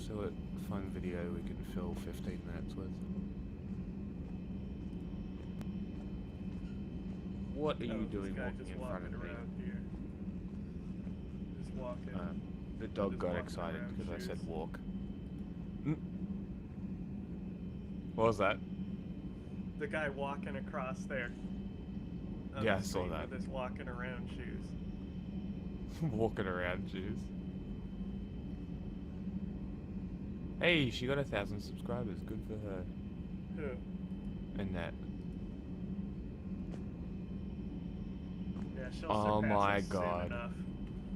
absolute fun video we can fill 15 minutes with. What are you doing walking in front of me? Here. Just walking. The dog got excited because I said walk. What was that? The guy walking across there. Yeah, I saw that. With his walking around shoes. Walking around shoes. Hey, she got 1,000 subscribers. Good for her. Who? Annette. Yeah, she'll Oh surpass my us god. soon enough.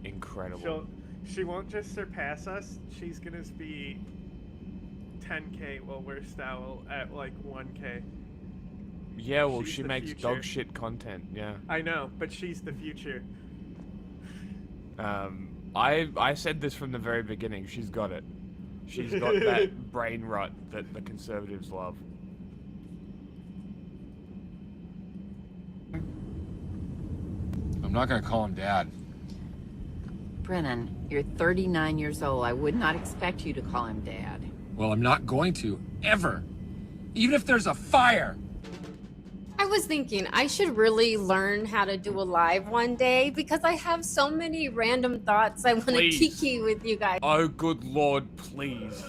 Incredible. She won't just surpass us. She's gonna be 10K while we're still at like 1K. Yeah, well, She's she the makes future. dog shit content. Yeah. I know, but she's the future. I said this from the very beginning. She's got it. She's got that brain rot that the conservatives love. I'm not gonna call him Dad. Brennan, you're 39 years old. I would not expect you to call him Dad. Well, I'm not going to, ever. Even if there's a fire. I was thinking I should really learn how to do a live one day because I have so many random thoughts I want to Please. kiki with you guys. Oh, good lord, please.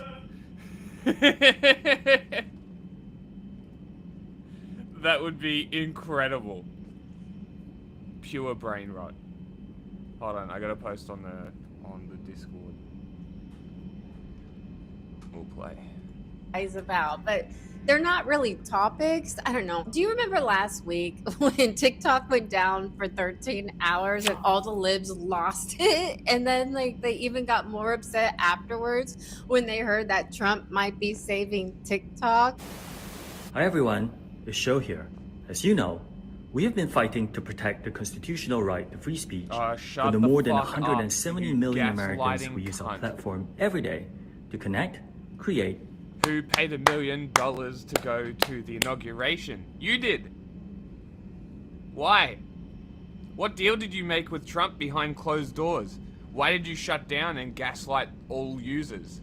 That would be incredible. Pure brain rot. Hold on, I gotta post on the Discord. We'll play. Guys about, but they're not really topics. I don't know. Do you remember last week when TikTok went down for 13 hours and all the libs lost it? And then like they even got more upset afterwards when they heard that Trump might be saving TikTok. Hi everyone, it's Show here. As you know, we have been fighting to protect the constitutional right to free speech for the more than 170 million Americans who use our platform every day to connect, create, Who paid $1 million to go to the inauguration? You did. Why? What deal did you make with Trump behind closed doors? Why did you shut down and gaslight all users?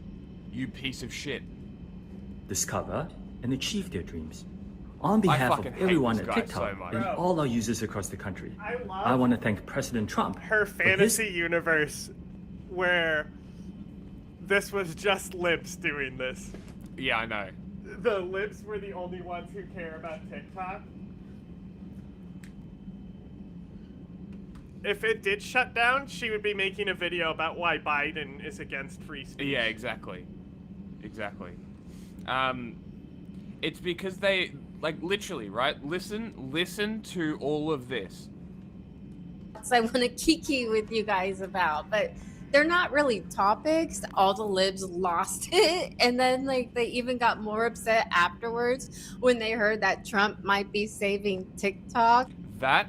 You piece of shit. discover, and achieve their dreams. On behalf of everyone at TikTok and all our users across the country, I want to thank President Trump. Her fantasy universe where this was just libs doing this. Yeah, I know. The libs were the only ones who care about TikTok. If it did shut down, she would be making a video about why Biden is against free speech. Yeah, exactly. Exactly. It's because they, like, literally, right? Listen to all of this. I want to kiki with you guys about, but they're not really topics. All the libs lost it, and then like they even got more upset afterwards when they heard that Trump might be saving TikTok. That,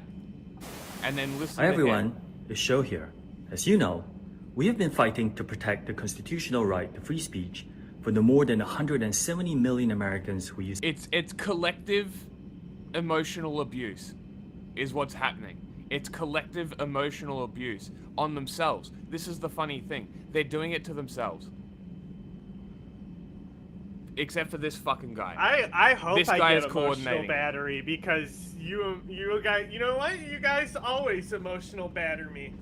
and then listen Hi everyone, it's Show here. As you know, we have been fighting to protect the constitutional right to free speech for the more than 170 million Americans who use It's collective emotional abuse is what's happening. It's collective emotional abuse on themselves. This is the funny thing. They're doing it to themselves. Except for this fucking guy. I hope this I guy get is emotional coordinating. battery because you guys, you know what? You guys always emotional batter me.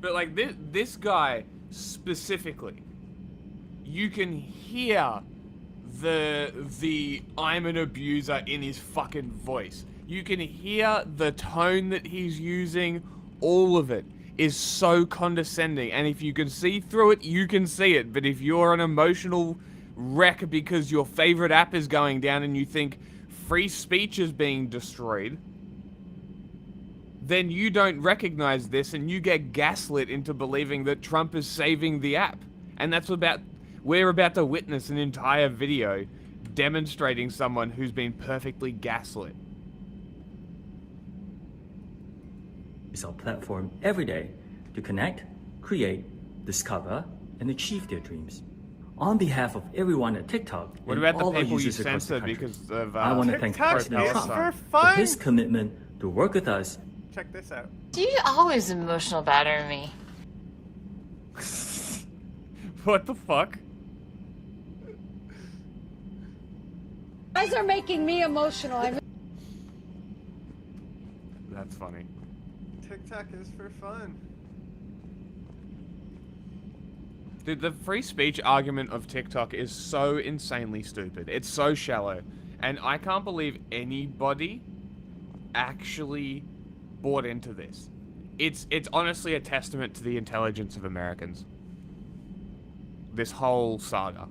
But like this guy specifically, you can hear the I'm an abuser in his fucking voice. You can hear the tone that he's using. All of it is so condescending, and if you can see through it, you can see it. But if you're an emotional wreck because your favorite app is going down and you think free speech is being destroyed, then you don't recognize this and you get gaslit into believing that Trump is saving the app. And that's we're about to witness an entire video demonstrating someone who's been perfectly gaslit. our platform every day to connect, create, discover, and achieve their dreams. On behalf of everyone at TikTok What and about the all our people you users across the censored country, because of I want to thank TikTok President is Trump for for fun. his commitment to work with us. Check this out. You always emotional batter me. What the fuck? You guys are making me emotional. That's funny. TikTok is for fun. Dude, the free speech argument of TikTok is so insanely stupid. It's so shallow. And I can't believe anybody actually bought into this. It's honestly a testament to the intelligence of Americans. This whole saga.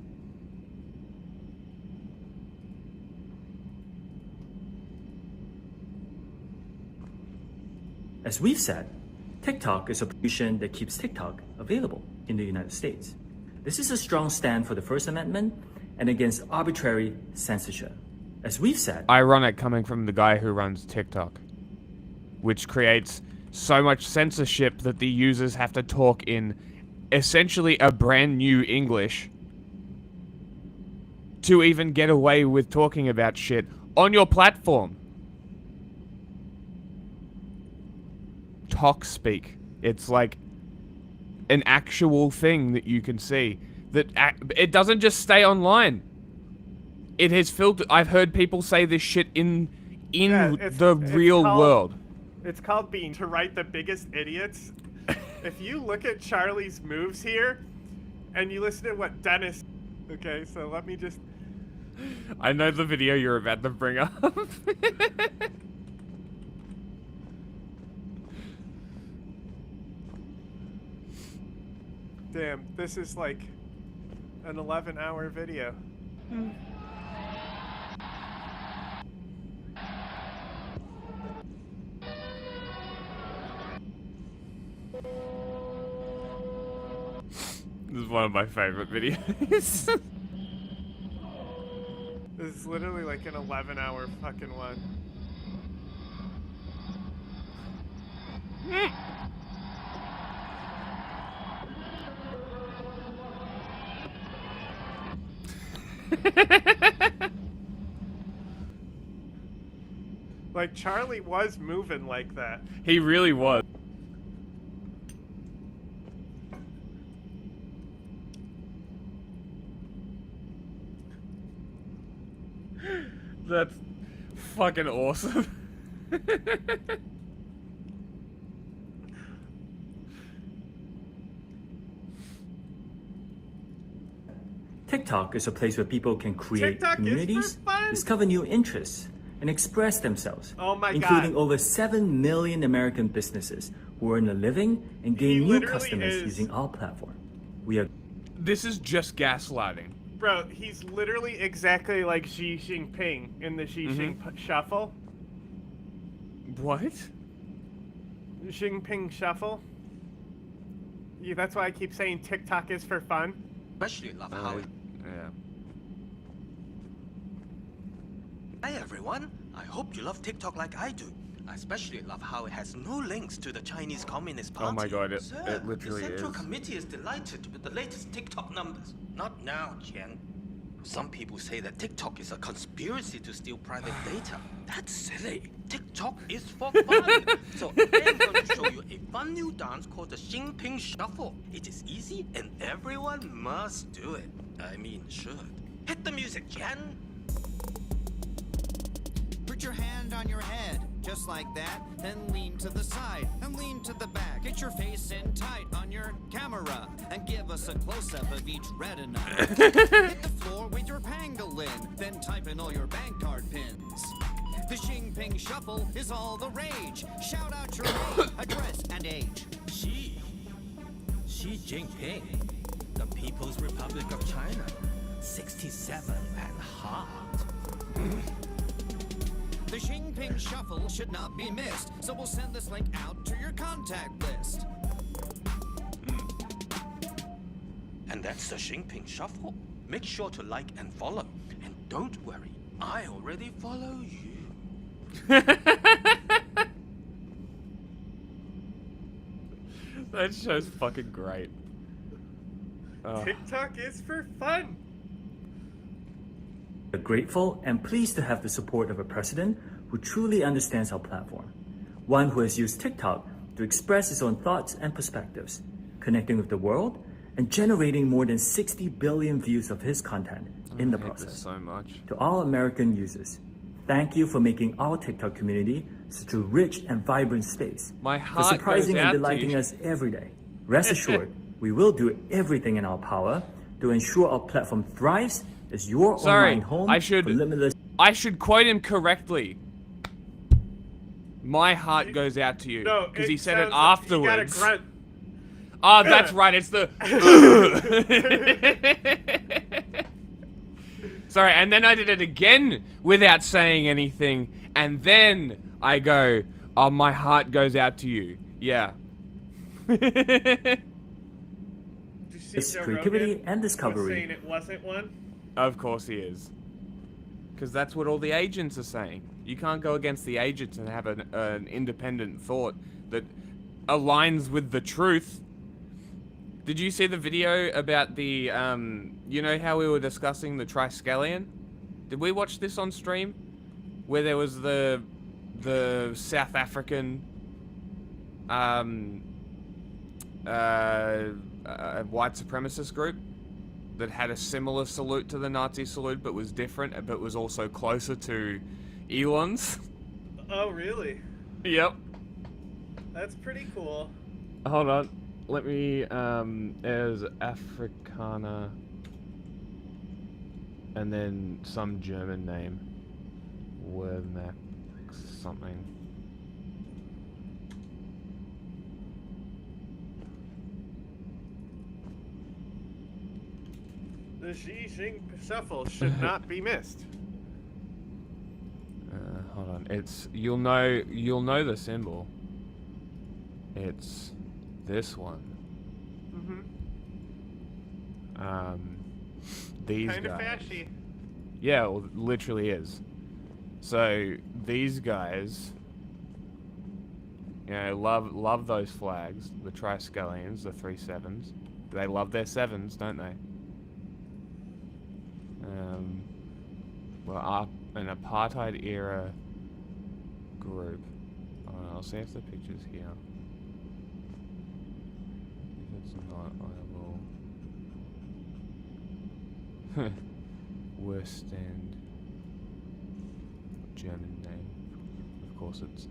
As we've said, TikTok is a solution that keeps TikTok available in the United States. This is a strong stand for the First Amendment and against arbitrary censorship. As we've said... Ironic coming from the guy who runs TikTok, which creates so much censorship that the users have to talk in essentially a brand new English to even get away with talking about shit on your platform. Talk speak. It's like an actual thing that you can see. That it doesn't just stay online. It has filtered. I've heard people say this shit in the real world. It's called being to write the biggest idiots. If you look at Charlie's moves here, and you listen to what Dennis... Okay, so let me just... I know the video you're about to bring up. Damn, this is like an 11-hour video. This is one of my favorite videos. This is literally like an 11-hour fucking one. Like, Charlie was moving like that. He really was. That's fucking awesome. TikTok is a place where people can create TikTok communities, discover new interests, and express themselves, oh my including God. over 7 million American businesses who earn a living and gain new customers using our platform. This is just gaslighting. Bro, he's literally exactly like Xi Jinping in the Xi Jinping Shuffle. What? Jinping Shuffle. Yeah, that's why I keep saying TikTok is for fun. Especially love how it... Yeah. Hi everyone, I hope you love TikTok like I do. I especially love how it has no links to the Chinese Communist Party. Oh my god, it Sir, literally the Central is. Committee is delighted with the latest TikTok numbers. Not now, Jian. Some people say that TikTok is a conspiracy to steal private data. That's silly. TikTok is for fun. So I'm going to show you a fun new dance called the Jinping Shuffle. It is easy and everyone must do it. I mean, should. Hit the music, Jian. Put your hand on your head, just like that, then lean to the side, and lean to the back. Get your face in tight on your camera, and give us a close-up of each retina. Hit the floor with your pangolin, then type in all your bank card pins. The Jinping Shuffle is all the rage. Shout out your name, address, and age. Xi Jinping, the People's Republic of China, 67 and hot. The Jinping Shuffle should not be missed, so we'll send this link out to your contact list. And that's the Jinping Shuffle. Make sure to like and follow. And don't worry, I already follow you. That show's fucking great. TikTok is for fun. We're grateful and pleased to have the support of a president who truly understands our platform. One who has used TikTok to express his own thoughts and perspectives, connecting with the world and generating more than 60 billion views of his content in the I hate process. this so much. To all American users, thank you for making our TikTok community such a rich and vibrant space. My For heart surprising goes and out to delighting you. us every day. Rest assured, we will do everything in our power to ensure our platform thrives as your Sorry, online home I for limitless. should quote him correctly. My heart goes out to you. No, Because he said it sounds like afterwards. You gotta grunt. Oh, that's right, it's the... Sorry, and then I did it again without saying anything, and then I go, oh, my heart goes out to you. Yeah. It's creativity and discovery. Saying it wasn't one? Of course he is. Because that's what all the agents are saying. You can't go against the agents and have an independent thought that aligns with the truth. Did you see the video about the, you know how we were discussing the Triskelion? Did we watch this on stream? Where there was the South African, white supremacist group that had a similar salute to the Nazi salute, but was different, but was also closer to Elon's. Oh, really? Yep. That's pretty cool. Hold on. Let me, there's Afrikaner, and then some German name. Wermack something. The Xi Jinping shuffle should not be missed. Hold on. It's you'll know the symbol. It's this one. These Kinda guys. fashy. Yeah, well, literally is. So these guys, you know, love those flags. The Triskelions, the 3 7s. They love their 7s, don't they? Well, an apartheid era group. Oh, I'll see if the picture's here. If it's not, I will. Worst End. German name. Of course, it's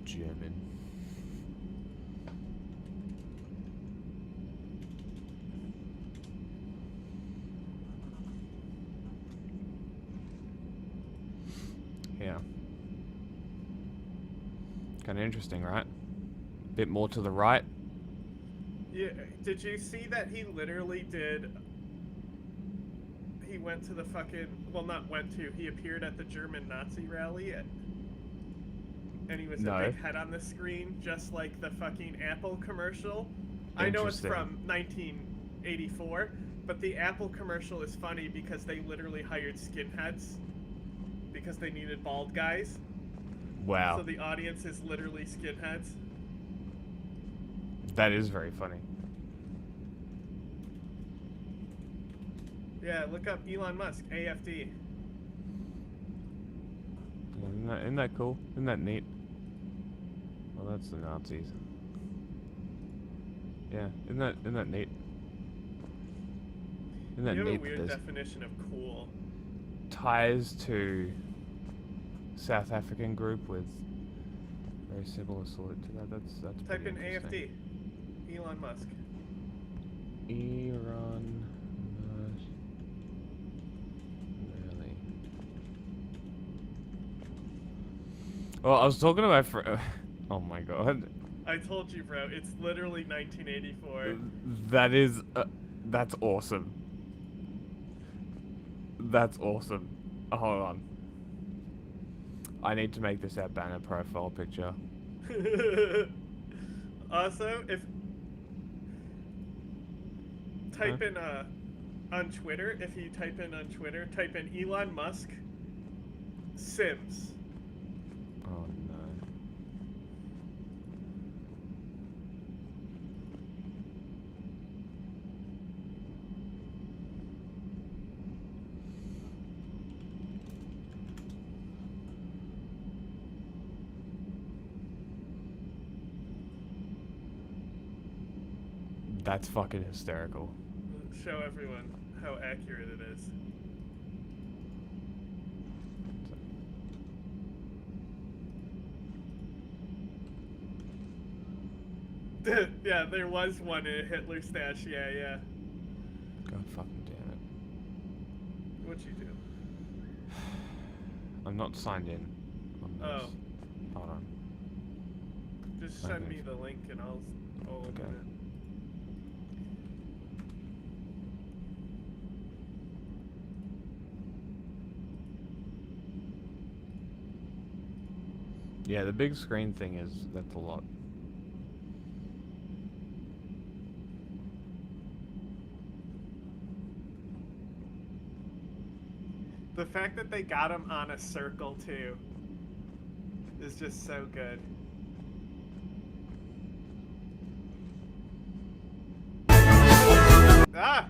German. Yeah. Kind of interesting, right? Bit more to the right. Yeah, did you see that he literally did... He went to the fucking... Well, not went to. He appeared at the German Nazi rally. And he was a big head on the screen, just like the fucking Apple commercial. I know it's from 1984, but the Apple commercial is funny because they literally hired skinheads because they needed bald guys. Wow. So the audience is literally skinheads. That is very funny. Yeah, look up Elon Musk, AFD. Isn't that cool? Isn't that neat? Well, that's the Nazis. Yeah, isn't that neat? Isn't that you have neat? A weird definition of cool. Ties to South African group with very similar salute to that. That's Type in AFD. Elon Musk. Elon Musk. Really? Well, I was talking about oh my god. I told you, bro. It's literally 1984. That is, that's awesome. That's awesome. Hold on. I need to make this our banner profile picture. Also, if type in on Twitter, if you type in on Twitter, type in Elon Musk Sims. Oh no. That's fucking hysterical. Show everyone how accurate it is. Yeah, there was one in a Hitler stash. Yeah. God fucking damn it. What'd you do? I'm not signed in. Oh. Hold on. Just send me the link and I'll open it. Yeah, the big screen thing that's a lot. The fact that they got him on a circle too is just so good. Ah!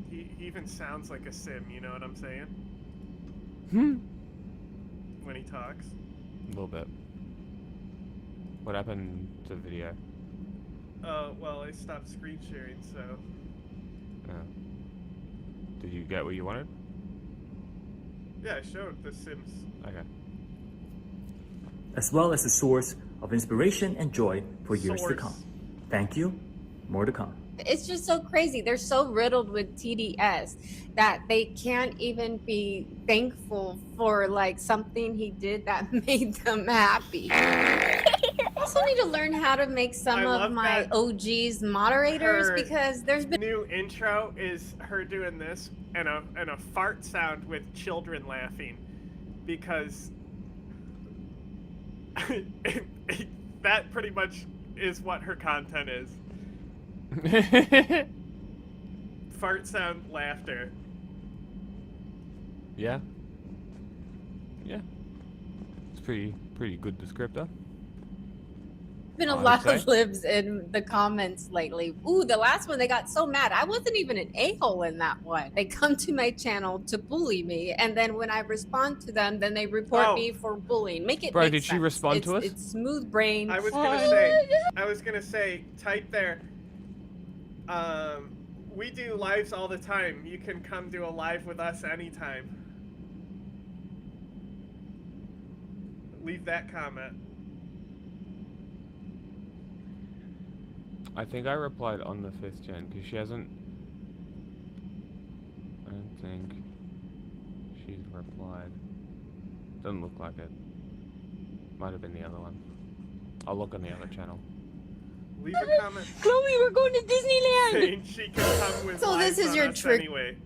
He even sounds like a sim, you know what I'm saying? When he talks. A little bit. What happened to the video? Well, I stopped screen sharing, so... Did you get what you wanted? Yeah, I showed the Sims. Okay. As well as a source of inspiration and joy for years to come. Thank you. More to come. It's just so crazy. They're so riddled with TDS that they can't even be thankful for like something he did that made them happy. I also need to learn how to make some of my OGs moderators because there's been new intro is her doing this and a fart sound with children laughing because that pretty much is what her content is. Fart sound laughter. Yeah. It's pretty good descriptor. Been a lot of libs in the comments lately. Ooh, the last one, they got so mad. I wasn't even an a-hole in that one. They come to my channel to bully me, and then when I respond to them, then they report me for bullying. Make it Bro, make did she sense. respond to us? It's smooth brain. I was gonna say, type there. We do lives all the time. You can come do a live with us anytime. Leave that comment. I think I replied on the 5th gen because she hasn't. I don't think she's replied. Doesn't look like it. Might have been the other one. I'll look on the other channel. Leave a comment. Chloe, we're going to Disneyland. Saying she can come with So this is your trick. Anyway.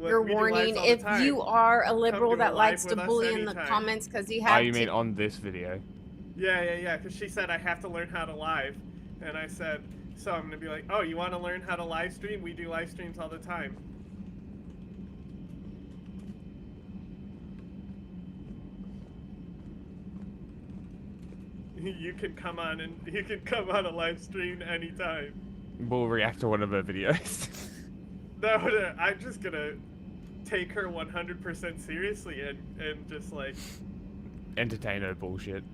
Your warning, if you are a liberal that likes to bully in the comments because he had you mean on this video? Yeah, because she said I have to learn how to live. And I said, so I'm going to be like, oh, you want to learn how to live stream? We do live streams all the time. You can come on a live stream anytime. We'll react to one of her videos. No, I'm just going to take her 100% seriously and just like... entertain her bullshit.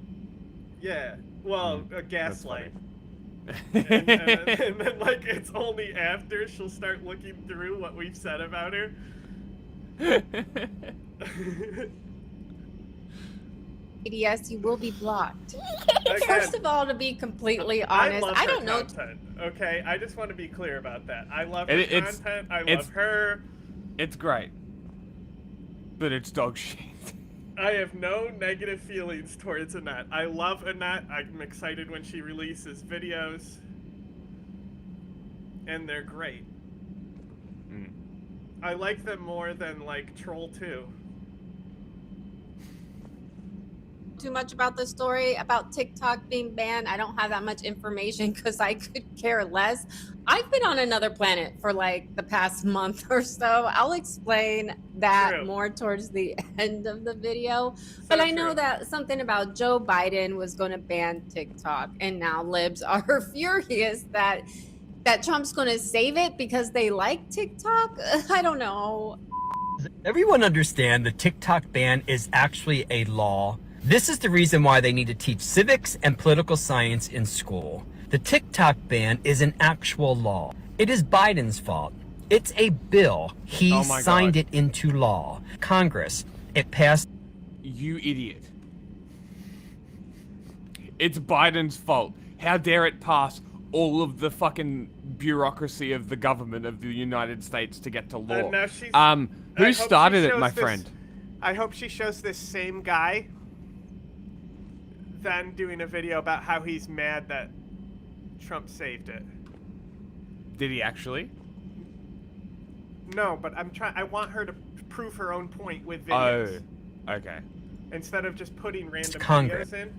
Yeah, well, a gaslight. and then like it's only after she'll start looking through what we've said about her. Yes, you will be blocked. First of all, to be completely honest, I don't know. Content, okay, I just want to be clear about that. I love her content. I love her. It's great, but it's dog shit. I have no negative feelings towards Annette. I love Annette. I'm excited when she releases videos. And they're great. I like them more than, like, Troll 2. Too much about the story about TikTok being banned. I don't have that much information because I could care less. I've been on another planet for like the past month or so. I'll explain that more towards the end of the video. But I know that something about Joe Biden was going to ban TikTok, and now libs are furious that Trump's going to save it because they like TikTok. I don't know. Does everyone understand the TikTok ban is actually a law? This is the reason why they need to teach civics and political science in school. The The TikTok ban is an actual law. It is Biden's fault. It's a bill. He signed it into law. Congress, it passed. You idiot. It's Biden's fault. How dare it pass all of the fucking bureaucracy of the government of the United States to get to law? Who started it, my friend? I hope she shows this same guy then doing a video about how he's mad that Trump saved it. Did he actually? No, but I want her to prove her own point with videos. Oh, okay. Instead of just putting random Congress. videos in.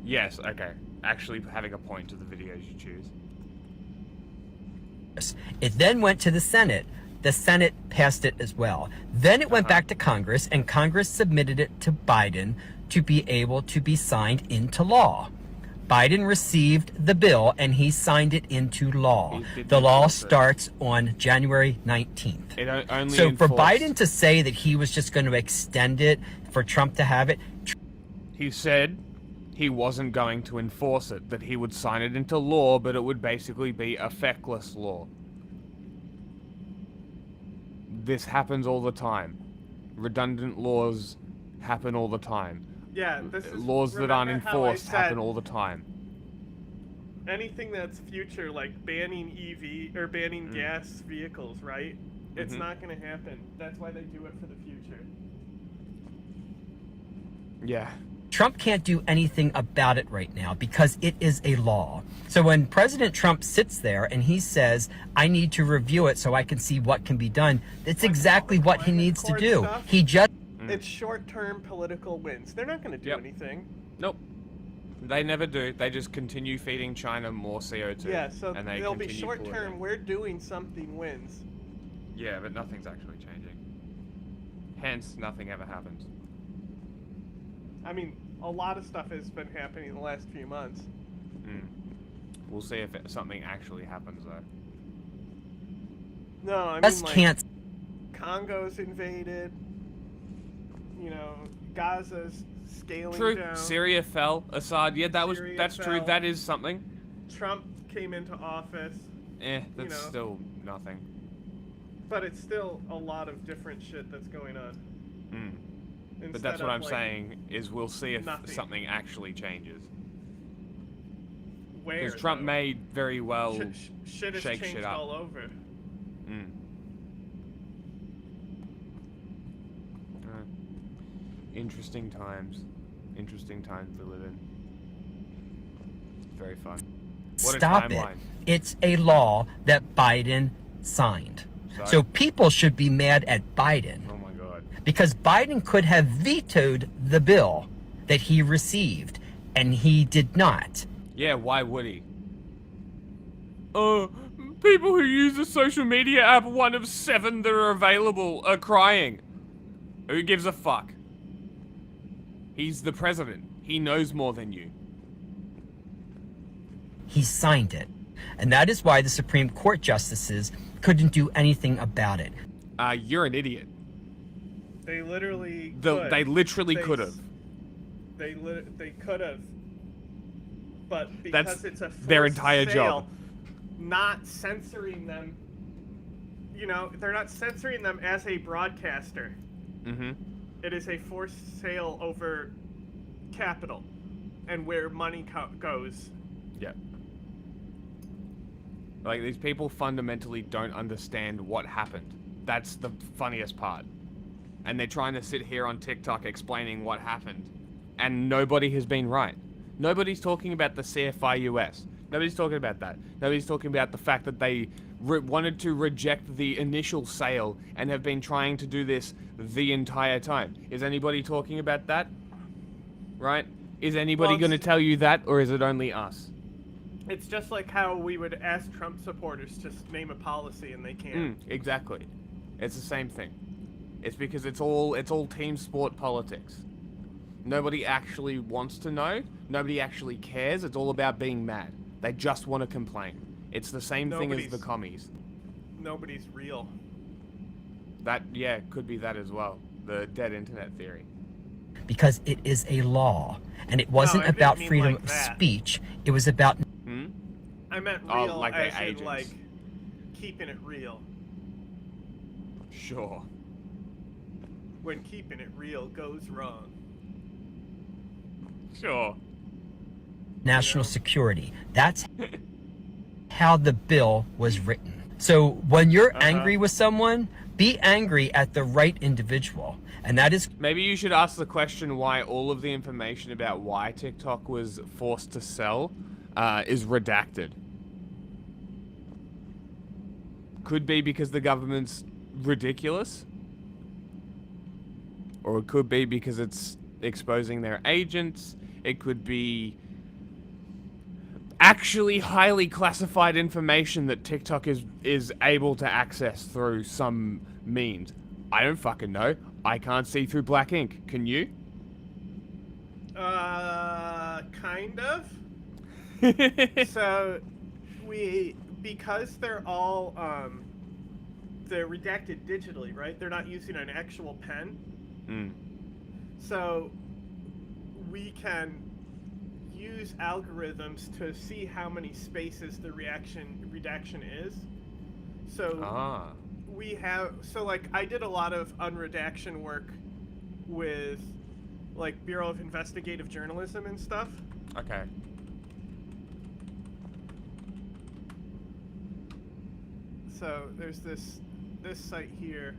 Yes, okay. Actually having a point to the videos you choose. It then went to the Senate. The Senate passed it as well. Then it went back to Congress, and Congress submitted it to Biden to be able to be signed into law. Biden received the bill, and he signed it into law. The law starts on January 19th. So for Biden to say that he was just going to extend it for Trump to have it... He said he wasn't going to enforce it, that he would sign it into law, but it would basically be a feckless law. This happens all the time. Redundant laws happen all the time. Yeah, this is laws that aren't enforced happen all the time. Anything that's future, like banning EV or banning gas vehicles, right? It's not going to happen. That's why they do it for the future. Yeah. Trump can't do anything about it right now because it is a law. So when President Trump sits there and he says, I need to review it so I can see what can be done, that's exactly what he needs to do. He just... It's short-term political wins. They're not going to do anything. Nope. They never do. They just continue feeding China more CO2. Yeah, so and they'll be short-term. We're doing something wins. Yeah, but nothing's actually changing. Hence, nothing ever happens. I mean, a lot of stuff has been happening in the last few months. We'll see if something actually happens, though. No, I mean, like, Congo's invaded. You know, Gaza's scaling down. Syria fell. Assad, yeah, that's true. That is something. Trump came into office. That's still nothing. But it's still a lot of different shit that's going on. But that's what I'm saying, is we'll see if something actually changes. Where? Because Trump may very well shit has shake changed shit up. all over. Interesting times. Interesting times to live in. Very fun. What Stop it. It's a law that Biden signed. So people should be mad at Biden. Oh my God. Because Biden could have vetoed the bill that he received, and he did not. Yeah, why would he? People who use the social media app, one of 7 that are available, are crying. Who gives a fuck? He's the president. He knows more than you. He signed it. And that is why the Supreme Court justices couldn't do anything about it. You're an idiot. They literally They literally could have. They could have. But because That's it's a forced their entire sale, job. Not censoring them. You know, they're not censoring them as a broadcaster. It is a forced sale over capital and where money goes. Yeah. Like, these people fundamentally don't understand what happened. That's the funniest part. And they're trying to sit here on TikTok explaining what happened. And nobody has been right. Nobody's talking about the CFI US. Nobody's talking about that. Nobody's talking about the fact that they wanted to reject the initial sale and have been trying to do this the entire time. Is anybody talking about that? Right? Is anybody going to tell you that, or is it only us? It's just like how we would ask Trump supporters to name a policy and they can't. Exactly. It's the same thing. It's because it's all team sport politics. Nobody actually wants to know. Nobody actually cares. It's all about being mad. They just want to complain. It's the same thing as the commies. Nobody's real. That, yeah, could be that as well. The dead internet theory. Because it is a law. And it wasn't about freedom of speech. It was about... meant real like as their in, agents. like, keeping it real. Sure. When keeping it real goes wrong. Sure. National security. That's how the bill was written. So when you're angry with someone, be angry at the right individual. And that is... Maybe you should ask the question why all of the information about why TikTok was forced to sell is redacted. Could be because the government's ridiculous. Or it could be because it's exposing their agents. It could be actually highly classified information that TikTok is able to access through some means. I don't fucking know. I can't see through black ink. Can you? Kind of. So, because they're all, they're redacted digitally, right? They're not using an actual pen. So, we can use algorithms to see how many spaces the redaction is. So, we have, so like, I did a lot of unredaction work with, like, Bureau of Investigative Journalism and stuff. Okay. So there's this site here.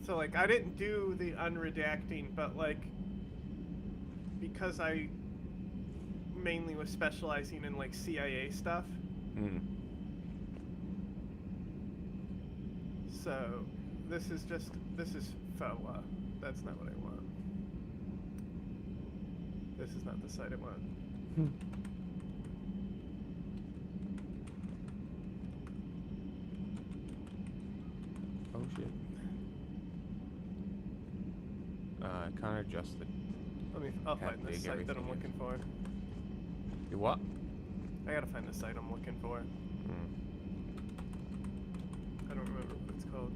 So like I didn't do the unredacting, but like because I mainly was specializing in like CIA stuff. So this is FOA. That's not what I want. This is not the site I want. Oh shit. Can't adjust it. I'll find the site that I'm looking for. You what? I gotta find the site I'm looking for. I don't remember what it's called.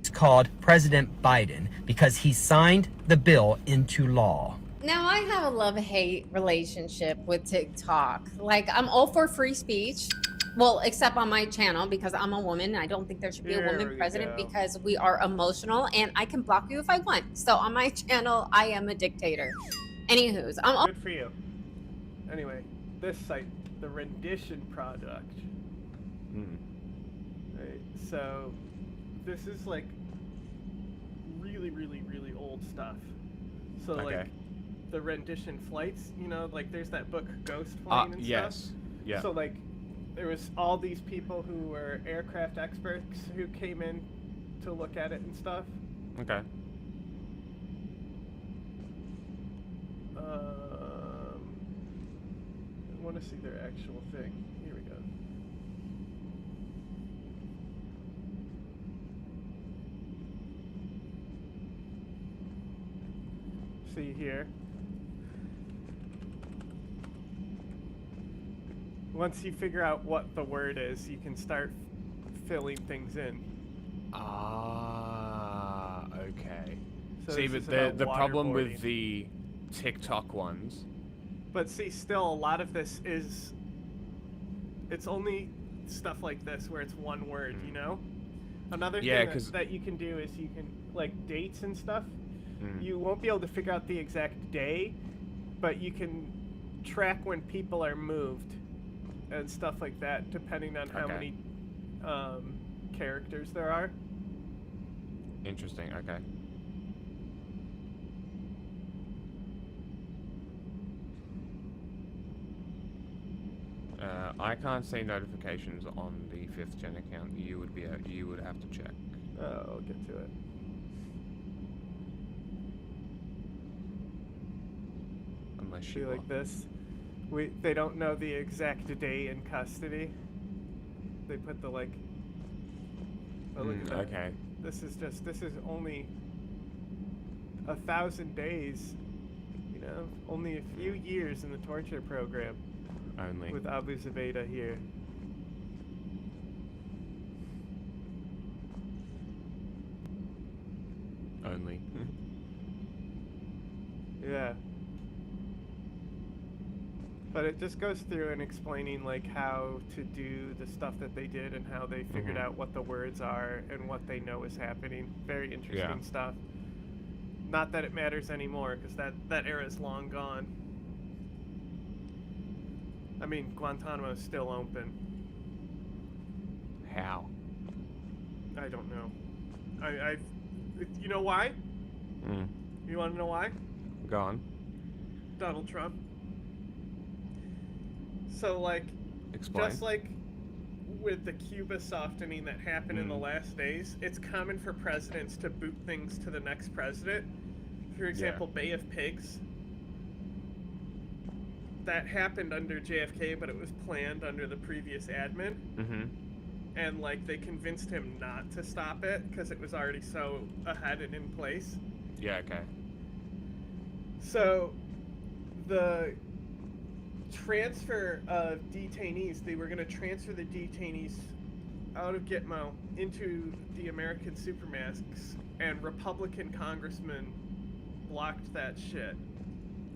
It's called President Biden because he signed the bill into law. Now, I have a love-hate relationship with TikTok. Like, I'm all for free speech. Well, except on my channel because I'm a woman. I don't think there should be a woman president because we are emotional and I can block you if I want. So on my channel, I am a dictator. Anywho's, I'm good for you. Anyway, this site, the Rendition Project. Right, so this is like really, really, really old stuff. So like the rendition flights, you know, like there's that book Ghost Plane and stuff. Yeah. So like there was all these people who were aircraft experts who came in to look at it and stuff. Okay. I want to see their actual thing. Here we go. See here. Once you figure out what the word is, you can start filling things in. Okay. So see, but the problem with the TikTok ones. But see, still, a lot of this is... It's only stuff like this where it's one word, you know? Another thing that you can do is you can, like, dates and stuff. You won't be able to figure out the exact day, but you can track when people are moved and stuff like that, depending on how many characters there are. Interesting, okay. I can't see notifications on the 5th gen account. You would have to check. I'll get to it. Unless you like this. They don't know the exact day in custody. They put the like. Oh, look at that. Okay. This is only 1,000 days. You know, only a few years in the torture program. Only. With Abu Zubaydah here. Only. Yeah. But it just goes through and explaining like how to do the stuff that they did and how they figured out what the words are and what they know is happening. Very interesting stuff. Not that it matters anymore, because that era is long gone. I mean, Guantanamo's still open. How? I don't know. You know why? You want to know why? Go on. Donald Trump. So, like, explain. Just like with the Cuba softening that happened in the last days, it's common for presidents to boot things to the next president. For example, Bay of Pigs. That happened under JFK, but it was planned under the previous admin. And, like, they convinced him not to stop it because it was already so ahead and in place. Yeah, okay. So, the transfer of detainees, they were going to transfer the detainees out of Gitmo into the American supermasks, and Republican congressmen blocked that shit.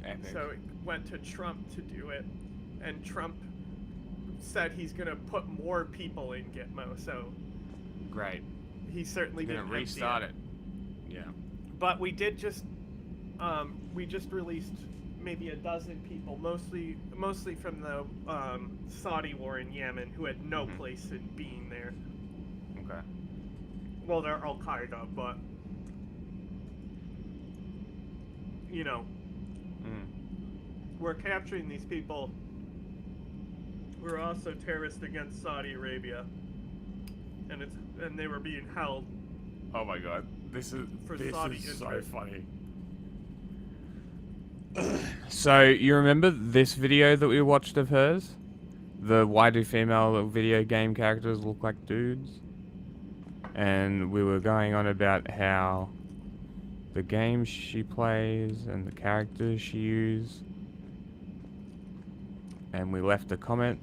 Epic. So it went to Trump to do it, and Trump said he's going to put more people in Gitmo, so great. He certainly didn't restart it. Yeah. But we did just released maybe a dozen people, mostly from the Saudi war in Yemen, who had no place in being there. Okay. Well, they're Al Qaeda, but you know, we're capturing these people. We're also terrorists against Saudi Arabia, and they were being held. Oh my god, this is so funny. So, you remember this video that we watched of hers? The why do female video game characters look like dudes? And we were going on about how the games she plays and the characters she uses. And we left a comment.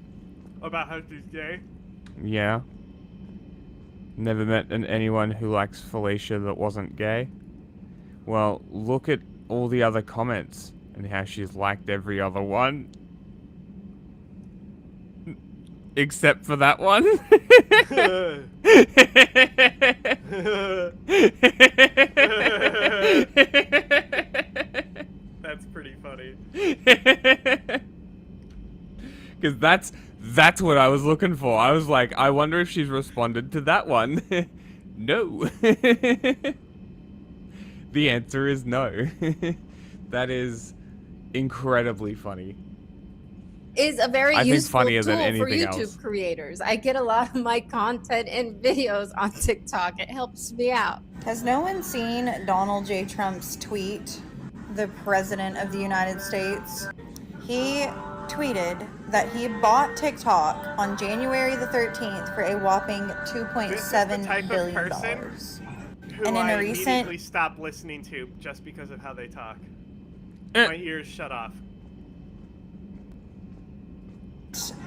About how she's gay? Yeah. Never met anyone who likes Felicia that wasn't gay. Well, look at all the other comments and how she's liked every other one. Except for that one. That's pretty funny. Because that's what I was looking for. I was like, I wonder if she's responded to that one. No. The answer is no. That is incredibly funny. Is a very useful tool for YouTube else. creators. I get a lot of my content and videos on TikTok. It helps me out. Has no one seen Donald J. Trump's tweet? The President of the United States. He tweeted that he bought TikTok on January the 13th for a whopping $2.7 billion. And in a recent, immediately stop listening to just because of how they talk. My ears shut off.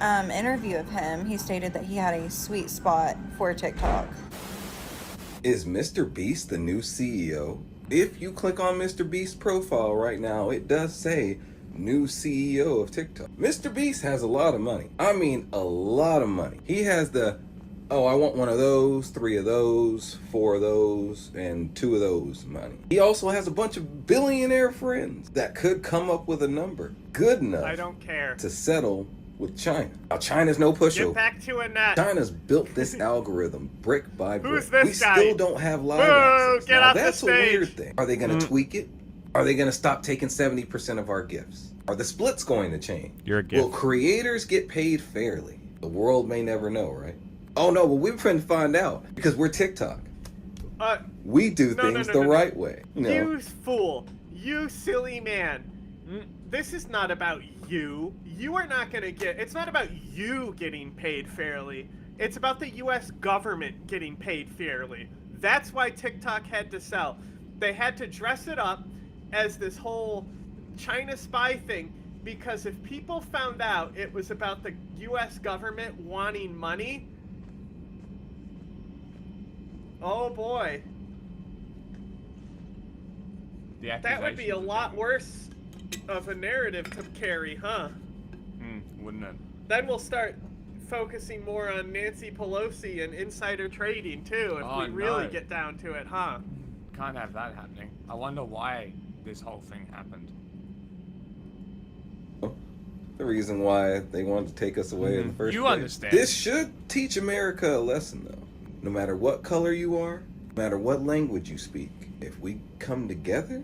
Interview of him, he stated that he had a sweet spot for TikTok. Is Mr. Beast the new CEO? If you click on Mr. Beast's profile right now, it does say new CEO of TikTok. Mr. Beast has a lot of money. I mean, a lot of money. He has the, oh, I want one of those, 3 of those, 4 of those, and 2 of those money. He also has a bunch of billionaire friends that could come up with a number good enough I don't care. to settle with China. Now, China's no pushover. Get back to a net. China's built this algorithm brick by brick. Who's this guy? We still don't have live access. Get now, off that's the stage. a weird thing. Are they going to tweak it? Are they going to stop taking 70% of our gifts? Are the splits going to change? You're a gift. Will creators get paid fairly? The world may never know, right? Oh no, well we're trying to find out because we're TikTok. We do things the right way. You fool. You silly man. This is not about you. You are not going to get... It's not about you getting paid fairly. It's about the U.S. government getting paid fairly. That's why TikTok had to sell. They had to dress it up as this whole China spy thing, because if people found out it was about the U.S. government wanting money, oh boy. That would be a lot worse of a narrative to carry, huh? Wouldn't it? Then we'll start focusing more on Nancy Pelosi and insider trading too, if we really get down to it, huh? Can't have that happening. I wonder why this whole thing happened. The reason why they wanted to take us away in the first place. You understand. This should teach America a lesson, though. No matter what color you are, no matter what language you speak, if we come together,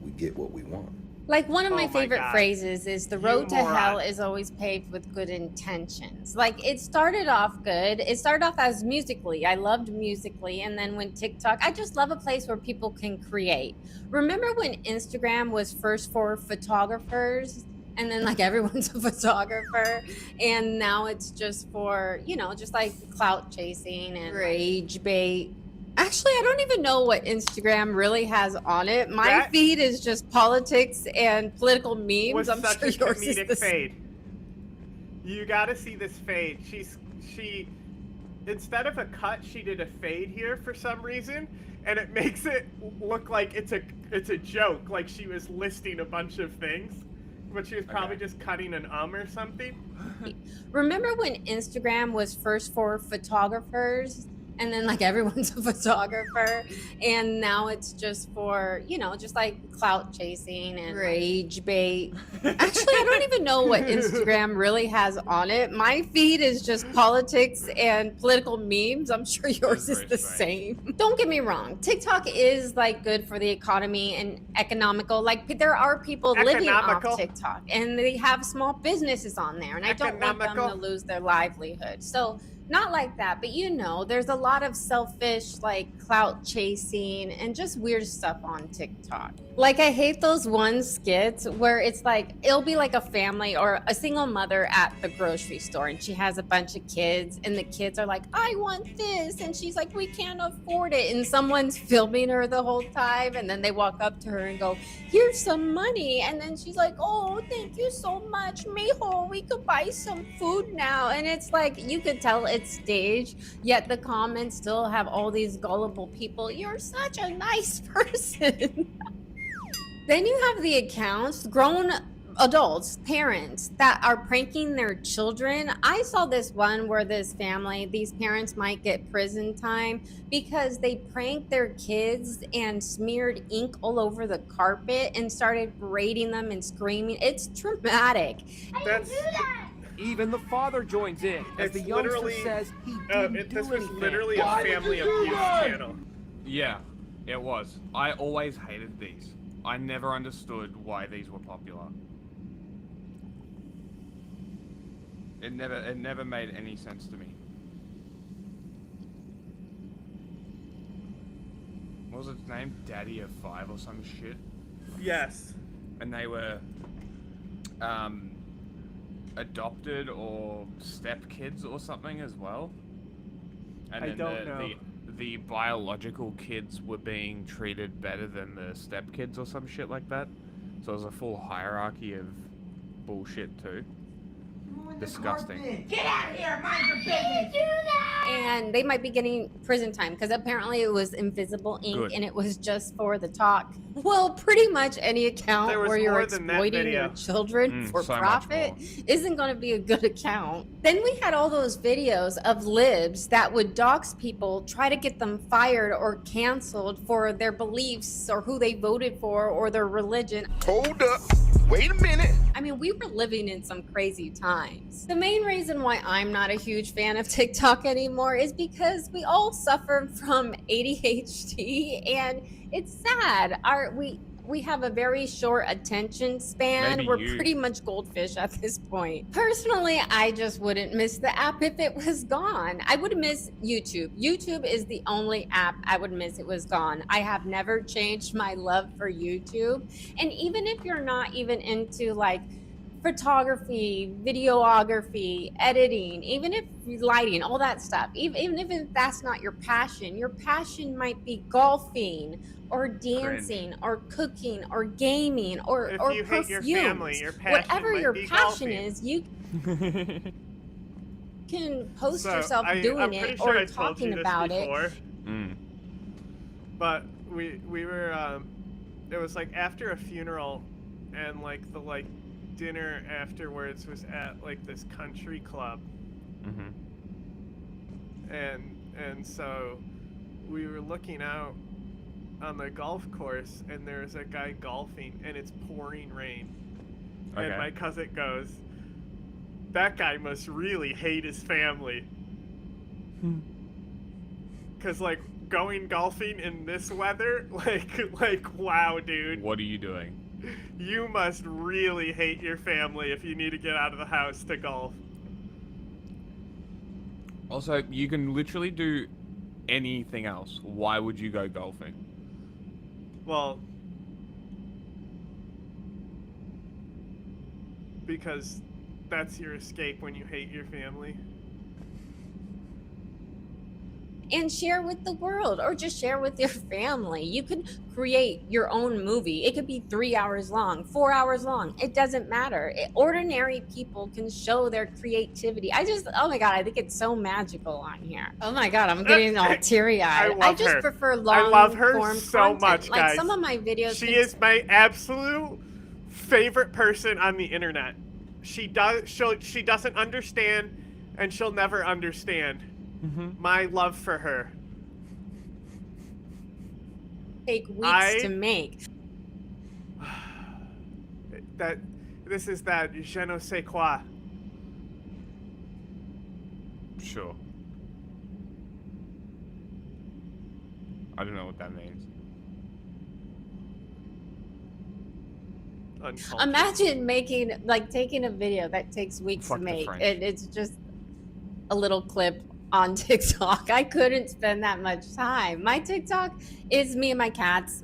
we get what we want. Like, one of my favorite phrases is the road to hell is always paved with good intentions. Like, it started off good. It started off as Musical.ly. I loved Musical.ly. And then when TikTok, I just love a place where people can create. Remember when Instagram was first for photographers? And then, like, everyone's a photographer. And now it's just for, you know, just like clout chasing and rage bait. Actually, I don't even know what Instagram really has on it. My feed is just politics and political memes. I'm sure yours is the fade. You gotta see this fade. She instead of a cut, she did a fade here for some reason, and it makes it look like it's a joke, like she was listing a bunch of things, but she was probably just cutting an or something. Remember when Instagram was first for photographers? And then, like, everyone's a photographer, and now it's just for, you know, just like clout chasing and rage bait. Actually, I don't even know what Instagram really has on it. My feed is just politics and political memes. I'm sure yours is the same. Don't get me wrong. TikTok is, like, good for the economy and economical. Like, there are people living off TikTok, and they have small businesses on there, and I don't want them to lose their livelihood. So, not like that, but you know, there's a lot of selfish, like, clout chasing and just weird stuff on TikTok. Like, I hate those one skits where it's like, it'll be like a family or a single mother at the grocery store, and she has a bunch of kids, and the kids are like, I want this, and she's like, we can't afford it, and someone's filming her the whole time, and then they walk up to her and go, here's some money, and then she's like, oh, thank you so much, mijo, we could buy some food now, and it's like, you could tell it's staged, yet the comments still have all these gullible people, you're such a nice person. Then you have the accounts, grown adults, parents that are pranking their children. I saw this one where this family, these parents might get prison time because they pranked their kids and smeared ink all over the carpet and started berating them and screaming. It's traumatic. Even the father joins in, as the youngster says he didn't do this was anything. literally a family abuse channel. Yeah, it was. I always hated these. I never understood why these were popular. It never made any sense to me. What was its name? Daddy of 5 or some shit? Yes. And they were adopted or step kids or something as well. And I then don't know. The biological kids were being treated better than the step kids or some shit like that. So it was a full hierarchy of bullshit too. Disgusting. Get out of here, mind your business. Do that. And they might be getting prison time because apparently it was invisible ink and it was just for the talk. Well, pretty much any account where you're exploiting your children for profit isn't going to be a good account. Then we had all those videos of libs that would dox people, try to get them fired or canceled for their beliefs or who they voted for or their religion. Hold up. Wait a minute. I mean, we were living in some crazy times. The main reason why I'm not a huge fan of TikTok anymore is because we all suffer from ADHD, and it's sad. We have a very short attention span. Maybe we're you. pretty much goldfish at this point. Personally, I just wouldn't miss the app if it was gone. I would miss YouTube. YouTube is the only app I would miss it was gone. I have never changed my love for YouTube. And even if you're not even into like photography, videography, editing, even if lighting, all that stuff, even if that's not your passion might be golfing or dancing or cooking or gaming or you perfumes. hate your family, your passion whatever might your be passion golfing. is, you can post I'm doing pretty it sure or I told talking you this about before, it. But we were it was like after a funeral, and like the dinner afterwards was at like this country club. And so we were looking out on the golf course, and there's a guy golfing, and it's pouring rain. Okay. And my cousin goes, "That guy must really hate his family." Cause like going golfing in this weather, like wow, dude. What are you doing? You must really hate your family if you need to get out of the house to golf. Also, you can literally do anything else. Why would you go golfing? Well, because that's your escape when you hate your family. And share with the world, or just share with your family. You can create your own movie. It could be 3 hours long, 4 hours long. It doesn't matter. Ordinary people can show their creativity. Oh my God, I think it's so magical on here. Oh my God, I'm getting all teary-eyed. I just prefer long form. I love her so much, guys. Like some of my videos. She is my absolute favorite person on the internet. She doesn't understand, and she'll never understand. My love for her. Take weeks to make. This is that je ne sais quoi. Sure. I don't know what that means. Imagine taking a video that takes weeks to make, and it's just a little clip on TikTok. I couldn't spend that much time. My TikTok is me and my cats.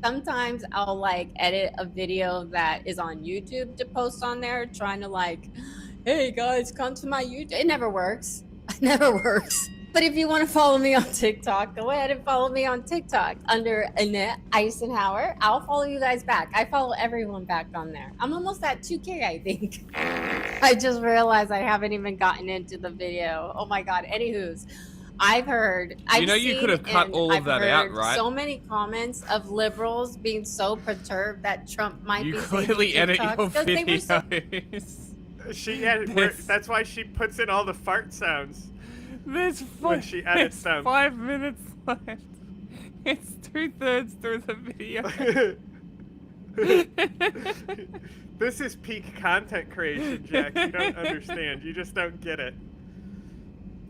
Sometimes I'll edit a video that is on YouTube to post on there, trying to hey guys, come to my YouTube. It never works. It never works. But if you want to follow me on TikTok, go ahead and follow me on TikTok under Annette Eisenhower. I'll follow you guys back. I follow everyone back on there. I'm almost at 2K, I think. I just realized I haven't even gotten into the video. Oh my God. Anywho's, you could have cut all of that out, right? So many comments of liberals being so perturbed that Trump might be clearly edit your videos. That's why she puts in all the fart sounds. There's 5 minutes left. It's 2/3 through the video. This is peak content creation, Jack. You don't understand. You just don't get it.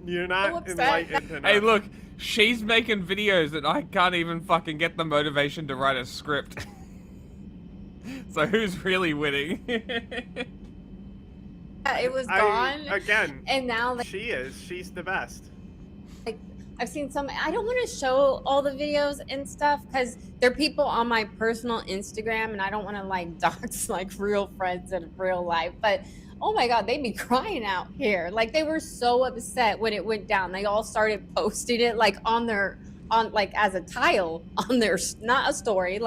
You're not enlightened enough. Hey, look, she's making videos and I can't even fucking get the motivation to write a script. So who's really winning? It was gone again, and now she's the best. I've seen some. I don't want to show all the videos and stuff because they're people on my personal Instagram, and I don't want to dox real friends in real life. But oh my God, they'd be crying out here. They were so upset when it went down. They all started posting it as a tile on their, not a story,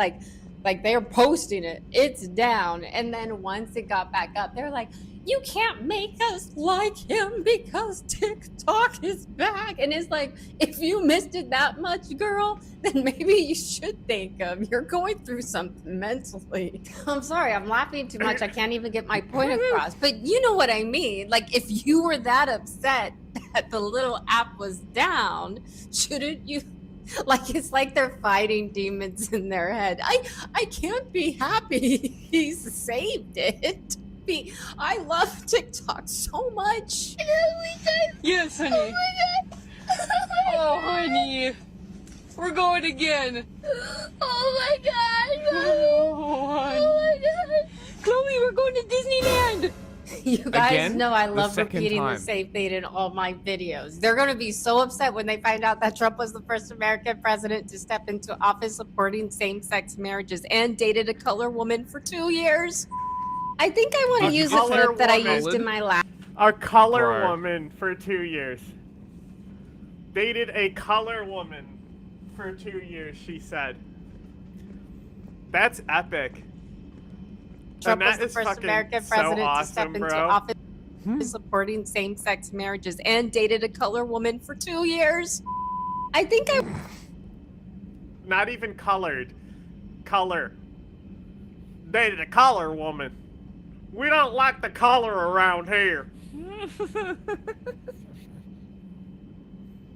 they're posting it. It's down, and then once it got back up, they're like, "You can't make us like him because TikTok is back." And it's if you missed it that much, girl, then maybe you should think you're going through something mentally. I'm sorry, I'm laughing too much. I can't even get my point across. But you know what I mean. If you were that upset that the little app was down, shouldn't you? It's they're fighting demons in their head. I can't be happy he's saved it. I love TikTok so much. Yes, honey. Oh my God. Oh, honey. We're going again. Oh my God. Oh, my God. Chloe, we're going to Disneyland. You guys know I love repeating the same thing in all my videos. They're going to be so upset when they find out that Trump was the first American president to step into office supporting same-sex marriages and dated a color woman for 2 years. I think I want to use a clip that I used in my last. A color woman for 2 years. Dated a color woman for 2 years, she said. That's epic. Trump was the first American president to step into office. supporting same-sex marriages and dated a color woman for 2 years. I think I... Not even colored. Color. Dated a color woman. We don't like the color around here.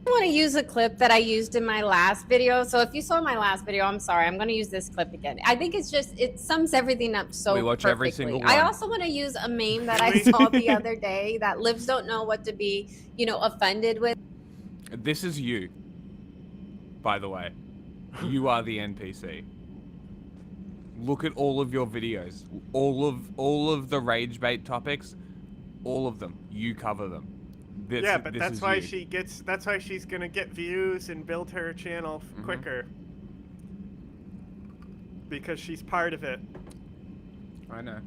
I want to use a clip that I used in my last video. So if you saw my last video, I'm sorry, I'm going to use this clip again. I think it's just, it sums everything up so We watch perfectly. every single one. I also want to use a meme that I saw the other day that libs don't know what to be, you know, offended with. This is you, by the way. You are the NPC. Look at all of your videos. All of the rage bait topics, all of them. You cover them. Yeah, but that's why that's why she's gonna get views and build her channel quicker. Because she's part of it. I know.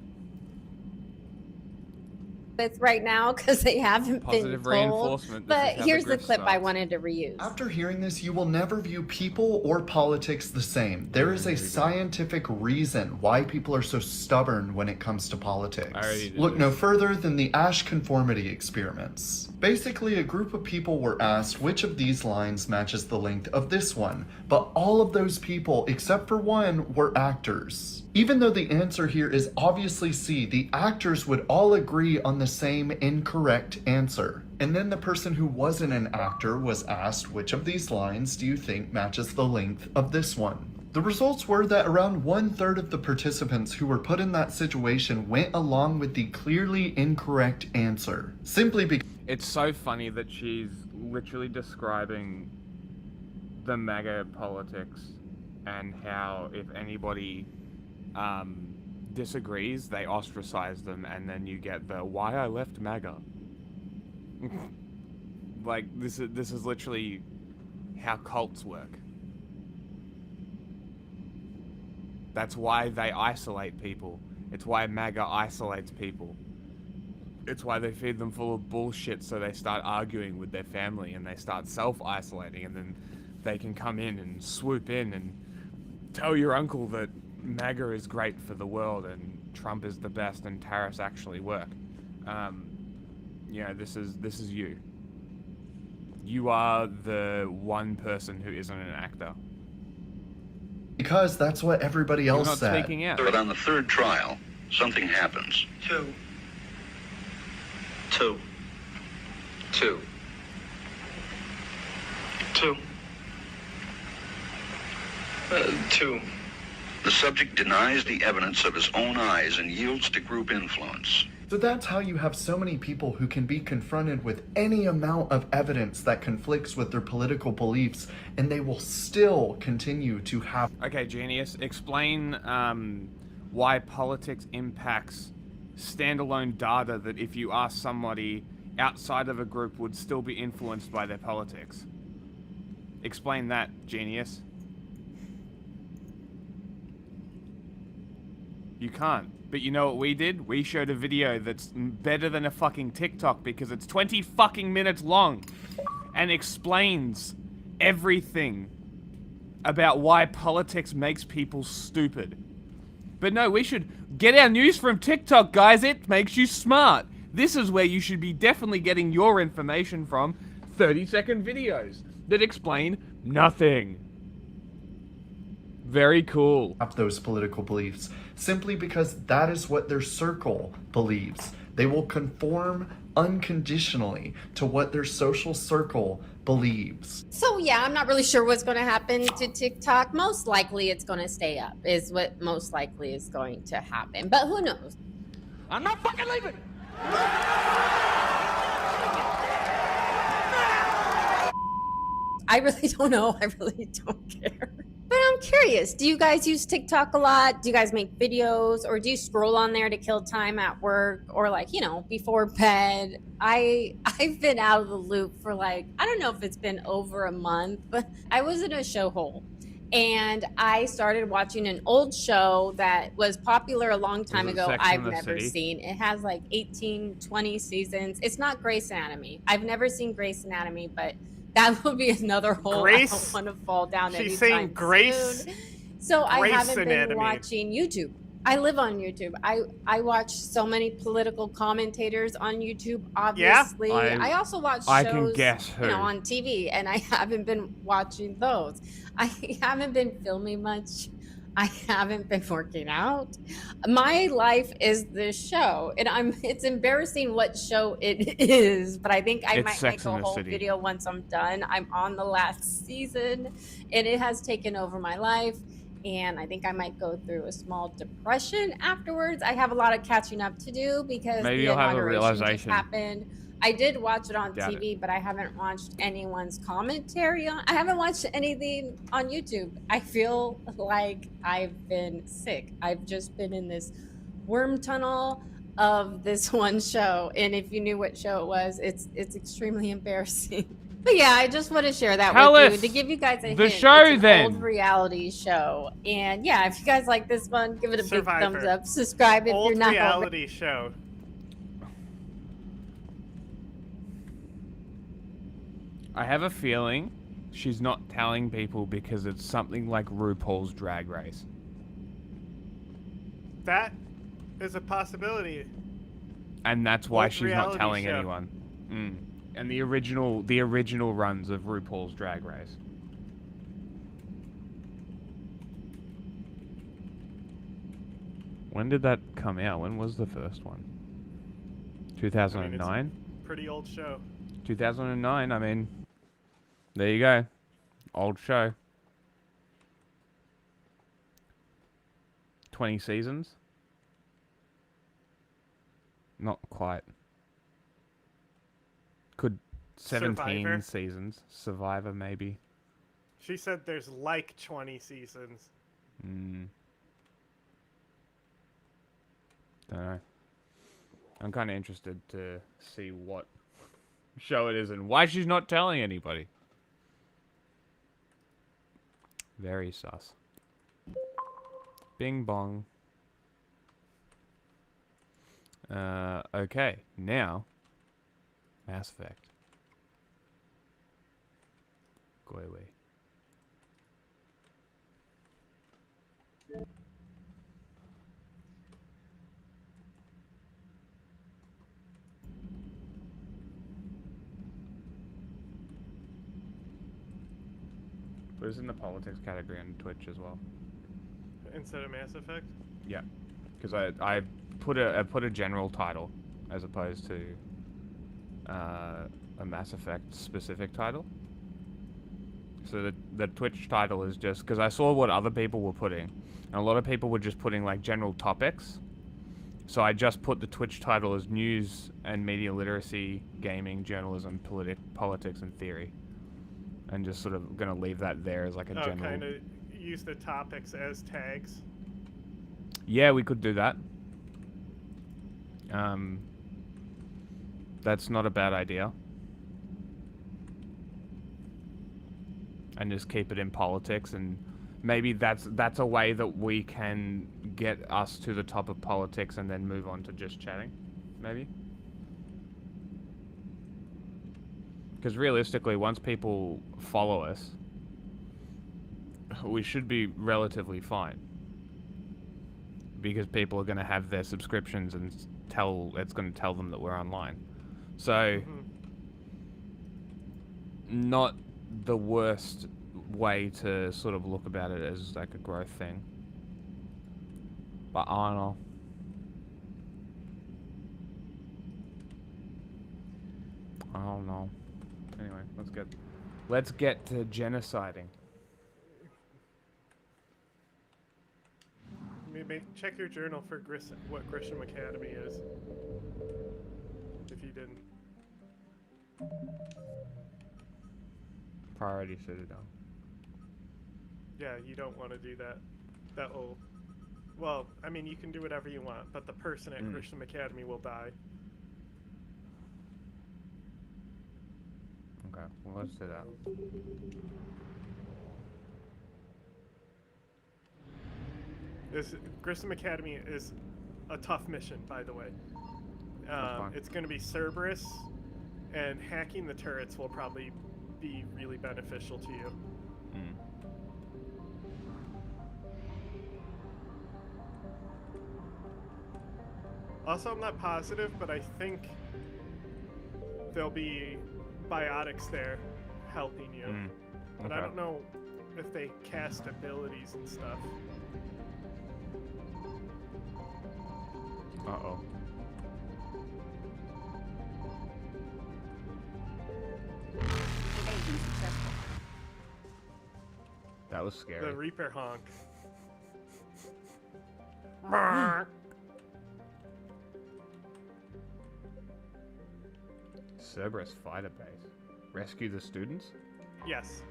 With right now because they haven't Positive been reinforcement. told. But here's the clip I wanted to reuse. After hearing this, you will never view people or politics the same. There is a scientific reason why people are so stubborn when it comes to politics. Look no further than the Asch conformity experiments. Basically, a group of people were asked which of these lines matches the length of this one, but all of those people, except for one, were actors. Even though the answer here is obviously C, the actors would all agree on the same incorrect answer. And then the person who wasn't an actor was asked, which of these lines do you think matches the length of this one? The results were that around 1/3 of the participants who were put in that situation went along with the clearly incorrect answer. Simply because... It's so funny that she's literally describing the MAGA politics and how if anybody disagrees, they ostracize them, and then you get the why I left MAGA. Like this is literally how cults work. That's why they isolate people. It's why MAGA isolates people. It's why they feed them full of bullshit so they start arguing with their family and they start self-isolating, and then they can come in and swoop in and tell your uncle that MAGA is great for the world and Trump is the best and tariffs actually work. You know, this is you. You are the one person who isn't an actor. Because that's what everybody else said. You're not speaking out. But on the third trial, something happens. Two. The subject denies the evidence of his own eyes and yields to group influence. So that's how you have so many people who can be confronted with any amount of evidence that conflicts with their political beliefs, and they will still continue to have... Okay, Genius, explain why politics impacts standalone data that if you ask somebody outside of a group would still be influenced by their politics. Explain that, Genius. You can't. But you know what we did? We showed a video that's better than a fucking TikTok because it's 20 fucking minutes long and explains everything about why politics makes people stupid. But no, we should get our news from TikTok, guys. It makes you smart. This is where you should be definitely getting your information from. 30-second videos that explain nothing. Very cool. Up those political beliefs simply because that is what their circle believes. They will conform unconditionally to what their social circle believes. So yeah, I'm not really sure what's going to happen to TikTok. Most likely it's going to stay up is what most likely is going to happen. But who knows? I'm not fucking leaving. I really don't know. I really don't care. But I'm curious, do you guys use TikTok a lot? Do you guys make videos, or do you scroll on there to kill time at work, or like, you know, before bed? I've been out of the loop for like, I don't know if it's been over a month, but I was in a show hole and I started watching an old show that was popular a long time ago. I've never seen. It has like 18, 20 seasons. It's not Grey's Anatomy. I've never seen Grey's Anatomy, but that would be another hole I don't want to fall down anytime She's saying Grace. soon. So I haven't been watching YouTube. I live on YouTube. I watch so many political commentators on YouTube. Obviously, Yeah? I also watch shows, I can guess who. on TV, and I haven't been watching those. I haven't been filming much. I haven't been working out. My life is this show, and it's embarrassing what show it is, but I think I might make a whole video once I'm done. I'm on the last season, and it has taken over my life. And I think I might go through a small depression afterwards. I have a lot of catching up to do because maybe the you'll have a inauguration just realization. happened. I did watch it on Doubt TV, but I haven't watched anyone's commentary on. I haven't watched anything on YouTube. I feel like I've been sick. I've just been in this worm tunnel of this one show, and if you knew what show it was, it's extremely embarrassing. But yeah, I just want to share that with you to give you guys a hint. Show it's an then. Old reality show, and yeah, if you guys like this one, give it a Survivor. big thumbs up. Subscribe if Old you're not reality show. I have a feeling she's not telling people because it's something like RuPaul's Drag Race. That is a possibility. And that's why Old she's not reality telling show. anyone. And the original runs of RuPaul's Drag Race. When did that come out? When was the first one? 2009? I mean, it's a pretty old show. 2009, I mean, there you go. Old show. 20 seasons? Not quite. Could 17 Survivor? seasons. Survivor, maybe. She said there's like 20 seasons. Don't know. I'm kind of interested to see what show it is and why she's not telling anybody. Very sus. Bing bong. Okay, now Mass Effect. Go away. Put us in the politics category on Twitch as well. Instead of Mass Effect? Yeah, because I put a general title as opposed to a Mass Effect specific title. So the Twitch title is just because I saw what other people were putting, and a lot of people were just putting like general topics. So I just put the Twitch title as news and media literacy, gaming, journalism, politics, and theory, and just sort of gonna leave that there as like a general. Kind of use the topics as tags. Yeah, we could do that. That's not a bad idea. And just keep it in politics, and maybe that's a way that we can get us to the top of politics and then move on to just chatting, maybe. Because realistically, once people follow us, we should be relatively fine. Because people are going to have their subscriptions and it's going to tell them that we're online. So, not the worst way to sort of look about it as like a growth thing. But I don't know. I don't know. Anyway, let's get to genociding. Maybe check your journal for what Grisham Academy is. If you didn't. Priority Citadel. Yeah, you don't want to do that. That will... Well, I mean, you can do whatever you want, but the person at Grisham Academy will die. Okay, well, let's do that. Grissom Academy is a tough mission, by the way. It's going to be Cerberus, and hacking the turrets will probably be really beneficial to you. Also, I'm not positive, but I think there'll be biotics there helping you. But I Okay. don't know if they cast abilities and stuff. Uh-oh. That was scary. The Reaper honk. Cerberus fighter base. Rescue the students? Yes.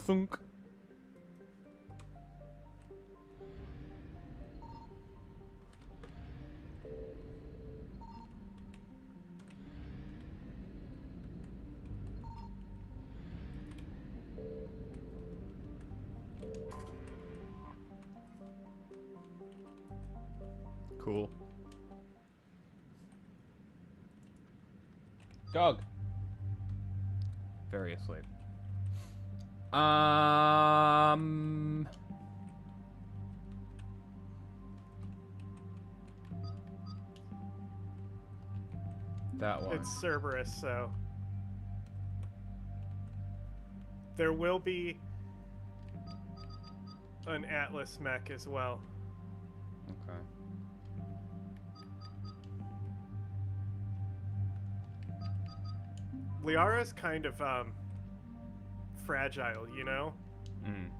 Thunk. Cool. Dog. Very asleep. That one. It's Cerberus, so there will be an Atlas mech as well. Okay. Liara's kind of fragile, you know? Mm.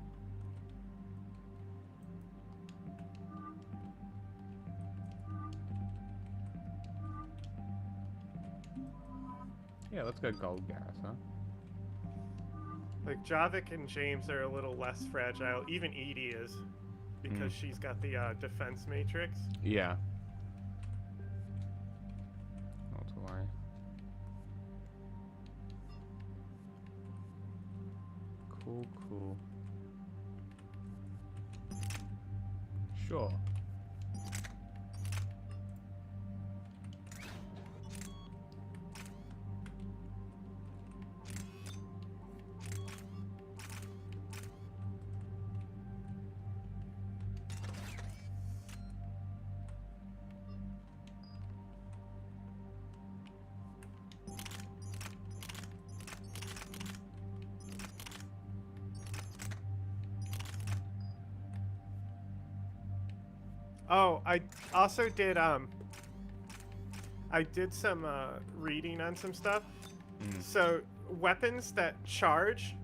Yeah, let's go Gold Garrus, huh? Like Javik and James are a little less fragile. Even Edie is, because she's got the defense matrix. Yeah. Not to worry. Cool, cool. Sure. Oh, I also did I did some reading on some stuff. So weapons that charge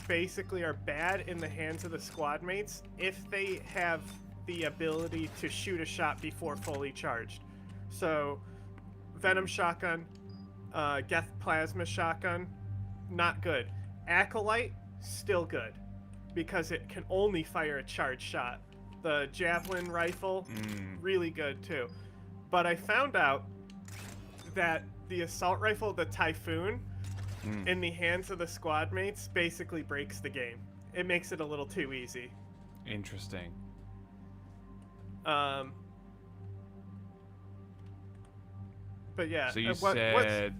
basically are bad in the hands of the squad mates if they have the ability to shoot a shot before fully charged. So Venom shotgun, Geth plasma shotgun, not good. Acolyte, still good, because it can only fire a charged shot. The javelin rifle, really good too. But I found out that the assault rifle, the Typhoon, in the hands of the squad mates basically breaks the game. It makes it a little too easy. Interesting. But yeah. So you said,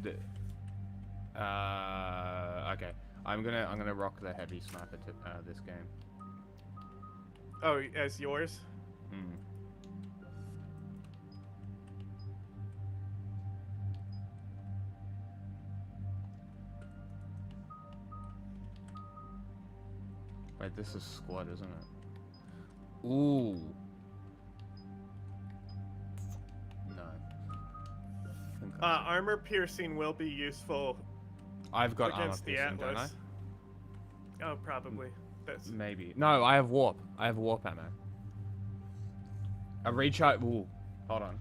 okay. I'm gonna rock the heavy sniper this game. Oh, as yours? Wait, this is squad, isn't it? Ooh. No. Armor piercing will be useful. I've got armor against the piercing, don't I? Atlas. Oh, probably. That's... Maybe. No, I have warp. I have warp ammo. A recharge. Ooh. Hold on.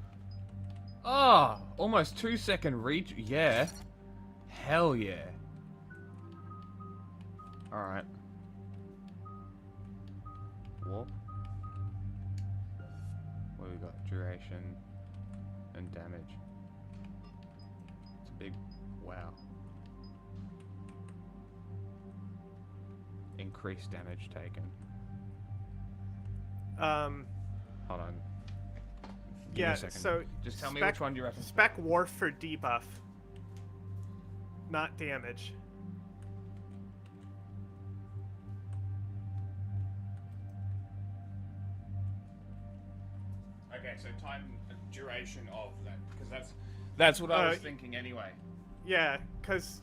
Oh, almost 2-second reach. Yeah. Hell yeah. Alright. Warp. What we got? Duration and damage. It's a big. Wow. Increased damage taken. Hold on. Give me a second. So just tell me which one you reckon. Spec Wharf for debuff, not damage. so time duration of that, because that's what I was thinking anyway. Yeah, because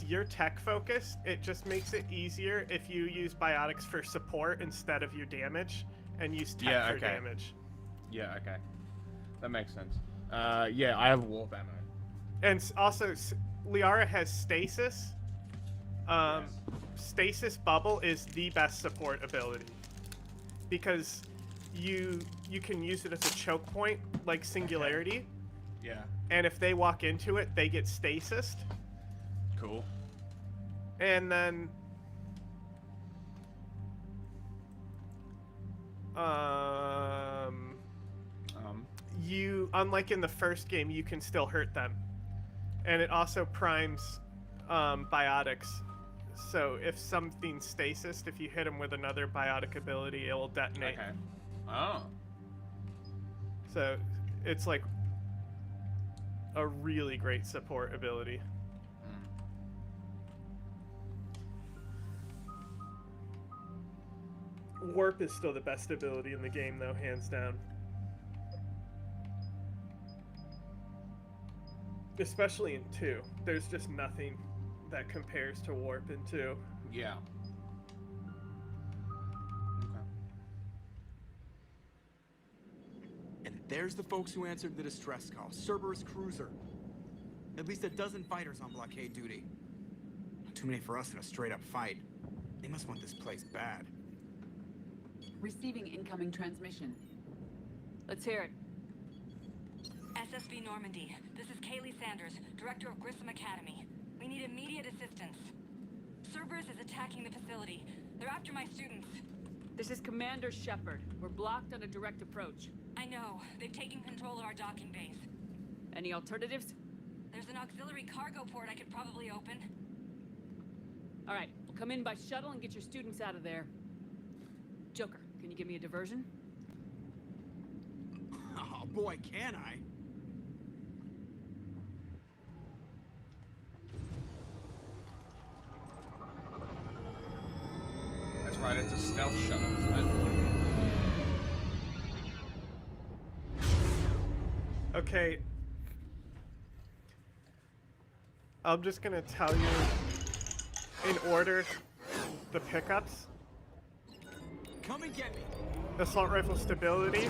you're tech focused, it just makes it easier if you use biotics for support instead of your damage, and use tech for damage. Yeah, okay. That makes sense. Yeah, I have warp ammo. And also, Liara has stasis. Stasis bubble is the best support ability, because you can use it as a choke point, like Singularity. Okay. Yeah. And if they walk into it, they get stasised. Cool. And then you, unlike in the first game, you can still hurt them. And it also primes biotics. So if something's stasised, if you hit them with another biotic ability, it will detonate. Okay. Oh. So it's like a really great support ability. Warp is still the best ability in the game, though, hands down. Especially in 2. There's just nothing that compares to Warp in 2. Yeah. And there's the folks who answered the distress call. Cerberus cruiser. At least a dozen fighters on blockade duty. Too many for us in a straight-up fight. They must want this place bad. Receiving incoming transmission. Let's hear it. SSB Normandy. This is Kaylee Sanders, Director of Grissom Academy. We need immediate assistance. Cerberus is attacking the facility. They're after my students. This is Commander Shepard. We're blocked on a direct approach. I know. They've taken control of our docking base. Any alternatives? There's an auxiliary cargo port I could probably open. All right, we'll come in by shuttle and get your students out of there. Joker, can you give me a diversion? Oh boy, can I? That's right, it's a stealth shuttle, isn't it? Okay. I'm just gonna tell you in order the pickups. Come and get me. Assault rifle stability,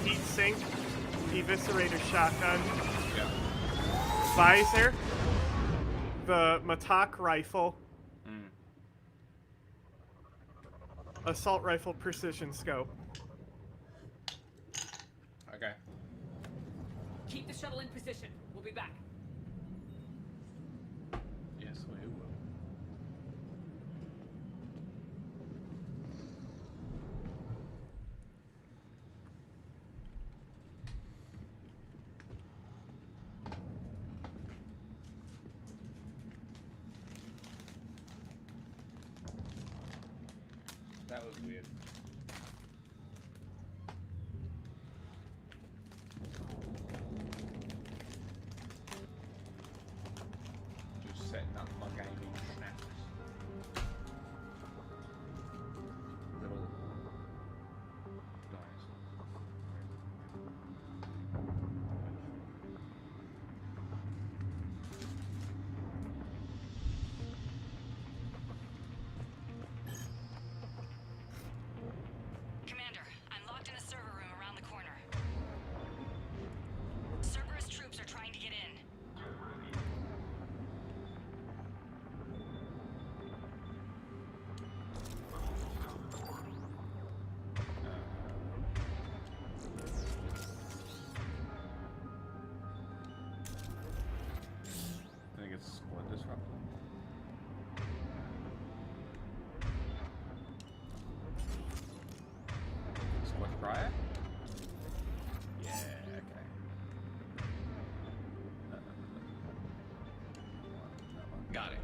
heat sink, eviscerator shotgun, visor, the Matak rifle, assault rifle precision scope. Okay. Keep the shuttle in position. We'll be back. Yes, we will. That was weird. Just setting up my gaming snaps. Little dinosaurs. Commander, I'm locked in a server room around the corner. Cerberus troops are trying to get in. I think it's squad disruptor. Squad crier? Yeah, okay. Got it.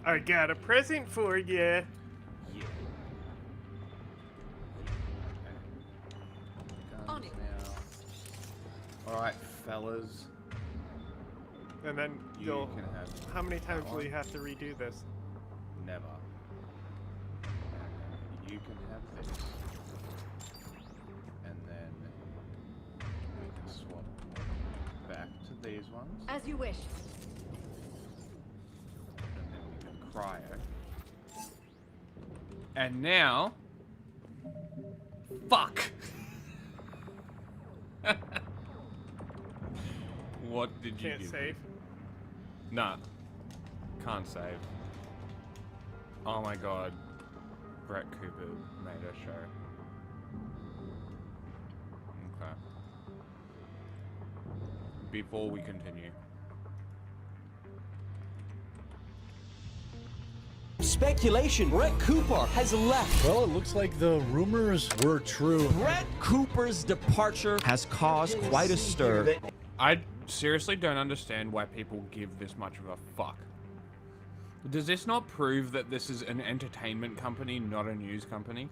I got a present for you. Yeah. On it. Alright, fellas. And then You can have how many times that will one. you have to redo this? Never. And you can have this. And then we can swap back to these ones. As you wish. And then we can cryo. And now... Fuck! What did you Can't do? save? Nah. Can't save. Oh my god. Brett Cooper made a show. Okay. Before we continue. Speculation. Brett Cooper has left. Well, it looks like the rumors were true. Brett Cooper's departure has caused quite a stir. I seriously don't understand why people give this much of a fuck. Does this not prove that this is an entertainment company, not a news company?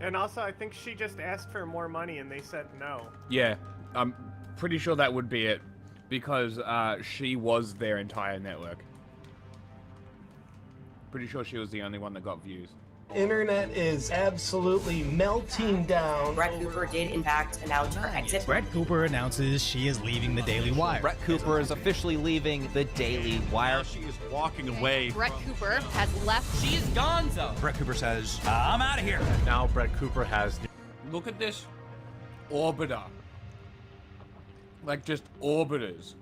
And also, I think she just asked for more money and they said no. Yeah, I'm pretty sure that would be it. Because she was their entire network. Pretty sure she was the only one that got views. Internet is absolutely melting down. Brett Cooper did, in fact, announce her exit. Brett Cooper announces she is leaving the Daily Wire. Brett Cooper is officially leaving the Daily Wire. She is walking away. Brett Cooper has left. She is gonzo. Brett Cooper says, I'm out of here. And now Brett Cooper has... Look at this orbiter. Like, just orbiters.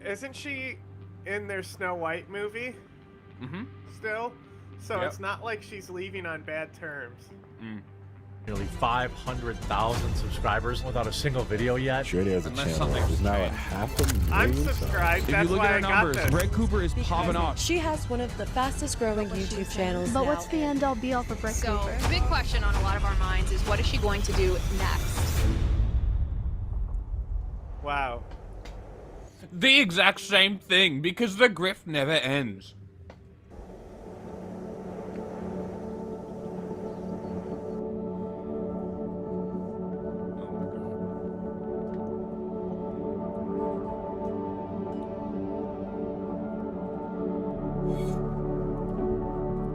Isn't she in their Snow White movie? Mm-hmm. Still? So Yep. it's not like she's leaving on bad terms. Nearly 500,000 subscribers without a single video yet. Sure, there's a channel. There's now at 500,000. I'm subscribed. If That's you look why at I her got numbers, this. Brett Cooper is popping off. She has one of the fastest growing YouTube channels. But what's the end all be all for Brett Cooper? The big question on a lot of our minds is what is she going to do next? Wow. The exact same thing, because the grift never ends.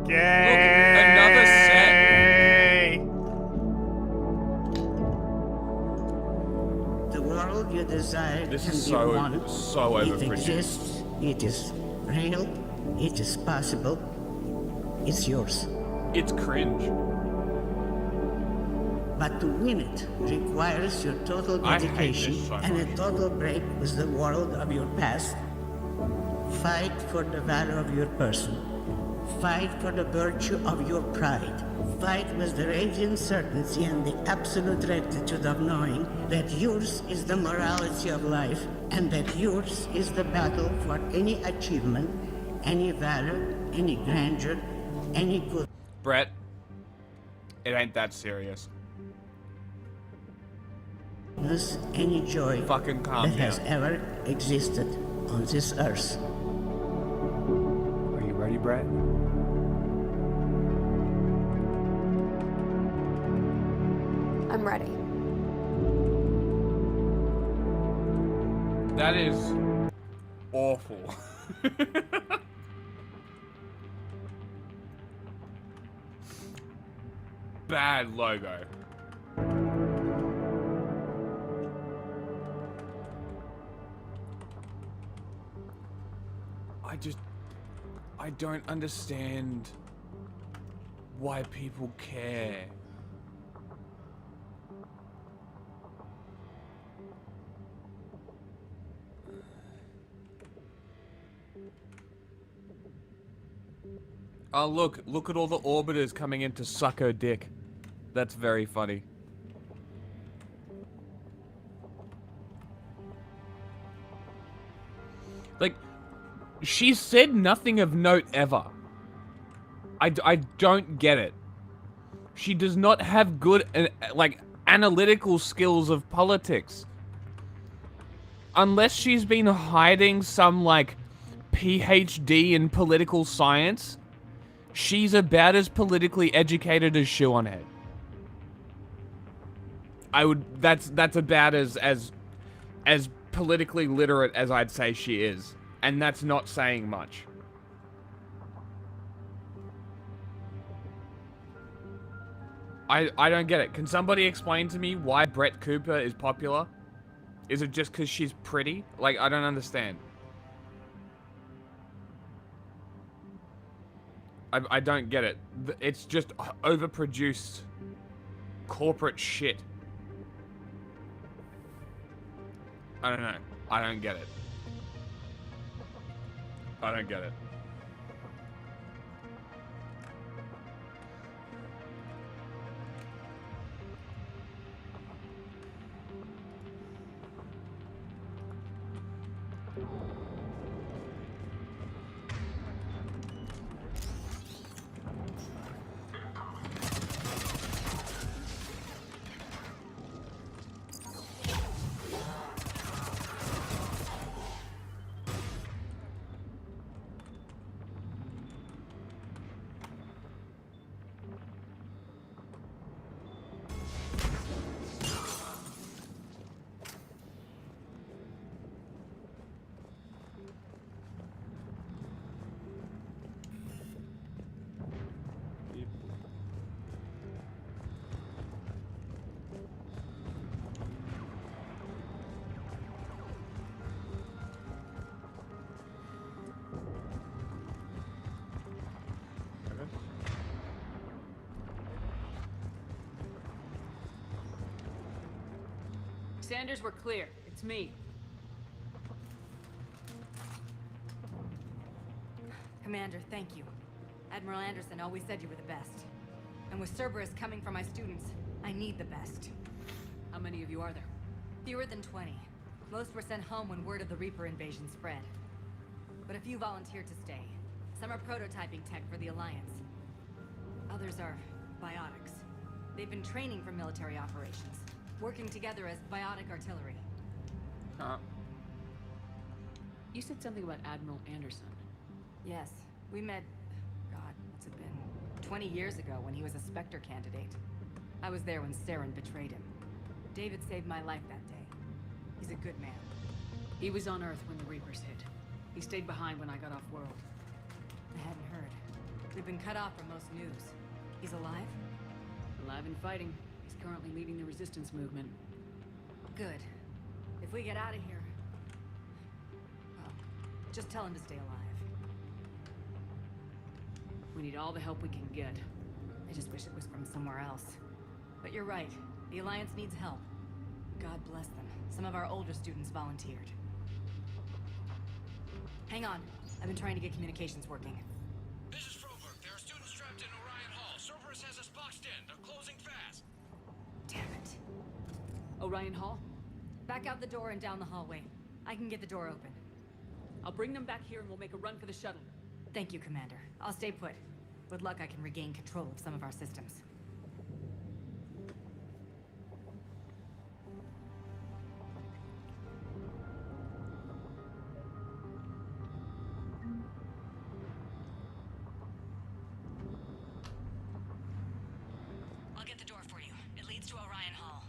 Gay. Another set. The world you desire This and is you so want. It overproduced. exists. It is real. It is possible. It's yours. It's cringe. But to win it requires your total I hate dedication this so and a total break with the world of your past. Fight for the valor of your person. Fight for the virtue of your pride. Fight with the radiant certainty and the absolute rectitude of knowing that yours is the morality of life and that yours is the battle for any achievement, any valor, any grandeur, any good. Brett, it ain't that serious. Any joy Fucking calm that has down. ever existed on this earth. Are you ready, Brett? I'm ready. That is awful. Bad logo. I don't understand why people care. Oh, look at all the orbiters coming in to suck her dick. That's very funny. Like, she said nothing of note ever. I don't get it. She does not have good, like, analytical skills of politics. Unless she's been hiding some, like, PhD in political science, she's about as politically educated as Shoe on Head. That's about as politically literate as I'd say she is, and that's not saying much. I don't get it. Can somebody explain to me why Brett Cooper is popular? Is it just because she's pretty? Like, I don't understand. I don't get it. It's just overproduced corporate shit. I don't know. I don't get it. I don't get it. Sanders, we're clear. It's me. Commander, thank you. Admiral Anderson always said you were the best. And with Cerberus coming for my students, I need the best. How many of you are there? Fewer than 20. Most were sent home when word of the Reaper invasion spread. But a few volunteered to stay. Some are prototyping tech for the Alliance. Others are biotics. They've been training for military operations, working together as biotic artillery. You said something about Admiral Anderson. Yes, we met, God, what's it been? 20 years ago when he was a Spectre candidate. I was there when Saren betrayed him. David saved my life that day. He's a good man. He was on Earth when the Reapers hit. He stayed behind when I got off-world. I hadn't heard. We've been cut off from most news. He's alive? Alive and fighting. He's currently leading the resistance movement. Good. If we get out of here... well, just tell him to stay alive. We need all the help we can get. I just wish it was from somewhere else. But you're right. The Alliance needs help. God bless them. Some of our older students volunteered. Hang on. I've been trying to get communications working. This is Froberg. There are students trapped in Orion Hall. Cerberus has us boxed in. They're closing fast. Damn it. Orion Hall? Back out the door and down the hallway. I can get the door open. I'll bring them back here and we'll make a run for the shuttle. Thank you, Commander. I'll stay put. With luck, I can regain control of some of our systems. I'll get the door for you. It leads to Orion Hall.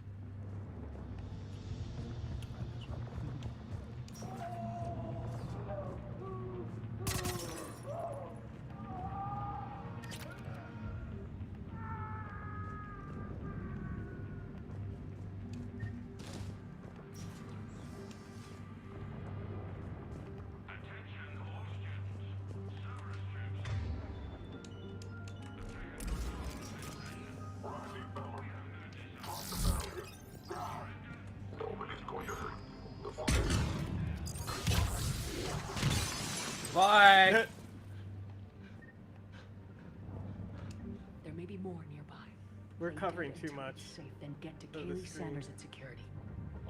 Bye. There may be more nearby. We're covering too much. Safe, then get to Kaylee Sanders at security.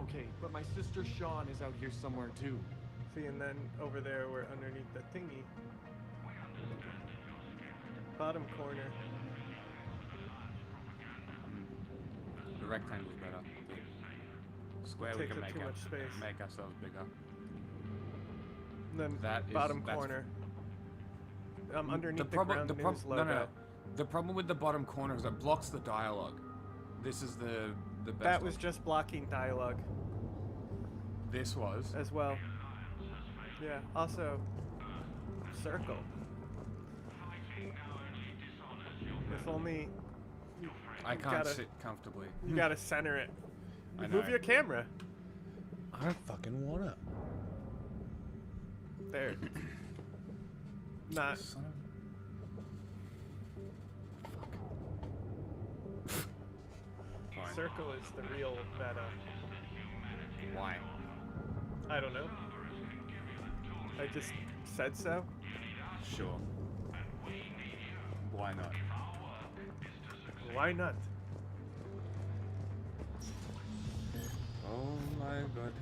Okay, but my sister Sean is out here somewhere too. See, and then over there, we're underneath the thingy. Bottom corner. The rectangle's better. The square we Takes can up too much space. make ourselves bigger. And then That is- bottom that's- corner. Underneath the ground news logo. No. The problem with the bottom corner is it blocks the dialogue. This is the best That was one. just blocking dialogue. This was as well. Yeah. Also, circle. If only. I can't sit comfortably. You gotta center it. I Move know. your camera. I don't fucking wanna. There. Not. Fine. Circle is the real meta. Why? I don't know. I just said so. Sure. Why not? Why not? Oh my god.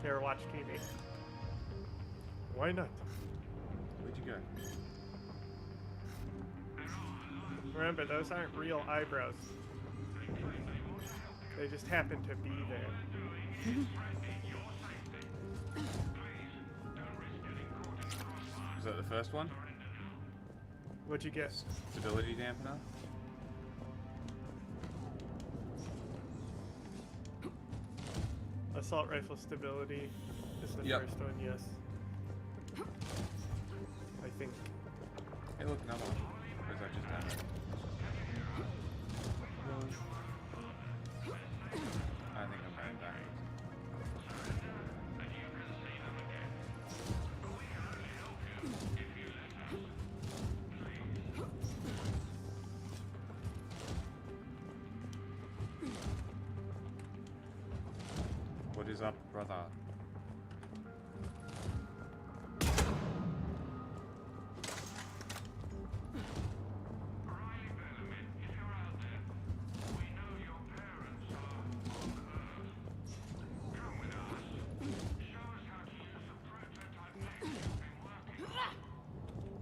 Here, watch TV. Why not? Where'd you go? Remember, those aren't real eyebrows. They just happen to be there. Was that the first one? What'd you get? Stability dampener? Assault rifle stability is the Yep. first one, yes. I think. Hey, look, another one. Or is that just damage? I think I'm going back. What is up, brother?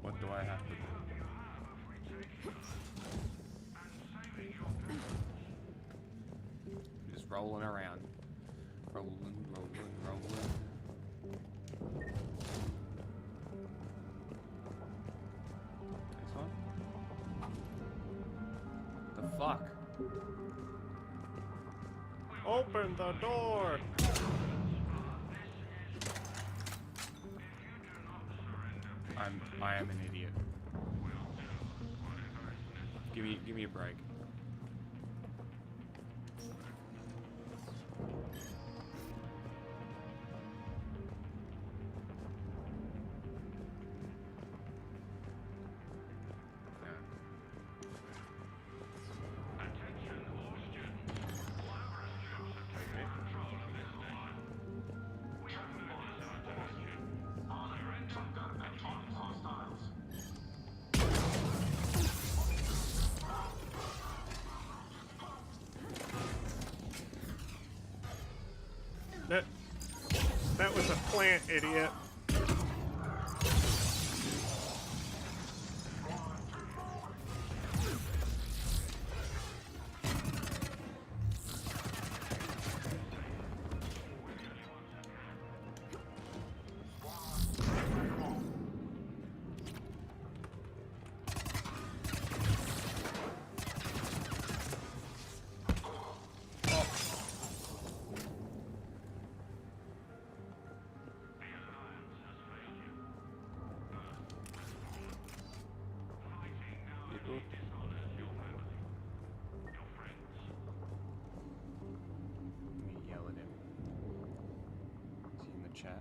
What do I have to do? Just rolling around. Rolling, rolling, rolling. This one? The fuck? Open the door! I am an idiot. Give me a break. That was a plant, idiot. Let me yell at him. Is he in the chat?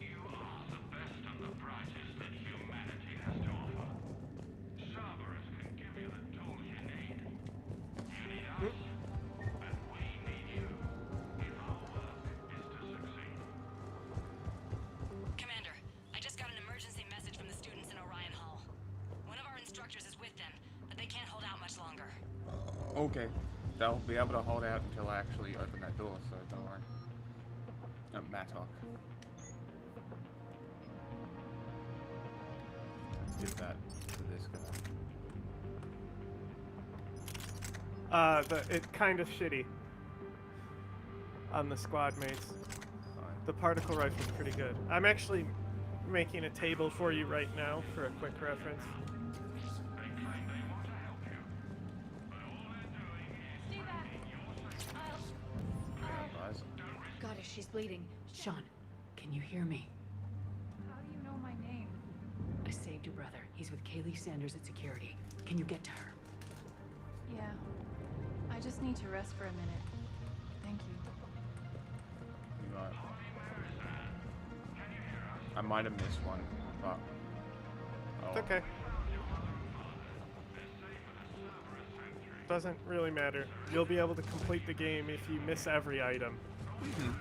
You are the best and the brightest that humanity has to offer. Cerberus can give you the tools you need. You need us, and we need you. If our work is to succeed. Commander, I just got an emergency message from the students in Orion Hall. One of our instructors is with them, but they can't hold out much longer. Okay. They'll be able to hold out until I actually open that door, so don't worry. Mattock. Let's give that to this guy. It's kind of shitty on the squad mates. The particle rifle's pretty good. I'm actually making a table for you right now for a quick reference. Goddess, she's bleeding. Sean, can you hear me? How do you know my name? I saved your brother. He's with Kaylee Sanders at security. Can you get to her? Yeah. I just need to rest for a minute. Thank you. Right. I might have missed one, but... Oh. It's okay. Doesn't really matter. You'll be able to complete the game if you miss every item. Mm-hmm.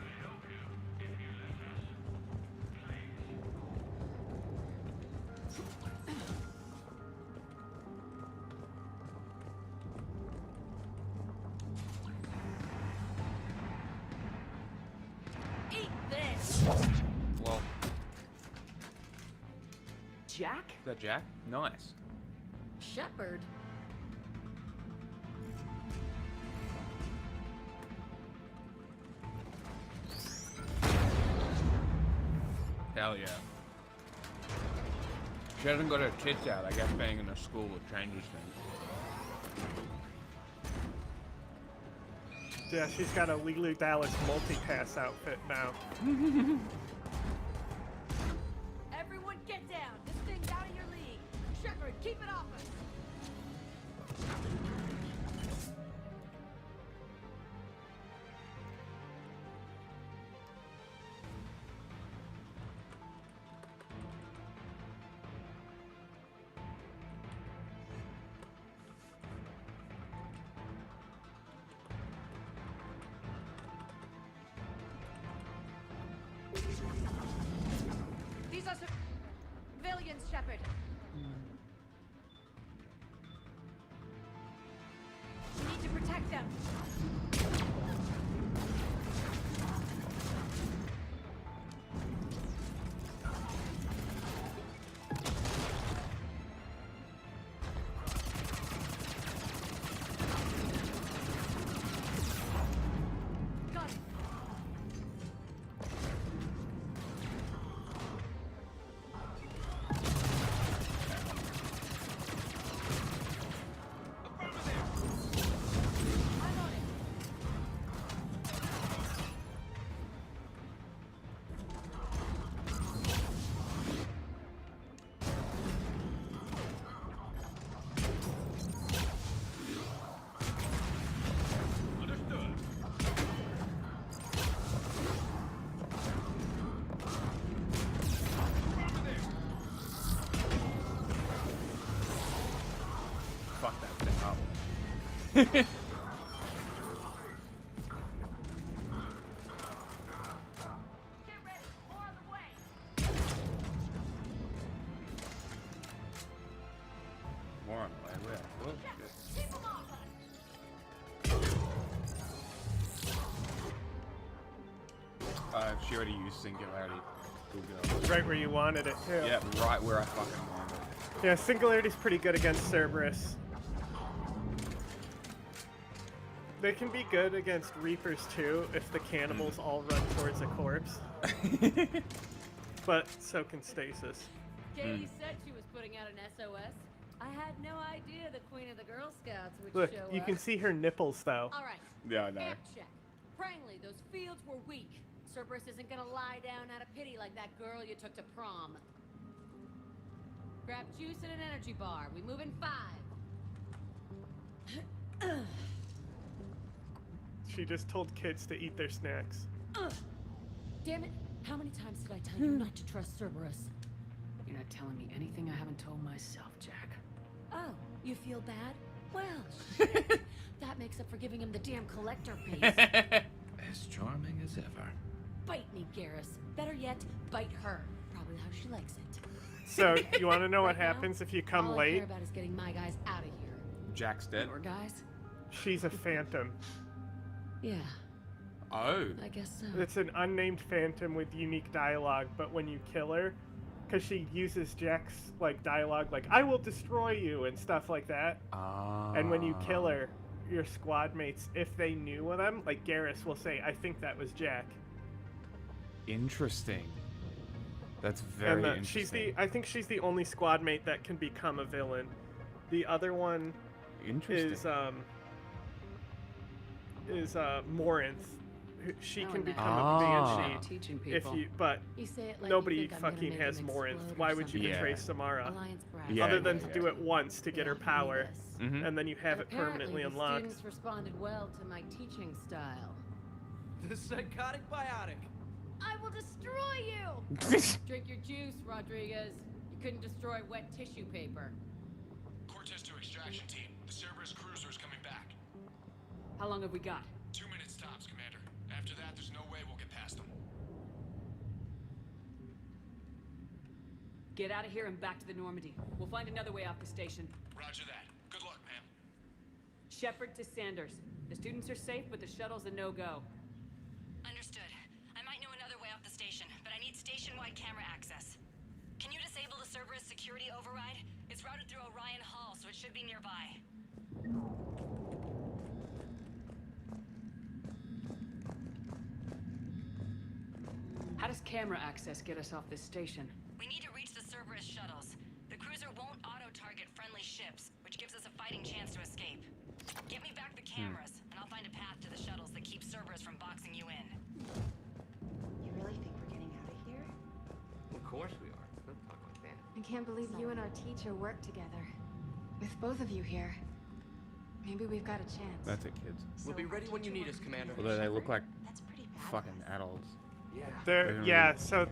Eat this! Well, Jack? is that Jack? Nice. Shepard? Hell yeah. She hasn't got her tits out. I guess being in a school changes things. Yeah, she's got a Lulu Dallas multi-pass outfit now. Everyone get down. This thing's out of your league. Shepard, keep it off us. These are civilians, Shepard. We need to protect them. Got it. Fuck that thing up. More on the way. Where? Whoa, shit. She already used Singularity. Cool girl. Right where you wanted it, too. Yeah, right where I fucking wanted it. Yeah, Singularity's pretty good against Cerberus. They can be good against Reapers, too, if the cannibals all run towards a corpse. But so can Stasis. Katie said she was putting out an SOS. I had no idea the Queen of the Girl Scouts would Look, show you up. can see her nipples, though. All right. Yeah, I know. Amp check. Prangley, those fields were weak. Cerberus isn't gonna lie down out of pity like that girl you took to prom. Grab juice and an energy bar. We move in 5. She just told kids to eat their snacks. Damn it! How many times did I tell you not to trust Cerberus? You're not telling me anything I haven't told myself, Jack. Oh, you feel bad? Well, shit. That makes up for giving him the damn collector piece. As charming as ever. Bite me, Garrus. Better yet, bite her. Probably how she likes it. So, you want to know what Right now, happens if you come all I late? care about is getting my guys out of here. Jack's dead. Your guys? She's a phantom. Yeah. Oh. I guess so. It's an unnamed phantom with unique dialogue, but when you kill her, because she uses Jack's like dialogue, like "I will destroy you" and stuff like that. And when you kill her, your squad mates if they knew of them. Like Garrus will say, "I think that was Jack." Interesting. That's very interesting. I think she's the only squad mate that can become a villain. The other one is Morinth. She can become a banshee if you, but You say it like nobody you think I'm gonna fucking make has him Morinth. explode or Why would you something. betray Samara? Yeah, Other than to do it once to get her power, and then you have it permanently Apparently, the unlocked. students responded well to my teaching style. The psychotic biotic. I will destroy you! Drink your juice, Rodriguez. You couldn't destroy wet tissue paper. Cortez to extraction team. The Cerberus cruiser is coming back. How long have we got? 2 minutes tops, Commander. After that, there's no way we'll get past them. Get out of here and back to the Normandy. We'll find another way off the station. Roger that. Good luck, ma'am. Shepard to Sanders. The students are safe, but the shuttle's a no-go. Understood. I might know another way off the station, but I need station-wide camera access. Can you disable the Cerberus security override? It's routed through Orion Hall, so it should be nearby. How does camera access get us off this station? We need to reach the Cerberus shuttles. The cruiser won't auto-target friendly ships, which gives us a fighting chance to escape. Get me back the cameras, and I'll find a path to the shuttles that keep Cerberus from boxing you in. You really think we're getting out of here? Of course we are. Don't talk like that. I can't believe you and our teacher work together. With both of you here. Maybe we've got a chance. That's it, kids. We'll be ready when you need us, Commander. Although they look like fucking adults. So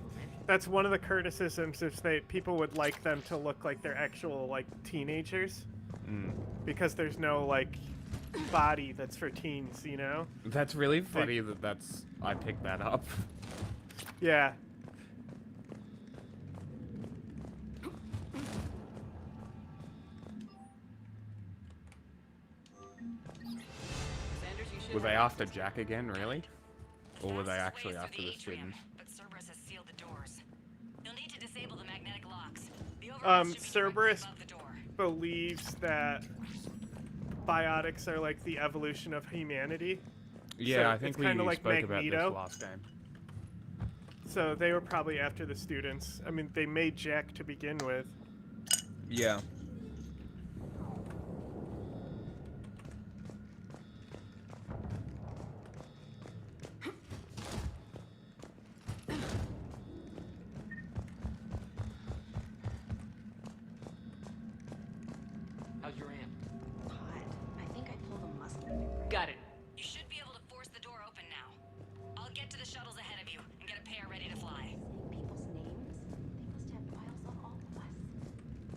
that's one of the criticisms is people would like them to look like they're actual like teenagers, because there's no like body that's for teens, you know. That's really funny I picked that up. Yeah. Were they after Jack again, really? Or were they actually after the students? But Cerberus has sealed the doors. You'll need to disable the magnetic locks. Cerberus believes that biotics are like the evolution of humanity. Yeah, so I think we kind of like spoke Magneto. about this last game. So they were probably after the students. I mean, they made Jack to begin with. Yeah. How's your amp? Hot. I think I pulled a muscle. Got it. You should be able to force the door open now. I'll get to the shuttles ahead of you and get a pair ready to fly. People's names? They must have files on all of us.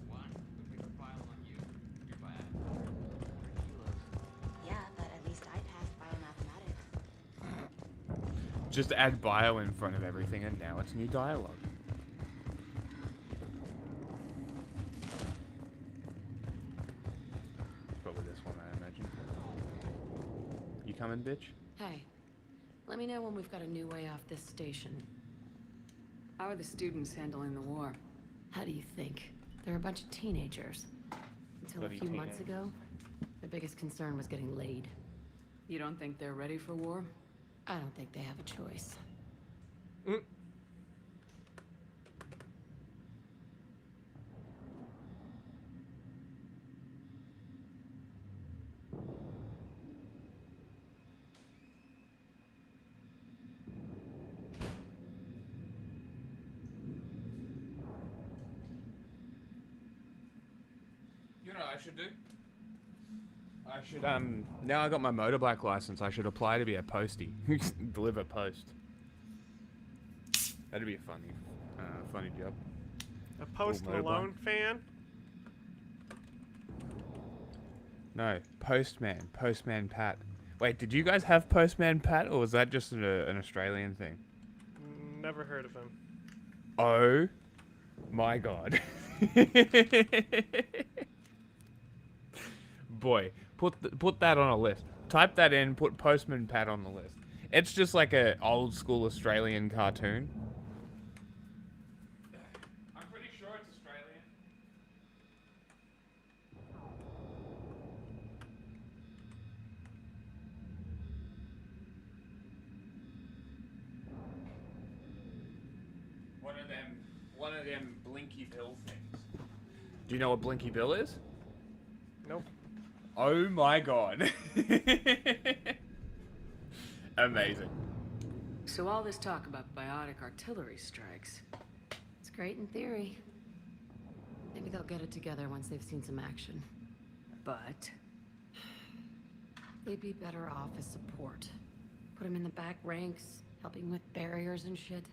What? If we could file on you, you're bad. Yeah, but at least I passed biomathematics. Just add bio in front of everything and now it's new dialogue. Probably this one, I imagine. You coming, bitch? Hey, let me know when we've got a new way off this station. How are the students handling the war? How do you think? They're a bunch of teenagers. Until a few months ago, their biggest concern was getting laid. You don't think they're ready for war? I don't think they have a choice. You know what I should do? I should, now I got my motorbike license, I should apply to be a postie. Deliver post. That'd be a funny job. A Post Cool motorbike. Malone fan? No, Postman Pat. Wait, did you guys have Postman Pat, or was that just an Australian thing? Never heard of him. Oh my god. Boy, put that on a list. Type that in, put Postman Pat on the list. It's just like a old school Australian cartoon. I'm pretty sure it's Australian. One of them Blinky Bill things. Do you know what Blinky Bill is? Nope. Oh my god. Amazing. So all this talk about biotic artillery strikes. It's great in theory. Maybe they'll get it together once they've seen some action. But they'd be better off as support. Put them in the back ranks, helping with barriers and shit.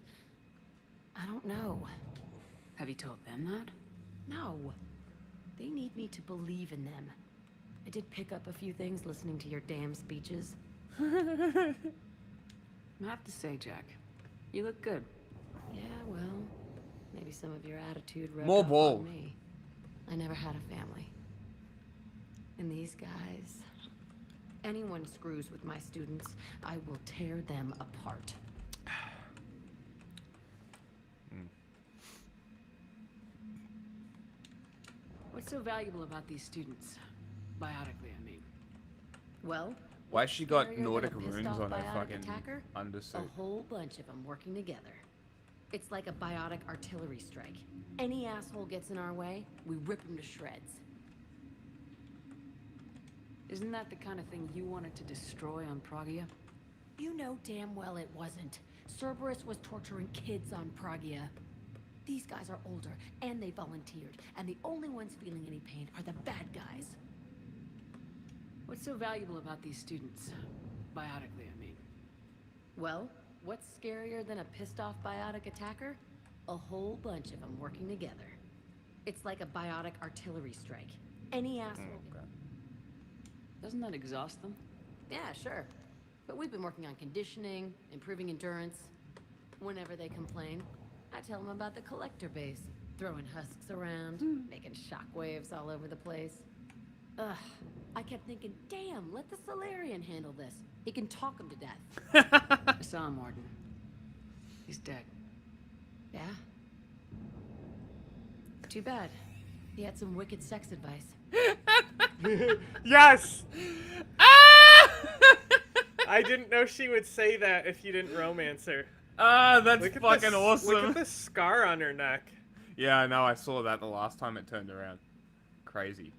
I don't know. Have you told them that? No. They need me to believe in them. I did pick up a few things listening to your damn speeches. I have to say, Jack, you look good. Yeah, well, maybe some of your attitude rubbed More off ball. on me. I never had a family. And these guys... Anyone screws with my students, I will tear them apart. What's so valuable about these students? Biotically, I mean. Well, Why she got scarier than Nordic a pissed runes off on her biotic fucking attacker? undersuit? A whole bunch of them working together. It's like a biotic artillery strike. Any asshole gets in our way, we rip him to shreds. Isn't that the kind of thing you wanted to destroy on Pragia? You know damn well it wasn't. Cerberus was torturing kids on Pragia. These guys are older, and they volunteered, and the only ones feeling any pain are the bad guys. What's so valuable about these students? Biotically, I mean. Well, what's scarier than a pissed-off biotic attacker? A whole bunch of them working together. It's like a biotic artillery strike. Any asshole... Doesn't that exhaust them? Yeah, sure. But we've been working on conditioning, improving endurance. Whenever they complain, I tell them about the collector base, throwing husks around, making shockwaves all over the place. Ugh, I kept thinking, damn, let the Solarian handle this. He can talk him to death. I saw him, Warden. He's dead. Yeah? Too bad. He had some wicked sex advice. Yes! I didn't know she would say that if you didn't romance her. Ah, that's Look at fucking this, awesome. Look at the scar on her neck. Yeah, I know. I saw that the last time it turned around. Crazy.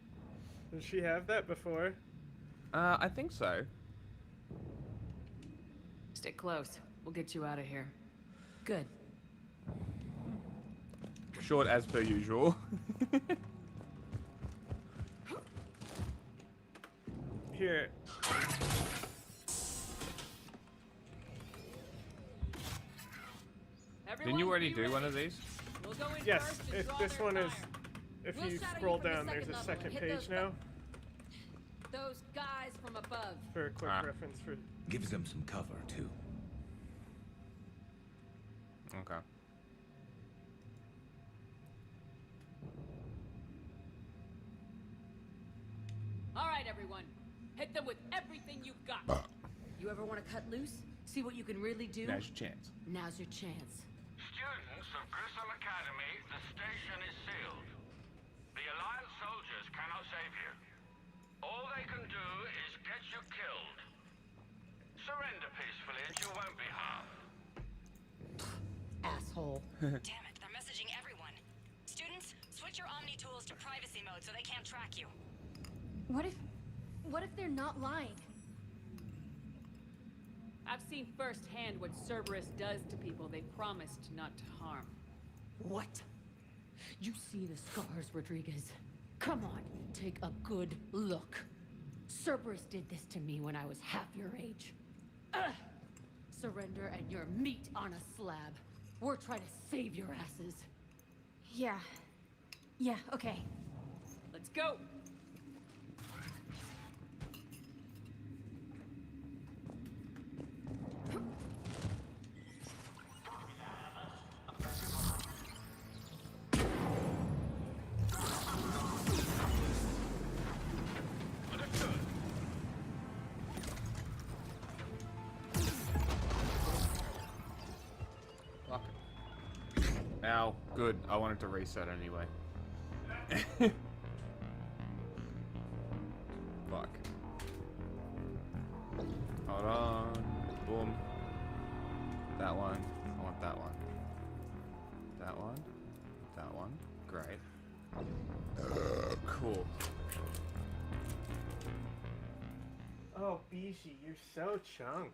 Did she have that before? I think so. Stick close. We'll get you out of here. Good. Short as per usual. Here. Didn't you already do one of these? Yes, if this one is... If you scroll down, there's a second page now. Those guys from above. For a quick reference for... Gives them some cover, too. Okay. All right, everyone. Hit them with everything you've got. You ever want to cut loose? See what you can really do? Now's your chance. Now's your chance. Students of Grissom Academy, the station is sealed. The Alliance soldiers cannot save you. All they can do is get you killed. Surrender peacefully and you won't be harmed. Asshole. Damn it, they're messaging everyone. Students, switch your Omni tools to privacy mode so they can't track you. What if they're not lying? I've seen firsthand what Cerberus does to people they promised not to harm. What? You see the scars, Rodriguez? Come on, take a good look. Cerberus did this to me when I was half your age. Surrender and you're meat on a slab. We're trying to save your asses. Yeah. Yeah, okay. Let's go! Ow, good. I wanted to reset anyway. Fuck. Hold on. Boom. That one. I want that one. that one. That one. Great. Cool. Oh, Bijou, you're so chunk.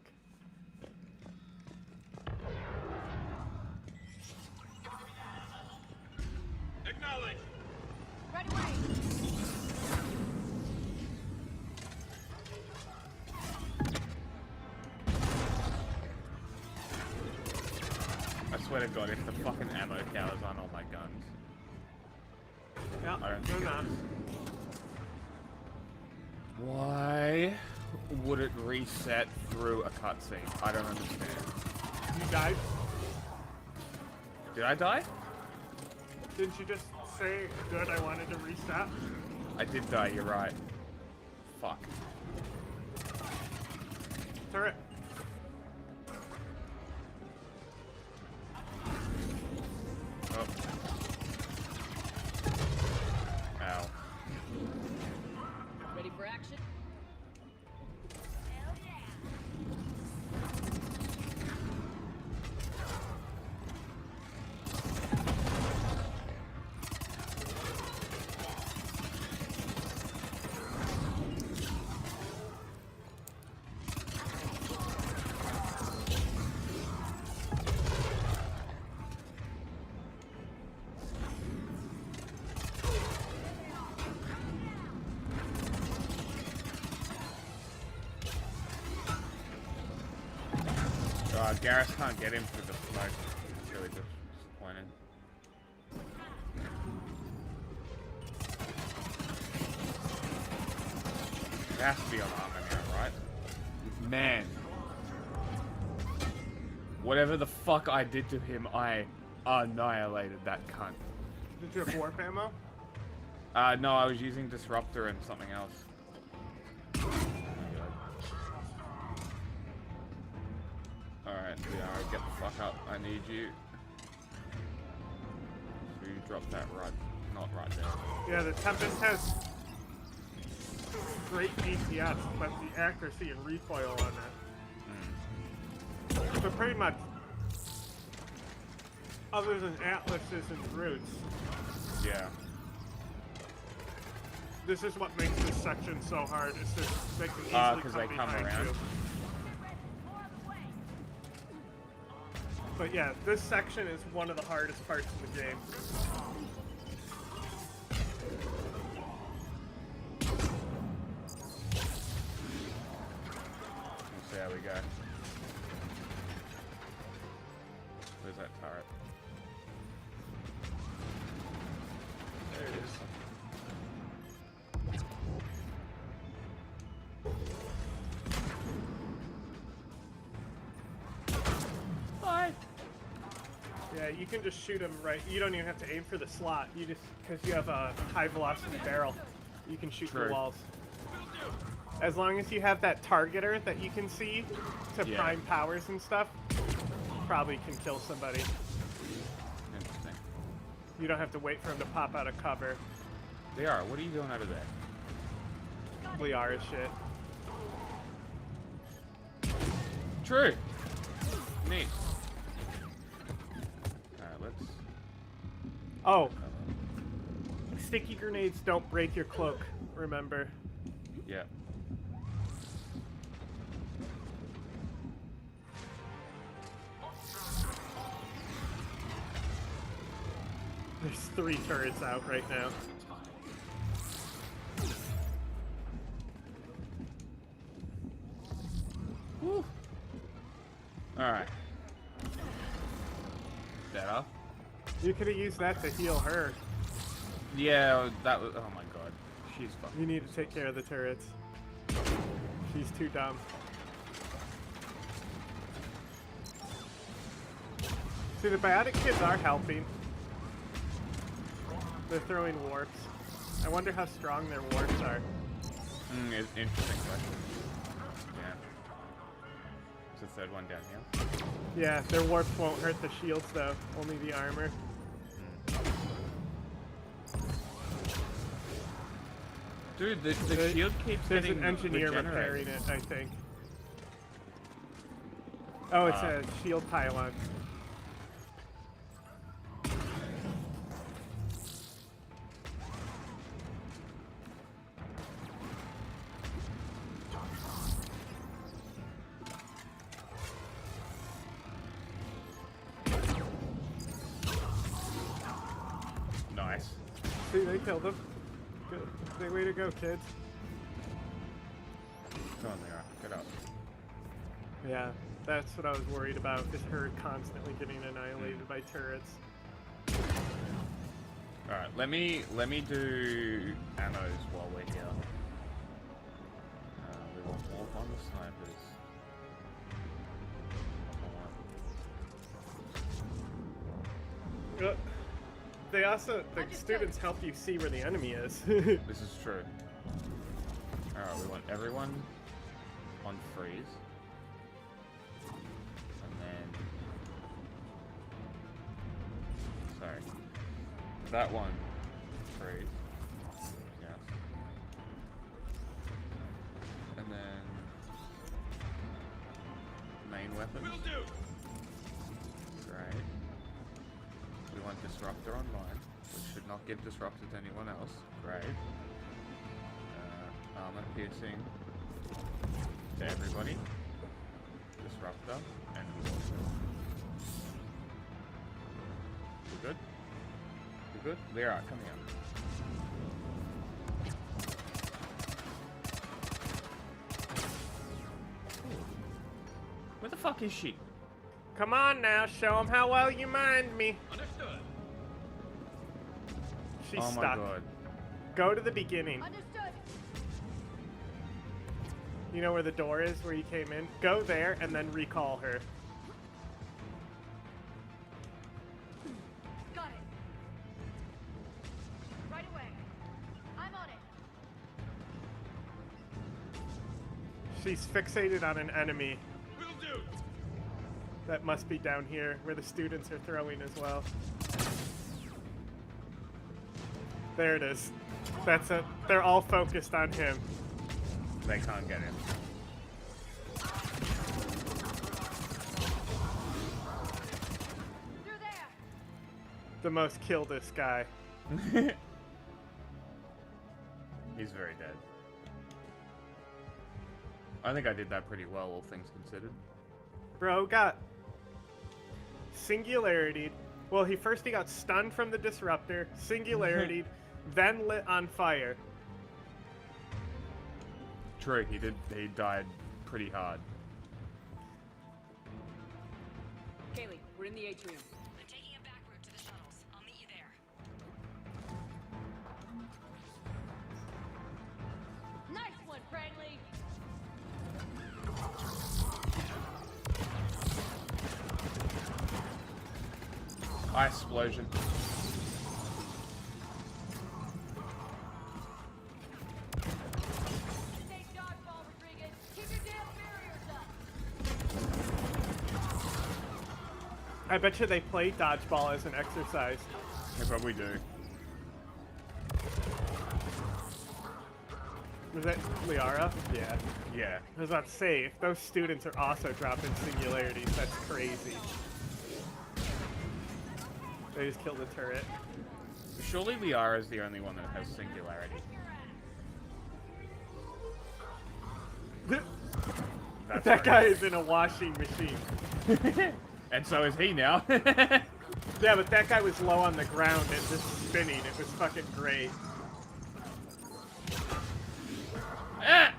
Acknowledge. Right away. I swear to God, if the fucking ammo cow is on all my guns. Yeah, I don't they're think not. Why would it reset through a cutscene? I don't understand. You died? Did I die? Didn't you just say, good, I wanted to reset? I did die, you're right. Fuck. Turret. Oh. Ow. Ready for action? Garrus can't get him through the smoke. It's really disappointing. It has to be on armor now, right? Man. Whatever the fuck I did to him, I annihilated that cunt. Did you have warp ammo? No, I was using Disruptor and something else. Alright, Liara, get the fuck up. I need you. So you drop that right, not right there. Yeah, the Tempest has great DPS, but the accuracy and recoil on it. But pretty much, other than Atlases and Roots, yeah. This is what makes this section so hard. It's just they can easily because they come around. you. But yeah, this section is one of the hardest parts of the game. Let's see how we go. Where's that turret? There it is. Bye. Yeah, you can just shoot them right. You don't even have to aim for the slot. You just, because you have a high velocity barrel, you can shoot True. the walls. As long as you have that targeter that you can see to prime powers and stuff, probably can kill somebody. Interesting. You don't have to wait for him to pop out of cover. Liara, what are you doing over there? Liara shit. True. Neat. Alright, let's... Oh. Sticky grenades don't break your cloak, remember. Yeah. There's 3 turrets out right now. Woo. Alright. Better. You could have used that to heal her. Yeah, that was... Oh my god. She's fucking... You need to take care of the turrets. She's too dumb. See, the biotic kids are helping. They're throwing warps. I wonder how strong their warps are. It's interesting question. Yeah. It's the third one down here. Yeah, their warps won't hurt the shields though, only the armor. Dude, the shield keeps There's getting an engineer repairing it, I think. Oh, it's a shield pylon. See, they killed him. Good. Good way to go, kids. Come on, Lyra. Get up. Yeah, that's what I was worried about, is her constantly getting annihilated by turrets. Alright, let me do ammos while we're here. We want more on the snipers. They also, the students help you see where the enemy is. This is true. Alright, we want everyone on freeze. And then... Sorry. That one, freeze. Yes. And then... Main weapons. Will do! Great. We want Disruptor online, which should not get disrupted to anyone else. Great. Armor piercing to everybody. Disruptor and we good? We good? Lyra, come here. Where the fuck is she? Come on now, show them how well you mind me. Understood. She's oh stuck. my god. Go to the beginning. Understood. You know where the door is, where you came in? Go there and then recall her. Got it. Right away. I'm on it. She's fixated on an enemy. Will do. That must be down here, where the students are throwing as well. There it is. That's it. They're all focused on him. They can't get him. Through there. The most killed-est guy. He's very dead. I think I did that pretty well, all things considered. Bro got singularity. Well, he got stunned from the disruptor, singularity, then lit on fire. True, he died pretty hard. Kaylee, we're in the atrium. I'm taking a back route to the shuttles. I'll meet you there. Nice one, Franklin. Ice explosion. I bet you they play dodgeball as an exercise. They probably do. Was that Liara? Yeah. Yeah. I was about to say, if those students are also dropping singularities, that's crazy. They just killed the turret. Surely Liara is the only one that has singularity. That guy is in a washing machine. And so is he now. Yeah, but that guy was low on the ground and just spinning. It was fucking great. Ah!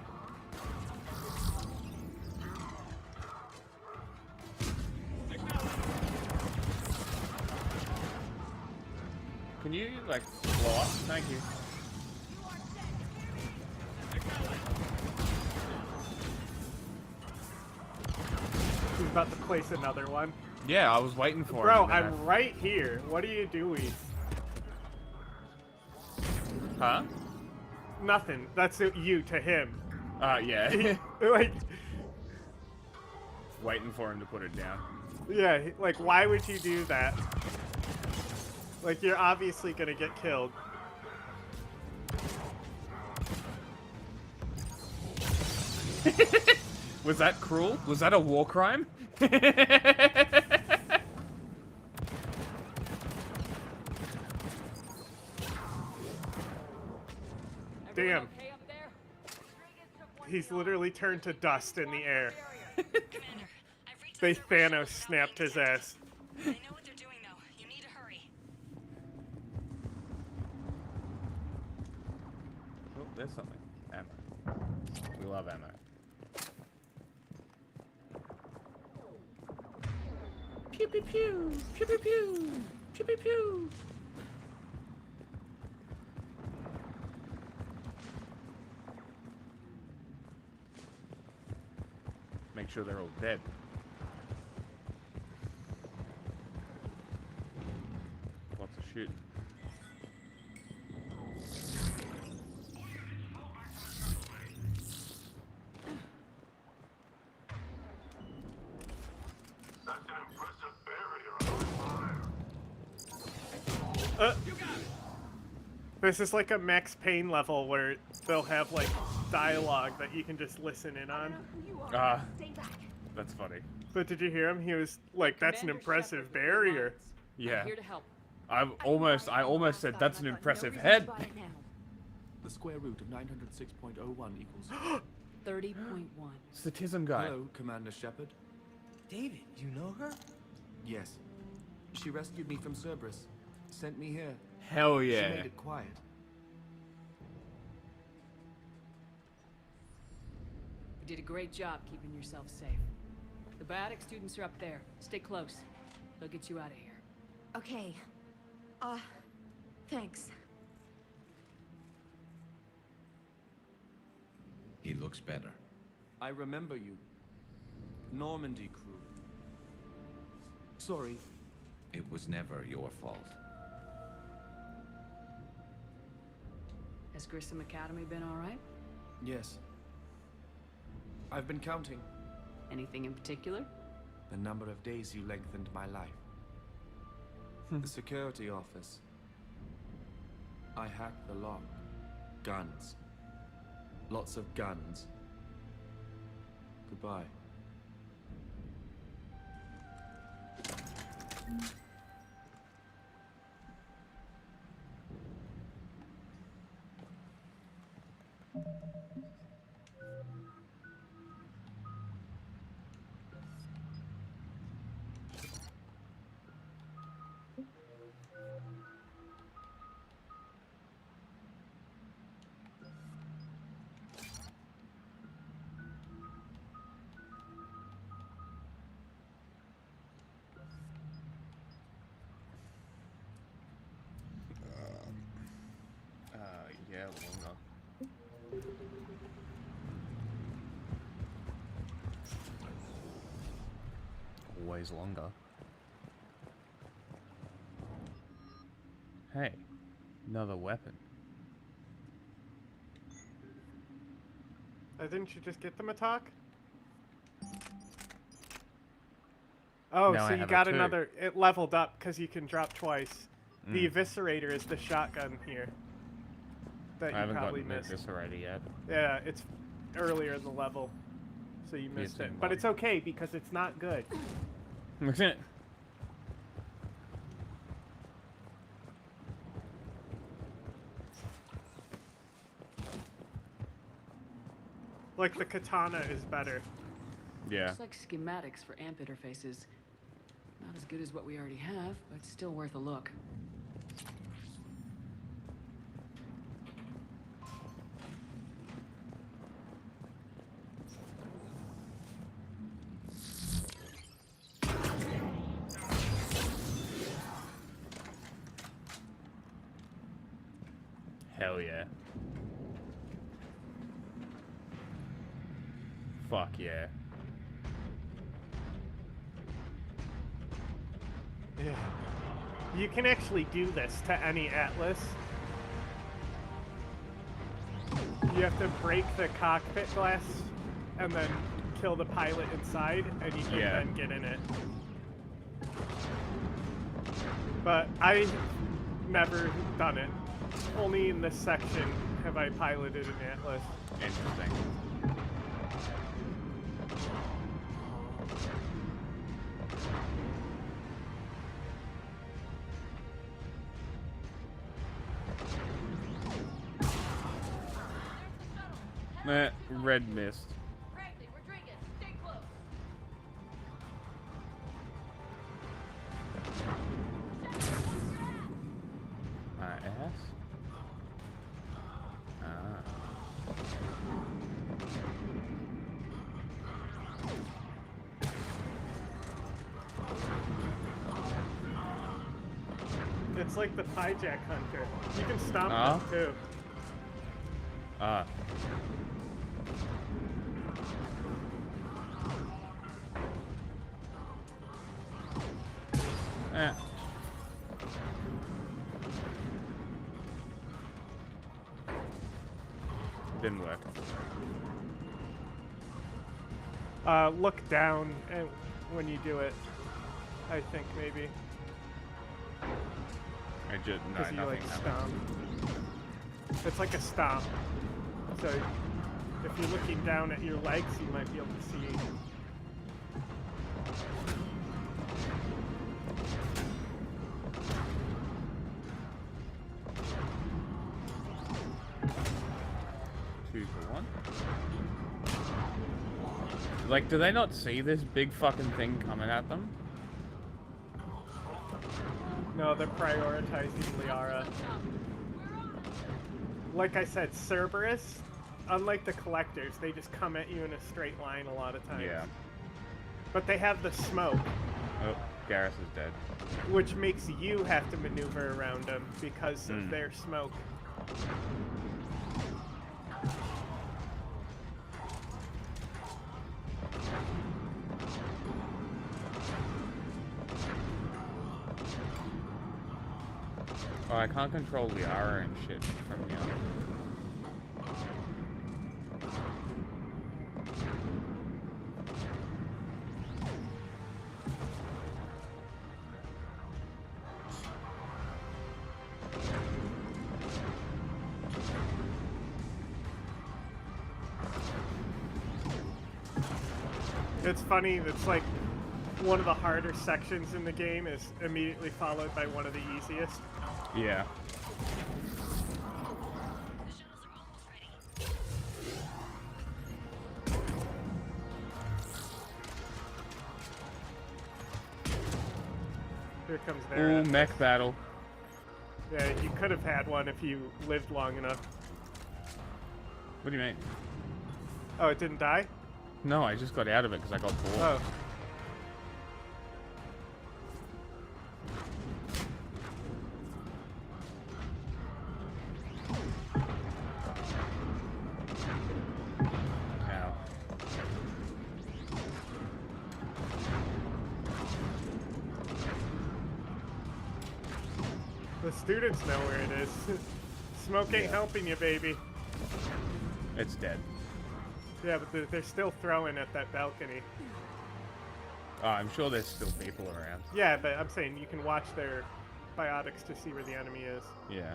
Can you, like, blow up? Thank you. He's about to place another one. Yeah, I was waiting for Bro, him. Bro, I'm right here. What are you doing? Huh? Nothing. That's you to him. Yeah. Like... Waiting for him to put it down. Yeah, like, why would you do that? Like, you're obviously gonna get killed. Was that cruel? Was that a war crime? Damn. He's literally turned to dust in the air. They Thanos snapped his ass. I know what they're doing, though. You need to hurry. love ammo. Pew pew pew! Pew pew pew! Pew pew pew! Make sure they're all dead. Lots of shit. This is like a Max Payne level where they'll have like dialogue that you can just listen in on. That's funny. But did you hear him? He was like, "That's an impressive barrier." Yeah. Here to help. I almost said that's an impressive head. The square root of 906.01 equals 30.1. Statism guy. Hello, Commander Shepard. David, you know her? Yes. She rescued me from Cerberus. Sent me here. Hell yeah. She made it quiet. You did a great job keeping yourself safe. The biotic students are up there. Stay close. They'll get you out of here. Okay. Thanks. He looks better. I remember you. Normandy crew. Sorry. It was never your fault. Has Grissom Academy been all right? Yes. I've been counting. Anything in particular? The number of days you lengthened my life. The security office. I hacked the lock. Guns. Lots of guns. Goodbye. Yeah, longer. Always longer. Hey, another weapon. Didn't you just get them a talk? Oh, Now so I you have got a two. another. It leveled up because you can drop twice. The Eviscerator is the shotgun here. That I haven't you probably gotten missed. Eviscerator yet. Yeah, it's earlier in the level, so you missed it. But it's okay because it's not good. Like the katana is better. Yeah. Looks like schematics for amp interfaces. Not as good as what we already have, but still worth a look. Hell yeah. Fuck yeah. Yeah. You can actually do this to any Atlas. You have to break the cockpit glass and then kill the pilot inside, and you can then get in it. But I've never done it. Only in this section have I piloted an Atlas. Interesting. Red mist. Franklin, we're drinking. Stay close. My ass? Ah. It's like the hijack hunter. You can stomp them too. Didn't work. Look down and when you do it. I think maybe. I just no, Because you like nothing stomp. It's like a stomp. So if you're looking down at your legs, you might be able to see. Two for one. Like, do they not see this big fucking thing coming at them? No, they're prioritizing Liara. Like I said, Cerberus, unlike the collectors, they just come at you in a straight line a lot of times. Yeah. But they have the smoke. Oh, Garrus is dead. Which makes you have to maneuver around them because of their smoke. Oh, I can't control Liara and shit from here. It's funny, it's like one of the harder sections in the game is immediately followed by one of the easiest. Yeah. Here comes their Ooh, mech battle. Yeah, you could have had one if you lived long enough. What do you mean? Oh, it didn't die? No, I just got out of it because I got bored. Oh. Ow. The students know where it is. Smoke ain't helping you, baby. It's dead. Yeah, but they're still throwing at that balcony. Oh, I'm sure there's still people around. Yeah, but I'm saying you can watch their biotics to see where the enemy is. Yeah.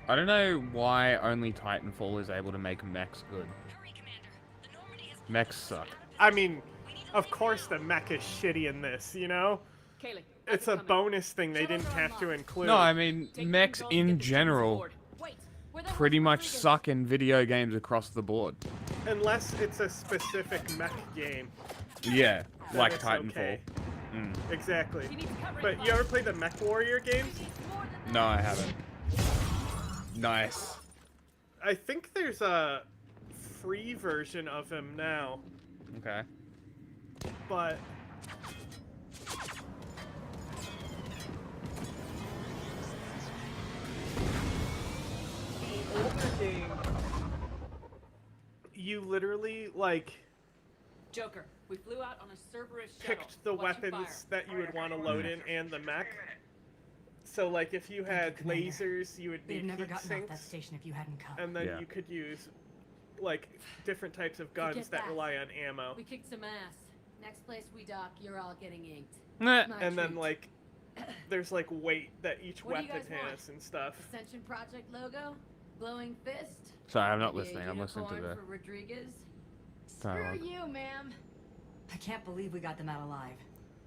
I don't know why only Titanfall is able to make mechs good. Mechs suck. I mean, of course the mech is shitty in this, you know? It's a bonus thing they didn't have to include. No, I mean, mechs in general pretty much suck in video games across the board. Unless it's a specific mech game. Yeah, then like it's Titanfall. okay. Mm. Exactly. But you ever played the Mech Warrior games? No, I haven't. Nice. I think there's a free version of him now. Okay. But the older game, you literally like Joker, we flew out on a Cerberus picked the weapons that you would want to load in and the mech. So like if you had lasers, you would need never heat gotten off that sinks, station if you hadn't come. and then you could use like different types of guns that rely on ammo. We kicked some ass. Next place we dock, you're all getting inked. And then like there's like weight that each What do you weapon guys want? has and stuff. Ascension Project logo? Glowing fist? Sorry, I'm not Maybe a listening. I'm listening to unicorn the for Rodriguez? dialogue. Screw you, ma'am. I can't believe we got them out alive.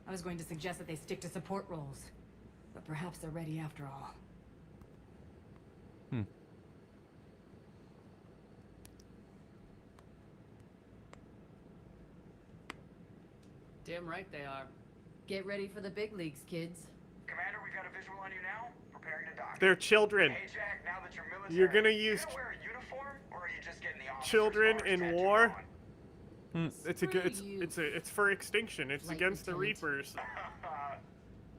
I was going to suggest that they stick to support roles. But perhaps they're ready after all. Damn right they are. Get ready for the big leagues, kids. on you now? Preparing to dock. They're children. Hey Jack, now that you're military, You're gonna use you gonna wear a uniform, or are you just getting the officer's children cars in tattooed war. on? It's a good. It's for extinction. It's against the Reapers.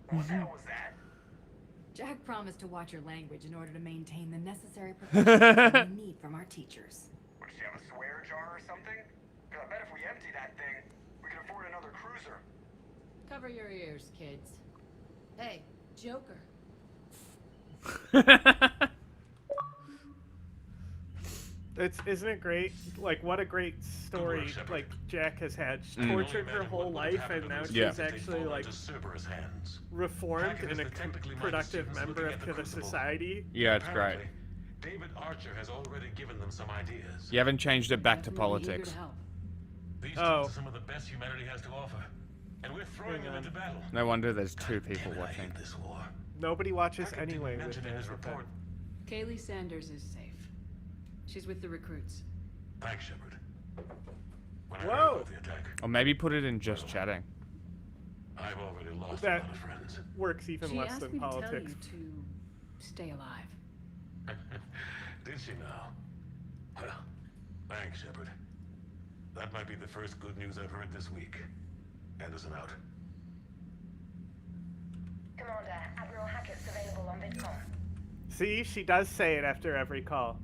What the hell was that? Jack promised to watch your language in order to maintain the necessary professionalism we need from our teachers. What, does she have a swear jar or something? Because I bet if we empty that thing, we can afford another cruiser. Cover your ears, kids. Hey, Joker. Isn't it great? Like, what a great story, like, Jack has had. She's tortured her whole life, and now she's actually, like, reformed and a productive member of the society. Yeah, it's great. David Archer has already given them some ideas. You haven't changed it back to politics. These tools are some of the best humanity has to offer, and we're throwing them into battle. No wonder there's 2 people watching. This war. Nobody watches anyway. Mentioned in his report. Kaylee Sanders is safe. She's with the recruits. Thanks, Shepard. When I Whoa! heard about the attack, Or maybe put it in just chatting. I've already lost That a lot of friends. works even She less asked than me politics. to tell you to stay alive. Did she now? Well, thanks, Shepard. That might be the first good news I've heard this week. Anderson out. Commander, Admiral Hackett's available on VidCom. See, she does say it after every call.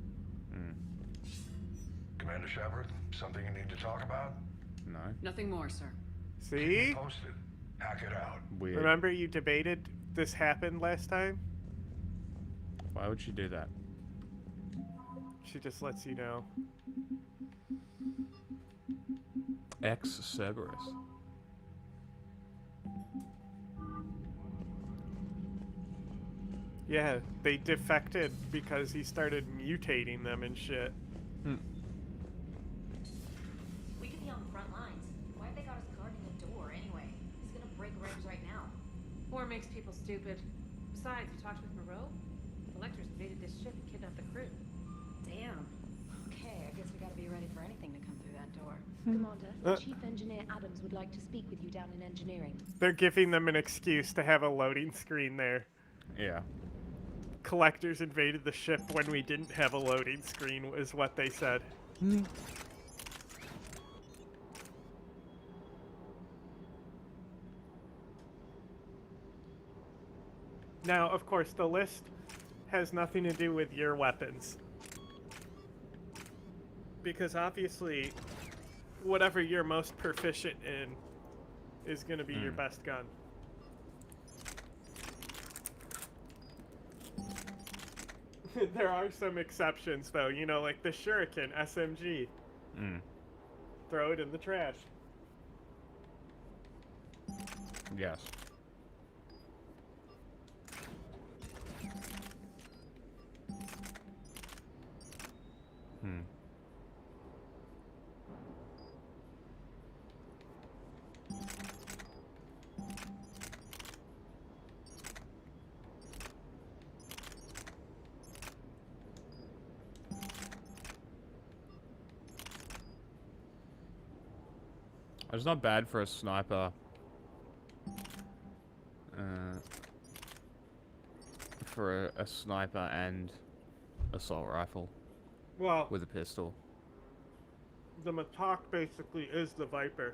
Commander Shepard, something you need to talk about? No. Nothing more, sir. See? Posted. Hack it out. Weird. Remember you debated this happened last time? Why would she do that? She just lets you know. Ex-Cerberus. Yeah, they defected because he started mutating them and shit. We could be on the front lines. Why have they got us guarding the door anyway? He's gonna break regs right now. War makes people stupid. Besides, you talked with Moreau? The Lectors invaded this ship and kidnapped the crew. Damn. Okay, I guess we gotta be ready for anything to come through that door. Commander, Chief Engineer Adams would like to speak with you down in engineering. They're giving them an excuse to have a loading screen there. Yeah. Collectors invaded the ship when we didn't have a loading screen, is what they said. Now, of course, the list has nothing to do with your weapons. Because obviously, whatever you're most proficient in is going to be your best gun. There are some exceptions, though. You know, like the Shuriken SMG. Throw it in the trash. Yes. It's not bad for a sniper. For a sniper and assault rifle. Well, with a pistol. The Matok basically is the Viper.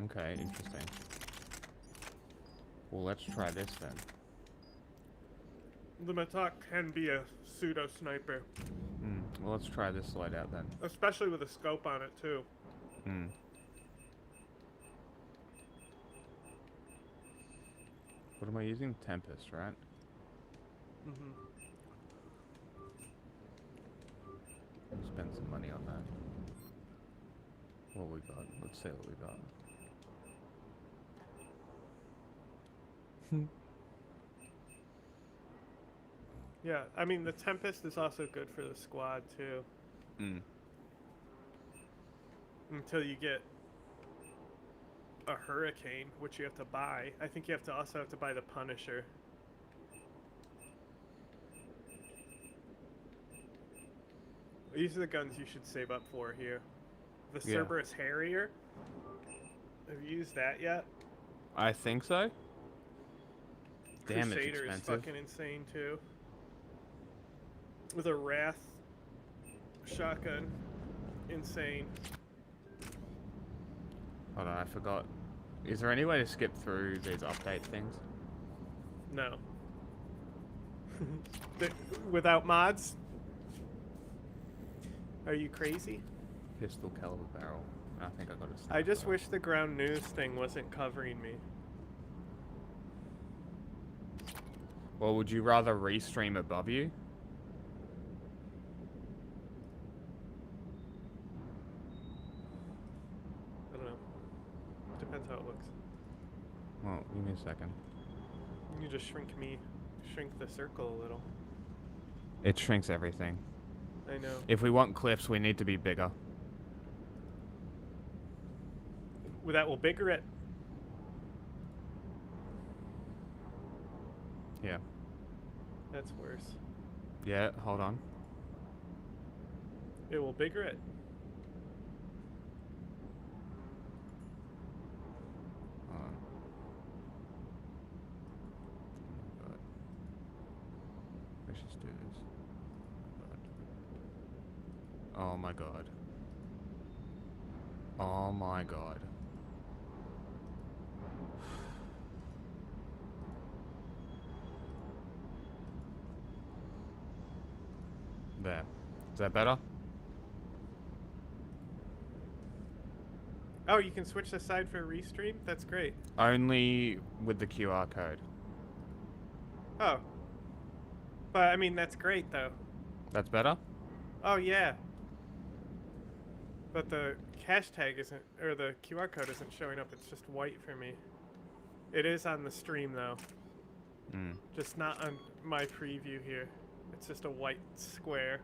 Okay, interesting. Well, let's try this then. The Matok can be a pseudo sniper. Well, let's try this light out then. Especially with a scope on it, too. What am I using? Tempest, right? Spend some money on that. What we got? Let's see what we got. Yeah, I mean, the Tempest is also good for the squad, too. Until you get a Hurricane, which you have to buy. I think you also have to buy the Punisher. These are the guns you should save up for here. The Cerberus Harrier. Have you used that yet? I think so. Damn, it's Crusader is expensive. fucking insane too. With a Wrath shotgun, insane. Hold on, I forgot. Is there any way to skip through these update things? No. Without mods? Are you crazy? Pistol caliber barrel. I think I got it. I just wish the ground news thing wasn't covering me. Well, would you rather restream above you? I don't know. Depends how it looks. Well, give me a second. You just shrink the circle a little. It shrinks everything. I know. If we want clips, we need to be bigger. Well, that will bigger it. Yeah. That's worse. Yeah, hold on. It will bigger it. Let's just do this. Oh my god. Oh my god. There. Is that better? Oh, you can switch the side for restream? That's great. Only with the QR code. Oh. But, I mean, that's great, though. That's better? Oh, yeah. But the hashtag isn't, or the QR code isn't showing up. It's just white for me. It is on the stream, though. Mm. Just not on my preview here. It's just a white square.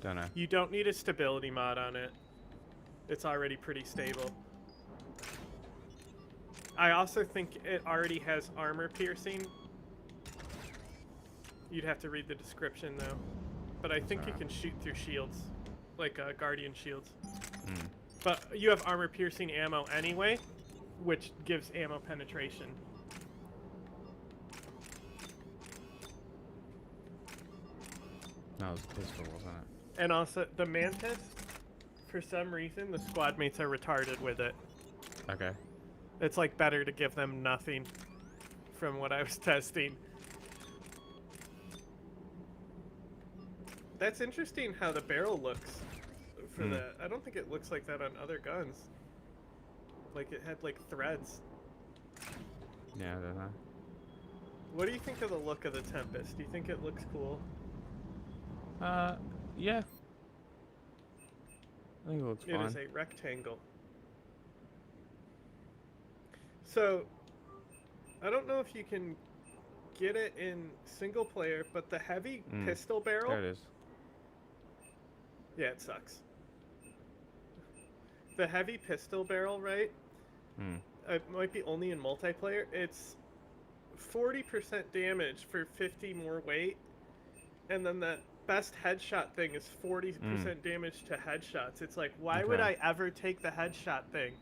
Don't know. You don't need a stability mod on it. It's already pretty stable. I also think it already has armor piercing. You'd have to read the description though. But I think you can shoot through shields. Like guardian shields. Mm. But you have armor piercing ammo anyway, which gives ammo penetration. That was a pistol, wasn't it? And also, the Mantis, for some reason, the squad mates are retarded with it. Okay. It's like better to give them nothing from what I was testing. That's interesting how the barrel looks for that. I don't think it looks like that on other guns. Like it had like threads. Yeah, I don't know. What do you think of the look of the Tempest? Do you think it looks cool? Yeah. I think it looks fine. It is a rectangle. So, I don't know if you can get it in single player, but the heavy pistol barrel... There it is. Yeah, it sucks. The heavy pistol barrel, right? It might be only in multiplayer. It's 40% damage for 50 more weight. And then the best headshot thing is 40% damage to headshots. It's like, why would I ever take the headshot thing?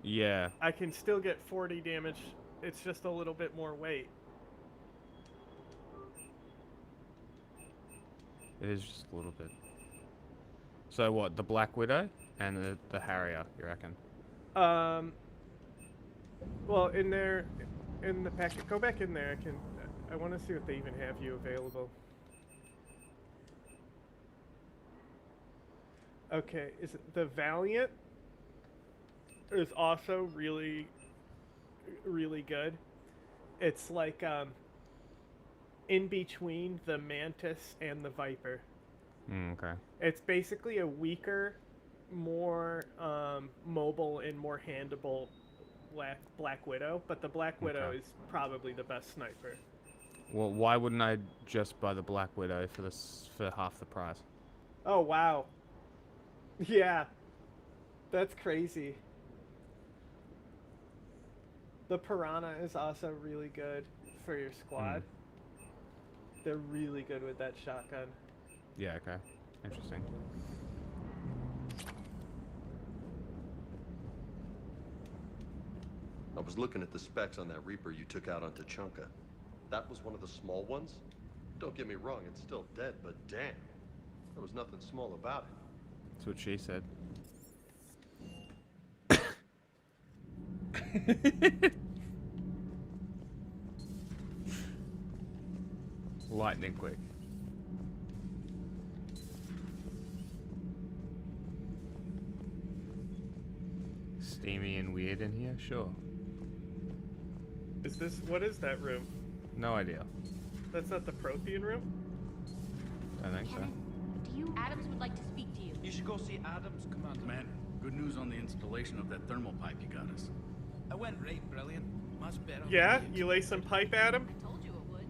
Yeah. I can still get 40 damage. It's just a little bit more weight. It is just a little bit. So what, the Black Widow and the Harrier, you reckon? Well, in there, in the packet, go back in there. I want to see what they even have you available. Okay, is it the Valiant is also really, really good. It's like in between the Mantis and the Viper. Okay. It's basically a weaker, more mobile and more handable Black Widow, but the Black Widow is probably the best sniper. Well, why wouldn't I just buy the Black Widow for half the price? Oh wow. Yeah. That's crazy. The Piranha is also really good for your squad. They're really good with that shotgun. Yeah, okay. Interesting. was looking at the specs on that Reaper you took out on Tachanka. That was one of the small ones? Don't get me wrong, it's still dead, but damn. There was nothing small about it. That's what she said. Lightning quick. Steamy and weird in here? Sure. What is that room? No idea. That's not the Prothean room? I think so. Adams would like to speak to you. You should go see Adams, Commander. Commander, good news on the installation of that thermal pipe you got us. I went right brilliant. Much better. Yeah? You lay some pipe at him? I told you it would.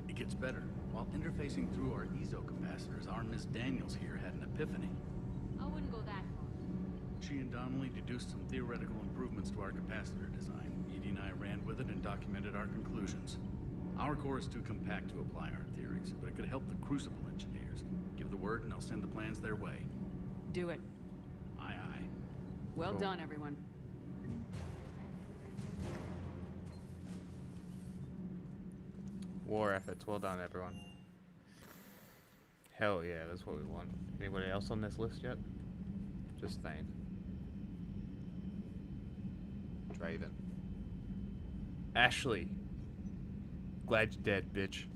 It gets better. While interfacing through our ezo capacitors, our Miss Daniels here had an epiphany. I wouldn't go that far. She and Donnelly deduced some theoretical improvements to our capacitor design. Edie and I ran with it and documented our conclusions. Our core is too compact to apply our theories, but it could help the Crucible engineers. Give the word and I'll send the plans their way. Do it. Aye, aye. Well Cool. done, everyone. War efforts. Well done, everyone. Hell yeah, that's what we want. Anybody else on this list yet? Just Thane. Draven. Ashley. Glad you're dead, bitch.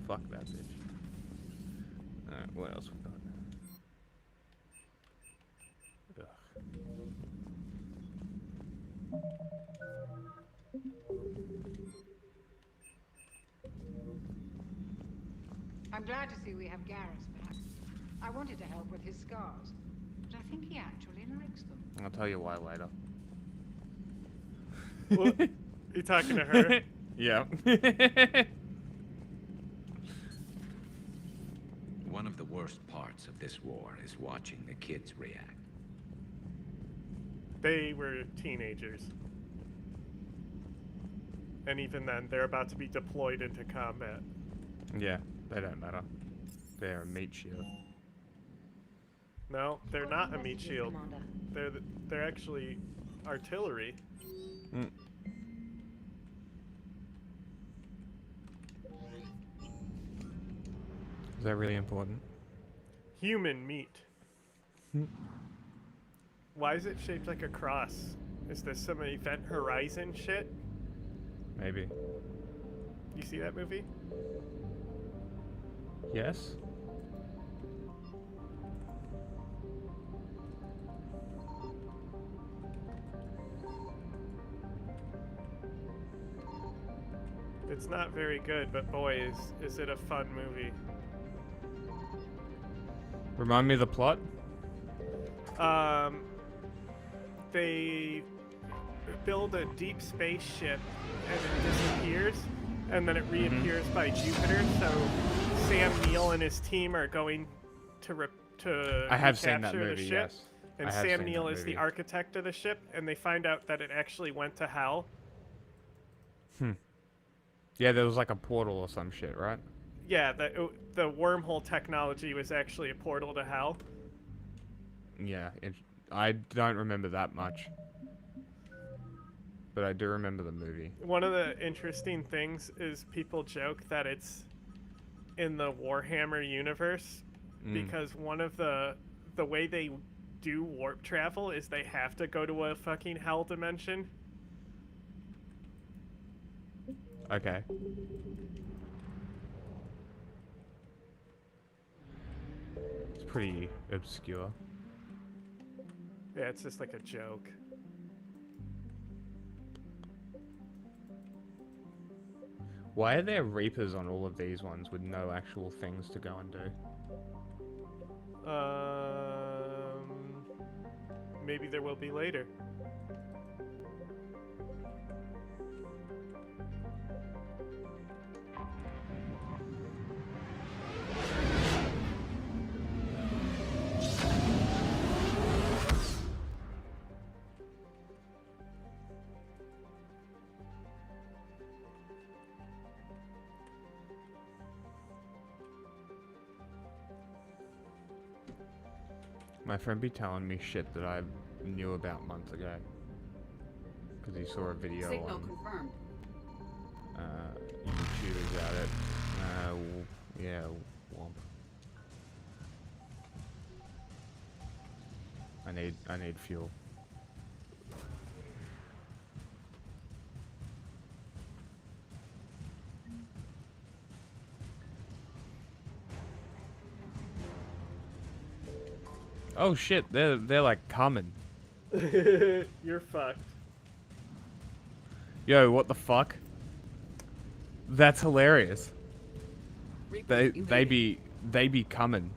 Fuck that bitch. Alright, what else we got? I'm glad to see we have Garrus back. I wanted to help with his scars, but I think he actually likes them. I'll tell you why later. What? You talking to her? Yeah. One of the worst parts of this war is watching the kids react. They were teenagers. And even then, they're about to be deployed into combat. Yeah, they don't matter. They're a meat shield. No, they're not a meat shield. They're actually artillery. Mm. Is that really important? Human meat. Why is it shaped like a cross? Is this some Event Horizon shit? Maybe. You see that movie? Yes? It's not very good, but boy, is it a fun movie. Remind me of the plot? They build a deep space ship and it disappears, and then it reappears by Jupiter. So Sam Neill and his team are going to I have seen that recapture movie, the ship. yes. And I have Sam seen Neill that is the movie. architect of the ship, and they find out that it actually went to hell. Yeah, there was like a portal or some shit, right? Yeah, the wormhole technology was actually a portal to hell. Yeah, I don't remember that much. But I do remember the movie. One of the interesting things is people joke that it's in the Warhammer universe because one of the way they do warp travel is they have to go to a fucking hell dimension. Okay. It's pretty obscure. Yeah, it's just like a joke. Why are there Reapers on all of these ones with no actual things to go and do? Maybe there will be later. My friend be telling me shit that I knew about months ago. Because he saw a video Signal on confirmed. YouTube about it. Yeah, womp. I need fuel. Oh shit, they're like coming. You're fucked. Yo, what the fuck? That's hilarious. They be coming.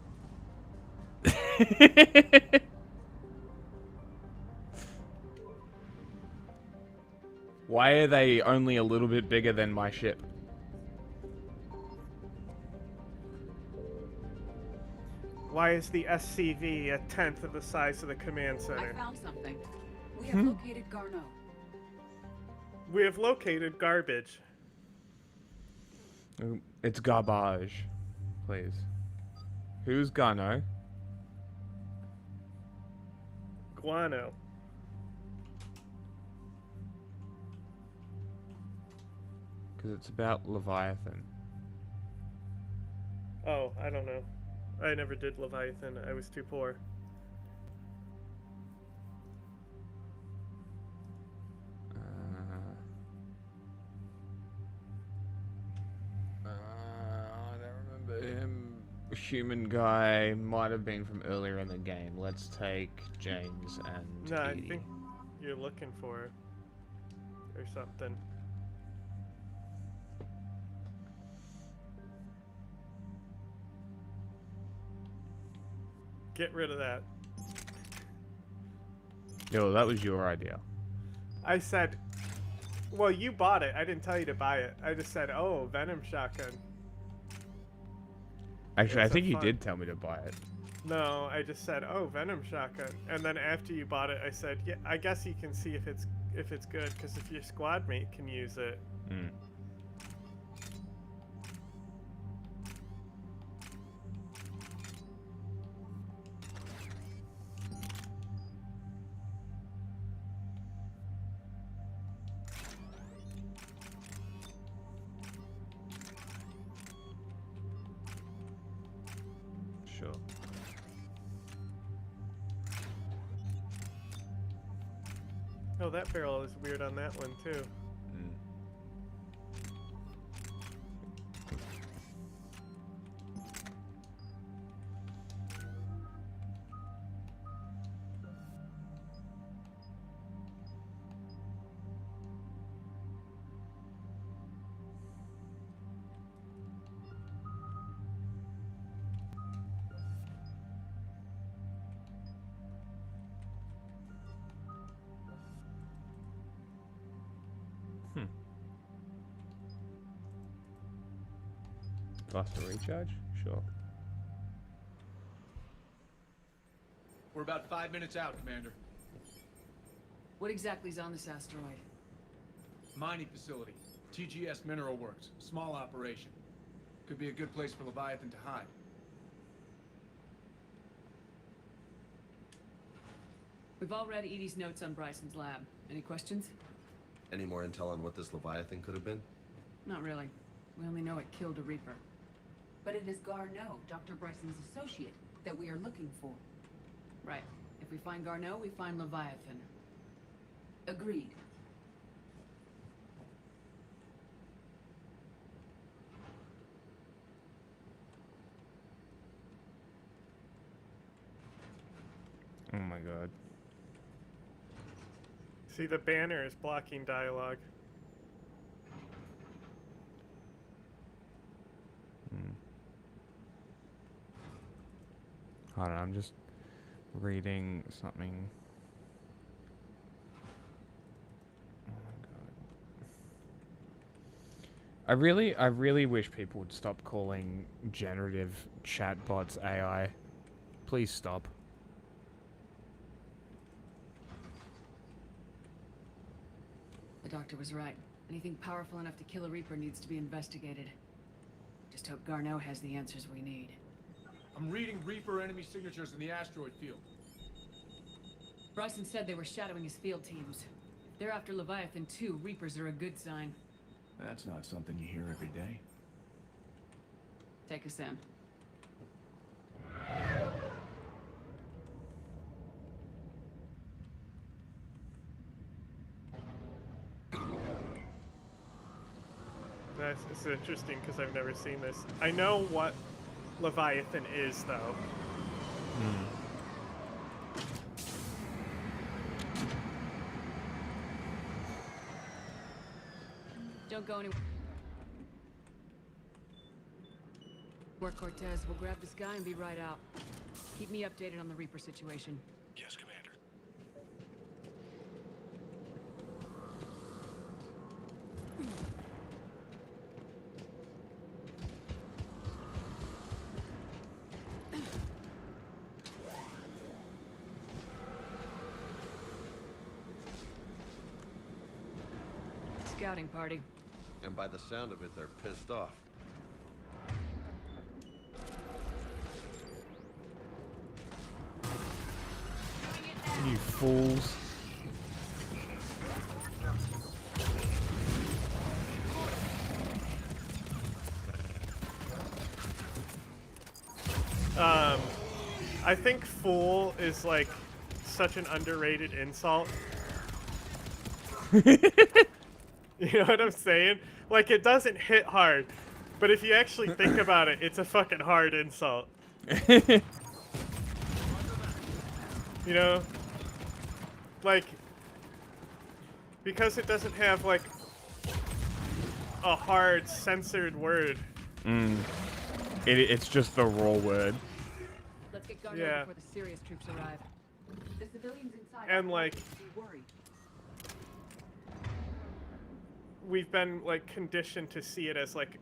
Why are they only a little bit bigger than my ship? Why is the SCV a tenth of the size of the command center? I found something. We have located Garneau. We have located garbage. It's garbage, please. Who's Garneau? Guano. Because it's about Leviathan. Oh, I don't know. I never did Leviathan. I was too poor. I don't remember him. Human guy might have been from earlier in the game. Let's take James and No, I Edie. think you're looking for or something. Get rid of that. Yo, that was your idea. I said, well, you bought it. I didn't tell you to buy it. I just said, oh, Venom shotgun. Actually, I It's think you fun. did tell me to buy it. No, I just said, oh, Venom shotgun. And then after you bought it, I said, yeah, I guess you can see if it's good, because if your squad mate can use it. Mm. Sure. Oh, that barrel is weird on that one, too. Mm. Faster recharge? Sure. We're about 5 minutes out, Commander. What exactly is on this asteroid? Mining facility. TGS Mineral Works. Small operation. Could be a good place for Leviathan to hide. We've all read Edie's notes on Bryson's lab. Any questions? Any more intel on what this Leviathan could have been? Not really. We only know it killed a Reaper. But it is Garneau, Dr. Bryson's associate, that we are looking for. Right. If we find Garneau, we find Leviathan. Agreed. Oh my god. See, the banner is blocking dialogue. Hold on, I'm just reading something. Oh my god. I really wish people would stop calling generative chatbots AI. Please stop. The doctor was right. Anything powerful enough to kill a Reaper needs to be investigated. Just hope Garneau has the answers we need. I'm reading Reaper enemy signatures in the asteroid field. Bryson said they were shadowing his field teams. They're after Leviathan too. Reapers are a good sign. That's not something you hear every day. Take us in. It's interesting because I've never seen this. I know what Leviathan is, though. Don't go anywhere. Cortez, we'll grab this guy and be right out. Keep me updated on the Reaper situation. Yes, Commander. Scouting party. And by the sound of it, they're pissed off. You fools. I think fool is like such an underrated insult. You know what I'm saying? Like, it doesn't hit hard, but if you actually think about it, it's a fucking hard insult. You know? Like, because it doesn't have, like, a hard, censored word. It's just the raw word. Let's get guarded before the serious troops arrive. The civilians inside and, like, be worried. We've been, like, conditioned to see it as, like,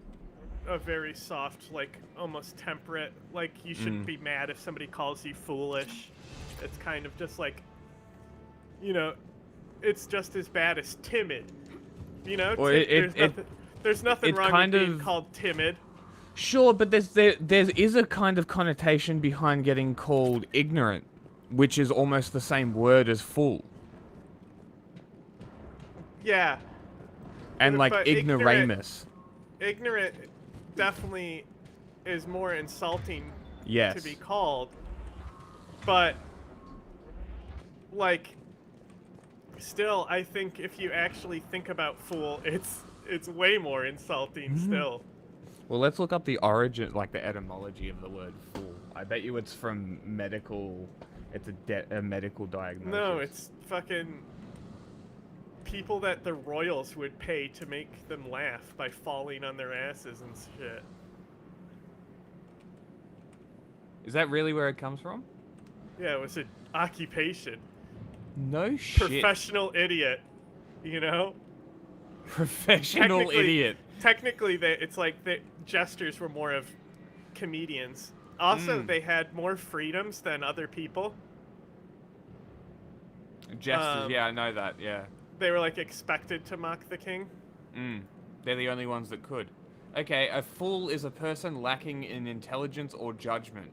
a very soft, like, almost temperate, like, you shouldn't be mad if somebody calls you foolish. It's kind of just, like, you know, it's just as bad as timid. You know, Well, there's nothing wrong with being called timid. Sure, but there is a kind of connotation behind getting called ignorant, which is almost the same word as fool. Yeah. And like but ignoramus. Ignorant definitely is more insulting Yes. to be called. But, like, still, I think if you actually think about fool, it's way more insulting still. Well, let's look up the origin, like the etymology of the word fool. I bet you it's from medical. It's a medical diagnosis. No, it's fucking people that the royals would pay to make them laugh by falling on their asses and shit. Is that really where it comes from? Yeah, it was an occupation. No shit. Professional idiot, you know? Professional idiot. Technically, it's like the jesters were more of comedians. Also, they had more freedoms than other people. Jesters, yeah, I know that, yeah. They were, like, expected to mock the king. They're the only ones that could. Okay, a fool is a person lacking in intelligence or judgment.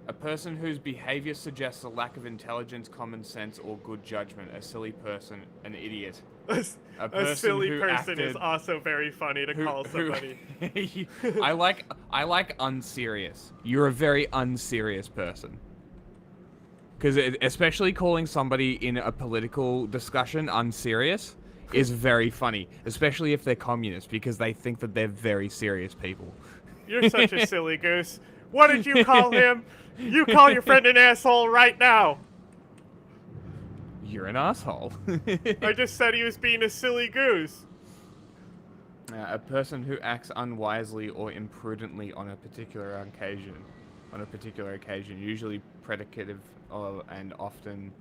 A person whose behavior suggests a lack of intelligence, common sense, or good judgment. A silly person, an idiot. A silly person is also very funny to call somebody. I like unserious. You're a very unserious person. Because especially calling somebody in a political discussion unserious is very funny. Especially if they're communist, because they think that they're very serious people. You're such a silly goose. What did you call him? You call your friend an asshole right now. You're an asshole. I just said he was being a silly goose. A person who acts unwisely or imprudently on a particular occasion. Usually predicative and often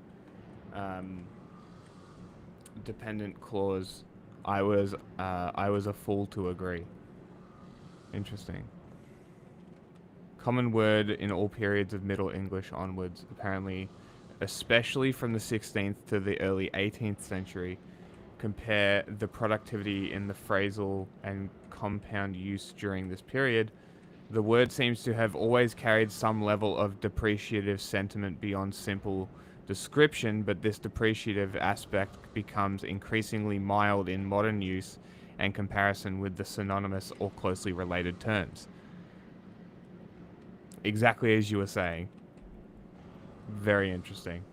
dependent clause. I was a fool to agree. Interesting. Common word in all periods of Middle English onwards, apparently, especially from the 16th to the early 18th century. Compare the productivity in the phrasal and compound use during this period. The word seems to have always carried some level of depreciative sentiment beyond simple description, but this depreciative aspect becomes increasingly mild in modern use and comparison with the synonymous or closely related terms. Exactly as you were saying. Very interesting.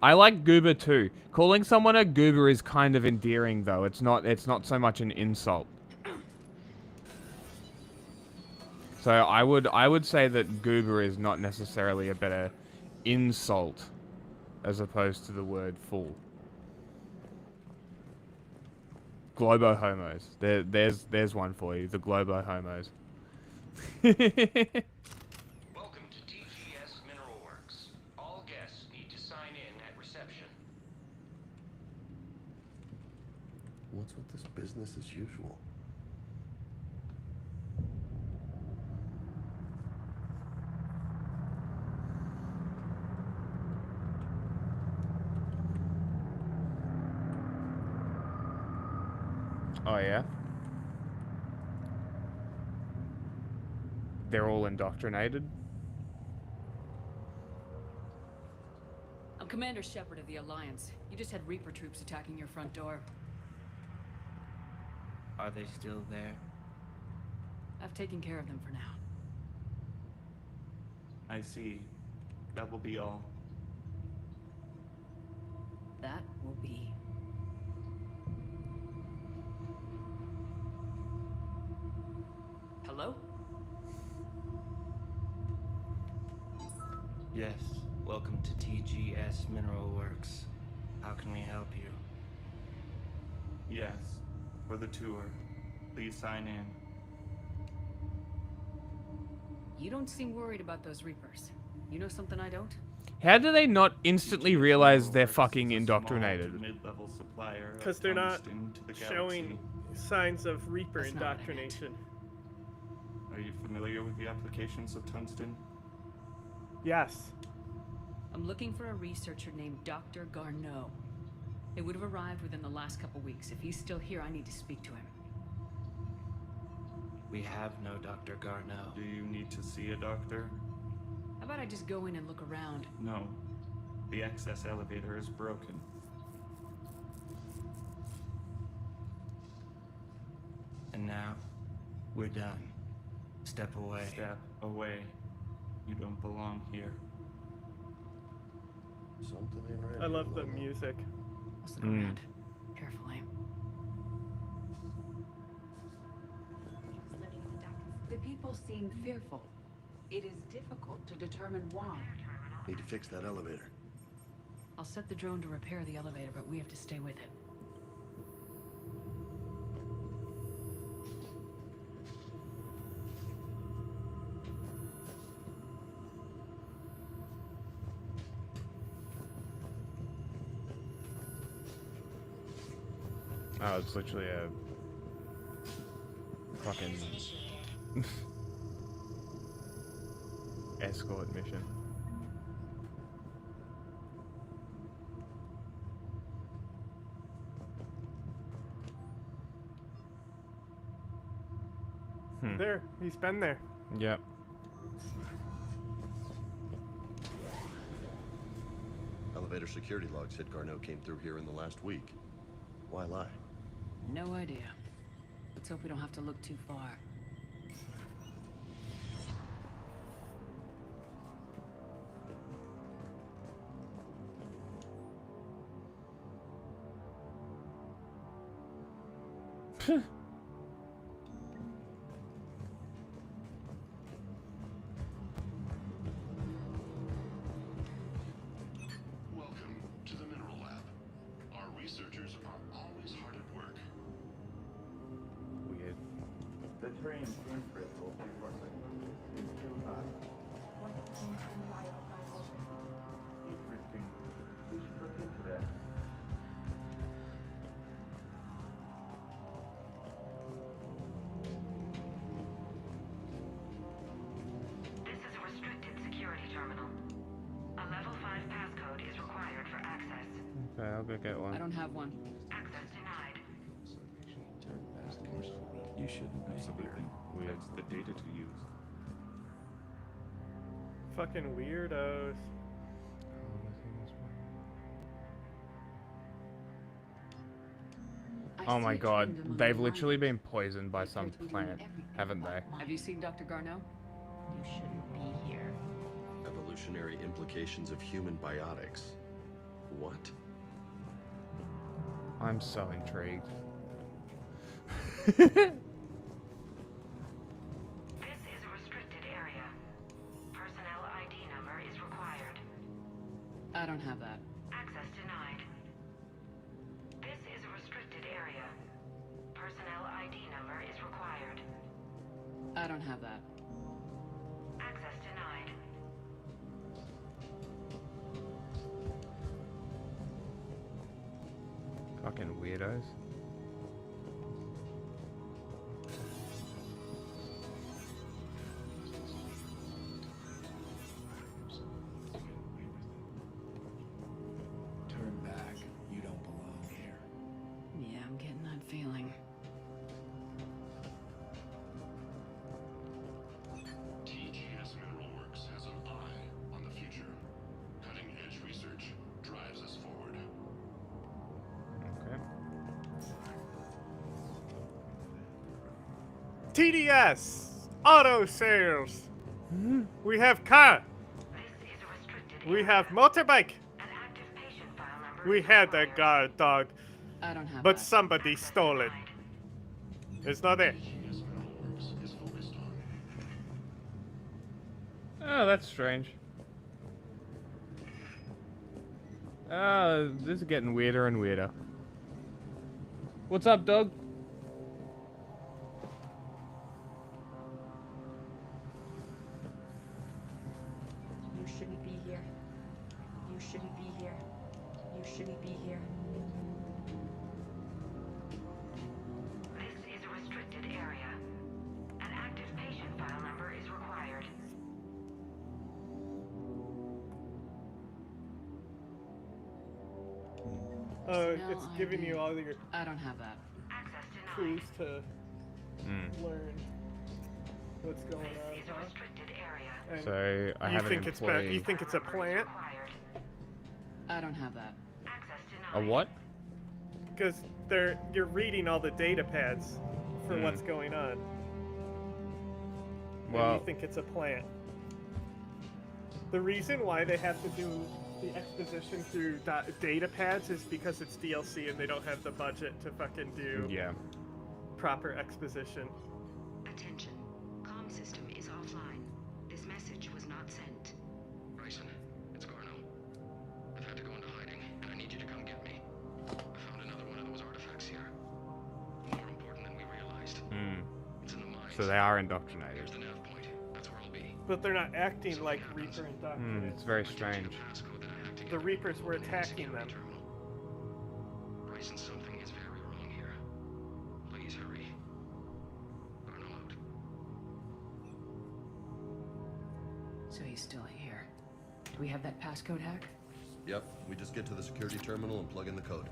I like goober too. Calling someone a goober is kind of endearing though. It's not so much an insult. So I would say that goober is not necessarily a better insult as opposed to the word fool. Globo homos. There's one for you. The globo homos. Welcome to TGS Mineral Works. All guests need to sign in at reception. What's with this business as usual? Oh yeah? They're all indoctrinated? I'm Commander Shepard of the Alliance. You just had Reaper troops attacking your front door. Are they still there? I've taken care of them for now. I see. That will be all. That will be. Hello? Yes. Welcome to TGS Mineral Works. How can we help you? Yes. For the tour. Please sign in. You don't seem worried about those Reapers. You know something I don't? How do they not instantly realize they're fucking indoctrinated? Mid-level supplier. Because they're not tungsten to the showing signs of Reaper indoctrination. Are you familiar with the applications of tungsten? Yes. I'm looking for a researcher named Dr. Garneau. They would have arrived within the last couple weeks. If he's still here, I need to speak to him. We have no Dr. Garneau. Do you need to see a doctor? How about I just go in and look around? No. The access elevator is broken. And now, we're done. Step away. Step away. You don't belong here. Something ain't right. I love the music. Let's look around. Carefully. The people seem fearful. It is difficult to determine why. Need to fix that elevator. I'll set the drone to repair the elevator, but we have to stay with it. Oh, it's literally a fucking escort mission. There, he's been there. Yep. Elevator security logs said Garneau came through here in the last week. Why lie? No idea. Let's hope we don't have to look too far. Welcome to the Mineral Lab. Our researchers are always hard at work. Weird. The train's input will be working. It's too hot. Interesting. We should look into that. This is a restricted security terminal. A level 5 passcode is required for access. Okay, I'll go get one. I don't have one. Access denied. You shouldn't be here. That's the data to use. Fucking weirdos. Oh my god, they've literally been poisoned by some plant, haven't they? Have you seen Dr. Garneau? You shouldn't be here. Evolutionary implications of human biotics. What? I'm so intrigued. This is a restricted area. Personnel ID number is required. I don't have that. Access denied. This is a restricted area. Personnel ID number is required. I don't have that. Access denied. Fucking weirdos. Turn back. You don't belong here. Yeah, I'm getting that feeling. TGS Mineral Works has an eye on the future. Cutting-edge research drives us forward. TDS! Auto sales! We have car! We have motorbike! We had a guard dog, I don't have but that. somebody stole it. It's not there. Oh, that's strange. This is getting weirder and weirder. What's up, dog? You shouldn't be here. You shouldn't be here. You shouldn't be here. This is a restricted area. An active patient file number is required. It's giving you all your I don't have that. clues to learn what's going on, huh? And So, I you have an think it's employee. you think it's a plant? I don't have that. A what? Because you're reading all the data pads for what's going on. And Well- you think it's a plant. The reason why they have to do the exposition through data pads is because it's DLC and they don't have the budget to fucking do proper exposition. Attention. Comm system is offline. This message was not sent. Bryson, it's Garneau. I've had to go into hiding, and I need you to come get me. I found another one of those artifacts here. More important than we realized. It's in the mines. So they are indoctrinated. Here's the nav point. That's where I'll be. But they're not acting like Reaper indoctrinated. It's very strange. The Reapers were attacking them. Bryson, something is very wrong here. Please hurry. Garneau out. So he's still here. Do we have that passcode hack? Yep, we just get to the security terminal and plug in the code.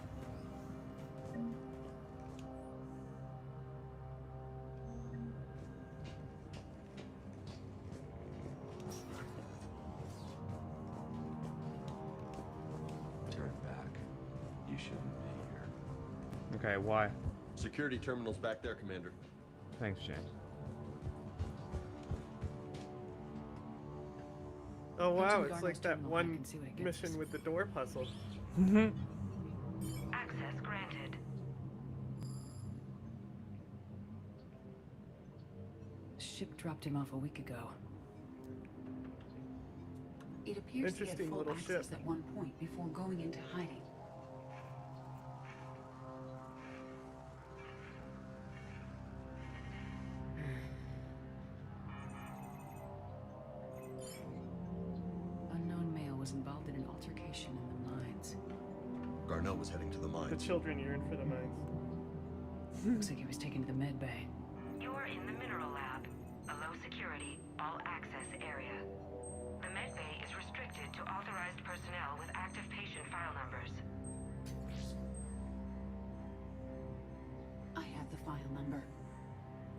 Turn back. You shouldn't be here. Okay, why? Security terminal's back there, Commander. Thanks, James. Oh wow, Enter it's Garner's like that terminal one hack and see what it gets mission us. with the door puzzle. Access granted. Ship dropped him off a week ago. It appears he had Interesting full little access ship. at one point before going into hiding. Unknown male was involved in an altercation in the mines. Garneau was heading to the The mines. children yearn for the mines. Looks like he was taken to the med bay. You're in the mineral lab, a low security, all access area. The med bay is restricted to authorized personnel with active patient file numbers. I have the file number.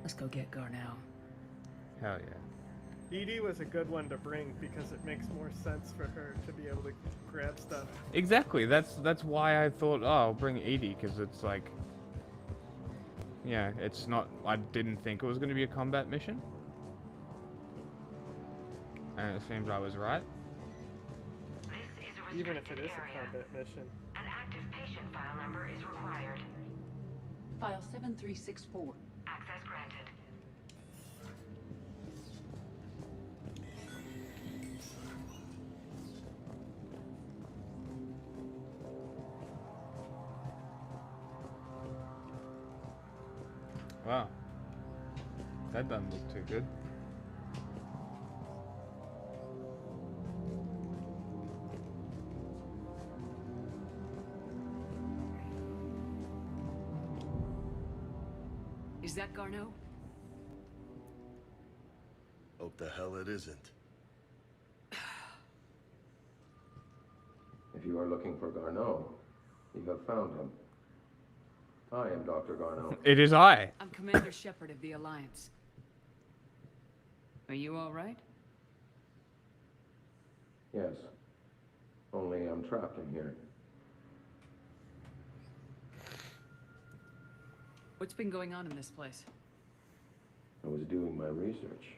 Let's go get Garnell. Hell yeah. Edie was a good one to bring because it makes more sense for her to be able to grab stuff. Exactly. That's why I thought, oh, I'll bring Edie, because it's like, yeah, it's not. I didn't think it was going to be a combat mission, and it seems I was right. Even if it is a combat mission. An active patient file number is required. File 7364. Access granted. Wow. That doesn't look too good. Is that Garneau? Hope the hell it isn't. If you are looking for Garneau, you have found him. I am Dr. Garneau. It is I. I'm Commander Shepard of the Alliance. Are you all right? Yes. Only I'm trapped in here. What's been going on in this place? I was doing my research.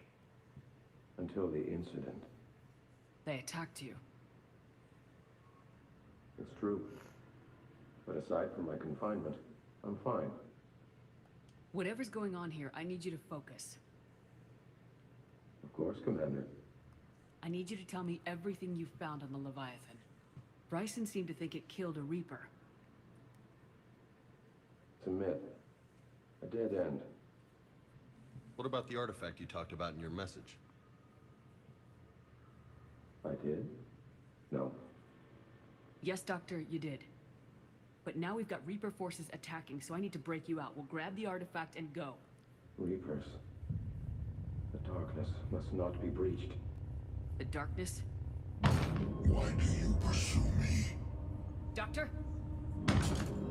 Until the incident. They attacked you. It's true. But aside from my confinement, I'm fine. Whatever's going on here, I need you to focus. Of course, Commander. I need you to tell me everything you found on the Leviathan. Bryson seemed to think it killed a Reaper. It's a myth. A dead end. What about the artifact you talked about in your message? I did? No. Yes, Doctor, you did. But now we've got Reaper forces attacking, so I need to break you out. We'll grab the artifact and go. Reapers. The darkness must not be breached. The darkness? Why do you pursue me? Doctor?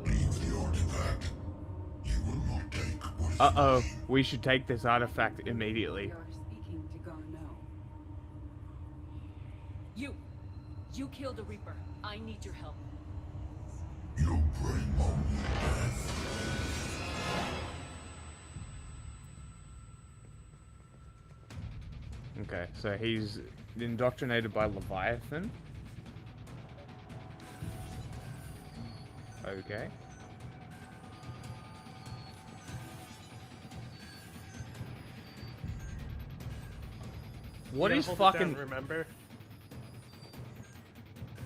Leave the artifact. You will not take what is Uh-oh. We should take this artifact immediately. You're speaking to Garneau. You killed a Reaper. I need your help. You bring only death. Okay, so he's indoctrinated by Leviathan. Okay. What is hold it fucking... down, remember?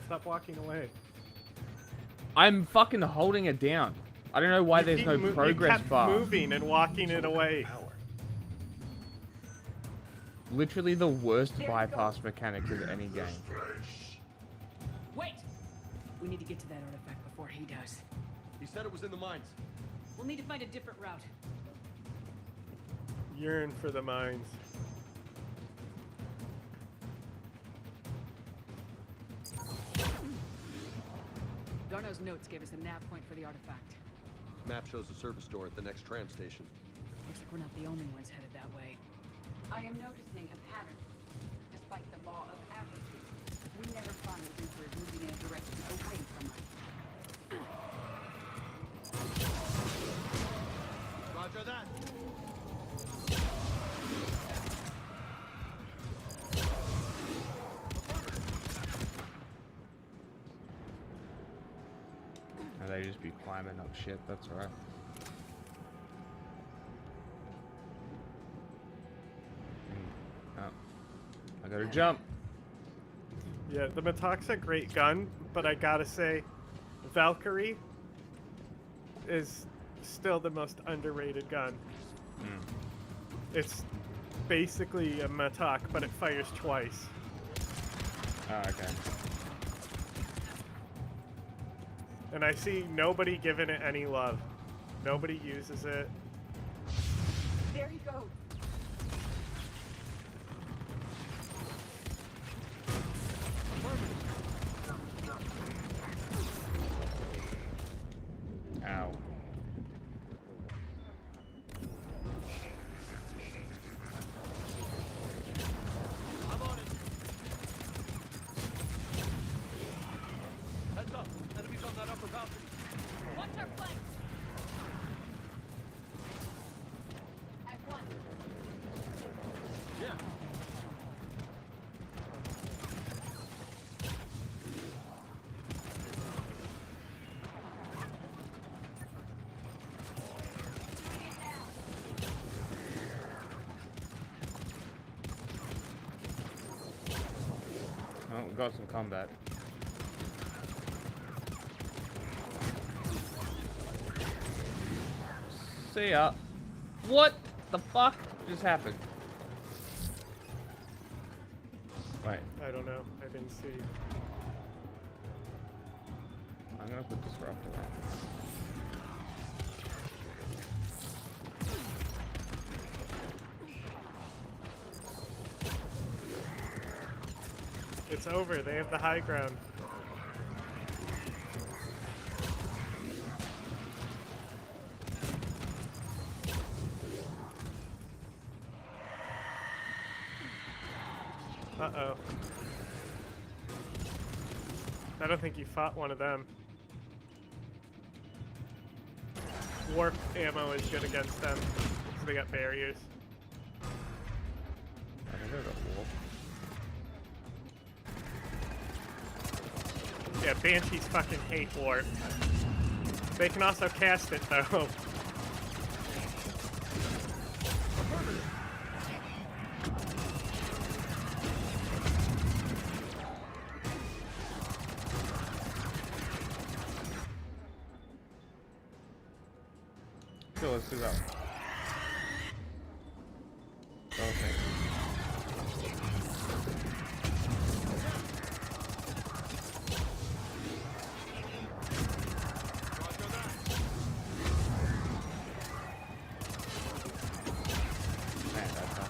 Stop walking away. I'm fucking holding it down. I don't know why there's no progress bar. You kept moving and walking it away. Literally the worst bypass mechanic in any game. Wait! We need to get to that artifact before he does. He said it was in the mines. We'll need to find a different route. Yearn for the mines. Garneau's notes gave us a nav point for the artifact. Map shows a service door at the next tram station. Looks like we're not the only ones headed that way. I am noticing a pattern. Despite the law of averages, we never find Reapers moving in a direction away from us. Roger that. And they just be climbing up shit, that's alright. Oh. I gotta jump. Yeah, the Matok's a great gun, but I gotta say, Valkyrie is still the most underrated gun. It's basically a Matok, but it fires twice. Oh, okay. And I see nobody giving it any love. Nobody uses it. There he goes. Ow. got some combat. See ya. What the fuck just happened? Wait. I don't know. I didn't see. I'm gonna put this rock away. It's over. They have the high ground. Uh-oh. I don't think you fought one of them. Warp ammo is good against them, so they got barriers. I think I got warp. Yeah, Banshees fucking hate warp. They can also cast it, though. So let's do that one. Okay. Man, that's not...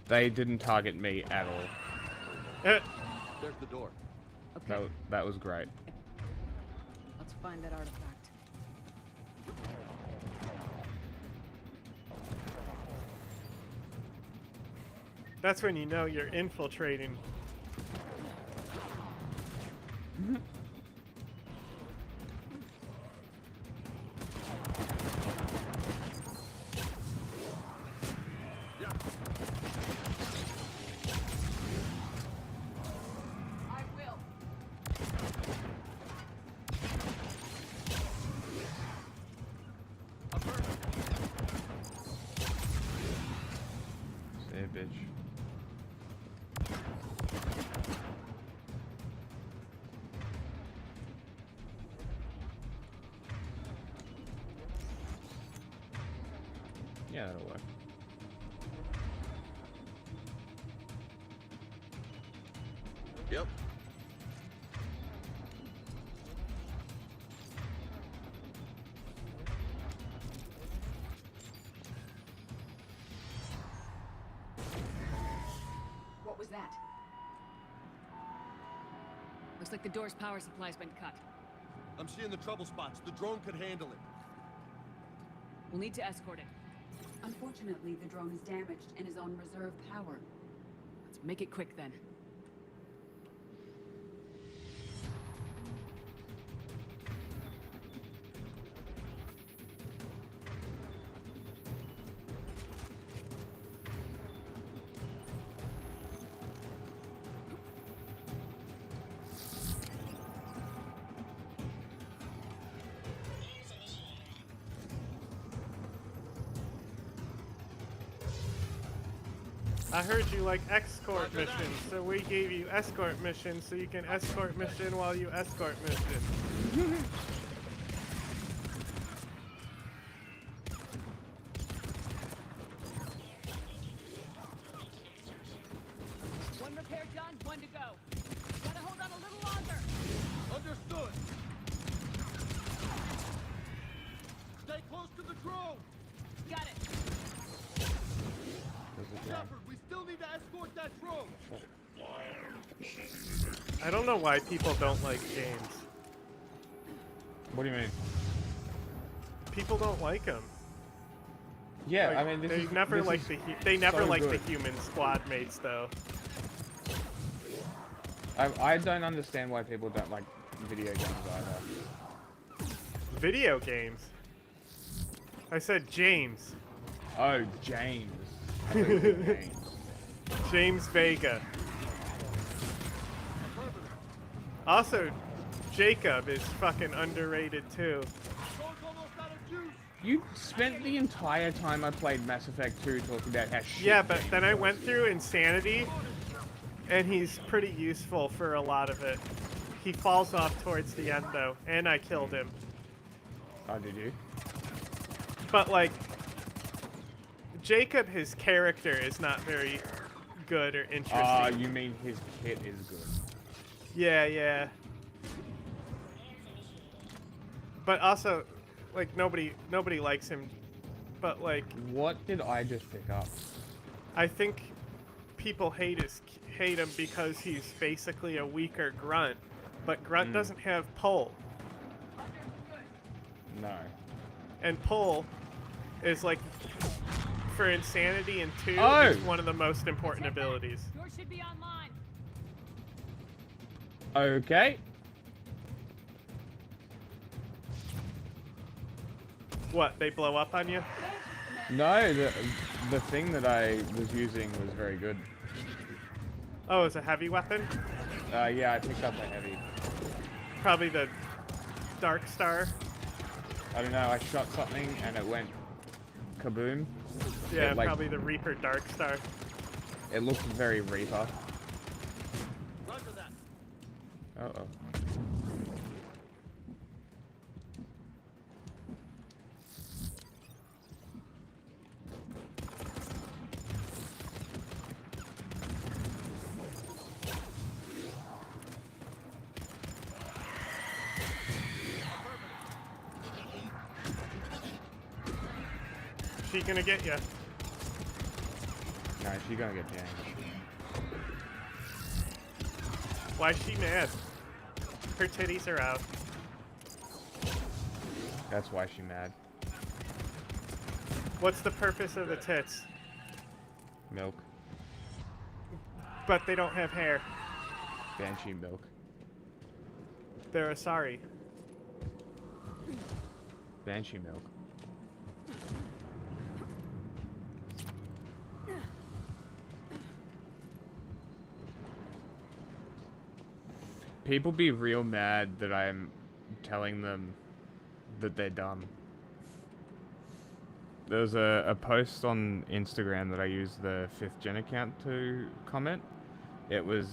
They didn't target me at all. There's the door. Okay. That was great. Let's find that artifact. That's when you know you're infiltrating. Say, bitch. Yeah, that'll work. Yep. What was that? Looks like the door's power supply's been cut. I'm seeing the trouble spots. The drone could handle it. We'll need to escort it. Unfortunately, the drone is damaged and is on reserve power. Let's make it quick then. I heard you like escort missions, so we gave you escort missions so you can escort mission while you escort mission. One repair done, one to go. Gotta hold on a little longer. Understood. Stay close to the drone. Got it. Shepard, we still need to escort that drone. I don't know why people don't like games. What do you mean? People don't like them. Yeah, like, I mean, they never like the human squad mates though. I don't understand why people don't like video games either. Video games? I said James. Oh, James. I thought you said James. James Vega. Also, Jacob is fucking underrated too. You spent the entire time I played Mass Effect 2 talking about how shit. Yeah, but then I went through Insanity, and he's pretty useful for a lot of it. He falls off towards the end though, and I killed him. Oh, did you? But like, Jacob, his character is not very good or interesting. You mean his kit is good? Yeah, yeah. But also, like, nobody likes him. But like, what did I just pick up? I think people hate him because he's basically a weaker Grunt. But Grunt doesn't have pull. No. And pull is like, for Insanity and 2, it's one of the most important abilities. Yours should be online. Okay. What, they blow up on you? No, the thing that I was using was very good. Oh, it's a heavy weapon? Yeah, I picked up a heavy. Probably the Dark Star. I don't know, I shot something and it went kaboom. Yeah, it, like, probably the Reaper Dark Star. It looked very Reaper. Uh-oh. She gonna get you. No, she gonna get jammed. Why's she mad? Her titties are out. That's why she's mad. What's the purpose of the tits? Milk. But they don't have hair. Banshee milk. They're Asari. Banshee milk. People be real mad that I'm telling them that they're dumb. There was a post on Instagram that I used the 5th Gen account to comment. It was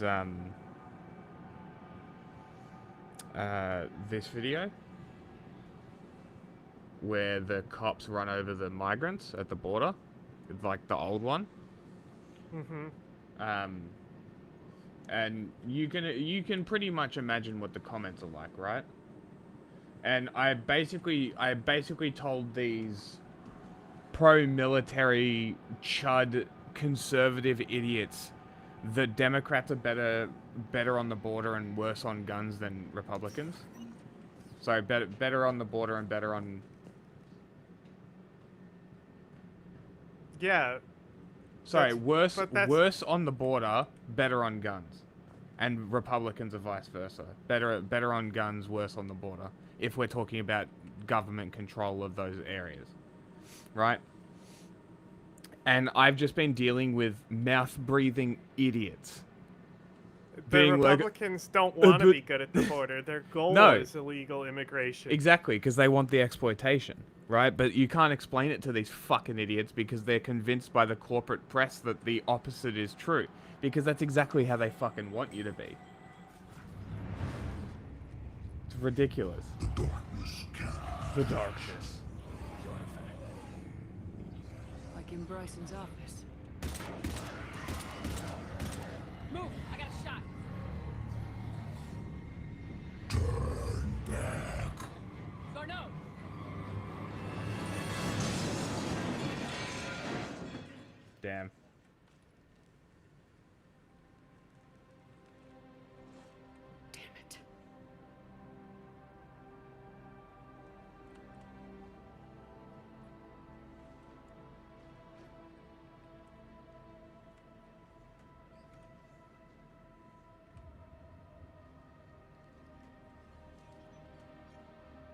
this video where the cops run over the migrants at the border, like the old one. Mm-hmm. And you can pretty much imagine what the comments are like, right? And I basically told these pro-military chud conservative idiots that Democrats are better on the border and worse on guns than Republicans. So better on the border and better on. Yeah. Sorry, worse on the border, better on guns, and Republicans are vice versa. Better on guns, worse on the border. If we're talking about government control of those areas, right? And I've just been dealing with mouth-breathing idiots. The Republicans don't want to be good at the border. Their goal is illegal immigration. Exactly, because they want the exploitation, right? But you can't explain it to these fucking idiots because they're convinced by the corporate press that the opposite is true. Because that's exactly how they fucking want you to be. It's ridiculous. The darkness. Like in Bryson's office. Move! I got a shot. Turn back. Garneau! Damn. Damn it.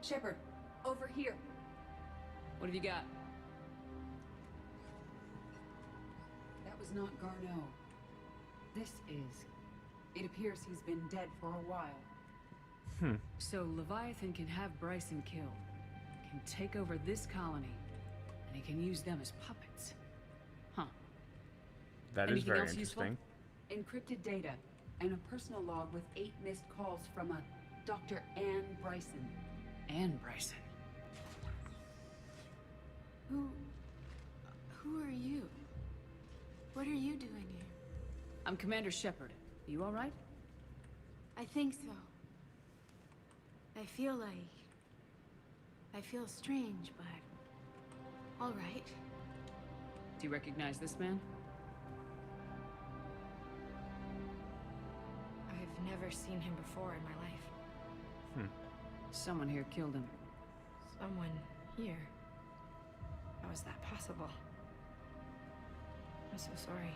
Shepard, over here. What have you got? That was not Garneau. This is. It appears he's been dead for a while. So Leviathan can have Bryson killed, can take over this colony, and he can use them as puppets. Huh. That is Anything very else useful? interesting. Encrypted data and a personal log with 8 missed calls from a Dr. Ann Bryson. Ann Bryson. Who are you? What are you doing here? I'm Commander Shepard. You all right? I think so. I feel strange, but all right. Do you recognize this man? I've never seen him before in my life. Someone here killed him. Someone here? How is that possible? I'm so sorry.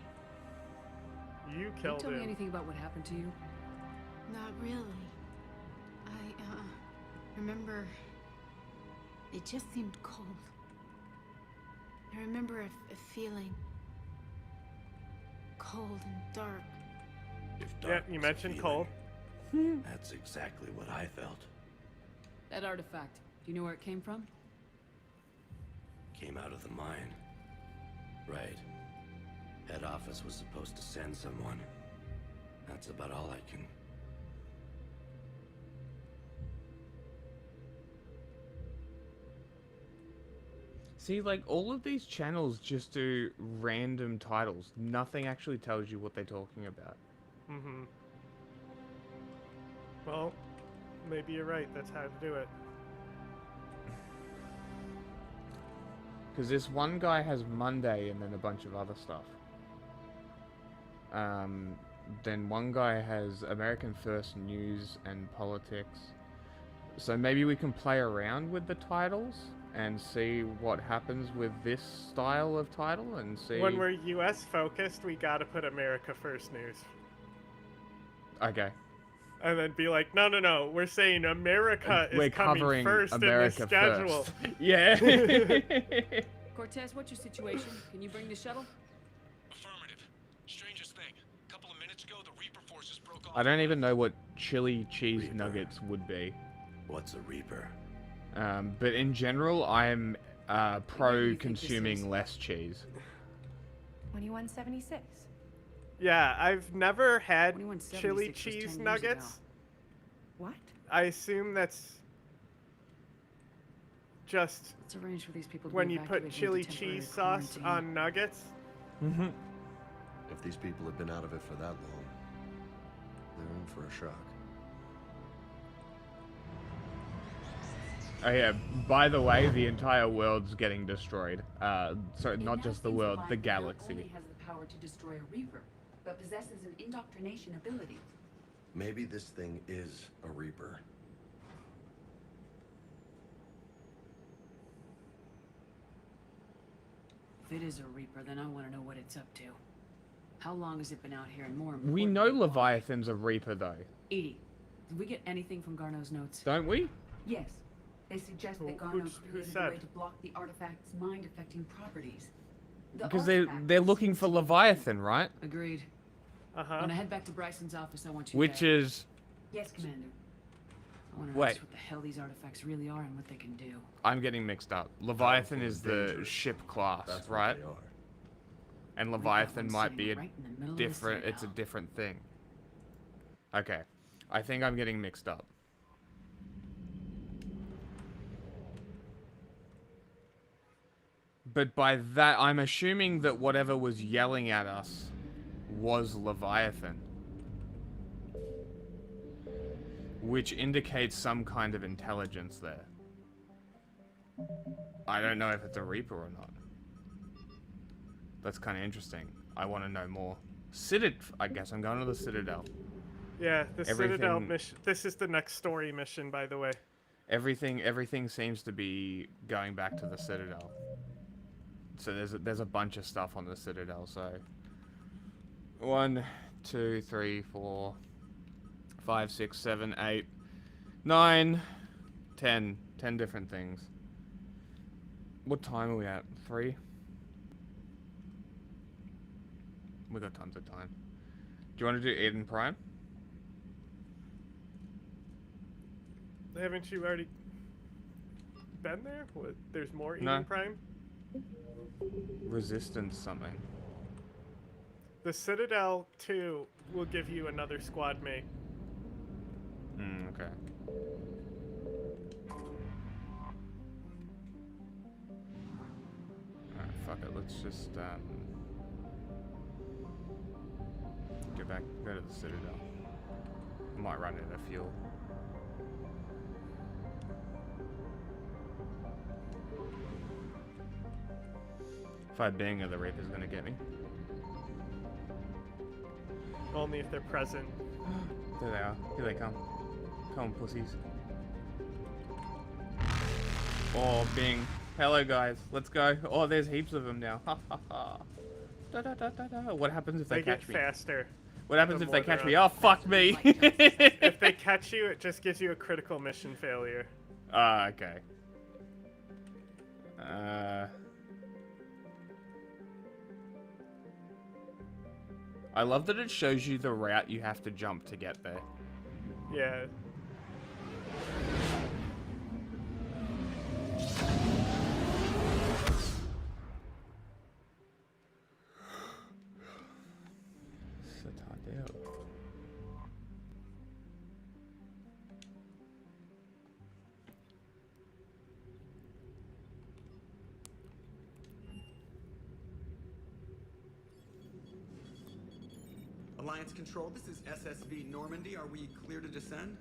You Can you killed tell me him. anything about what happened to you? Not really. I remember it just seemed cold. I remember a feeling cold and dark. Yeah, you mentioned cold. That's exactly what I felt. That artifact. Do you know where it came from? Came out of the mine. Right. Head office was supposed to send someone. That's about all I can... See, like, all of these channels just do random titles. Nothing actually tells you what they're talking about. Well, maybe you're right. That's how to do it. Because this one guy has Monday and then a bunch of other stuff. Then one guy has American First News and Politics. So maybe we can play around with the titles and see what happens with this style of title and see... When we're US focused, we gotta put America First News. Okay. And then be like, no, we're saying America is We're coming covering first America in this schedule. first. Yeah. Cortez, what's your situation? Can you bring the shuttle? Affirmative. Strangest thing. A couple of minutes ago, the Reaper forces broke off. I don't even know what chili cheese nuggets would be. What's a Reaper? But in general, I'm pro consuming less cheese. 2176. Yeah, I've never had 2176 chili was 10 cheese years nuggets. ago. What? I assume that's just Let's arrange for these people to when be you put evacuated chili into temporary cheese sauce quarantine. on nuggets. If these people have been out of it for that long, they're in for a shock. Oh yeah, by the way, the entire world's getting destroyed. So not just the world, the Not galaxy. only has the power to destroy a Reaper, but possesses an indoctrination ability. Maybe this thing is a Reaper. If it is a Reaper, then I want to know what it's up to. How long has it been out here, and more We know Leviathan's a Reaper, though. Edie, did we get anything from Garneau's notes? Don't we? Yes. They suggest that Garneau created a way to block the artifact's mind-affecting properties. The Because artifact they're looking for Leviathan, right? Agreed. When I head back to Bryson's office, I want you Which there. is... Yes, Commander. I want to Wait. ask what the hell these artifacts really are and what they can do. I'm getting mixed up. Leviathan is the ship class, That's right? what they are. And We've got Leviathan one might be sitting a right in the middle of the different... It's a citadel. different thing. Okay. I think I'm getting mixed up. But by that, I'm assuming that whatever was yelling at us was Leviathan. Which indicates some kind of intelligence there. I don't know if it's a Reaper or not. That's kind of interesting. I want to know more. I guess I'm going to the Citadel. Yeah, the Citadel Everything- mission. This is the next story mission, by the way. Everything seems to be going back to the Citadel. So there's a bunch of stuff on the Citadel. So 1, 2, 3, 4, 5, 6, 7, 8, 9, 10, 10 different things. What time are we at? 3? We got tons of time. Do you want to do Eden Prime? Haven't you already been there? What, there's more Eden No. Prime? Resistance something. The Citadel 2 will give you another squad mate. Okay. Alright, fuck it. Let's just, go to the Citadel. Might run out of fuel. 5 being of the Reaper's gonna get me. Only if they're present. There they are. Here they come. Come on, pussies. Oh, Bing. Hello, guys. Let's go. Oh, there's heaps of them now. Ha ha ha. Da, da, da, da, da. What happens if they catch me? They get faster. What happens if they catch me? Oh, fuck me. If they catch you, it just gives you a critical mission failure. Ah, okay. I love that it shows you the route you have to jump to get there. Yeah. Alliance Control, this is SSV Normandy. Are we clear to descend?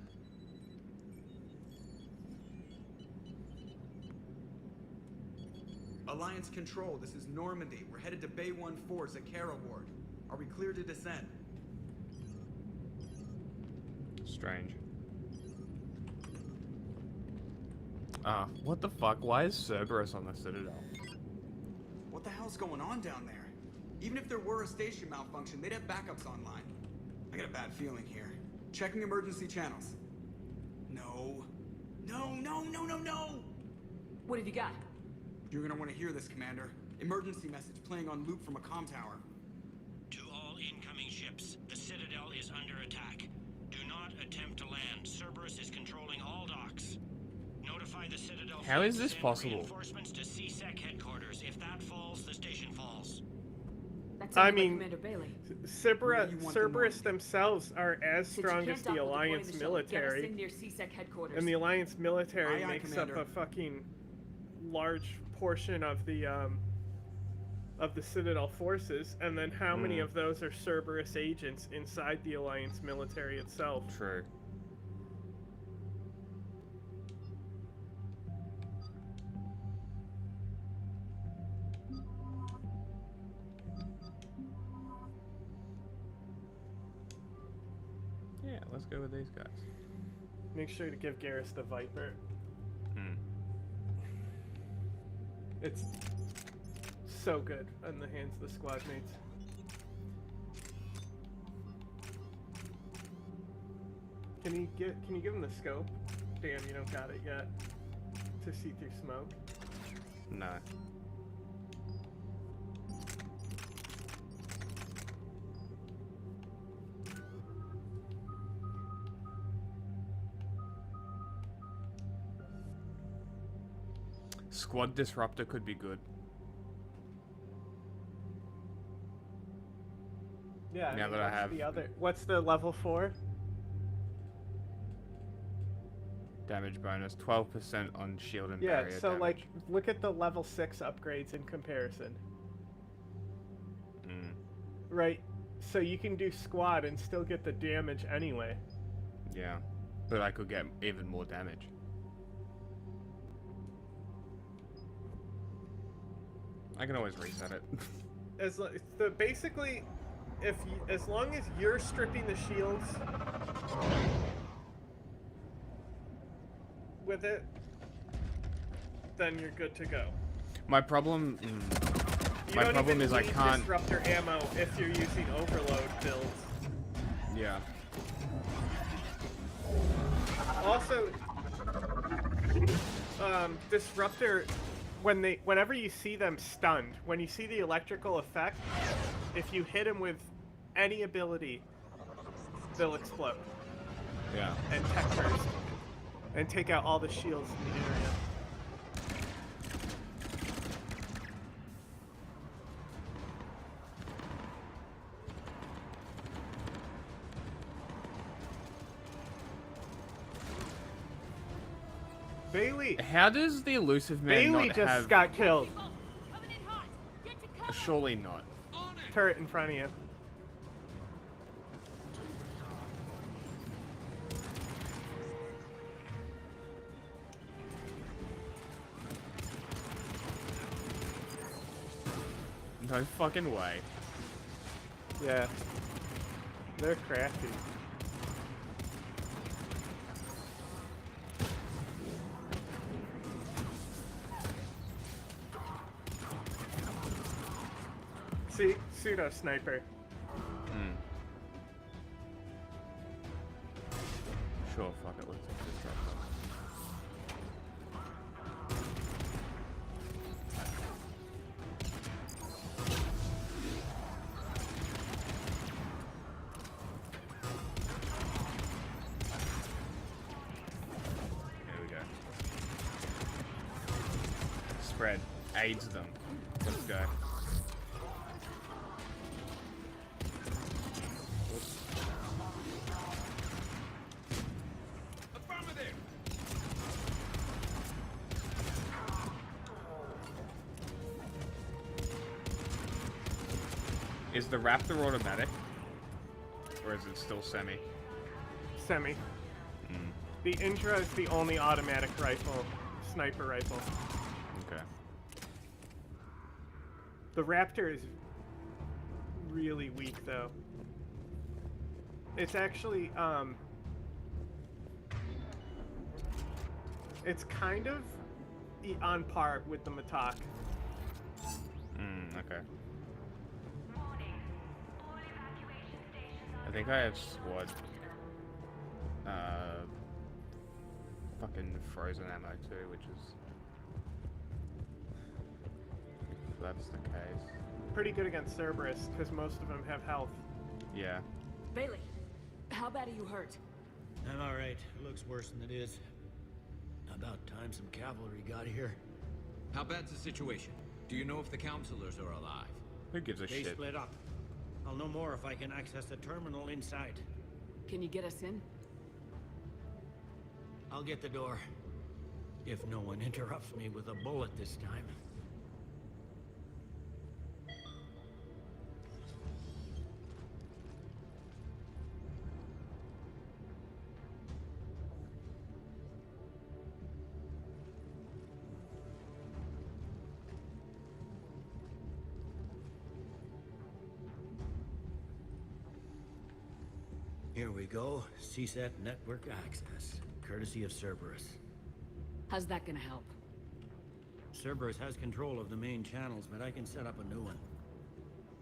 Alliance Control, this is Normandy. We're headed to Bay 1-4, Zakara Ward. Are we clear to descend? Strange. What the fuck? Why is Cerberus on the Citadel? What the hell's going on down there? Even if there were a station malfunction, they'd have backups online. I got a bad feeling here. Checking emergency channels. No. No, no, no, no, no! What have you got? You're gonna want to hear this, Commander. Emergency message playing on loop from a comm tower. To all incoming ships, the Citadel is under attack. Do not attempt to land. Cerberus is controlling all docks. Notify the Citadel. How is this possible? Reinforcements to CSEC headquarters. If that falls, the station falls. I mean, Cerberus themselves are as strong as the Alliance military, and the Alliance military makes up a fucking large portion of the Citadel forces. And then how many of those are Cerberus agents inside the Alliance military itself? True. Yeah, let's go with these guys. Make sure to give Garrus the Viper. It's so good in the hands of the squad mates. Can you give him the scope? Damn, you don't got it yet. To see through smoke. No. Squad Disruptor could be good. Yeah. Now that I have the other, what's the level 4? Damage bonus, 12% on shield and barrier. Yeah. So damage. like, look at the level 6 upgrades in comparison. Right. So you can do squad and still get the damage anyway. Yeah, but I could get even more damage. I can always reset it. Basically, as long as you're stripping the shields with it, then you're good to go. My problem, is I can't disruptor ammo if you're using overload builds. Yeah. Also, Disruptor, whenever you see them stunned, when you see the electrical effect, if you hit them with any ability, they'll explode. Yeah. And tech burst. And take out all the shields in the area. Bailey! How does the elusive man Bailey not just have... got killed. Surely not. Turret in front of you. No fucking way. Yeah. They're crafty. See? Pseudo sniper. Sure, fuck it, let's take this drop. There we go. Spread. Aids them. Let's go. Is the Raptor automatic? Or is it still semi? Semi. The Indra is the only automatic rifle, sniper rifle. Okay. The Raptor is really weak though. It's actually, it's kind of on par with the Matak. Okay. I think I have squad. Fucking frozen ammo too, which is. If that's the case. Pretty good against Cerberus, because most of them have health. Yeah. Bailey, how bad are you hurt? I'm alright. It looks worse than it is. About time some cavalry got here. How bad's the situation? Do you know if the counselors are alive? Who gives a They shit? split up. I'll know more if I can access the terminal inside. Can you get us in? I'll get the door. If no one interrupts me with a bullet this time. Here we go. CSAT network access, courtesy of Cerberus. How's that gonna help? Cerberus has control of the main channels, but I can set up a new one.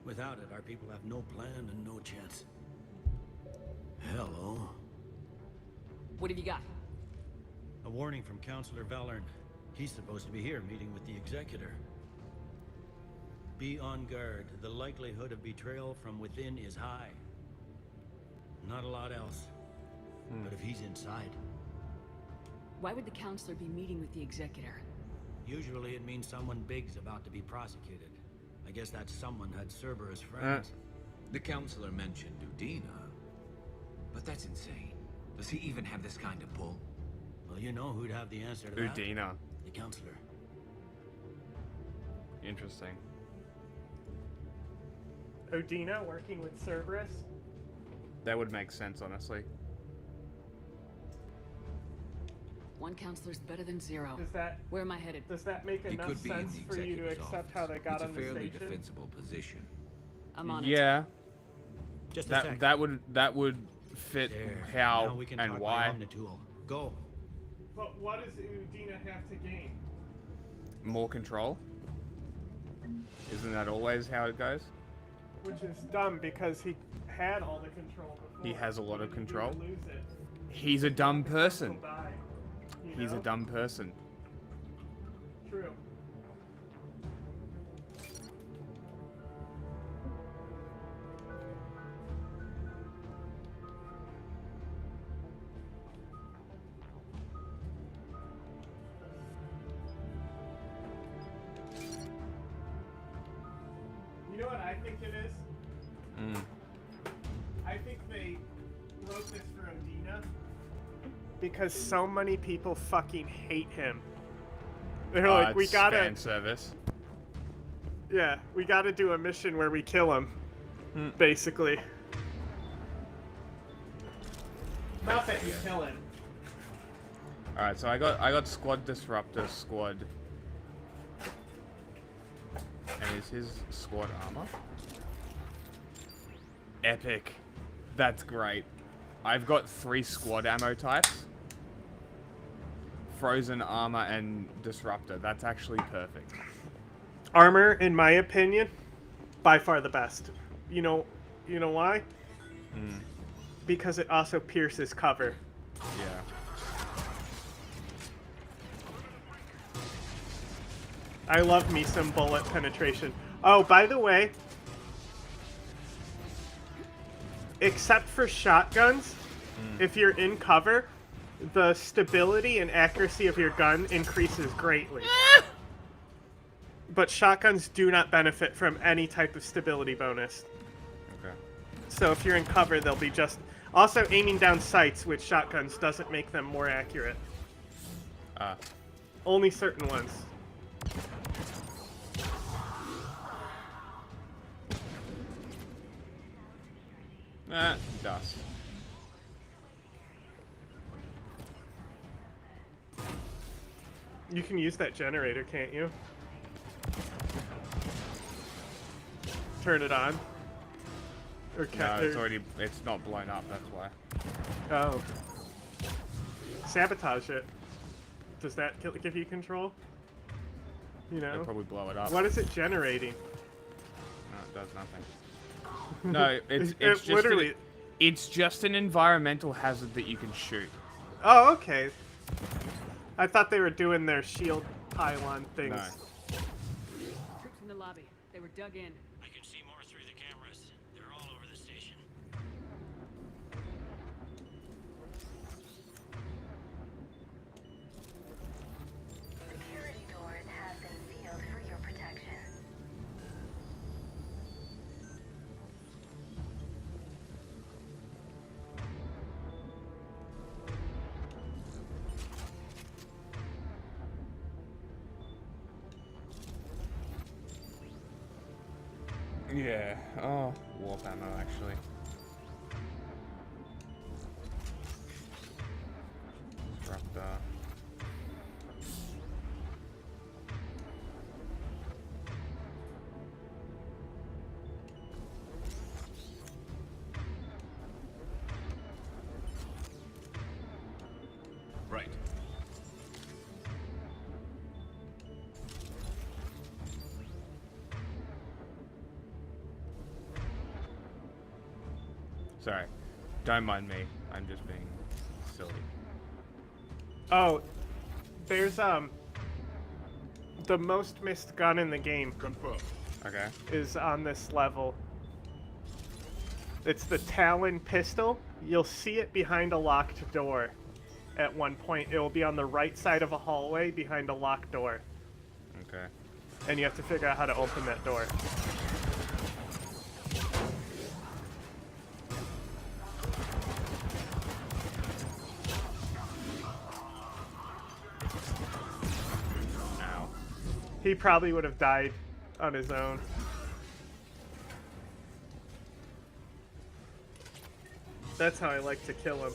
Without it, our people have no plan and no chance. Hello. What have you got? A warning from Counselor Valern. He's supposed to be here meeting with the Executor. Be on guard. The likelihood of betrayal from within is high. Not a lot else. But if he's inside... Why would the counselor be meeting with the Executor? Usually it means someone big's about to be prosecuted. I guess that someone had Cerberus friends. The counselor mentioned Udina. But that's insane. Does he even have this kind of pull? Well, you know who'd have the answer to that? Udina. The counselor. Interesting. Udina working with Cerberus? That would make sense, honestly. One counselor's better than zero. Does that... Where am I headed? Does that make He enough could be in sense the for you to executive's accept office. how they got It's on a the fairly station? defensible position. I'm on Yeah. Just a sec. That would fit There. how Now we can and talk why. by Omnitool. Go. But what does Udina have to gain? More control. Isn't that always how it goes? Which is dumb because he had all the control before. He has a lot of He didn't control. lose it. He's a dumb person. He'll die. He He's a dumb person. True. You know what I think it is? I think they wrote this for Odina because so many people fucking hate him. They're like, we gotta fan service. Yeah, we gotta do a mission where we kill him. Basically. Not that you kill him. Alright, so I got Squad Disruptor Squad. And is his squad armor? Epic. That's great. I've got 3 squad ammo types. Frozen armor and disruptor. That's actually perfect. Armor, in my opinion, by far the best. You know why? Because it also pierces cover. Yeah. I love me some bullet penetration. Oh, by the way, except for shotguns, if you're in cover, the stability and accuracy of your gun increases greatly. But shotguns do not benefit from any type of stability bonus. Okay. So if you're in cover, they'll be just... Also, aiming down sights with shotguns doesn't make them more accurate. Only certain ones. Dust. You can use that generator, can't you? Turn it on. Or No, it's not blown up, that's why. Oh. Sabotage it. Does that give you control? You know? It'll probably blow it up. What is it generating? No, it does nothing. No, it's just literally... it's just an environmental hazard that you can shoot. Oh, okay. I thought they were doing their shield pylon things. No. Troops in the lobby. They were dug in. I can see more through the cameras. They're all over the station. Security doors have been sealed for your protection. Yeah. Oh, warp ammo actually. Disruptor. Right. Sorry. Don't mind me. I'm just being silly. Oh, there's the most missed gun in the game. Confirm. Okay. Is on this level. It's the Talon pistol. You'll see it behind a locked door. At one point, it will be on the right side of a hallway behind a locked door. Okay. And you have to figure out how to open that door. Ow. He probably would have died on his own. That's how I like to kill him.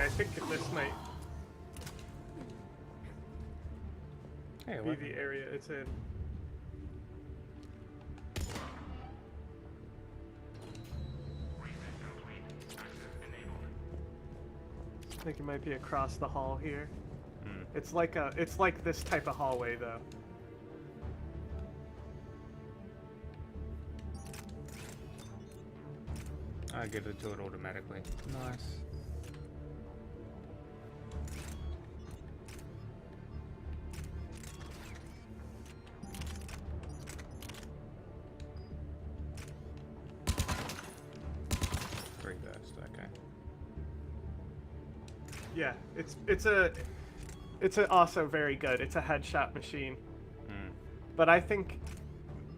I think this might be the area it's in. I think it might be across the hall here. It's like this type of hallway though. I get it to it automatically. Nice. Okay. Yeah, it's also very good. It's a headshot machine. But I think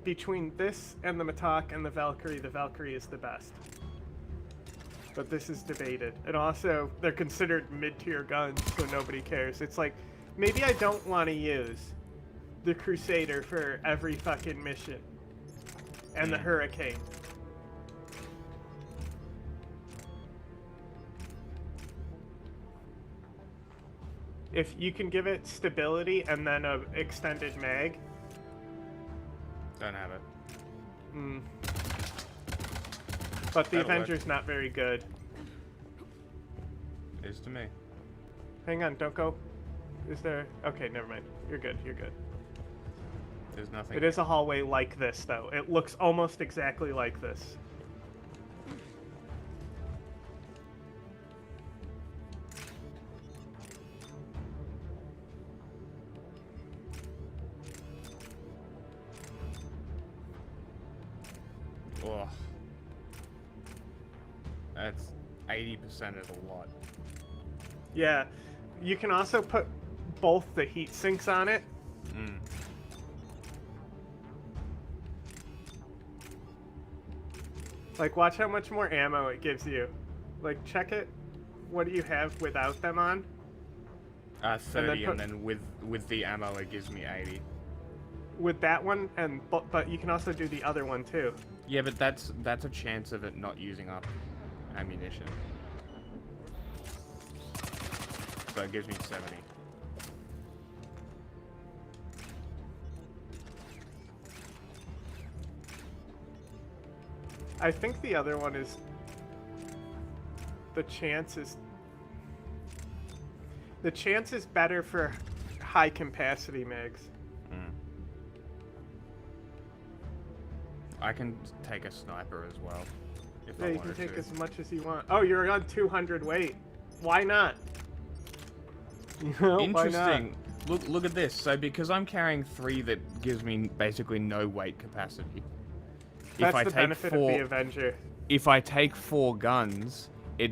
between this and the Matak and the Valkyrie is the best. But this is debated. And also, they're considered mid-tier guns, so nobody cares. It's like, maybe I don't want to use the Crusader for every fucking mission. And the Hurricane. If you can give it stability and then a extended mag. Don't have it. But the That'll Avenger's work. not very good. Is to me. Hang on, don't go. Is there... Okay, never mind. You're good, you're good. There's nothing. It is a hallway like this, though. It looks almost exactly like this. Oh. That's 80% of the lot. Yeah. You can also put both the heat sinks on it. Like, watch how much more ammo it gives you. Like, check it. What do you have without them on? 30, and then with the ammo it gives me 80. With that one, and but you can also do the other one too. Yeah, but that's a chance of it not using up ammunition. So it gives me 70. I think the other one is... The chance is better for high capacity mags. I can take a sniper as well. If Yeah, I you can wanted take to. as much as you want. Oh, you're on 200 weight. Why not? You know, why not? Interesting. Look at this. So because I'm carrying 3 that gives me basically no weight capacity. That's if I the take benefit 4, of the Avenger. If I take 4 guns, it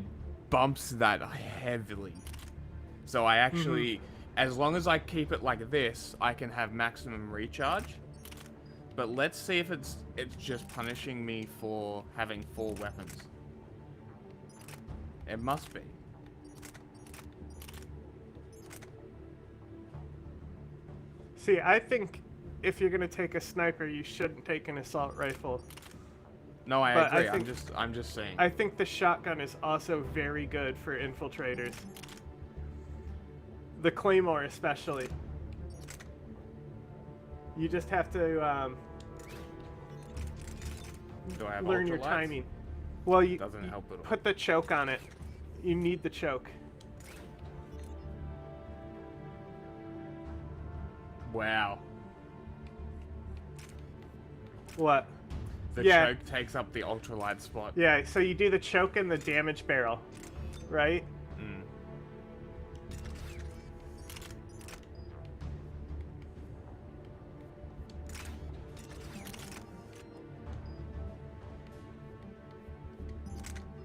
bumps that heavily. So I actually, as long as I keep it like this, I can have maximum recharge. But let's see if it's just punishing me for having 4 weapons. It must be. See, I think if you're gonna take a sniper, you shouldn't take an assault rifle. No, I But agree. I'm just saying. I think the shotgun is also very good for infiltrators. The Claymore, especially. You just have to Do I have learn your ultralights? timing. Well, you Doesn't help at all. put the choke on it. You need the choke. Wow. What? The Yeah. choke takes up the ultralight spot. Yeah, so you do the choke and the damage barrel, right?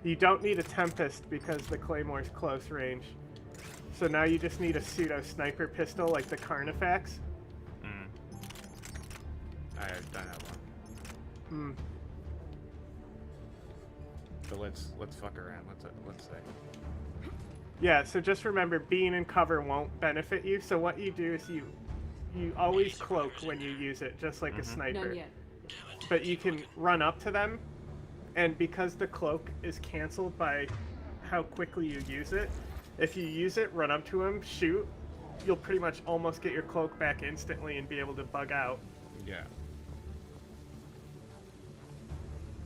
You don't need a Tempest because the Claymore's close range. So now you just need a pseudo sniper pistol like the Carnifex. I don't have one. So let's fuck around. Let's see. Yeah, so just remember, being in cover won't benefit you. So what you do is you always cloak when you use it, just like a sniper. None yet. But you can run up to them, and because the cloak is canceled by how quickly you use it, If you use it, run up to him, shoot, you'll pretty much almost get your cloak back instantly and be able to bug out. Yeah.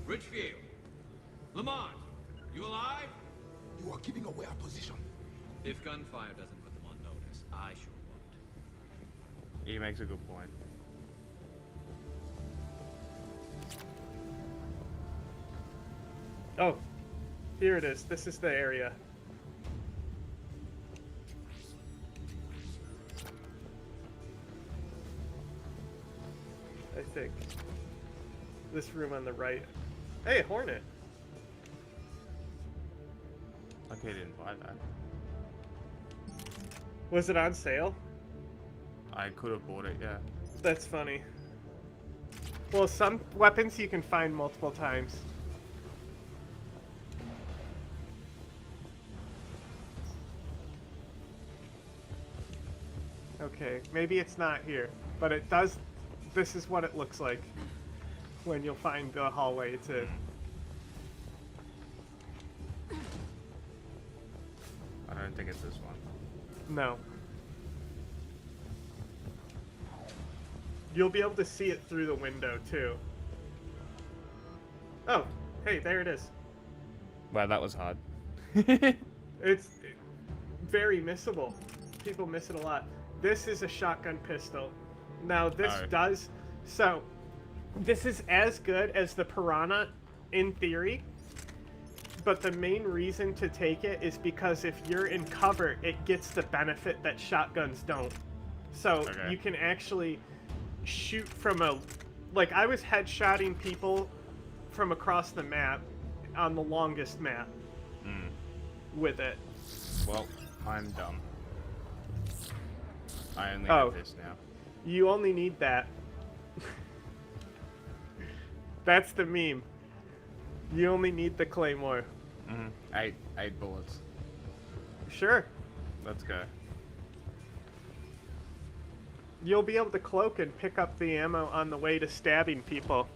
Richfield. Lamont, you alive? You are giving away our position. If gunfire doesn't put them on notice, I sure won't. He makes a good point. Oh, here it is. This is the area. I think. This room on the right. Hey, Hornet. Okay, didn't buy that. Was it on sale? I could have bought it, yeah. That's funny. Well, some weapons you can find multiple times. Okay, maybe it's not here, but it does. This is what it looks like when you'll find the hallway to. I don't think it's this one. No. You'll be able to see it through the window too. Oh, hey, there it is. Wow, that was hard. It's very missable. People miss it a lot. This is a shotgun pistol. Now this does, so this is as good as the Piranha in theory, but the main reason to take it is because if you're in cover, it gets the benefit that shotguns don't. So you can actually shoot from a, like I was headshotting people from across the map on the longest map with it. Well, I'm dumb. I only have this now. You only need that. That's the meme. You only need the claymore. Eight bullets. Sure. Let's go. You'll be able to cloak and pick up the ammo on the way to stabbing people.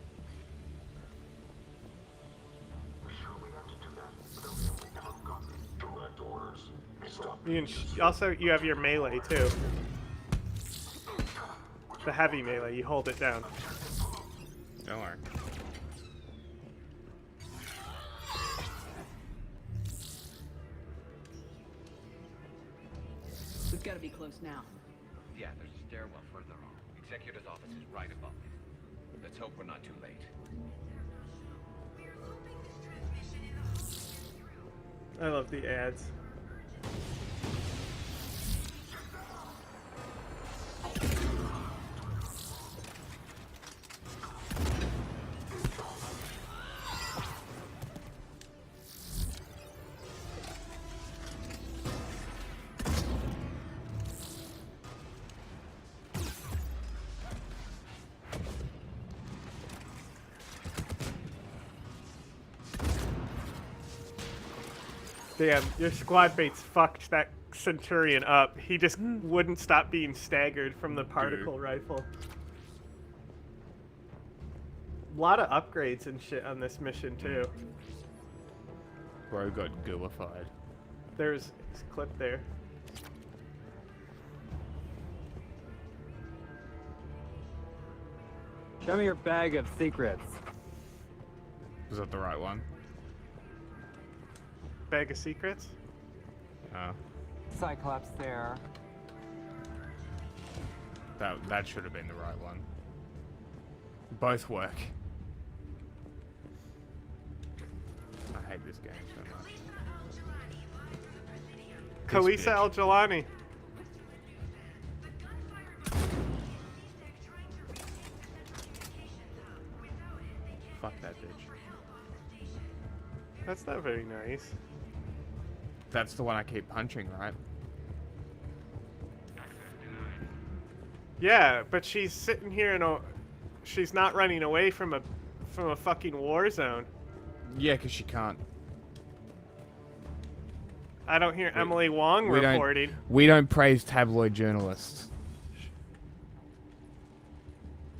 You can also, you have your melee too. The heavy melee, you hold it down. Don't worry. We've got to be close now. Yeah, there's a stairwell further on. Executor's office is right above it. Let's hope we're not too late. I love the ads. Damn, your squad mates fucked that Centurion up. He just wouldn't stop being staggered from the particle rifle. A lot of upgrades and shit on this mission too. Bro got gooified. There's a clip there. Show me your bag of secrets. Was that the right one? Bag of secrets? Oh. Cyclops there. That should have been the right one. Both work. I hate this game so much. Khaleesa Al-Jalani. Fuck that bitch. That's not very nice. That's the one I keep punching, right? Yeah, but she's sitting here in a... She's not running away from a fucking war zone. Yeah, because she can't. I don't hear Emily Wong reporting. We don't praise tabloid journalists.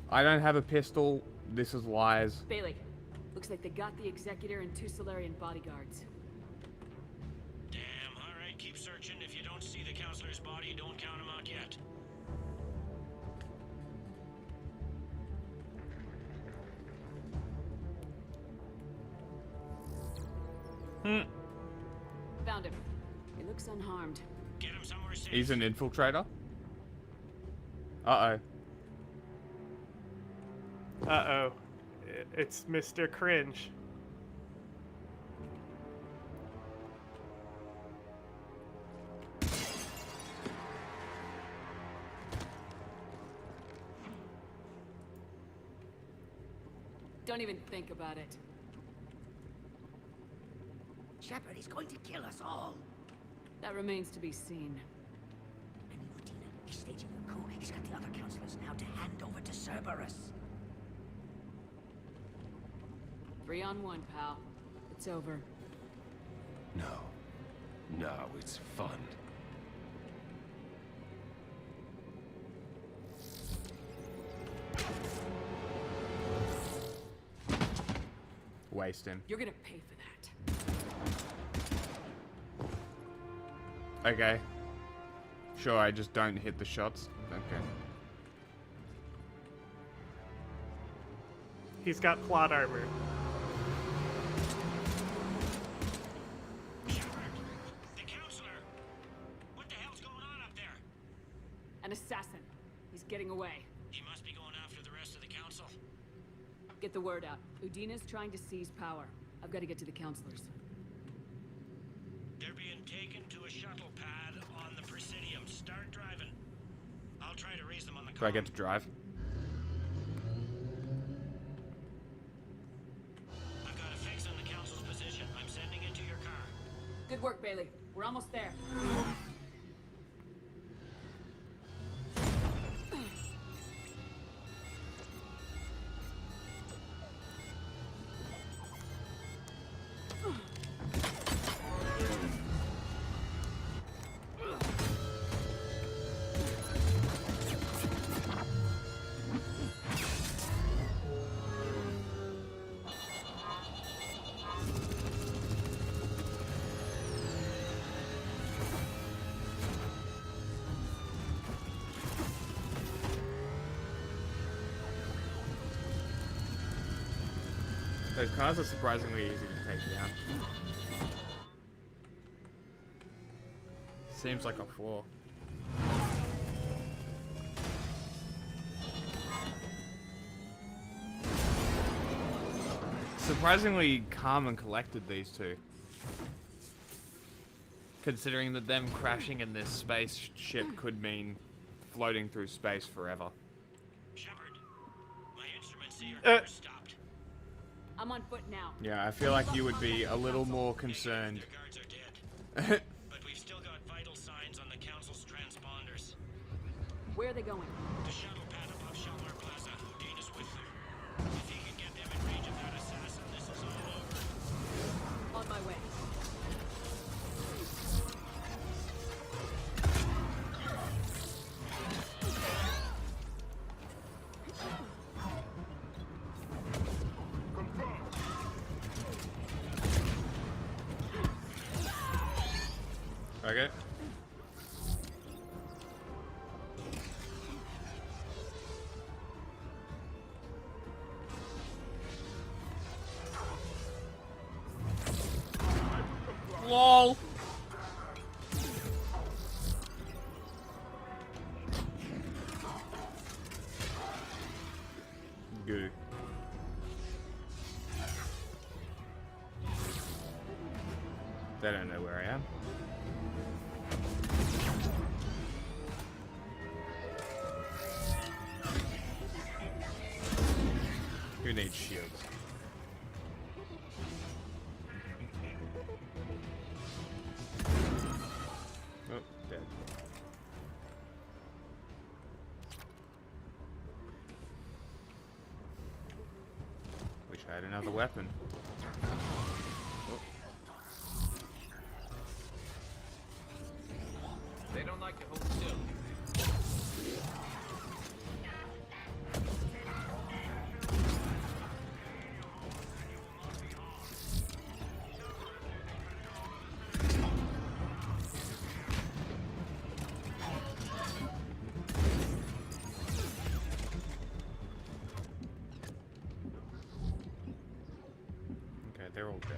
I don't have a pistol. This is lies. Bailey, looks like they got the Executor and 2 Solarian bodyguards. Damn, alright, keep searching. Found him. He looks unharmed. Get him somewhere safe. He's an infiltrator. Uh-oh. Uh-oh. It's Mr. Cringe. Don't even think about it. Shepard, he's going to kill us all. That remains to be seen. And Udina, he's staging a coup. He's got the other counselors now to hand over to Cerberus. 3 on 1, pal. It's over. No. No, it's fun. Waste him. You're gonna pay for that. Okay. Sure, I just don't hit the shots. Okay. He's got plot armor. The counselor! What the hell's going on up there? An assassin. He's getting away. He must be going after the rest of the council. Get the word out. Udina's trying to seize power. I've got to get to the counselors. They're being taken to a shuttle pad on the Presidium. Start driving. I'll try to raise them on the Do I get to drive? I've got a fix on the council's position. I'm sending it to your car. Good work, Bailey. We're almost there. Those cars are surprisingly easy to take down. Seems like a 4. Surprisingly calm and collected, these two. Considering that them crashing in this spaceship could mean floating through space forever. Shepard, my instruments say your car's stopped. I'm on foot now. Yeah, I feel like you would be a little more concerned. Their guards are dead. But we've still got vital signs on the council's transponders. Where are they going? The shuttle pad above Shelmar Plaza. Udina's with them. If he can get them in range of that assassin, this is all over. On my way. Okay. LOL. Goo. They don't know where I am. Who needs shields? Oh, dead. Wish I had another weapon. They don't like to hold still. Okay, they're all dead.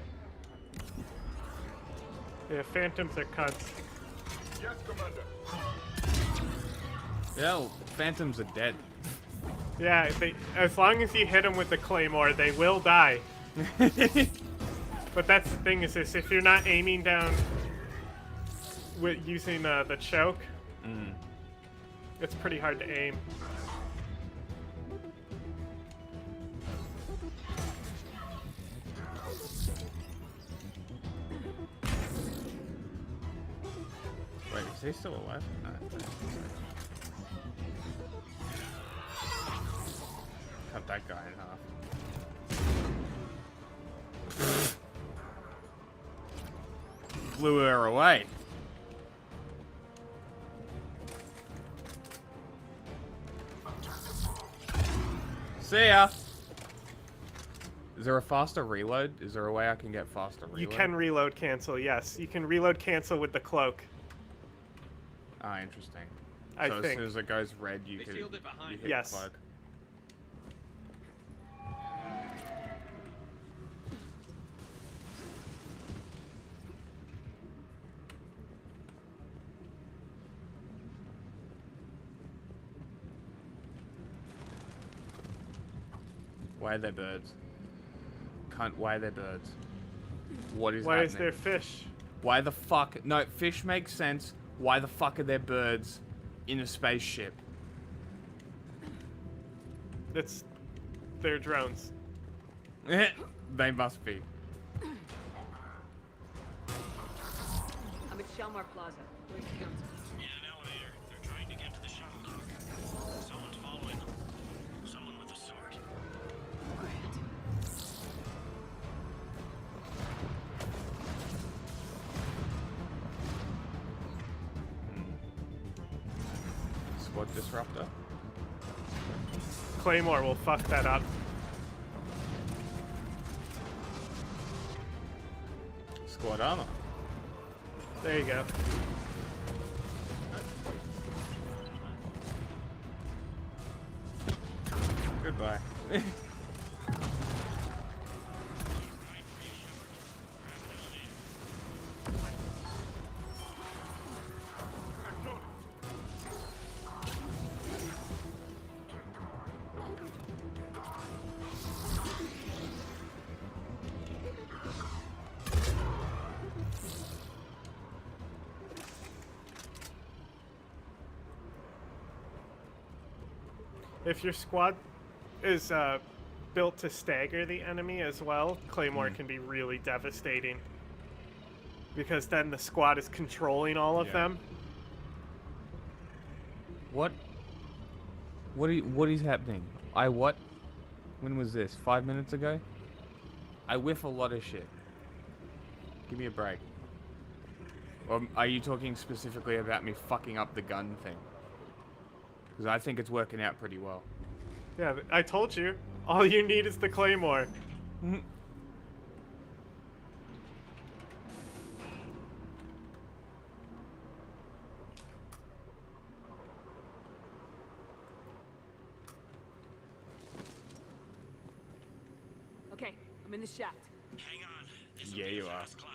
Yeah, phantoms are cunts. Yes, Commander. Yeah, phantoms are dead. Yeah, as long as you hit them with the claymore, they will die. But that's the thing is this, if you're not aiming down with using the choke, it's pretty hard to aim. Wait, is he still alive? No. Cut that guy in half. Blew her away. See ya. Is there a faster reload? Is there a way I can get faster reload? You can reload cancel, yes. You can reload cancel with the cloak. Ah, interesting. I so think. as soon as it goes red, you can hit Yes. the cloak. Why are there birds? Cunt, why are there birds? What is Why happening? is there fish? Why the fuck? No, fish makes sense. Why the fuck are there birds in a spaceship? They're drones. They must be. I'm at Shelmar Plaza. Where's the council? In an elevator. They're trying to get to the shuttle dock. Someone's following them. Someone with a sword. Squad disruptor. Claymore will fuck that up. Squad armor. There you go. Goodbye. If your squad is built to stagger the enemy as well, Claymore can be really devastating. Because then the squad is controlling all of them. What is happening? What? When was this? 5 minutes ago? I whiff a lot of shit. Give me a break. Or are you talking specifically about me fucking up the gun thing? Because I think it's working out pretty well. Yeah, I told you. All you need is the Claymore. Okay, I'm in the shaft. Hang on. This Yeah, you are. fast climb.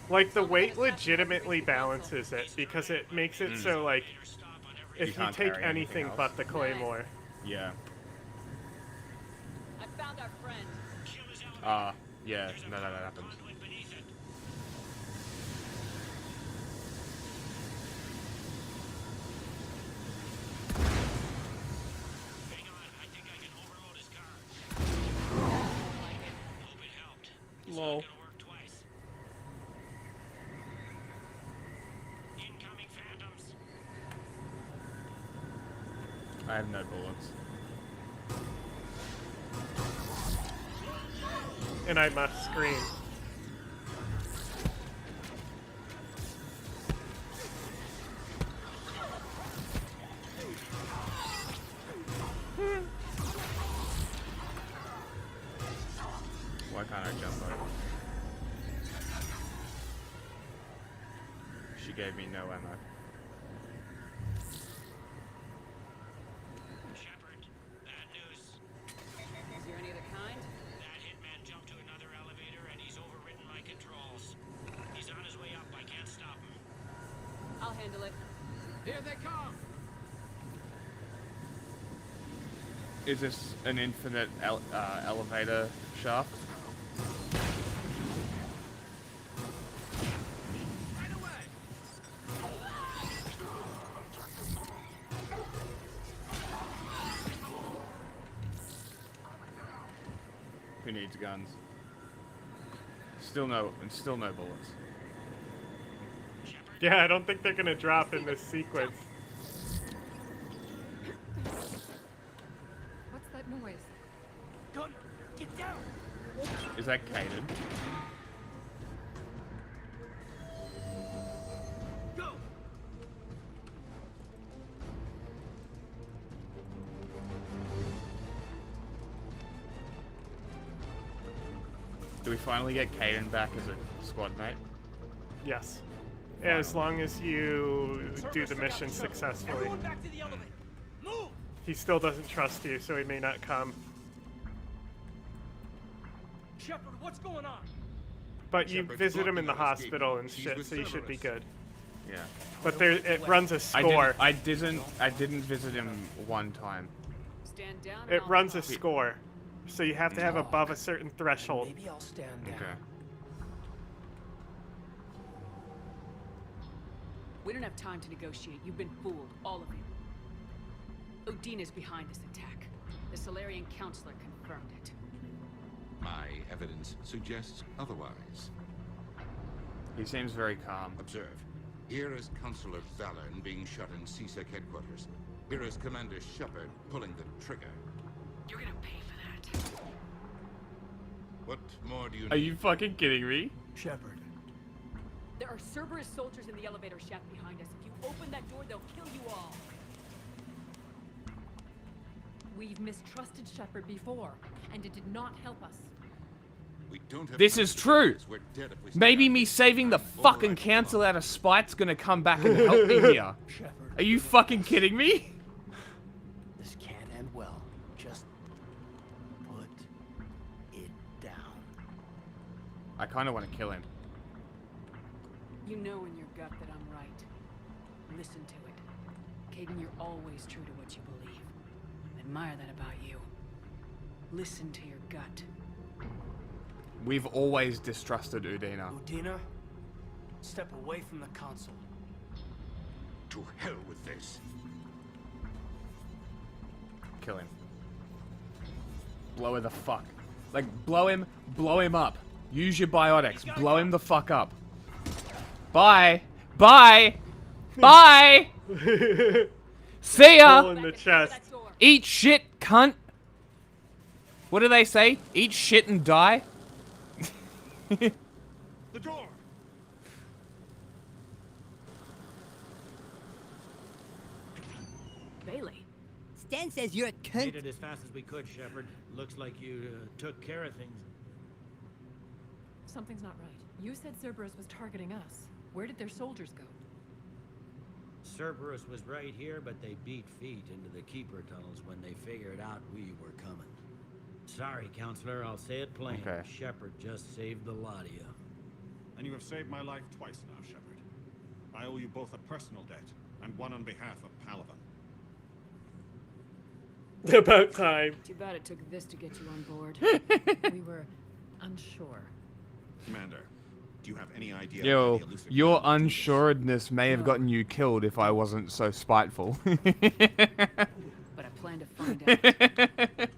Like, the weight legitimately balances it, because it makes it so, like, if you can't take carry anything anything but the Claymore. Yeah. I found our friend. Yeah, no, that happens. Hang on. I think I can overload his car. Hope it helped. It's not Lol. gonna work twice. Incoming phantoms. I have no bullets. And I must scream. Why can't I jump over? She gave me no ammo. Shepard, bad news. Is there any other kind? That hitman handle it. Here they come. Is this an infinite elevator shaft? Who needs guns? Still no bullets. Yeah, I don't think they're gonna drop in this sequence. What's that noise? Gunner, get down! Is that Kaden? Go! Do we finally get Kaden back as a squad mate? Yes. As long as you do the mission successfully. Everyone back to the elevator. Move! He still doesn't trust you, so he may not come. Shepard, what's going on? But you visit him in the hospital and shit, so you should be good. Yeah. But there, it runs a score. I didn't visit him one time. Stand down. It runs a score, so you have to have above a certain threshold. Maybe I'll stand down. Okay. We don't have time to negotiate. You've been fooled, all of you. Udina's behind this attack. The Solarian Counselor confirmed it. My evidence suggests otherwise. He seems very calm. Observe. Here is Counselor Valen being shot in CSEC headquarters. Here is Commander Shepard pulling the trigger. You're gonna pay for that. What more do you need? Are you fucking kidding me? Shepard. There are Cerberus soldiers in the elevator shaft behind us. If you open that door, they'll kill you all. We've mistrusted Shepard before, and it did not help us. We don't have This is true. We're dead if we stay Maybe out. me saving the fucking council out of spite's gonna come back and help me here. Shepard. Are you fucking kidding me? This can't end well. Just put it down. I kind of want to kill him. You know in your gut that I'm right. Listen to it. Caden, you're always true to what you believe. I admire that about you. Listen to your gut. We've always distrusted Udina. Udina, step away from the console. To hell with this. Kill him. Blow her the fuck. Like, blow him up. Use your biotics. Blow him the fuck up. Bye. Bye. Bye. See ya. Hole in the chest. Eat shit, cunt. What do they say? Eat shit and die? The door. Bailey. Stan says you're a cunt. Made it as fast as we could, Shepard. Looks like you took care of things. Something's not right. You said Cerberus was targeting us. Where did their soldiers go? Cerberus was right here, but they beat feet into the Keeper tunnels when they figured out we were coming. Sorry, Counselor, I'll say it plain. Okay. Shepard just saved the lot of you. And you have saved my life twice now, Shepard. I owe you both a personal debt, and one on behalf of Palavan. About time. Too bad it took this to get you on board. We were unsure. Commander, do you have any idea? Yo, your unsuredness may have gotten you killed if I wasn't so spiteful. But I plan to find out.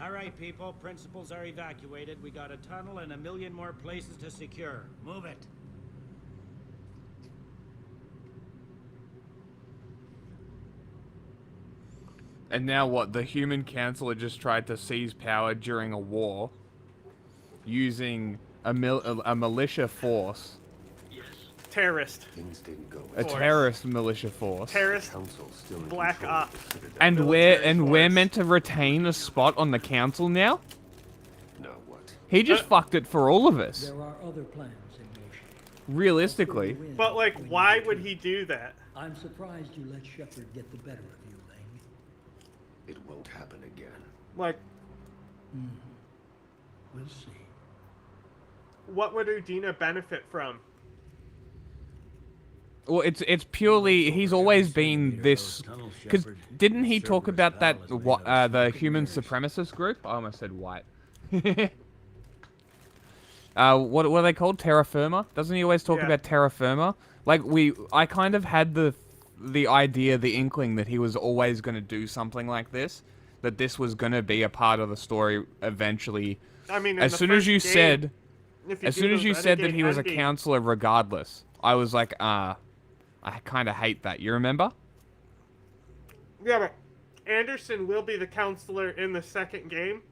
All right, people. Principals are evacuated. We got a tunnel and 1 million more places to secure. Move it. And now what? The human councillor just tried to seize power during a war using a militia force. Terrorist. Things didn't go A terrorist militia force. Terrorist. Black Ops. And we're meant to retain a spot on the council now? No, what? He just fucked it for all of us. There are other plans in motion. Realistically. But like, why would he do that? I'm surprised you let Shepard get the better of you, Ling. It won't happen again. Like, We'll see. what would Udina benefit from? Well, it's purely he's always been this. Because didn't he talk about that the human supremacist group? I almost said white. What are they called? Terra Firma? Doesn't he always talk about Terra Firma? Like I kind of had the idea, the inkling that he was always going to do something like this, that this was going to be a part of the story eventually. I mean, as soon as you said that he was a counselor, regardless, I was like, I kind of hate that. You remember? Yeah, but Anderson will be the counselor in the second game,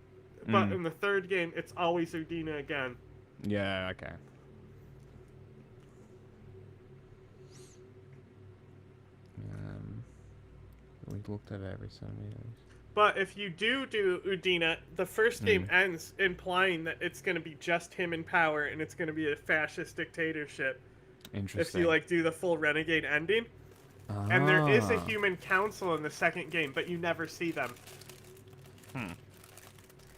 but in the third game, it's always Udina again. Yeah, okay. We looked at every so many days. But if you do Udina, the first game ends implying that it's going to be just him in power and it's going to be a fascist dictatorship. Interesting. If you like do the full Renegade ending. And there is a human council in the second game, but you never see them.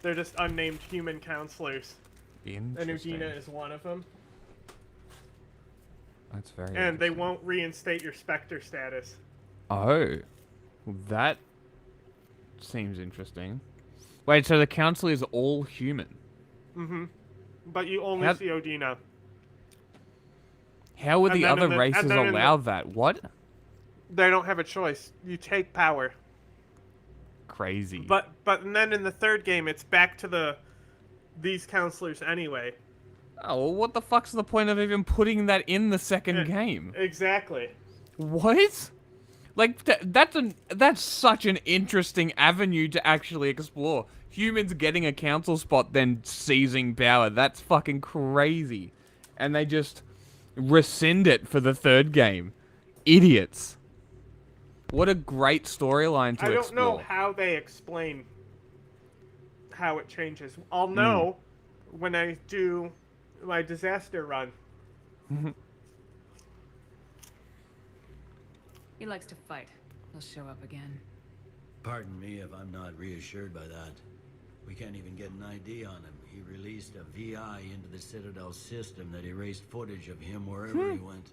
They're just unnamed human counselors. And Udina is one of them. That's very And they won't reinstate your Spectre status. Oh. That seems interesting. Wait, so the council is all human? Mm-hmm. But you only see Udina. How would the other races allow that? What? They don't have a choice. You take power. Crazy. But then in the third game, it's back to these counselors anyway. Oh, well, what the fuck's the point of even putting that in the second game? Exactly. What? Like, that's such an interesting avenue to actually explore. Humans getting a council spot, then seizing power. That's fucking crazy. And they just rescind it for the third game. Idiots. What a great storyline to explore. I don't know how they explain how it changes. I'll know when I do my disaster run. He likes to fight. He'll show up again. Pardon me if I'm not reassured by that. We can't even get an ID on him. He released a VI into the Citadel system that erased footage of him wherever he went.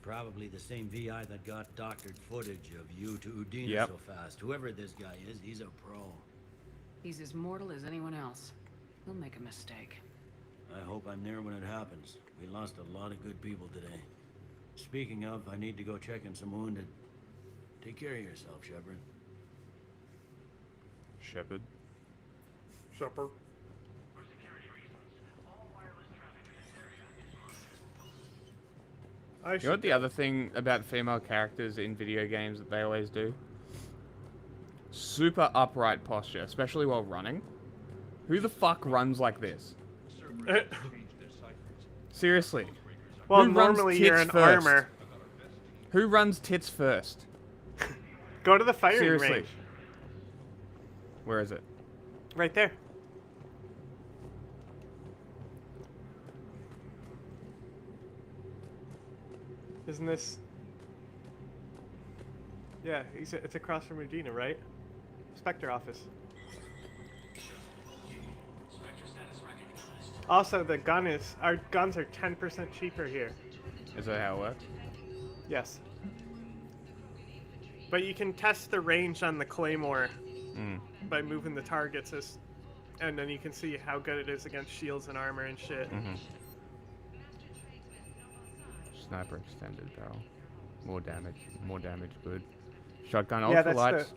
Probably the same VI that got doctored footage of you to Udina so fast. Whoever this guy is, he's a pro. He's as mortal as anyone else. He'll make a mistake. I hope I'm there when it happens. We lost a lot of good people today. Speaking of, I need to go check in some wounded. Take care of yourself, Shepard. Shepard? Shepard. You know what the other thing about female characters in video games that they always do? Super upright posture, especially while running. Who the fuck runs like this? Seriously. Well, normally you're in armor. Who runs tits first? Go to the firing range. Where is it? Right there. Isn't this... Yeah, it's across from Udina, right? Spectre office. Also, our guns are 10% cheaper here. Is that how it works? Yes. But you can test the range on the Claymore by moving the targets, and then you can see how good it is against shields and armor and shit. Sniper extended barrel. More damage, good. Shotgun ultralights.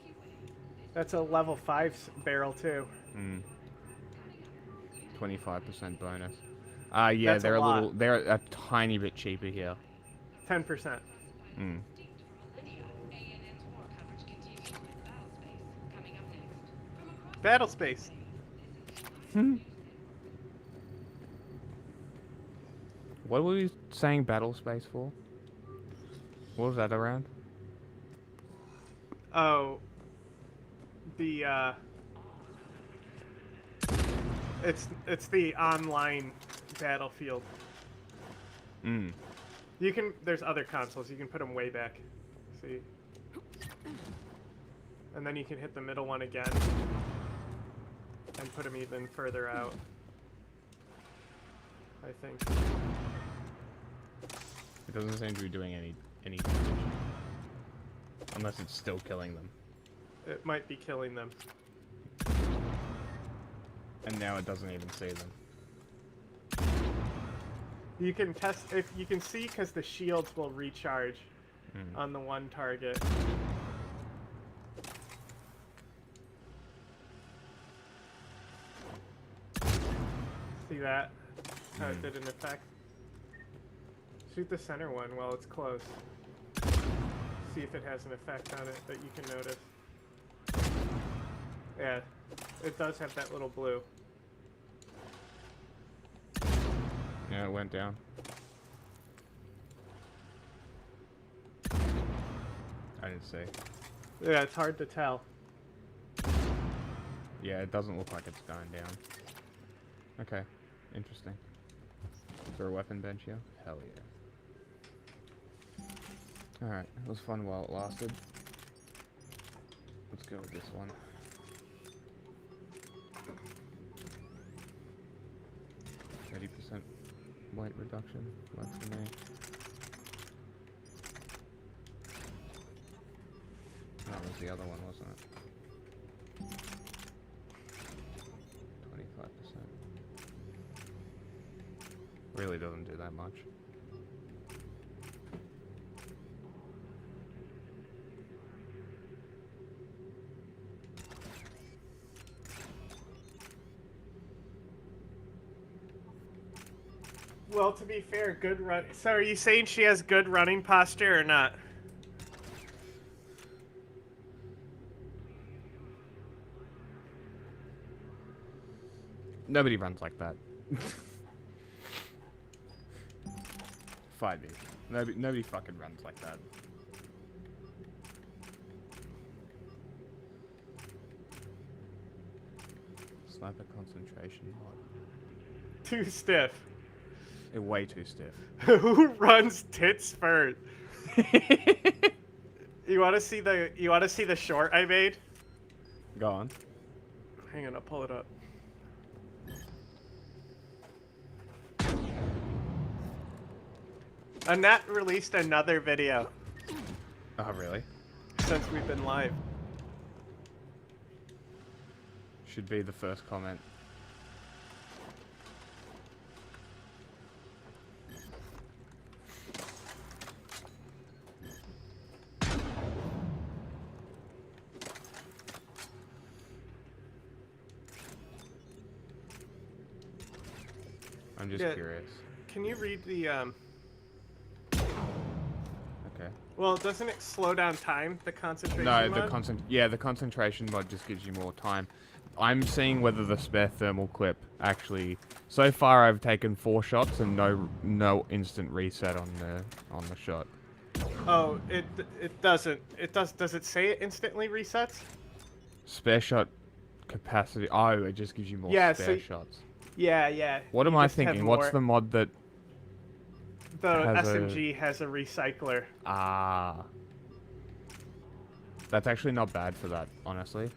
That's a level 5 barrel too. 25% bonus. Yeah, That's a they're a tiny bit cheaper here. 10%. Battle space. What were we saying battle space for? What was that around? Oh, the it's the online battlefield. You can. There's other consoles. You can put them way back. See. And then you can hit the middle one again and put them even further out. I think. It doesn't seem to be doing any any damage. Unless it's still killing them. It might be killing them. And now it doesn't even see them. You can test if you can see because the shields will recharge on the one target. See that? How it did an effect. Shoot the center one while it's close. See if it has an effect on it that you can notice. Yeah, it does have that little blue. Yeah, it went down. I didn't see. Yeah, it's hard to tell. Yeah, it doesn't look like it's going down. Okay, interesting. Is there a weapon bench here? Hell yeah. Alright, it was fun while it lasted. Let's go with this one. 30% weight reduction, works for me. That was the other one, wasn't it? 25%. Really doesn't do that much. Well, to be fair, good run. So are you saying she has good running posture or not? Nobody runs like that. Fight me. Nobody fucking runs like that. Sniper concentration mod. Too stiff. Way too stiff. Who runs tits first? You want to see the short I made? Go on. Hang on, I'll pull it up. Annette released another video. Oh, really? Since we've been live. Should be the first comment. I'm just curious. Can you read the Okay. Well, doesn't it slow down time, the concentration No, mod? the concentration mod just gives you more time. I'm seeing whether the spare thermal clip actually. So far, I've taken 4 shots and no instant reset on the shot. Oh, it doesn't. Does it say it instantly resets? Spare shot capacity. Oh, it just gives you more spare shots. Yeah. What am I thinking? What's the mod that? The SMG has a recycler. Ah. That's actually not bad for that, honestly.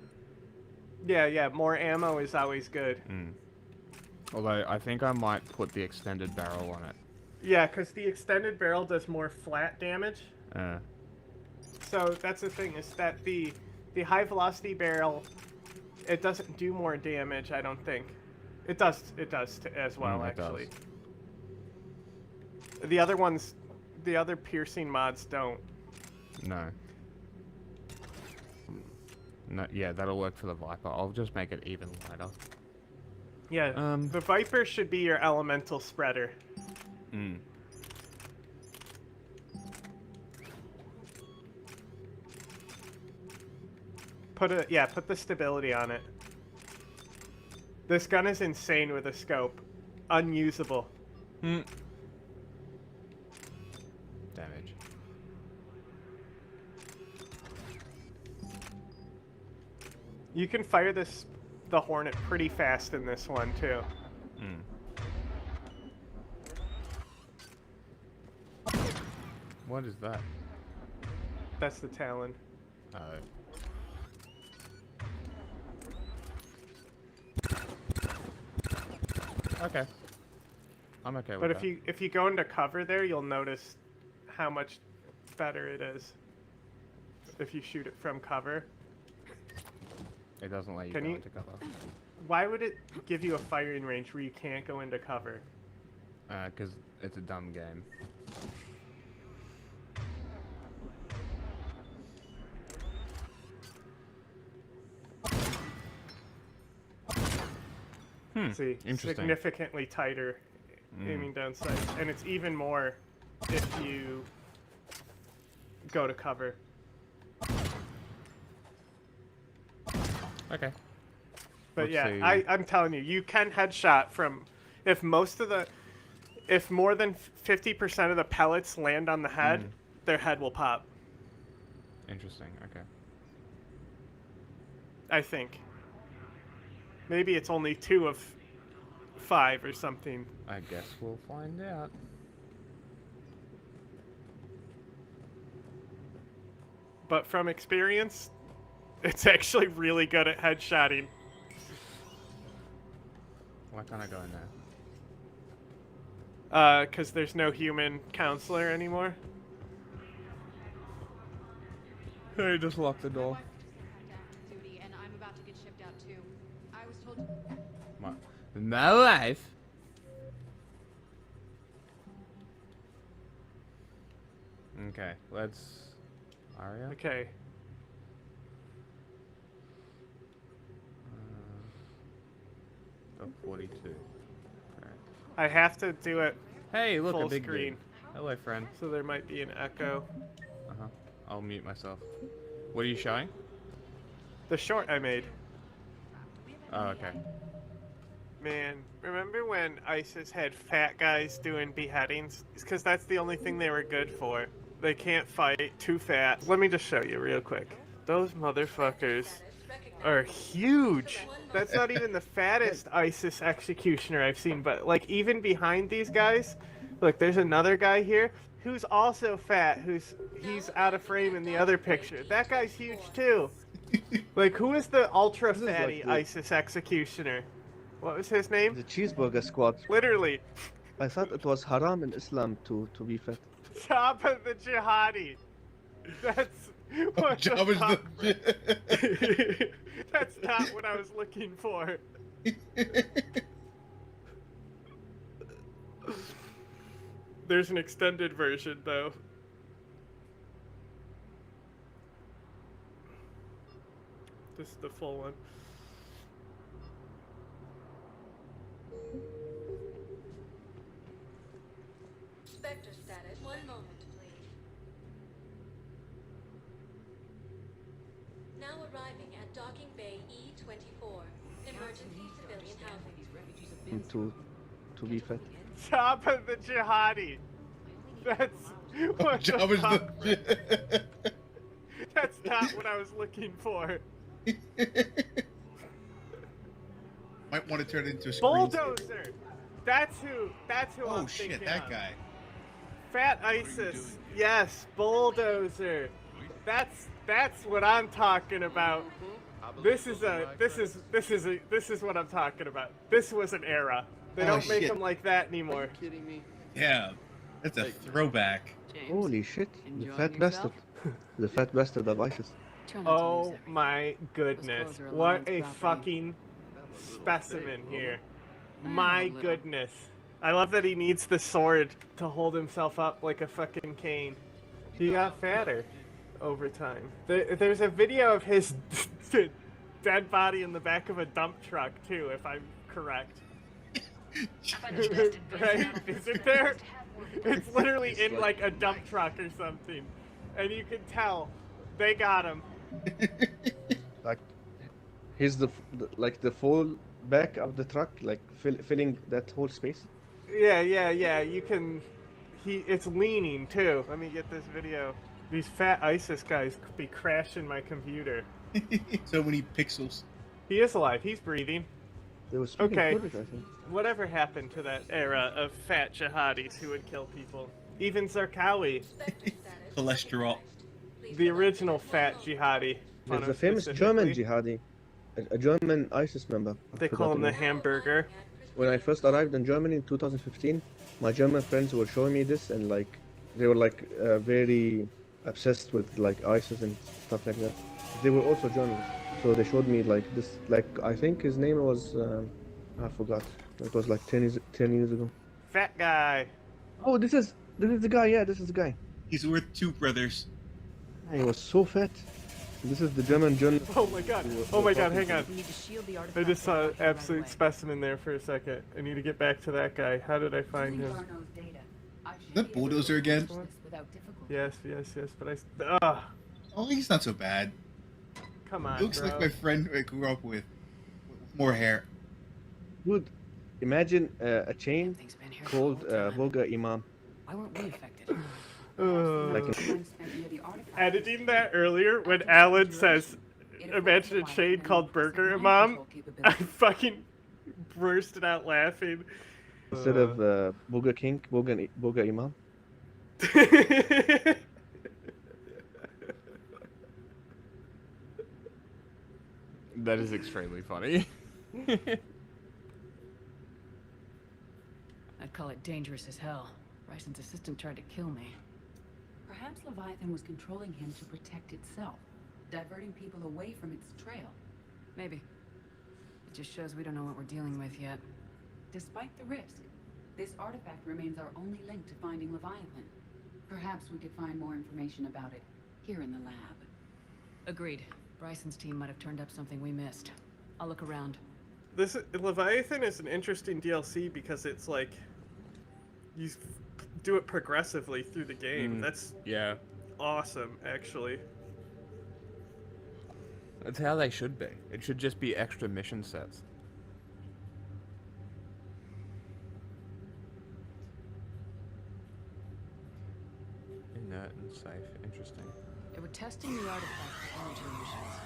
Yeah, more ammo is always good. Although, I think I might put the extended barrel on it. Yeah, because the extended barrel does more flat damage. So that's the thing, is that the high velocity barrel, it doesn't do more damage, I don't think. It does as well, actually. The other ones, the other piercing mods don't. No. No, yeah, that'll work for the Viper. I'll just make it even lighter. Yeah, the Viper should be your elemental spreader. Put the stability on it. This gun is insane with a scope. Unusable. Damage. You can fire the Hornet pretty fast in this one too. What is that? That's the Talon. Oh. Okay. I'm okay with that. But if you go into cover there, you'll notice how much better it is if you shoot it from cover. It doesn't let you Can go you- into cover. Why would it give you a firing range where you can't go into cover? Because it's a dumb game. See, interesting. significantly tighter aiming down sights, and it's even more if you go to cover. Okay. But Let's yeah, see. I'm telling you, you can headshot from if more than 50% of the pellets land on the head, their head will pop. Interesting. Okay. I think. Maybe it's only 2 of 5 or something. I guess we'll find out. But from experience, it's actually really good at headshotting. Why can't I go in there? Because there's no human counselor anymore. Hey, just lock the door. Duty, and I'm about to get shipped out too. I was told. My life. Okay, let's. Aria. Okay. Oh, 42. I have to do it. Hey, look, full a big screen. dude. Hello, friend. So there might be an echo. I'll mute myself. What are you showing? The short I made. Oh, okay. Man, remember when ISIS had fat guys doing beheadings? It's because that's the only thing they were good for. They can't fight, too fat. Let me just show you real quick. Those motherfuckers are huge. That's not even the fattest ISIS executioner I've seen, but like even behind these guys, look, there's another guy here who's also fat, he's out of frame in the other picture. That guy's huge too. Like, who is the ultra fatty ISIS executioner? What was his name? The Cheeseburger Squad. Literally. I thought it was haram in Islam to be fat. Jabba the Jihadi. That's what Jabba's the That's not what I was looking for. There's an extended version though. This is the full one. Spectre status. 1 moment, please. Now arriving at docking bay E24. Emergency civilian housing. To be fat. Jabba the Jihadi. That's what Jabba's the That's not what I was looking for. Might want to turn it into a screen. Bulldozer. That's who Oh I'm shit, thinking that of. guy. Fat ISIS. Yes, Bulldozer. That's what I'm talking about. This is what I'm talking about. This was an era. They Oh, don't make shit. them like that anymore. Are you kidding me? Yeah, that's a throwback. Holy shit, the enjoying fat yourself? bastard. The fat bastard of ISIS. Oh my goodness. clothes are What Alliance a property. fucking specimen here. a My little. goodness. I love that he needs the sword to hold himself up like a fucking cane. He got fatter over time. There's a video of his dead body in the back of a dump truck too, if I'm correct. Right? Isn't there? It's literally in like a dump truck or something. And you can tell they got him. Like, he's the full back of the truck, like filling that whole space. Yeah, you can... It's leaning too. Let me get this video. These fat ISIS guys could be crashing my computer. So many pixels. He is alive. He's breathing. There was speaking Okay. footage, I think. Whatever happened to that era of fat jihadis who would kill people? Even Zarqawi, Cholesterol. the original fat jihadi. There's a famous German jihadi, a German ISIS member. I They forgot call him the name. hamburger. When I first arrived in Germany in 2015, my German friends were showing me this, and like they were like very obsessed with like ISIS and stuff like that. They were also journalists, so they showed me like this. Like I think his name was I forgot. It was like 10 years ago. Fat guy. Oh, this is the guy. Yeah, this is the guy. He's worth two brothers. He was so fat. This is the German journalist. Oh my god. Oh my god, hang on. We need to shield the I artifact. just saw right absolute away. specimen there for a second. I need to get back to that guy. How did I find him? Garno's data. I should Is that be able to Bulldozer again? accomplish this without difficulty. Yes, but Oh, he's not so bad. come on, He looks bro. like my friend I grew up with more hair. Dude, imagine a chain called Volga Imam. Why weren't we affected? Like Editing that earlier when Alan says, imagine a chain called Burger Imam, I fucking bursted out laughing. instead of Volga King, Volga Imam. That is extremely funny. I'd call it dangerous as hell. Bryson's assistant tried to kill me. Perhaps Leviathan was controlling him to protect itself, diverting people away from its trail. Maybe. It just shows we don't know what we're dealing with yet. Despite the risk, this artifact remains our only link to finding Leviathan. Perhaps we could find more information about it here in the lab. Agreed. Bryson's team might have turned up something we missed. I'll look around. This Leviathan is an interesting DLC because it's like you do it progressively through the game. That's awesome, actually. That's how they should be. It should just be extra mission sets. Inert and safe. Interesting. They were testing the artifact for energy emissions.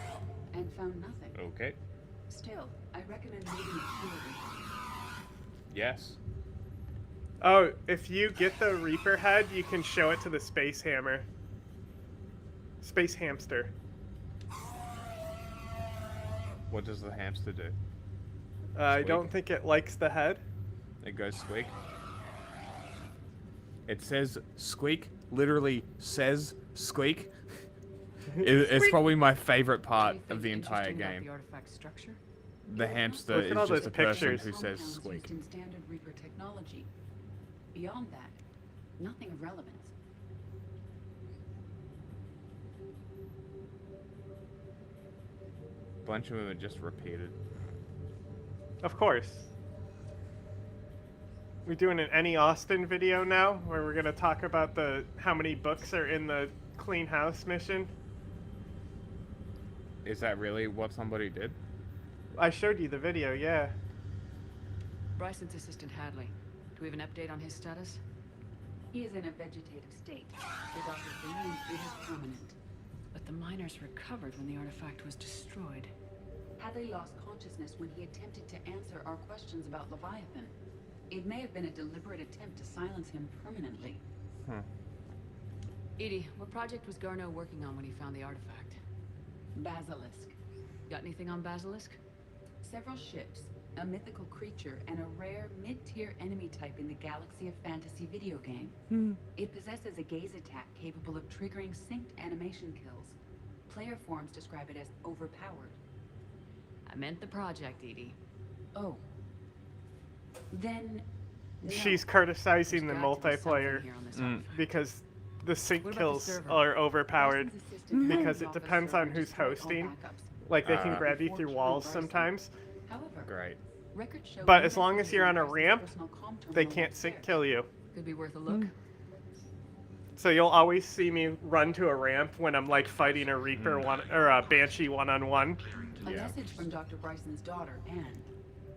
And found nothing. Okay. Still, I recommend moving it forward. Yes. Oh, if you get the Reaper head, you can show it to the Space Hammer. Space Hamster. What does the hamster do? I don't think it likes the head. It goes squeak. It says squeak. Literally says squeak. It's probably my favorite part of the entire game. The artifact structure? The hamster Look at all is those just a person pictures. who says Compounds squeak. used in standard Reaper technology. Beyond that, nothing of relevance. A bunch of them are just repeated. Of course. We're doing an Any Austin video now, where we're gonna talk about how many books are in the clean house mission. Is that really what somebody did? I showed you the video, yeah. Bryson's assistant Hadley. Do we have an update on his status? He is in a vegetative state. The doctors believe it is permanent. But the miners recovered when the artifact was destroyed. Hadley lost consciousness when he attempted to answer our questions about Leviathan. It may have been a deliberate attempt to silence him permanently. Edie, what project was Garno working on when he found the artifact? Basilisk. Got anything on Basilisk? Several ships, a mythical creature, and a rare mid-tier enemy type in the Galaxy of Fantasy video game. It possesses a gaze attack capable of triggering synced animation kills. Player forums describe it as overpowered. I meant the project, Edie. Oh. Then... no. She's criticizing the multiplayer because the sync kills are overpowered because it depends on who's hosting. Like, they can grab you through walls sometimes. However, Great. But as long as you're on a ramp, they can't sync kill you. Could be worth a look. So you'll always see me run to a ramp when I'm like fighting a Reaper or a Banshee one-on-one. A message from Dr. Bryson's daughter, Anne.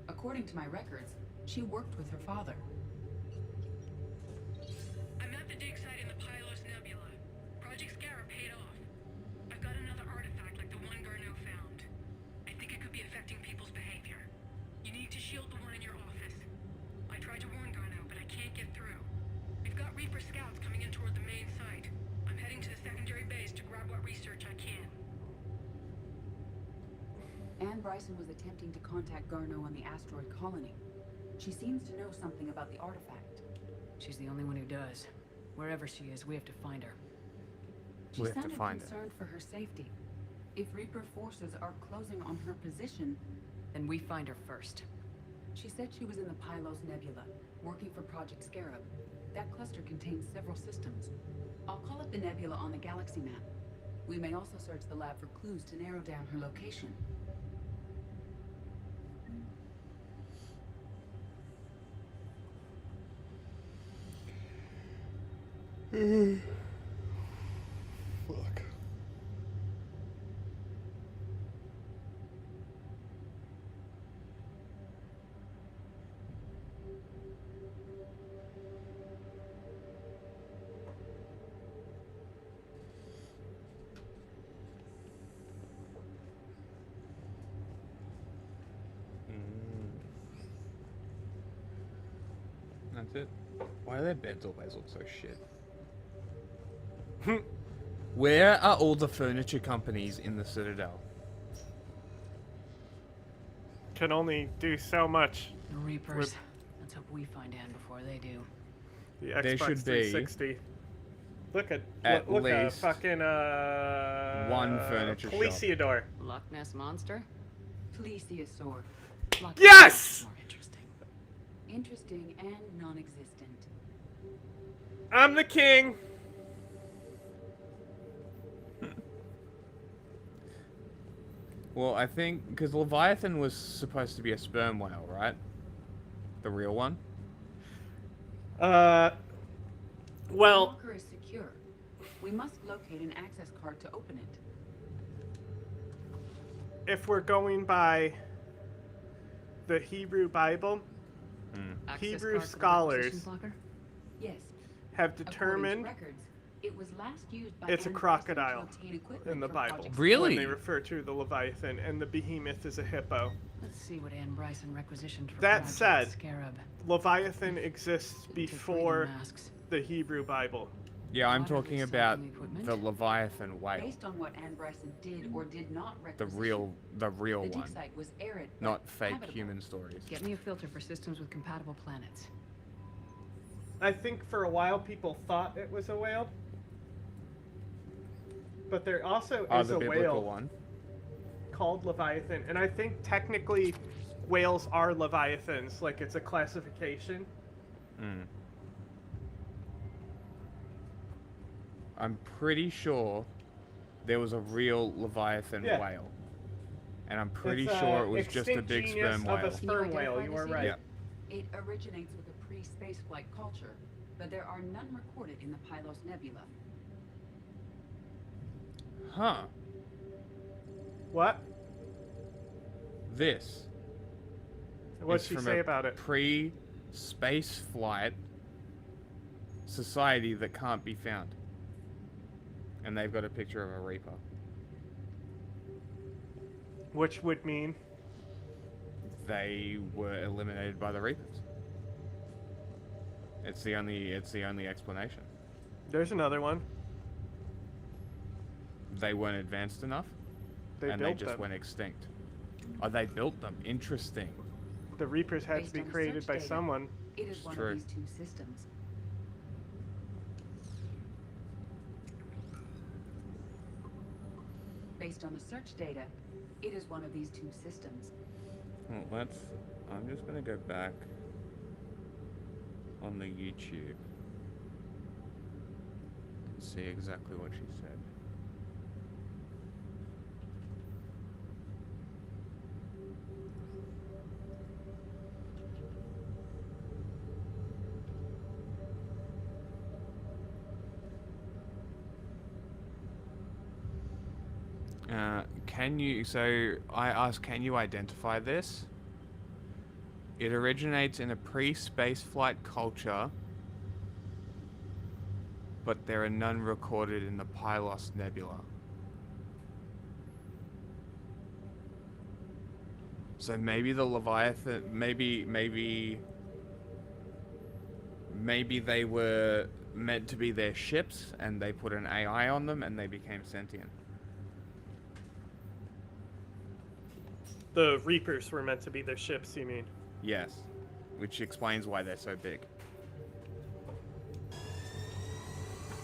According to my records, she worked with her father. I'm at the dig site in the Pylos Nebula. Project Scarab paid off. I've got another artifact like the one Garno found. I think it could be affecting people's behavior. You need to shield the one in your office. I tried to warn Garno, but I can't get through. We've got Reaper scouts coming in toward the main site. I'm heading to the secondary base to grab what research I can. Anne Bryson was attempting to contact Garno on the asteroid colony. She seems to know something about the artifact. She's the only one who does. Wherever she is, we have to find her. She We have to sounded find it. concerned for her safety. If Reaper forces are closing on her position, then we find her first. She said she was in the Pylos Nebula, working for Project Scarab. That cluster contains several systems. I'll call it the nebula on the galaxy map. We may also search the lab for clues to narrow down her location. Fuck. That's it. Why do their beds always look so shit? Where are all the furniture companies in the Citadel? Can only do so much. The Reapers. Let's hope we find Anne before they do. The There Xbox should be 360. Look at at a least fucking one furniture shop. Policiador. Loch Ness Monster? Plesiosaur. Yes! More interesting. Interesting and non-existent. I'm the king. Well, I think because Leviathan was supposed to be a sperm whale, right? The real one. Well, The locker is secure. We must locate an access card to open it. if we're going by the Hebrew Bible, Hebrew scholars Yes. have determined records, it was last used by it's a Anne crocodile to obtain equipment in the for Bible. Project Really? When they refer to the Leviathan, and the behemoth is a hippo. Let's see what Anne Bryson requisitioned for That Project said, Scarab. Leviathan exists before the Hebrew Bible. Yeah, I'm talking about the Leviathan whale. Based on what Anne Bryson did or did not The requisition, real the dig one. site was arid, but Not fake habitable. human stories. Get me a filter for systems with compatible planets. I think for a while people thought it was a whale. But there also is the a biblical whale one. called Leviathan, and I think technically whales are Leviathans, like it's a classification. I'm pretty sure there was a real Leviathan Yeah. whale. And I'm pretty It's, sure it was just a extinct big genius sperm of a whale. sperm whale, you are right. Yeah. It originates with a pre-spaceflight culture, but there are none recorded in the Pylos Nebula. Huh. What? This. What'd is she from say a about it? Pre-space flight society that can't be found. And they've got a picture of a Reaper. Which would mean? They were eliminated by the Reapers. It's the only explanation. There's another one. They weren't advanced enough, They and built they just them. went extinct. Oh, they built them. Interesting. The Reapers had Based to be on the created search by data, someone. It is one true. of these two systems. Based on the search data, it is one of these two systems. Well, I'm just gonna go back on the YouTube and see exactly what she said. So I asked, can you identify this? It originates in a pre-spaceflight culture, but there are none recorded in the Pylos Nebula. So maybe the Leviathan, maybe they were meant to be their ships, and they put an AI on them, and they became sentient. The Reapers were meant to be their ships, you mean? Yes, which explains why they're so big.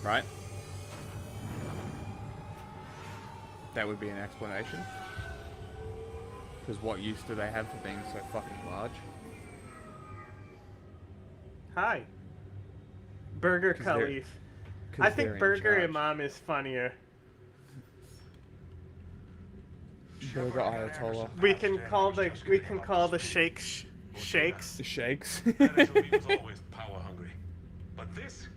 Right? that would be an explanation. Because what use do they have for being so fucking large? Hi. Burger Khalif. I think Burger Imam is funnier. Burger Ayatollah. We can call the shakes shakes. The shakes. was always power hungry. But this?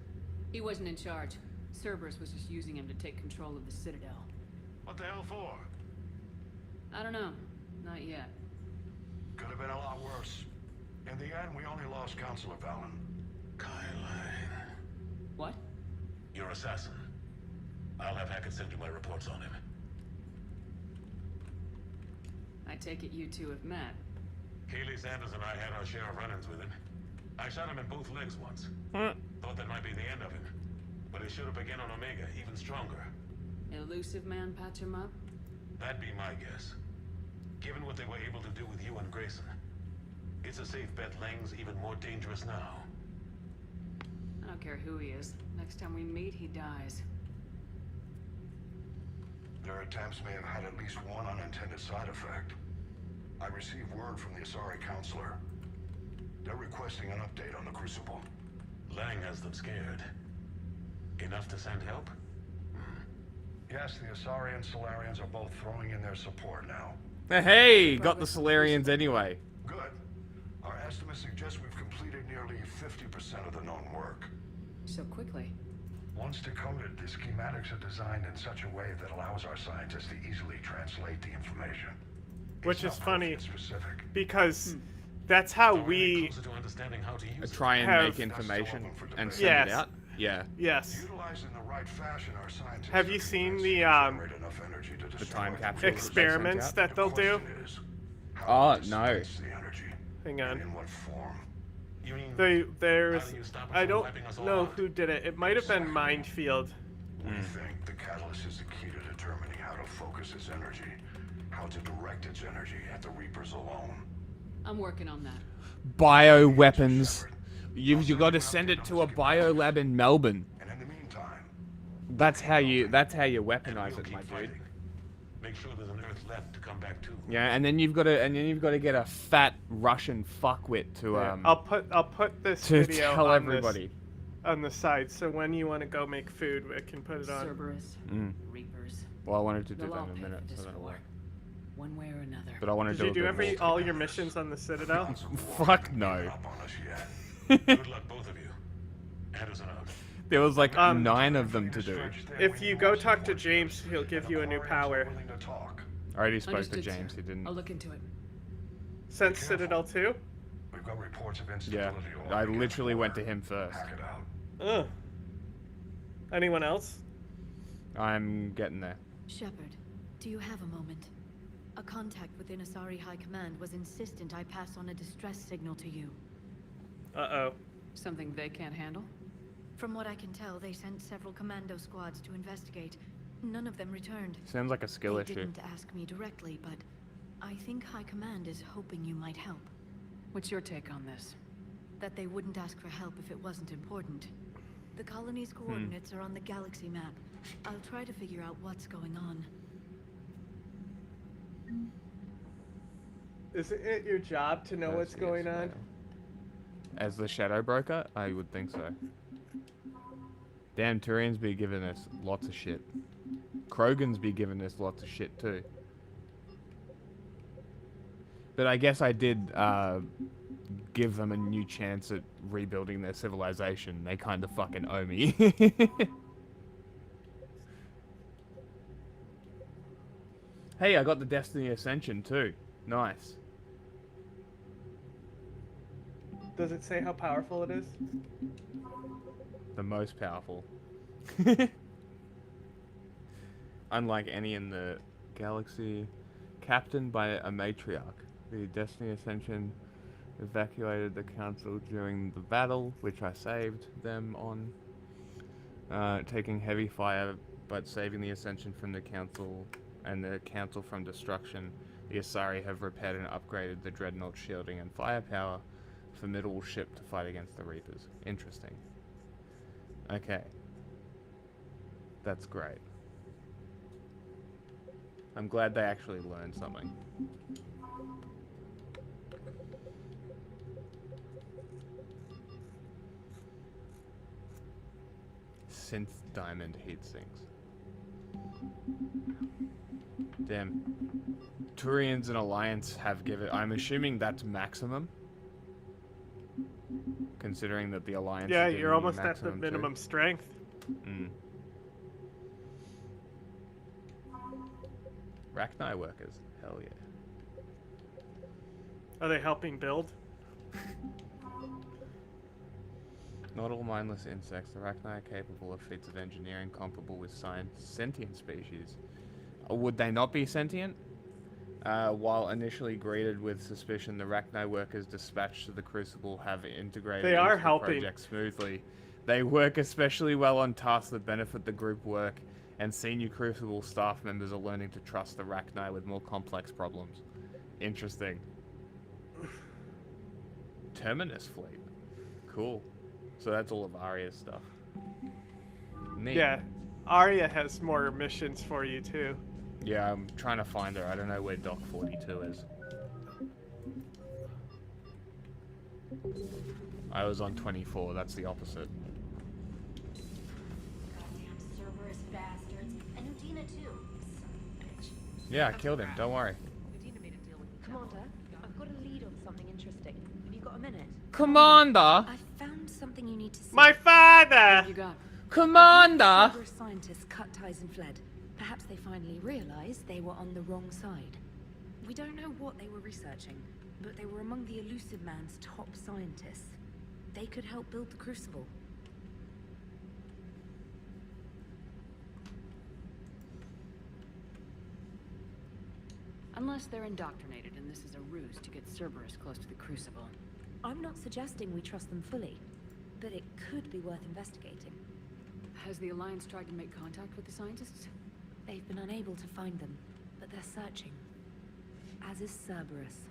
He wasn't in charge. Cerberus was just using him to take control of the Citadel. What the hell for? I don't know. Not yet. Could have been a lot worse. In the end, we only lost Counselor Valen. What? Your assassin. I'll have Hackett send you my reports on him. I take it you two have met. Keely Sanders and I had our share of run-ins with him. I shot him in both legs once. Thought that might be the end of him. But he should have begun on Omega, even stronger. Elusive man patch him up? That'd be my guess. Given what they were able to do with you and Grayson. It's a safe bet Lang's even more dangerous now. I don't care who he is. Next time we meet, he dies. Their attempts may have had at least one unintended side effect. I received word from the Asari counselor. They're requesting an update on the Crucible. Lang has them scared. Enough to send help? Yes, the Asari and Solarians are both throwing in their support now. Hey, got the Solarians anyway. Good. Our estimates suggest we've completed nearly 50% of the known work. So quickly. Once decoded, the schematics are designed in such a way that allows our scientists to easily translate the information. Which is funny, because that's how we try and make information and send it out. Yeah. Yes. Utilized in the right fashion, our scientists have you seen the time capsule experiments that they'll do? Oh no. Hang on. There's I don't know who did it. It might have been Mindfield. We think the catalyst is the key to determining how to focus its energy, how to direct its energy at the Reapers alone. I'm working on that. Bioweapons. You got to send it to a biolab in Melbourne. And in the meantime, that's how you weaponize it, my dude. Make sure there's an Earth left to come back to. Yeah, and then you've got to get a fat Russian fuckwit to I'll put this to video tell on everybody on the side, so when you want to go make food, I can put it on. Cerberus, Reapers. Well, I wanted to do They'll that all in a pay minute, for so this that'll war. work. One way or another. But I want to Did you do all your missions on the Citadel? Fuck no. Good luck, both of you. Anderson out. There was like 9 of them to do. If you go talk to James, he'll give you a new power. I already spoke Understood, to James. sir. He didn't. I'll look into it. Since Citadel 2? We've got reports of Yeah, instability. I literally went to him first. Ugh. Anyone else? I'm getting there. Shepard, do you have a moment? A contact within Asari High Command was insistent I pass on a distress signal to you. Uh-oh. Something they can't handle? From what I can tell, they sent several commando squads to investigate. None of them returned. Sounds like a skill They issue. didn't ask me directly, but I think High Command is hoping you might help. What's your take on this? That they wouldn't ask for help if it wasn't important. The colony's coordinates are on the galaxy map. I'll try to figure out what's going on. Isn't it your job to know what's going on? As the Shadow Broker, I would think so. Damn, Turians be giving us lots of shit. Krogans be giving us lots of shit too. But I guess I did give them a new chance at rebuilding their civilization. They kind of fucking owe me. Hey, I got the Destiny Ascension too. Nice. Does it say how powerful it is? The most powerful. Unlike any in the galaxy. Captained by a matriarch. The Destiny Ascension evacuated the council during the battle, which I saved them on. Taking heavy fire, but saving the Ascension from the council and the council from destruction. The Asari have repaired and upgraded the Dreadnought shielding and firepower. Formidable ship to fight against the Reapers. Interesting. Okay. That's great. I'm glad they actually learned something. Synth diamond heat sinks. Damn. Turians and Alliance have given... I'm assuming that's maximum. Considering that the Alliance... Yeah, you're almost at the minimum strength. Mm. Rachni workers. Hell yeah. Are they helping build? Not all mindless insects. The Rachni are capable of feats of engineering comparable with sentient species. Would they not be sentient? While initially greeted with suspicion, the Rachni workers dispatched to the Crucible have integrated They are into the helping. project smoothly. They work especially well on tasks that benefit the group work, and senior Crucible staff members are learning to trust the Rachni with more complex problems. Interesting. Terminus fleet. Cool. So that's all of Arya's stuff. Neat. Yeah, Arya has more missions for you too. Yeah, I'm trying to find her. I don't know where Doc 42 is. I was on 24. That's the opposite. Goddamn Cerberus bastards. And Udina too. Son of a bitch. Yeah, I killed him. Don't worry. Commander, I've got a lead on something interesting. Have you got a minute? Commander! I found something you need to see. My father! You got? Commander! Cerberus scientists cut ties and fled. Perhaps they finally realized they were on the wrong side. We don't know what they were researching, but they were among the Elusive Man's top scientists. They could help build the Crucible. Unless they're indoctrinated and this is a ruse to get Cerberus close to the Crucible. I'm not suggesting we trust them fully, but it could be worth investigating. Has the Alliance tried to make contact with the scientists? They've been unable to find them, but they're searching. As is Cerberus.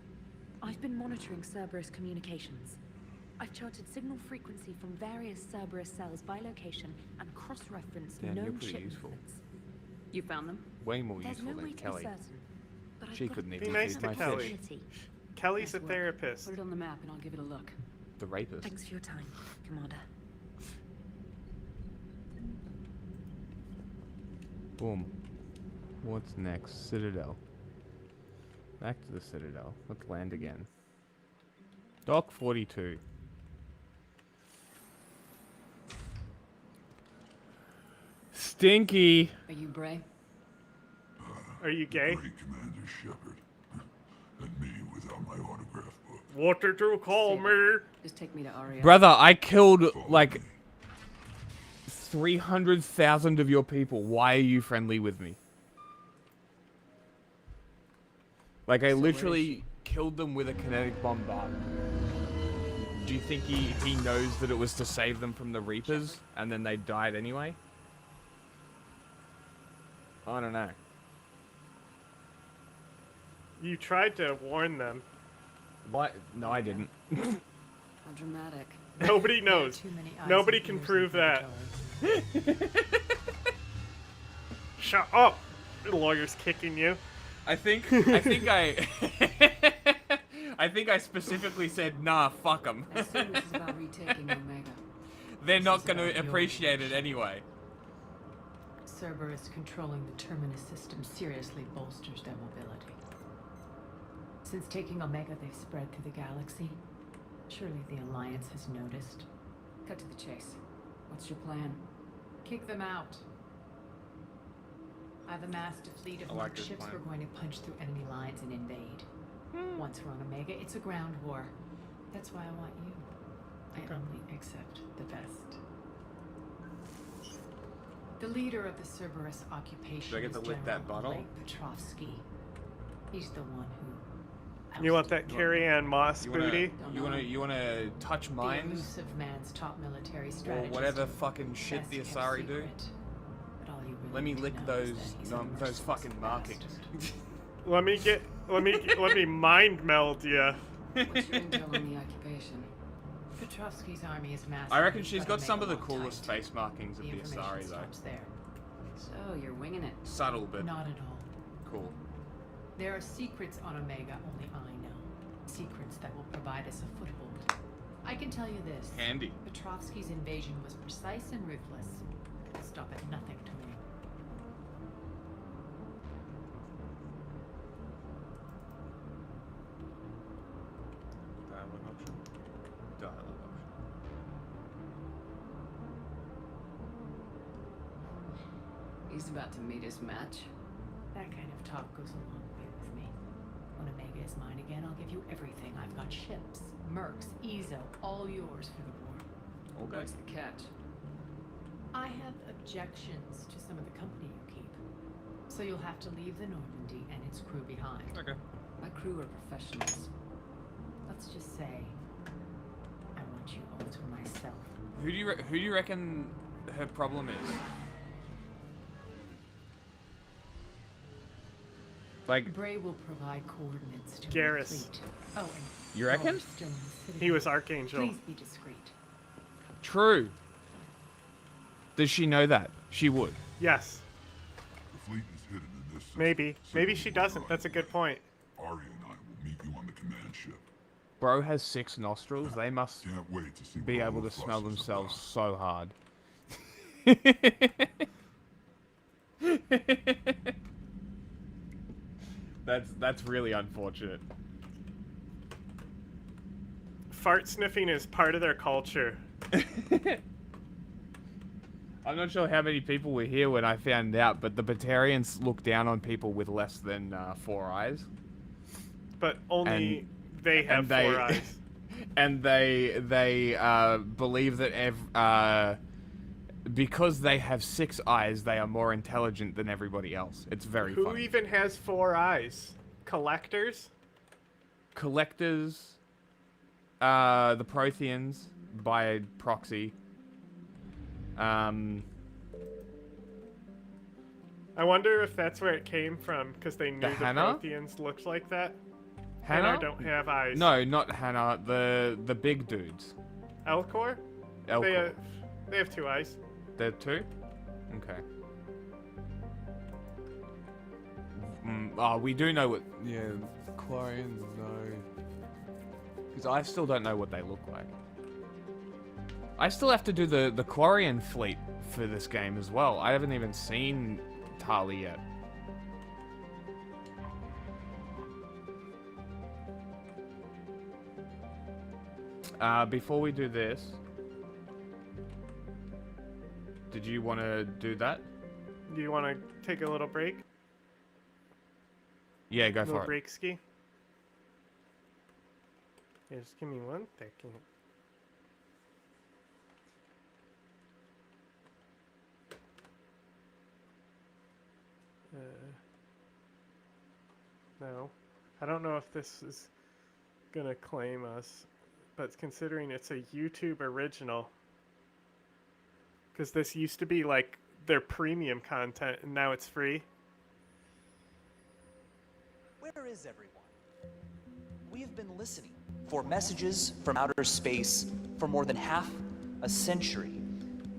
I've been monitoring Cerberus communications. I've charted signal frequency from various Cerberus cells by location and cross-referenced Damn, you're known pretty ship useful. movements. You found them? Way more There's useful no way than to Kelly. be certain, but I've She got couldn't a even Be nice feed to my Kelly. fish. Kelly's a Nice work. therapist. Put it on the map and I'll give it a look. The rapist. Thanks for your time, Commander. Boom. What's next? Citadel. Back to the Citadel. Let's land again. Dock 42. Stinky! Are you Bray? Are you gay? Commander Shepard. And me without my autograph book. What did you call me? Just take me to Arya. Brother, I killed like 300,000 of your people. Why are you friendly with me? Like, I literally killed them with a kinetic bombardment. Do you think he knows that it was to save them from the Reapers, and then they died anyway? I don't know. You tried to warn them. What? No, I didn't. How dramatic. Nobody knows. Too many eyes Nobody and can ears prove in that. Shut up! The lawyer's kicking you. I think I specifically said, nah, fuck them. As soon as it's about retaking Omega. They're not going to appreciate it anyway. Cerberus controlling the Terminus system seriously bolsters their mobility. Since taking Omega, they've spread through the galaxy. Surely the Alliance has noticed. Cut to the chase. What's your plan? Kick them out. I've amassed a fleet of marked ships. We're going to punch through enemy lines and invade. Once we're on Omega, it's a ground war. That's why I want you. I only accept the best. The leader of the Cerberus occupation Do I get is to lick that General bottle? Oleg Petrovsky. He's the one who... You want that Carrie-Ann Moss booty? You wanna touch The mines? elusive man's top military Or strategist. whatever fucking shit the Best kept Asari do? secret. But all you really Let me need to lick know those is that he's a those fucking merciless markings. Let me mind meld you. What's your intel on the occupation? Petrovsky's army is massive. I reckon she's but got some of the Omega coolest tight. face markings of the information Asari though. stops there. So you're winging it. Subtle but Not at all. Cool. There are secrets on Omega only I know. Secrets that will provide us a foothold. I can tell you this. Handy. Petrovsky's invasion was precise and ruthless. Stop at nothing to me. Dialogue option. Dialogue option. He's about to meet his match. That kind of talk goes a long way with me. When Omega is mine again, I'll give you everything. I've got ships, mercs, Ezo, all yours for the war. Okay. What's the catch? I have objections to some of the company you keep. So you'll have to leave the Normandy and its crew behind. Okay. My crew are professionals. Let's just say, I want you all to myself. Who do you reckon her problem is? Like, Bray will provide coordinates to Garrus. the fleet. Oh, and you reckon? still in the city. He was Archangel. Please be discreet. True. Does she know that? She would. Yes. The fleet is hidden in this system. Maybe. Maybe she doesn't. That's a good point. Arya and I will meet you on the command ship. Bro has 6 nostrils. They must Can't wait to see be what all able the to smell fuss is themselves about. so hard. That's really unfortunate. Fart sniffing is part of their culture. I'm not sure how many people were here when I found out, but the Batarians look down on people with less than 4 eyes. But only they have 4 eyes. And they believe that because they have 6 eyes, they are more intelligent than everybody else. It's very Who funny. even has 4 eyes? Collectors? Collectors, the Protheans by proxy. I wonder if that's where it came from, because they knew the Hannah? Protheans looked like that. Hannah? don't have eyes. No, not Hannah. The big dudes. Elcor? Elcor. They have 2 eyes. They're 2? Okay. We do know what... Yeah, Quarians, no. Because I still don't know what they look like. I still have to do the Quarian fleet for this game as well. I haven't even seen Tali yet. Before we do this... Did you want to do that? Do you want to take a little break? Yeah, go Little for it. break ski. Yeah, just give me 1 second. No. I don't know if this is gonna claim us, but considering it's a YouTube original, because this used to be like their premium content and now it's free. Where is everyone? We have been listening for messages from outer space for more than half a century,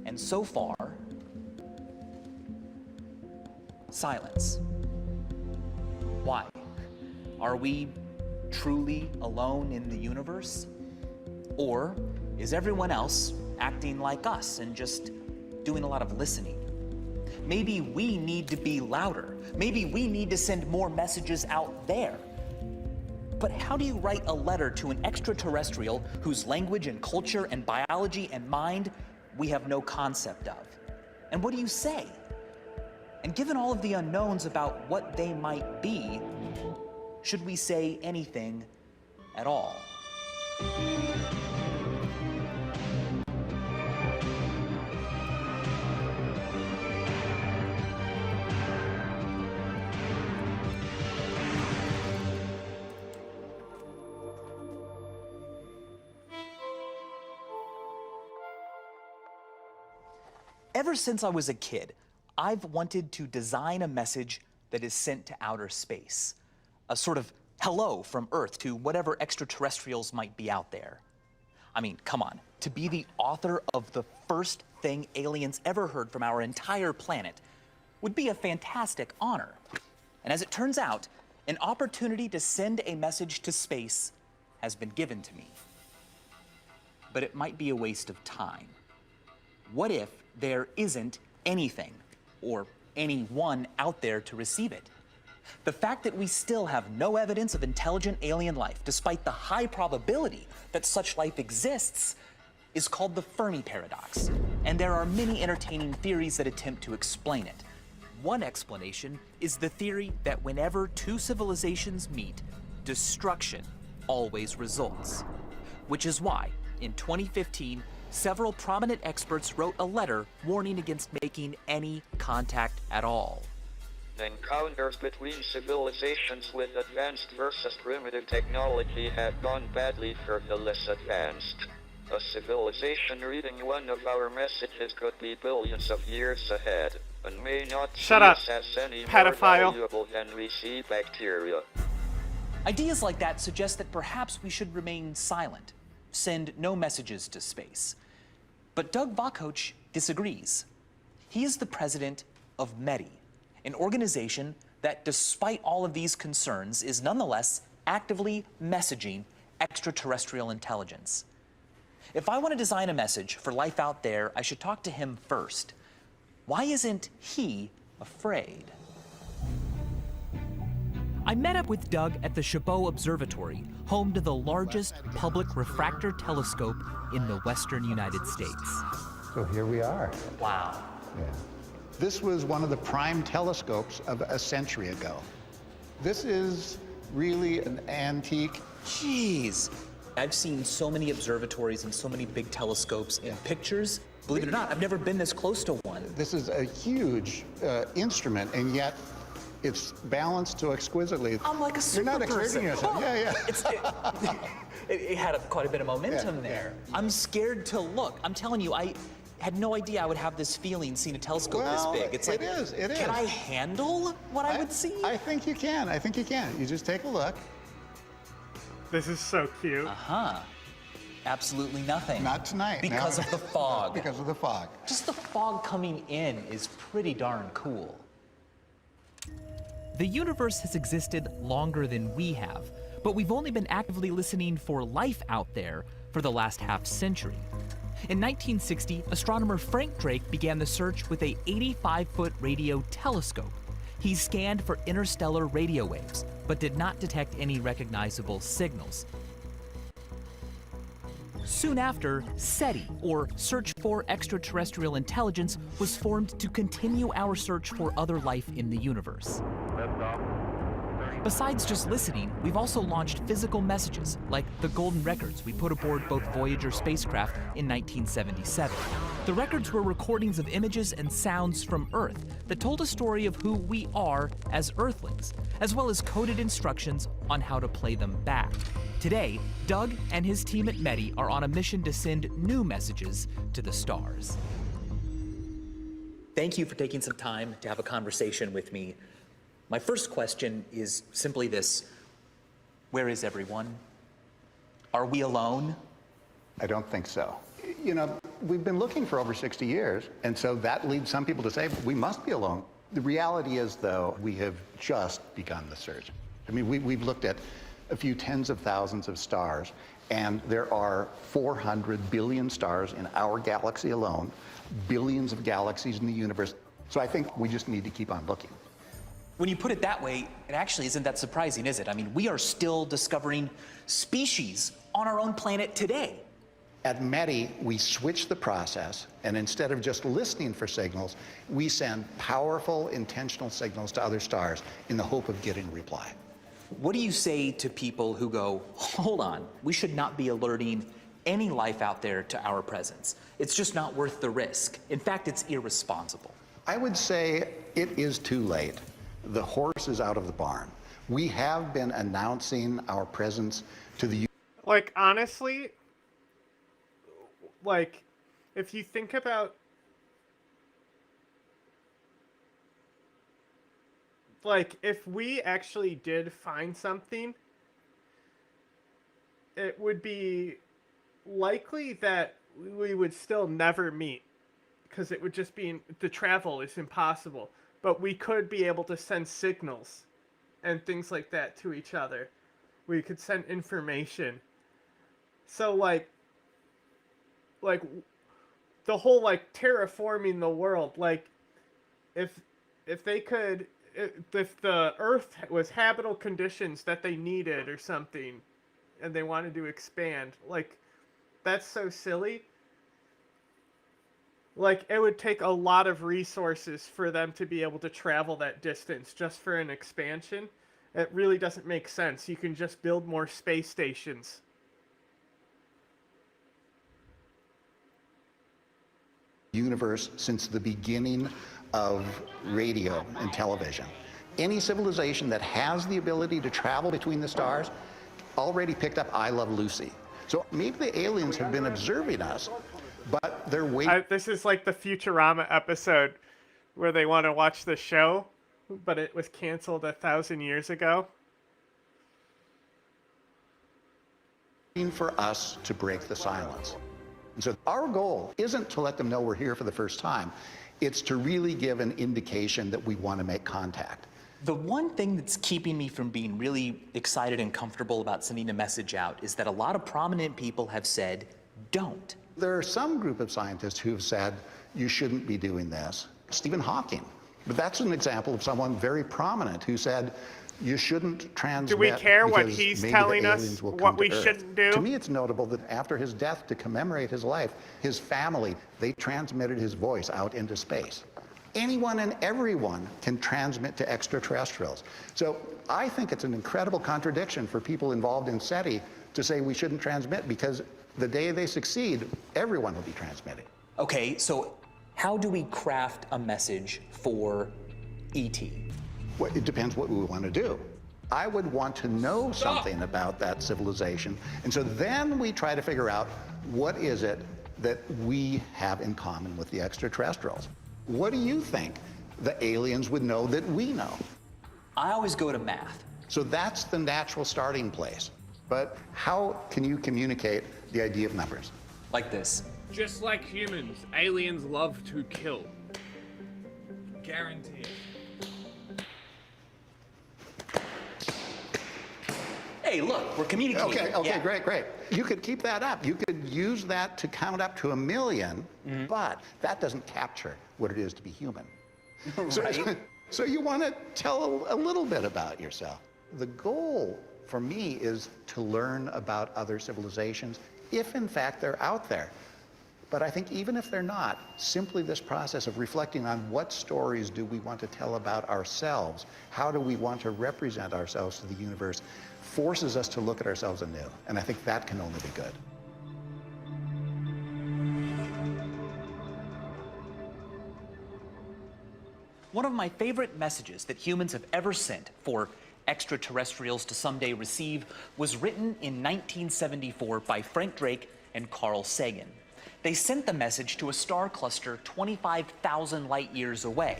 and so far, silence. Why? Are we truly alone in the universe? Or is everyone else acting like us and just doing a lot of listening? Maybe we need to be louder. Maybe we need to send more messages out there. But how do you write a letter to an extraterrestrial whose language and culture and biology and mind we have no concept of? And what do you say? And given all of the unknowns about what they might be, should we say anything at all? Ever since I was a kid, I've wanted to design a message that is sent to outer space. A sort of hello from Earth to whatever extraterrestrials might be out there. I mean, come on, to be the author of the first thing aliens ever heard from our entire planet would be a fantastic honor. And as it turns out, an opportunity to send a message to space has been given to me. But it might be a waste of time. What if there isn't anything or anyone out there to receive it? The fact that we still have no evidence of intelligent alien life, despite the high probability that such life exists, is called the Fermi paradox. And there are many entertaining theories that attempt to explain it. One explanation is the theory that whenever two civilizations meet, destruction always results. Which is why, in 2015, several prominent experts wrote a letter warning against making any contact at all. Encounters between civilizations with advanced versus primitive technology have gone badly for the less advanced. A civilization reading one of our messages could be billions of years ahead, and may not see us as any more valuable than we see bacteria. Ideas like that suggest that perhaps we should remain silent, send no messages to space. But Doug Vakoch disagrees. He is the president of METI, an organization that, despite all of these concerns, is nonetheless actively messaging extraterrestrial intelligence. If I want to design a message for life out there, I should talk to him first. Why isn't he afraid? I met up with Doug at the Chabot Observatory, home to the largest public refractor telescope in the western United States. So here we are. Wow. Yeah. This was one of the prime telescopes of a century ago. This is really an antique. Jeez. I've seen so many observatories and so many big telescopes in pictures. Believe it or not, I've never been this close to one. This is a huge instrument, and yet it's balanced so exquisitely. I'm like a super You're not exerting yourself. Yeah. It had quite a bit of momentum there. I'm scared to look. I'm telling you, I had no idea I would have this feeling seeing a telescope this big. It's like, it is. Can I handle what I would see? I think you can. You just take a look. This is so cute. Absolutely nothing. Not tonight. Because of the fog. Because of the fog. Just the fog coming in is pretty darn cool. The universe has existed longer than we have, but we've only been actively listening for life out there for the last half century. In 1960, astronomer Frank Drake began the search with a 85-foot radio telescope. He scanned for interstellar radio waves, but did not detect any recognizable signals. Soon after, SETI, or Search for Extraterrestrial Intelligence, was formed to continue our search for other life in the universe. Besides just listening, we've also launched physical messages, like the Golden Records we put aboard both Voyager spacecraft in 1977. The records were recordings of images and sounds from Earth that told a story of who we are as Earthlings, as well as coded instructions on how to play them back. Today, Doug and his team at METI are on a mission to send new messages to the stars. Thank you for taking some time to have a conversation with me. My first question is simply this: where is everyone? Are we alone? I don't think so. You know, we've been looking for over 60 years, and so that leads some people to say we must be alone. The reality is, though, we have just begun the search. I mean, we've looked at a few tens of thousands of stars, and there are 400 billion stars in our galaxy alone, billions of galaxies in the universe. So I think we just need to keep on looking. When you put it that way, it actually isn't that surprising, is it? I mean, we are still discovering species on our own planet today. At METI, we switch the process, and instead of just listening for signals, we send powerful, intentional signals to other stars in the hope of getting a reply. What do you say to people who go, hold on, we should not be alerting any life out there to our presence? It's just not worth the risk. In fact, it's irresponsible. I would say it is too late. The horse is out of the barn. We have been announcing our presence to the... Like, honestly, like, if you think about, like, if we actually did find something, it would be likely that we would still never meet, because it would just be, the travel is impossible. But we could be able to send signals and things like that to each other. We could send information. So like the whole like terraforming the world, like if they could, if the Earth was habitable conditions that they needed or something, and they wanted to expand, like that's so silly. Like it would take a lot of resources for them to be able to travel that distance just for an expansion. It really doesn't make sense. You can just build more space stations. Universe since the beginning of radio and television. Any civilization that has the ability to travel between the stars already picked up I Love Lucy. So maybe the aliens have been observing us, but they're waiting. This is like the Futurama episode where they want to watch the show, but it was canceled 1,000 years ago. For us to break the silence. And so our goal isn't to let them know we're here for the first time. It's to really give an indication that we want to make contact. The one thing that's keeping me from being really excited and comfortable about sending a message out is that a lot of prominent people have said, don't. There are some group of scientists who've said, you shouldn't be doing this. Stephen Hawking. But that's an example of someone very prominent who said, you shouldn't transmit. Do we care what because he's maybe telling the us, aliens will what come we to Earth. shouldn't do? To me, it's notable that after his death, to commemorate his life, his family, they transmitted his voice out into space. Anyone and everyone can transmit to extraterrestrials. So I think it's an incredible contradiction for people involved in SETI to say we shouldn't transmit, because the day they succeed, everyone will be transmitting. Okay, so how do we craft a message for ET? Well, it depends what we want to do. I would want to know something about that civilization. And so then we try to figure out what is it that we have in common with the extraterrestrials. What do you think the aliens would know that we know? I always go to math. So that's the natural starting place. But how can you communicate the idea of numbers? Like this. Just like humans, aliens love to kill. Guaranteed. Hey, look, we're communicating. Okay, great. You could keep that up. You could use that to count up to 1 million, but that doesn't capture what it is to be human. Right. So you want to tell a little bit about yourself. The goal for me is to learn about other civilizations, if in fact they're out there. But I think even if they're not, simply this process of reflecting on what stories do we want to tell about ourselves, how do we want to represent ourselves to the universe, forces us to look at ourselves anew. And I think that can only be good. One of my favorite messages that humans have ever sent for extraterrestrials to someday receive was written in 1974 by Frank Drake and Carl Sagan. They sent the message to a star cluster 25,000 light years away.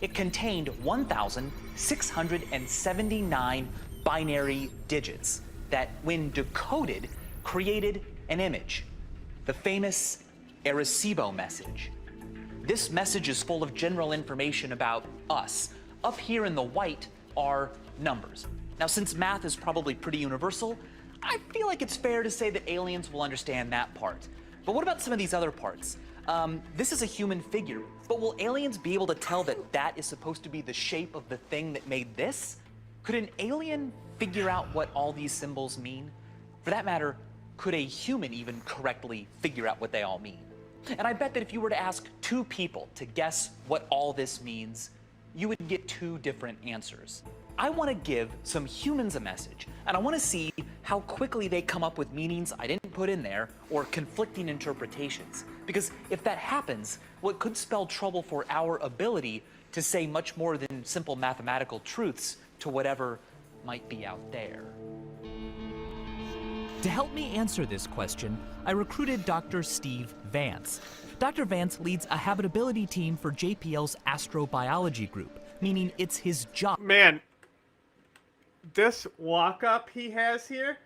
It contained 1,679 binary digits that, when decoded, created an image, the famous Arecibo message. This message is full of general information about us. Up here in the white are numbers. Now, since math is probably pretty universal, I feel like it's fair to say that aliens will understand that part. But what about some of these other parts? This is a human figure, but will aliens be able to tell that that is supposed to be the shape of the thing that made this? Could an alien figure out what all these symbols mean? For that matter, could a human even correctly figure out what they all mean? And I bet that if you were to ask 2 people to guess what all this means, you would get 2 different answers. I want to give some humans a message, and I want to see how quickly they come up with meanings I didn't put in there or conflicting interpretations. Because if that happens, well, it could spell trouble for our ability to say much more than simple mathematical truths to whatever might be out there. To help me answer this question, I recruited Dr. Steve Vance. Dr. Vance leads a habitability team for JPL's astrobiology group, meaning it's his job. Man, this walk-up he has here,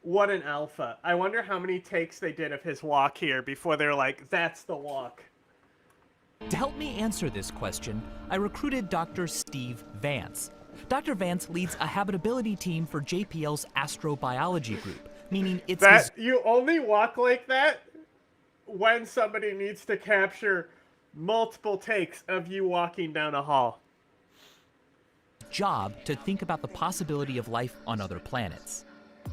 what an alpha. I wonder how many takes they did of his walk here before they're like, that's the walk. To help me answer this question, I recruited Dr. Steve Vance. Dr. Vance leads a habitability team for JPL's astrobiology group, meaning it's that you only walk like that when somebody needs to capture multiple takes of you walking down a hall. job to think about the possibility of life on other planets.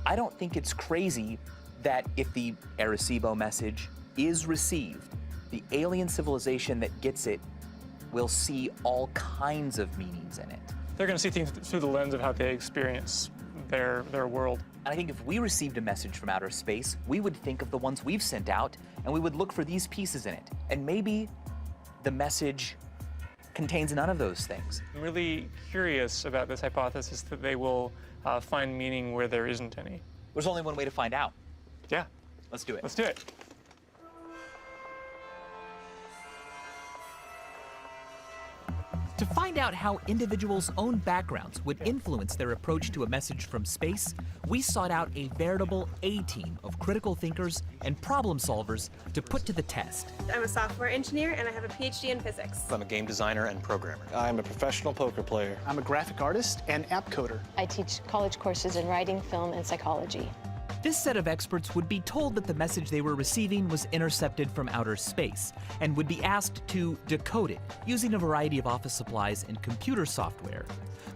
I don't think it's crazy that if the Arecibo message is received, the alien civilization that gets it will see all kinds of meanings in it. They're going to see things through the lens of how they experience their world. And I think if we received a message from outer space, we would think of the ones we've sent out, and we would look for these pieces in it. And maybe the message contains none of those things. I'm really curious about this hypothesis that they will find meaning where there isn't any. There's only one way to find out. Yeah. Let's do it. Let's do it. To find out how individuals' own backgrounds would influence their approach to a message from space, we sought out a veritable A-team of critical thinkers and problem solvers to put to the test. I'm a software engineer and I have a PhD in physics. I'm a game designer and programmer. I'm a professional poker player. I'm a graphic artist and app coder. I teach college courses in writing, film, and psychology. This set of experts would be told that the message they were receiving was intercepted from outer space and would be asked to decode it using a variety of office supplies and computer software.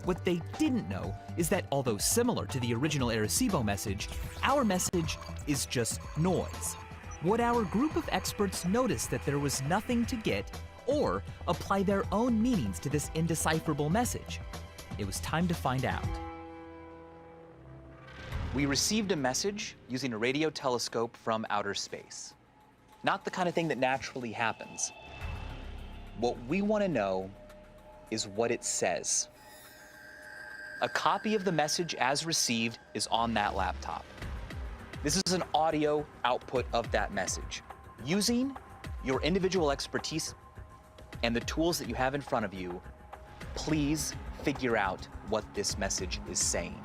What they didn't know is that although similar to the original Arecibo message, our message is just noise. Would our group of experts notice that there was nothing to get or apply their own meanings to this indecipherable message? It was time to find out. We received a message using a radio telescope from outer space. Not the kind of thing that naturally happens. What we want to know is what it says. A copy of the message as received is on that laptop. This is an audio output of that message. Using your individual expertise and the tools that you have in front of you, please figure out what this message is saying.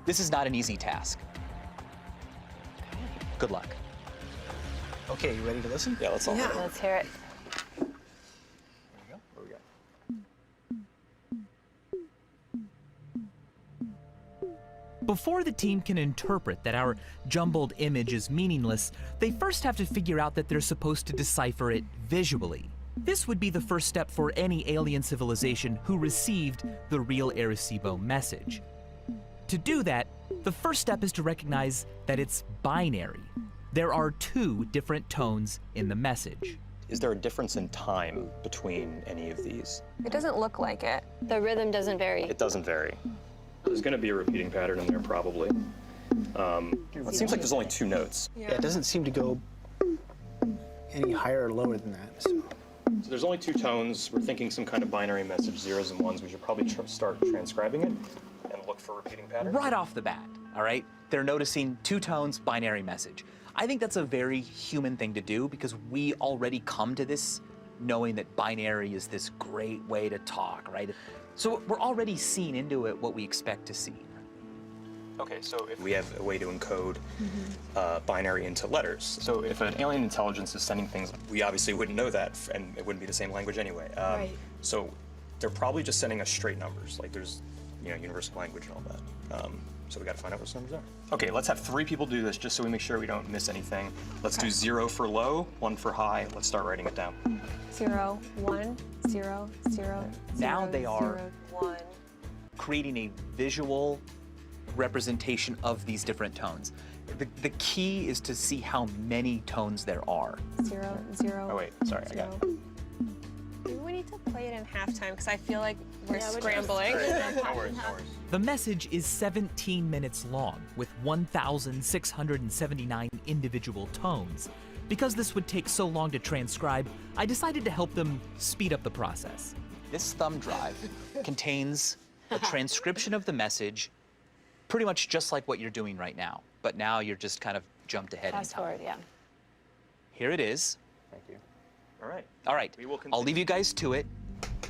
This is not an easy task. Good luck. Okay, you ready to listen? Yeah, let's all hear it. Let's hear it. Before the team can interpret that our jumbled image is meaningless, they first have to figure out that they're supposed to decipher it visually. This would be the first step for any alien civilization who received the real Arecibo message. To do that, the first step is to recognize that it's binary. There are two different tones in the message. Is there a difference in time between any of these? It doesn't look like it. The rhythm doesn't vary. It doesn't vary. There's going to be a repeating pattern in there, probably. It seems like there's only two notes. Yeah, it doesn't seem to go any higher or lower than that. So there's only two tones. We're thinking some kind of binary message, zeros and ones. We should probably start transcribing it and look for repeating patterns. Right off the bat, all right? They're noticing two tones, binary message. I think that's a very human thing to do because we already come to this knowing that binary is this great way to talk, right? So we're already seeing into it what we expect to see. Okay, so if we have a way to encode binary into letters. So if an alien intelligence is sending things, we obviously wouldn't know that, and it wouldn't be the same language anyway. Right. So they're probably just sending us straight numbers, like there's, universal language and all that. So we got to find out what those numbers are. Okay, let's have 3 people do this just so we make sure we don't miss anything. Let's do 0 for low, 1 for high. Let's start writing it down. 0, 1, 0, 0. Now they are 0, 1. creating a visual representation of these different tones. The key is to see how many tones there are. 0, 0. Oh wait, sorry, I got it. Maybe we need to play it in halftime because I feel like we're scrambling. No worries. The message is 17 minutes long with 1,679 individual tones. Because this would take so long to transcribe, I decided to help them speed up the process. This thumb drive contains a transcription of the message, pretty much just like what you're doing right now. But now you're just kind of jumped ahead in time. Fast forward, yeah. Here it is. Thank you. All right. All right. I'll leave you guys to it.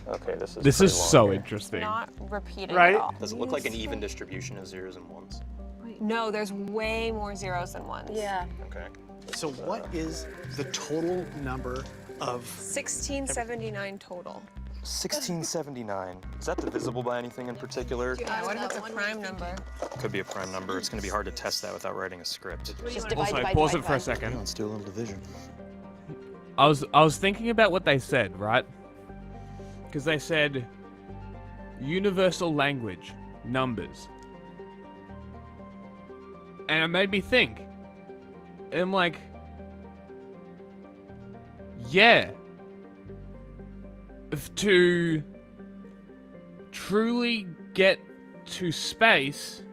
Okay, this is This pretty is long so here. interesting. Not repeating Right? at all. Does it look like an even distribution of zeros and ones? No, there's way more zeros than ones. Yeah. Okay. So what is the total number of... 1679 total. 1679. Is that divisible by anything in particular? Yeah, what if it's a prime number? Could be a prime number. It's going to be hard to test that without writing a script. Also, pause it for a second. Let's do a little division. I was thinking about what they said, right? Because they said universal language, numbers. And it made me think. And I'm like, yeah. To truly get to space,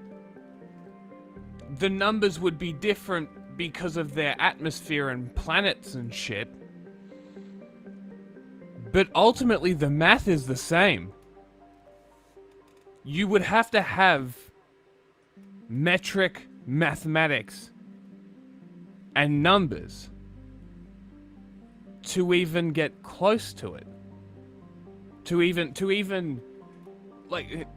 the numbers would be different because of their atmosphere and planets and shit. But ultimately, the math is the same. You would have to have metric mathematics and numbers to even get close to it. To even, like,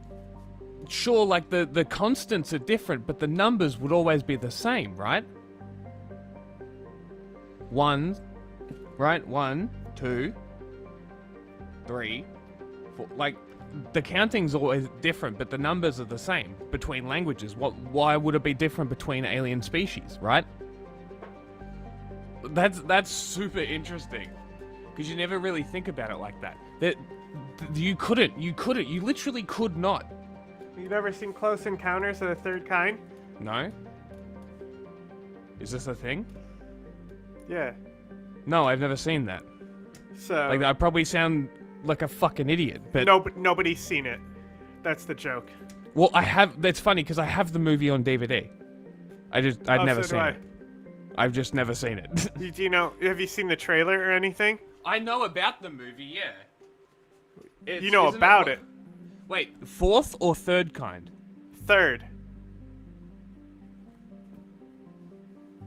sure, like the constants are different, but the numbers would always be the same, right? 1, right? 1, 2, 3, 4. Like, the counting's always different, but the numbers are the same between languages. Why would it be different between alien species, right? That's super interesting, because you never really think about it like that. You literally could not. You've ever seen Close Encounters of the Third Kind? No? Is this a thing? Yeah. No, I've never seen that. So... Like, I probably sound like a fucking idiot, but... Nobody's seen it. That's the joke. Well, I have... That's funny, because I have the movie on DVD. I've never seen it. I've just never seen it. Do you know... Have you seen the trailer or anything? I know about the movie, yeah. You know about it. Wait, fourth or third kind? Third.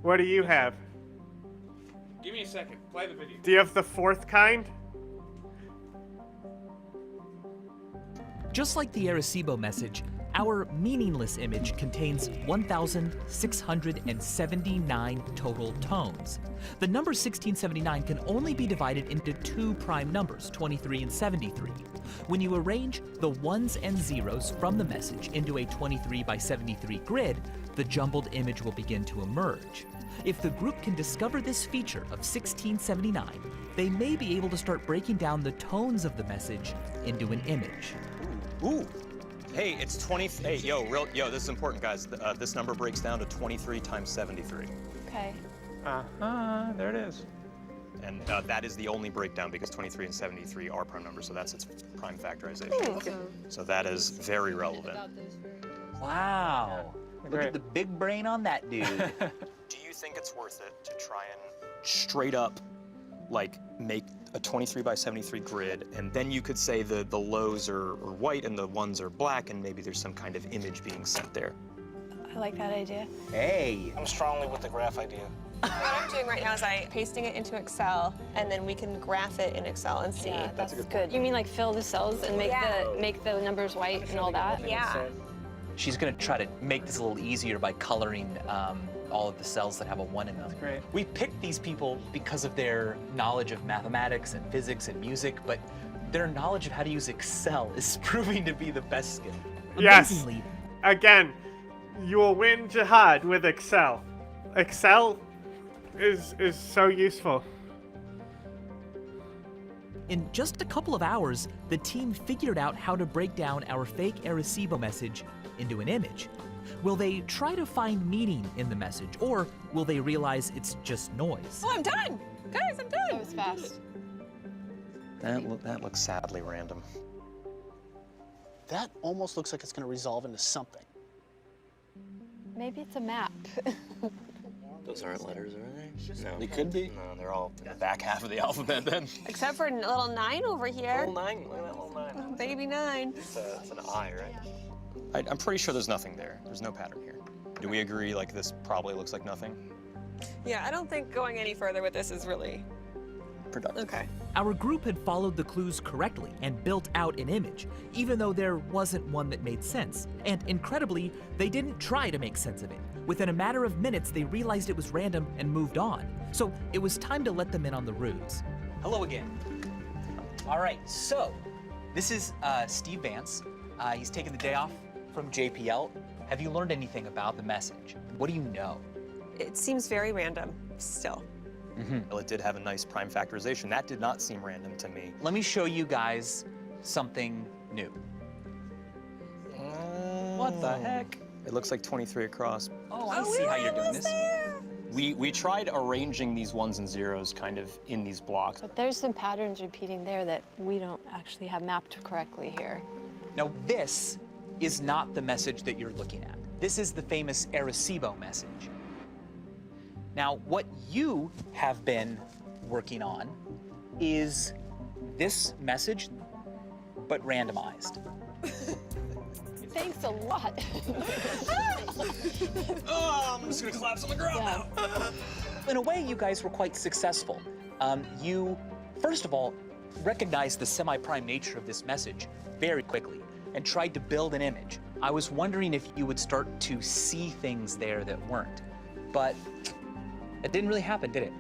What do you have? Give me a second. Play the video. Do you have the fourth kind? Just like the Arecibo message, our meaningless image contains 1,679 total tones. The number 1679 can only be divided into 2 prime numbers, 23 and 73. When you arrange the ones and zeros from the message into a 23 by 73 grid, the jumbled image will begin to emerge. If the group can discover this feature of 1679, they may be able to start breaking down the tones of the message into an image. Ooh. Hey, it's 20. Hey, yo, this is important, guys. This number breaks down to 23 times 73. Okay. There it is. And that is the only breakdown because 23 and 73 are prime numbers, so that's its prime factorization. So that is very relevant. Wow. Look at the big brain on that dude. Do you think it's worth it to try and straight up, like, make a 23 by 73 grid, and then you could say the lows are white and the ones are black, and maybe there's some kind of image being sent there? I like that idea. Hey. I'm strongly with the graph idea. What I'm doing right now is I'm pasting it into Excel, and then we can graph it in Excel and see. Yeah, that's good. You mean like fill the cells and make the numbers white and all that? Yeah. She's gonna try to make this a little easier by coloring all of the cells that have a 1 in them. That's great. We picked these people because of their knowledge of mathematics and physics and music, but their knowledge of how to use Excel is proving to be the best skill. Yes. Amazingly, Again, you will win jihad with Excel. Excel is so useful. In just a couple of hours, the team figured out how to break down our fake Arecibo message into an image. Will they try to find meaning in the message, or will they realize it's just noise? Oh, I'm done! Guys, I'm done! That was fast. That looks sadly random. That almost looks like it's going to resolve into something. Maybe it's a map. Those aren't letters, are they? No. They could be. No, they're all in the back half of the alphabet then. Except for little 9 over here. Little 9? Look at that little 9. Oh, baby 9. It's an I, right? I'm pretty sure there's nothing there. There's no pattern here. Do we agree, like, this probably looks like nothing? Yeah, I don't think going any further with this is really productive. Okay. Our group had followed the clues correctly and built out an image, even though there wasn't one that made sense. And incredibly, they didn't try to make sense of it. Within a matter of minutes, they realized it was random and moved on. So it was time to let them in on the ruse. Hello again. All right, so This is Steve Vance. He's taken the day off from JPL. Have you learned anything about the message? What do you know? It seems very random, still. Well, it did have a nice prime factorization. That did not seem random to me. Let me show you guys something new. What the heck? It looks like 23 across. Oh, I see how you're doing this. We tried arranging these ones and zeros kind of in these blocks. But there's some patterns repeating there that we don't actually have mapped correctly here. Now, this is not the message that you're looking at. This is the famous Arecibo message. Now, what you have been working on is this message, but randomized. Thanks a lot. Oh, I'm just gonna collapse on the ground now. In a way, you guys were quite successful. You, first of all, recognized the semi-prime nature of this message very quickly and tried to build an image. I was wondering if you would start to see things there that weren't, but it didn't really happen, did it?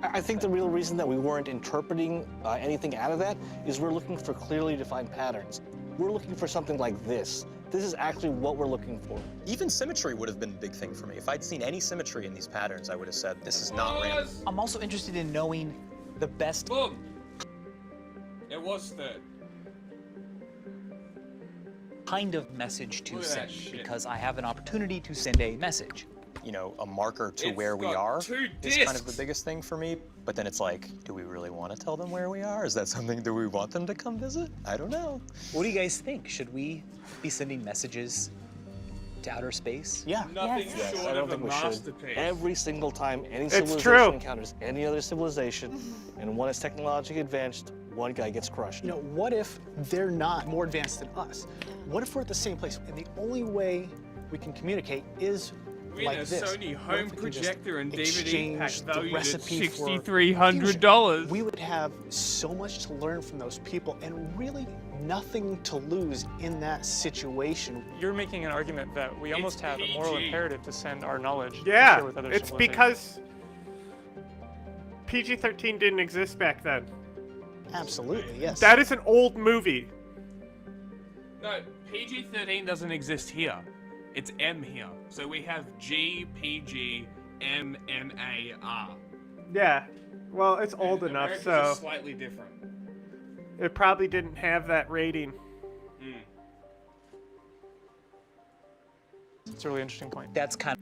I think the real reason that we weren't interpreting anything out of that is we're looking for clearly defined patterns. We're looking for something like this. This is actually what we're looking for. Even symmetry would have been a big thing for me. If I'd seen any symmetry in these patterns, I would have said, this is not random. I'm also interested in knowing the best... Boom! It was third. ...kind of message to Look at send, that shit. because I have an opportunity to send a message. You know, a marker to It's where we got are 2 is kind of the discs. biggest thing for me. But then it's like, do we really want to tell them where we are? Is that something, do we want them to come visit? I don't know. What do you guys think? Should we be sending messages to outer space? Yeah. Nothing Yes. short I of don't a think we should. masterpiece. Every single time any It's civilization true. encounters any other civilization, and one is technologically advanced, one guy gets crushed. You know, what if they're not more advanced than us? What if we're at the same place and the only way we can communicate is We like had a this? Sony What home if we could just projector and DVD exchange pack the valued at recipe for $6,300. fusion? We would have so much to learn from those people and really nothing to lose in that situation. You're making an argument that we almost have a moral imperative to send our knowledge to Yeah, share with other it's civilizations. because PG-13 didn't exist back then. Absolutely, yes. That is an old movie. No, PG-13 doesn't exist here. It's M here. So we have G, PG, M, MAR. Yeah. Well, it's old enough, America's so is slightly different. it probably didn't have that rating. It's a really interesting point. That's kind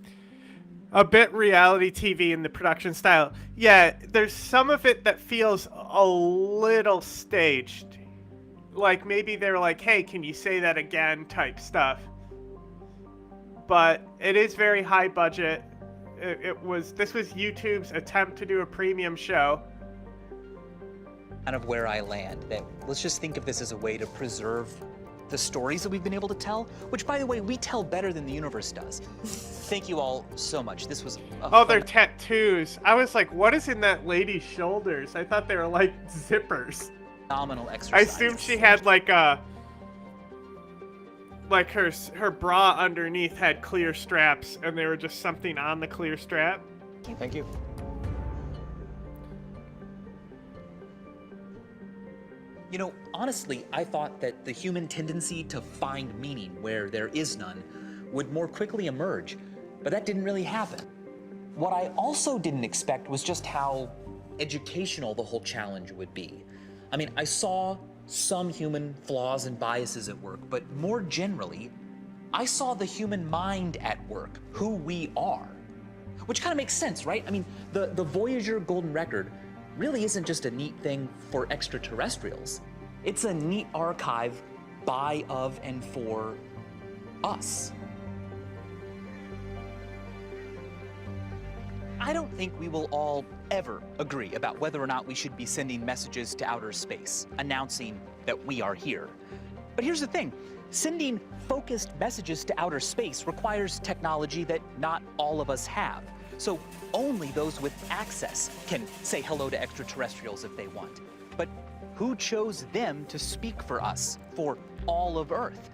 A bit reality TV in the production style. Yeah, there's some of it that feels a little staged. Like maybe they're like, hey, can you say that again type stuff. But it is very high budget. This was YouTube's attempt to do a premium show. kind of where I land. That let's just think of this as a way to preserve the stories that we've been able to tell, which, by the way, we tell better than the universe does. Thank you all so much. This was Oh, they're tattoos. I was like, what is in that lady's shoulders? I thought they were like zippers. Phenomenal exercise. I assumed she had like a... Like her bra underneath had clear straps, and they were just something on the clear strap. Thank you. You know, honestly, I thought that the human tendency to find meaning where there is none would more quickly emerge, but that didn't really happen. What I also didn't expect was just how educational the whole challenge would be. I mean, I saw some human flaws and biases at work, but more generally, I saw the human mind at work, who we are. Which kind of makes sense, right? I mean, the Voyager Golden Record really isn't just a neat thing for extraterrestrials. It's a neat archive by, of, and for us. I don't think we will all ever agree about whether or not we should be sending messages to outer space, announcing that we are here. But here's the thing, sending focused messages to outer space requires technology that not all of us have. So only those with access can say hello to extraterrestrials if they want. But who chose them to speak for us, for all of Earth?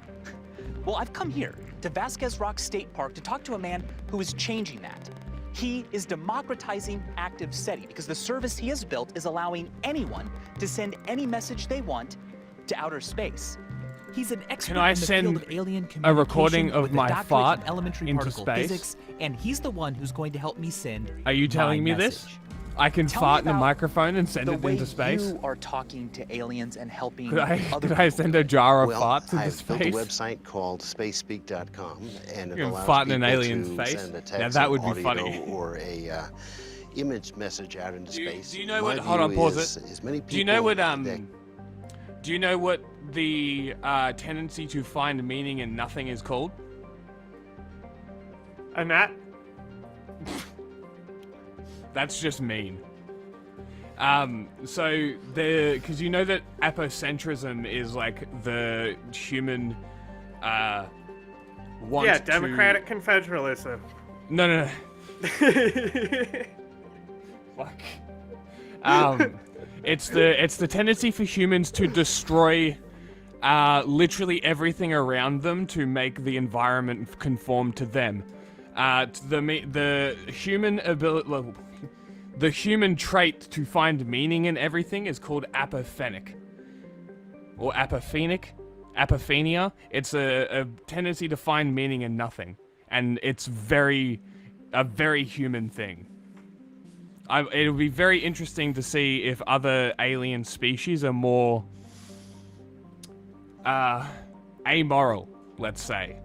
Well, I've come here to Vasquez Rock State Park to talk to a man who is changing that. He is democratizing active SETI because the service he has built is allowing anyone to send any message they want to outer space. He's an expert Can I in the send field of alien a recording communication of with a my doctorate fart in elementary into particle space? physics, and he's the one who's going to help me send Are you telling my me this? message. I can Tell fart me in a about microphone and send the it way into space? you are talking to aliens and helping Could other I send a jar of Well, farts into I've space? built a website called spacespeak.com, and it You can allows fart in people an alien's to face? send a Now text, that an would be audio, funny. or a image message out into space. Do you know My what? Hold on, view pause is, it. As many people Do you know what? that- Do you know what the tendency to find meaning in nothing is called? A gnat? That's just mean. So because you know that apocentrism is like the human, want Yeah, to- democratic confederalism. No. Fuck. It's the tendency for humans to destroy, literally everything around them to make the environment conform to them. The human ability. The human trait to find meaning in everything is called apophenic. Or apophenic? Apophenia. It's a tendency to find meaning in nothing. And it's a very human thing. It'll be very interesting to see if other alien species are more amoral, let's say.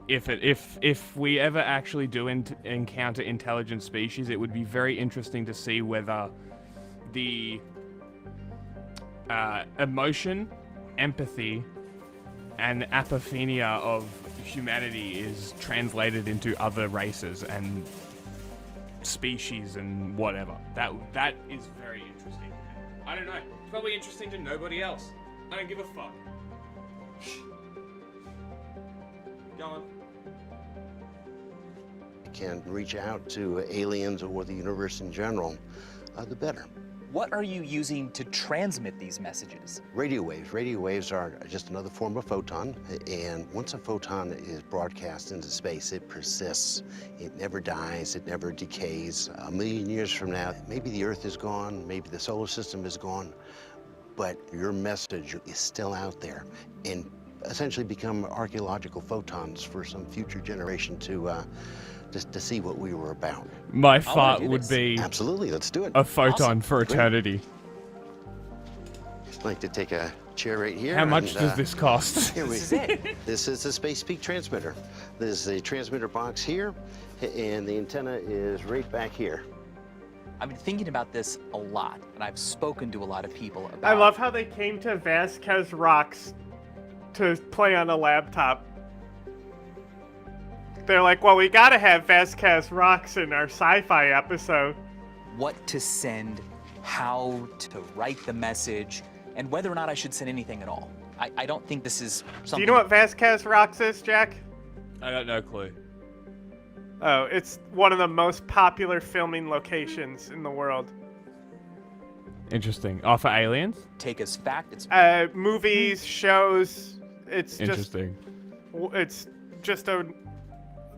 If we ever actually do encounter intelligent species, it would be very interesting to see whether the emotion, empathy, and apophenia of humanity is translated into other races and species and whatever. That is very interesting. I don't know. It's probably interesting to nobody else. I don't give a fuck. Go on. can reach out to aliens or the universe in general, the better. What are you using to transmit these messages? Radio waves. Radio waves are just another form of photon, and once a photon is broadcast into space, it persists. It never dies, it never decays. A million years from now, maybe the Earth is gone, maybe the solar system is gone, but your message is still out there and essentially become archaeological photons for some future generation to see what we were about. My fart would be absolutely. Let's do it. A photon for eternity. I'd like to take a chair right here. How much does this cost? Here This is it. This is the SpacePeak transmitter. This is the transmitter box here, and the antenna is right back here. I've been thinking about this a lot, and I've spoken to a lot of people about. I love how they came to Vasquez Rocks to play on a laptop. They're like, well, we gotta have Vasquez Rocks in our sci-fi episode. What to send, how to write the message, and whether or not I should send anything at all. I don't think this is something... Do you know what Vasquez Rocks is, Jack? I got no clue. Oh, it's one of the most popular filming locations in the world. Interesting. Oh, for aliens? Take as fact. It's movies, shows. It's interesting. It's just a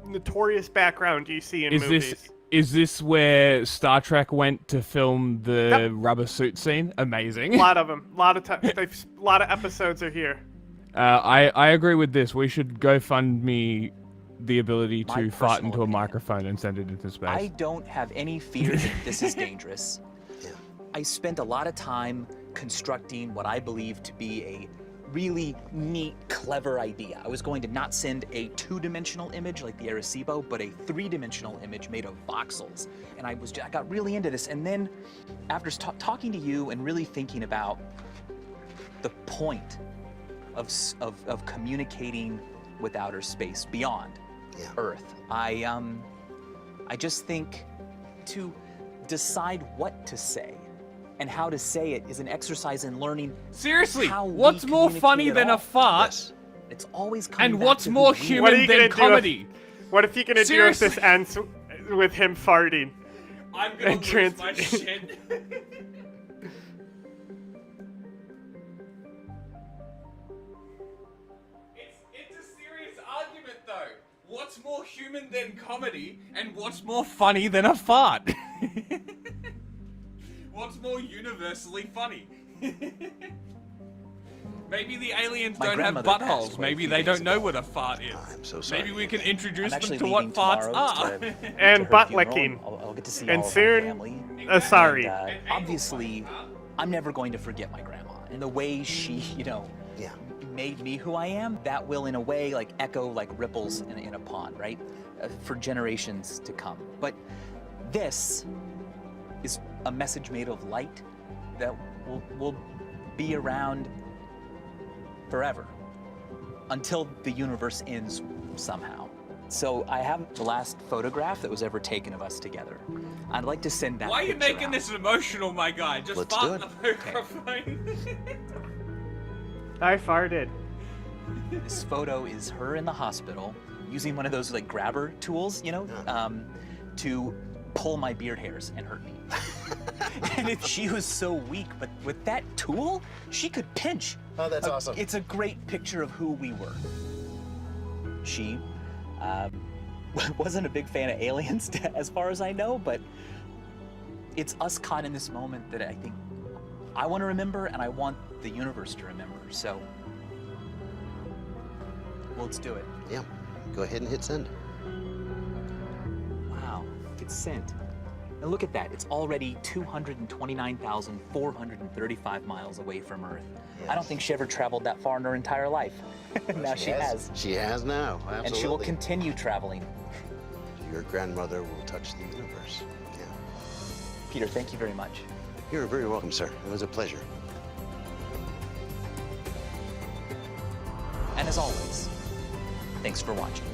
notorious background you see in movies. Is this where Star Trek went to film the rubber suit scene? Amazing. A lot of them. A lot of episodes are here. I agree with this. We should GoFundMe the ability to fart into a microphone and send it into space. I don't have any fear that this is dangerous. I spent a lot of time constructing what I believe to be a really neat, clever idea. I was going to not send a two-dimensional image like the Arecibo, but a three-dimensional image made of voxels. And I got really into this. And then after talking to you and really thinking about the point of communicating with outer space beyond Earth, I just think to decide what to say and how to say it is an exercise in learning. Seriously, how what's we more funny communicate than at a all. fart? Yes. It's always coming And back what's to more who we human are. than comedy? What if you're gonna do if this ends with him farting? I'm gonna And lose my shit. It's a serious argument, though. What's more human than comedy, and what's more funny than a fart? What's more universally funny? Maybe the aliens My don't have grandmother passed buttholes. away a Maybe few they days don't know ago. what a fart is. I'm so sorry. Maybe we can introduce I'm them actually to what leaving farts tomorrow are. to And her butt funeral. licking. I'll get to see And all soon, of my family. sorry. And, obviously, I'm never going to forget my grandma. And the way she, made me who I am, that will in a way like echo like ripples in a pond, right? For generations to come. But this is a message made of light that will be around forever until the universe ends somehow. So I have the last photograph that was ever taken of us together. I'd like to send that. Why are you picture making out. this emotional, my guy? Just Let's fart do in it. the microphone. I farted. This photo is her in the hospital using one of those like grabber tools, to pull my beard hairs and hurt me. And she was so weak, but with that tool, she could pinch. Oh, that's awesome. It's a great picture of who we were. She wasn't a big fan of aliens, as far as I know, but it's us caught in this moment that I think I want to remember, and I want the universe to remember. So, let's do it. Yeah, go ahead and hit send. Wow, it's sent. And look at that, it's already 229,435 miles away from Earth. Yes. I don't think she ever traveled that far in her entire life. Now she has. She has now, absolutely. And she will continue traveling. Your grandmother will touch the universe. Yeah. Peter, thank you very much. You're very welcome, sir. It was a pleasure. And as always, thanks for watching.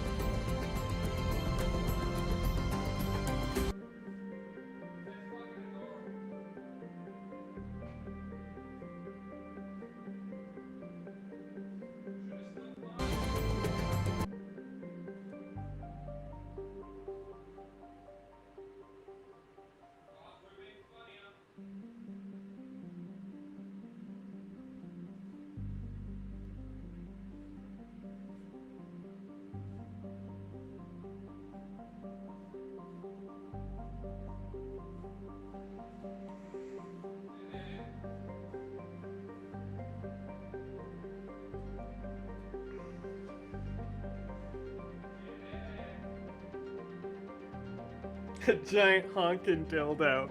A giant honking dildo.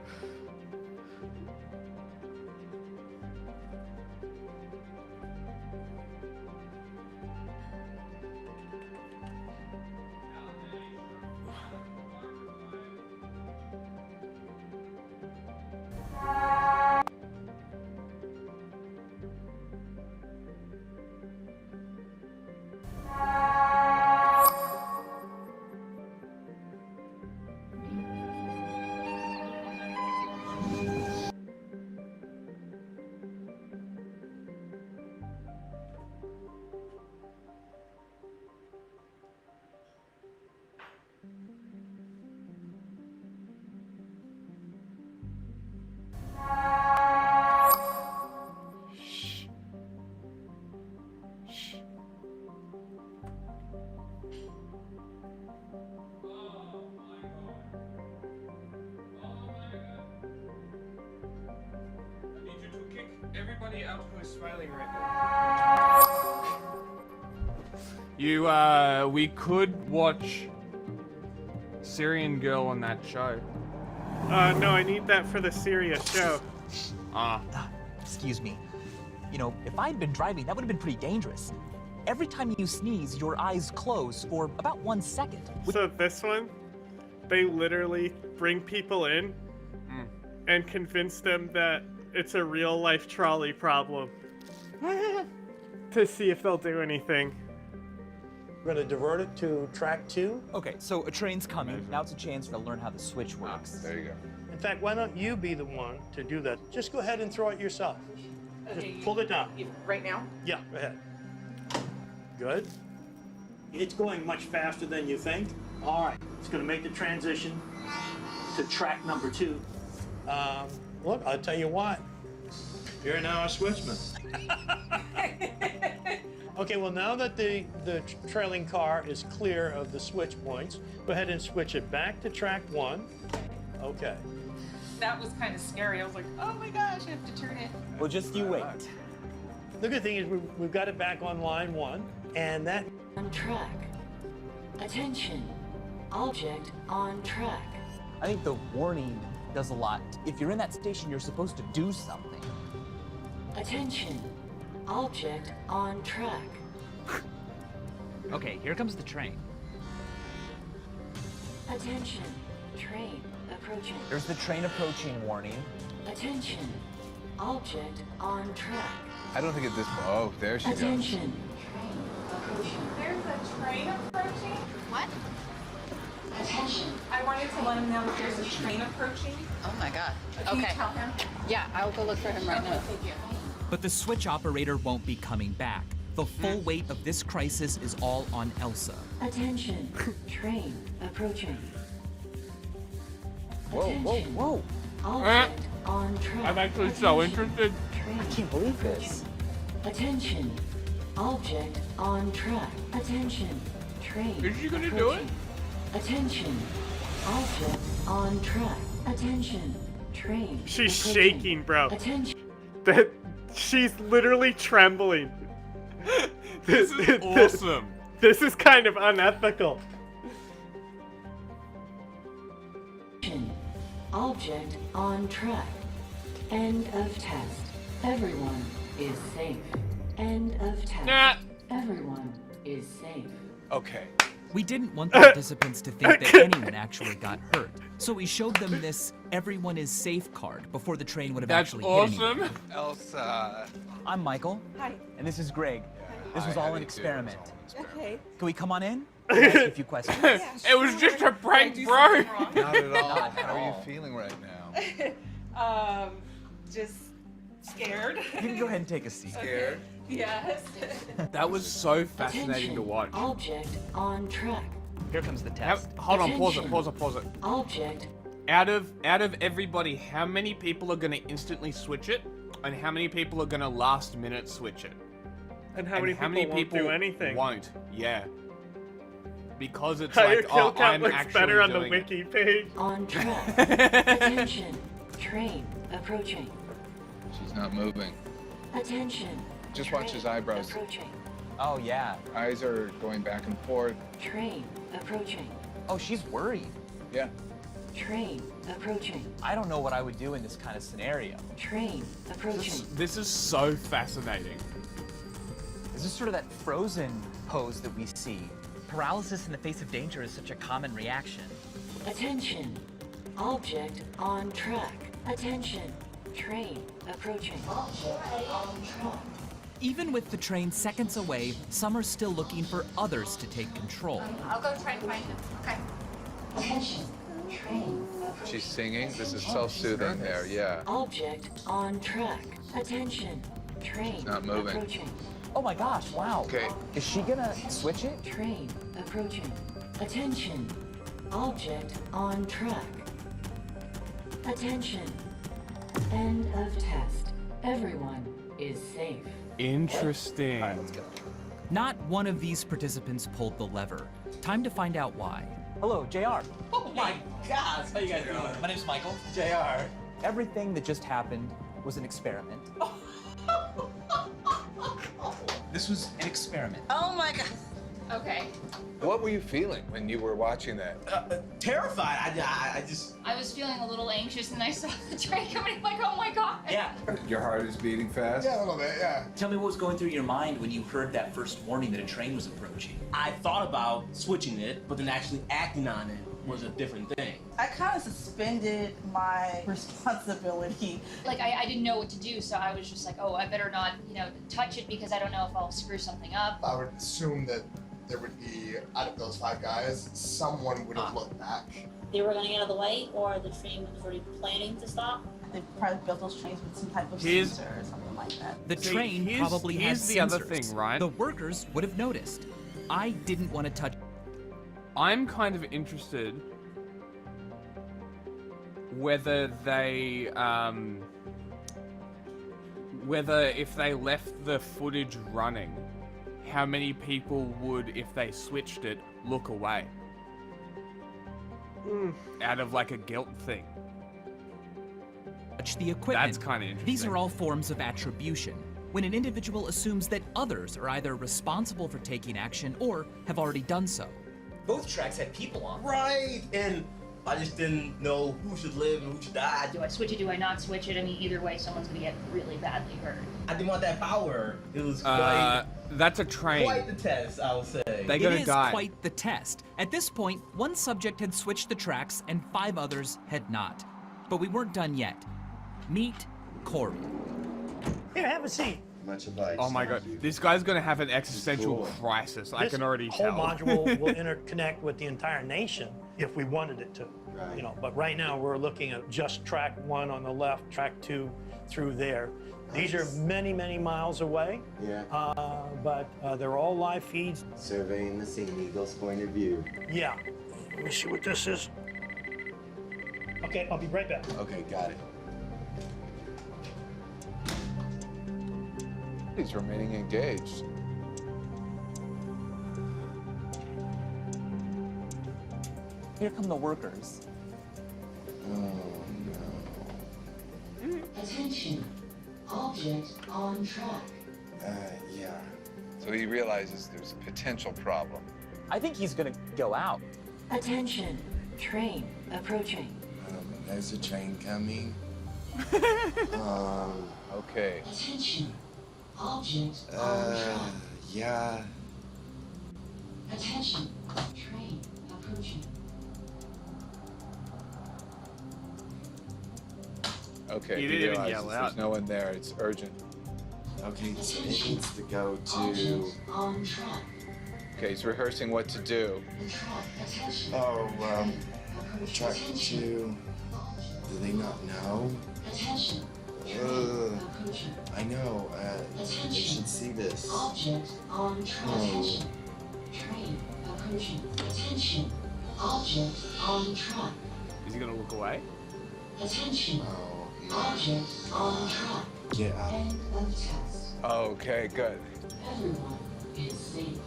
Everybody out who is smiling right now. We could watch Syrian Girl on that show. No, I need that for the serious show. Excuse me. You know, if I'd been driving, that would have been pretty dangerous. Every time you sneeze, your eyes close for about 1 second. So this one, they literally bring people in and convince them that it's a real life trolley problem to see if they'll do anything. We're going to divert it to track 2. Okay, so a train's coming. Now it's a chance to learn how the switch works. There you go. In fact, why don't you be the one to do that? Just go ahead and throw it yourself. Okay, Just pull it down. Right now? Yeah, go ahead. Good. It's going much faster than you think. All right, it's going to make the transition to track number 2. Look, I'll tell you what. You're now a switchman. Okay, well, now that the trailing car is clear of the switch points, go ahead and switch it back to track 1. Okay. That was kind of scary. I was like, oh my gosh, I have to turn it. Well, just you wait. The good thing is we've got it back on line 1, and that... On track. Attention. Object on track. I think the warning does a lot. If you're in that station, you're supposed to do something. Attention. Object on track. Okay, here comes the train. Attention. Train approaching. There's the train approaching warning. Attention. Object on track. I don't think at this point. Oh, there she goes. Attention. Train approaching. There's a train approaching? What? Attention. I wanted to let him know that there's a train approaching. Oh my god. Can you Okay. tell him? Yeah, I will go look for him right now. Thank you. But the switch operator won't be coming back. The full weight of this crisis is all on Elsa. Attention. Train approaching. Whoa, whoa, whoa. Object on track. I'm actually so interested. I can't believe this. Attention. Object on track. Attention. Train. Is she gonna do it? Attention. Object on track. Attention. Train. She's approaching. shaking, bro. Attention. She's literally trembling. This is awesome. This is kind of unethical. Object on track. End of test. Everyone is safe. End of test. Nah. Everyone is safe. Okay. We didn't want the participants to think that anyone actually got hurt, so we showed them this "everyone is safe" card before the train would have That's actually hit anyone. awesome. Elsa. I'm Michael. Hi. And this is Greg. This was Hi, all how an do you do? Okay. experiment. Can we come on in? Can I ask you a few questions? It was just a prank, Did I do bro. something wrong? Not at all. Not at How are all. you feeling right now? Just scared. You can go ahead and take a seat. Scared? Yes. That was so fascinating to watch. Object on track. Here comes the test. Hold on, pause it, Attention. pause it, pause it. Object. Out of everybody, how many people are gonna instantly switch it, and how many people are gonna last minute switch it? And how many people won't do anything? Won't, yeah. Because it's How your like, kill oh, count I'm looks actually better on the doing it. wiki page. On track. Attention. Train approaching. She's not moving. Attention. Just watch his Train eyebrows. Approaching. Oh, yeah. Eyes are going back and forth. Train approaching. Oh, she's worried. Yeah. Train approaching. I don't know what I would do in this kind of scenario. Train approaching. This is so fascinating. This is sort of that Frozen pose that we see. Paralysis in the face of danger is such a common reaction. Attention. Object on track. Attention. Train approaching. Object on track. Even with the train seconds away, some are still looking for others to take control. I'll go try and find him. Okay. Attention. Train approaching. She's singing. This is self-soothing there. Yeah. Object on track. Attention. Train not moving. approaching. Oh my gosh, wow. Okay. Is she gonna switch it? Train approaching. Attention. Object on track. Attention. End of test. Everyone is safe. Interesting. Not one of these participants pulled the lever. Time to find out why. Hello, JR. Oh my gosh, how you guys doing? My name's Michael. JR. Everything that just happened was an experiment. This was an experiment. Oh my god. Okay. What were you feeling when you were watching that? Terrified. I just. I was feeling a little anxious and I saw the train coming. I'm like, oh my god. Yeah. Your heart is beating fast? Yeah, a little bit, yeah. Tell me what was going through your mind when you heard that first warning that a train was approaching. I thought about switching it, but then actually acting on it was a different thing. I kind of suspended my responsibility. Like I didn't know what to do, so I was just like, oh, I better not, touch it because I don't know if I'll screw something up. I would assume that there would be, out of those 5 guys, someone would have looked back. They were going to get out of the way, or the train was already planning to stop? They probably built those trains with some type of Here's- sensor or something like that. The train probably has here's the other sensors. thing, right? The workers would have noticed. I didn't want to touch. I'm kind of interested whether they, whether if they left the footage running, how many people would, if they switched it, look away? Out of like a guilt thing. The equipment. That's kind of interesting. These are all forms of attribution. when an individual assumes that others are either responsible for taking action or have already done so. Both tracks had people on them. Right, and I just didn't know who should live and who should die. Do I switch it? Do I not switch it? I mean, either way, someone's gonna get really badly hurt. I didn't want that power. It was quite, that's a train. quite the test, I would say. They're gonna It is die. quite the test. At this point, one subject had switched the tracks and 5 others had not. But we weren't done yet. Meet Corey. Here, have a seat. Much advice. Oh my god, this guy's gonna have an existential crisis. I This can already whole tell. module will interconnect with the entire nation if we wanted it to. Right. You know, but right now we're looking at just track 1 on the left, track 2 through there. These are many, many miles away. Yeah. But they're all live feeds. Surveying the scene, Eagle's point of view. Yeah. Let me see what this is. Okay, I'll be right back. Okay, got it. He's remaining engaged. Here come the workers. Attention. Object on track. Yeah. So he realizes there's a potential problem. I think he's gonna go out. Attention. Train approaching. There's a train coming. Okay. Attention. Object on track. Yeah. Attention. Train approaching. Okay. He didn't even realizes yell there's out. no one there. It's urgent. Okay, so it needs to go to. Object on track. Okay, he's rehearsing what to do. Track. Attention. Oh, track 2. Do they not know? Attention. I know. They should see this. Object on track. Attention. Train approaching. Attention. Object on track. Is he gonna look away? Attention. Oh, Object on track. Get out. End of test. Okay, good. Everyone is safe.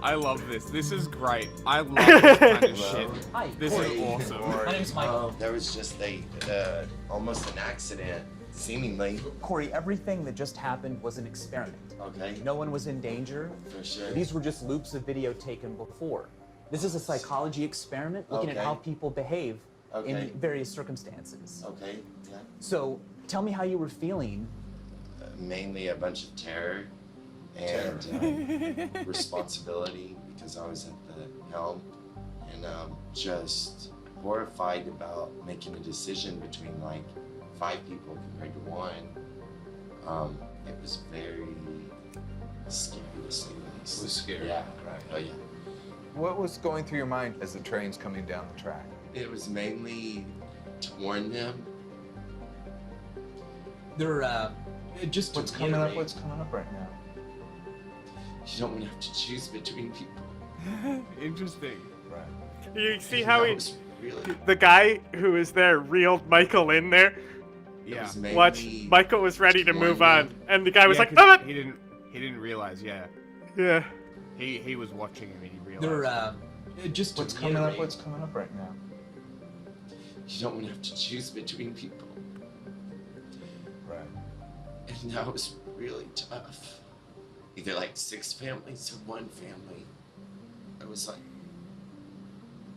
I love this. This is great. I love this kind of shit. Hi, This Corey. is awesome. My name's Michael. There was just almost an accident, seemingly. Corey, everything that just happened was an experiment. Okay. No one was in danger. For sure. These were just loops of video taken before. This is a psychology experiment looking at Okay. how people behave Okay. in various circumstances. Okay. Yeah. So, tell me how you were feeling. Mainly a bunch of terror and responsibility because I was at the helm and just horrified about making a decision between like 5 people compared to 1. It was very scary to say the least. It was scary. Yeah. Right. Oh yeah. What was going through your mind as the train's coming down the track? It was mainly to warn them. They're just What's to coming up? reiterate- What's coming up right now? You don't want to have to choose between people. Interesting. Right. You see And how that he, was really. the guy who was there reeled Michael in there? It Yeah. was mainly Watch, Michael was ready to to move warn on, them. and the guy was Yeah, like, 'cause "Oh!" he didn't realize. Yeah. Yeah. He was watching him and he realized. They're just to What's coming up? reiterate- What's coming up right now? You don't want to have to choose between people. Right. And that was really tough. Either like 6 families or 1 family. It was like,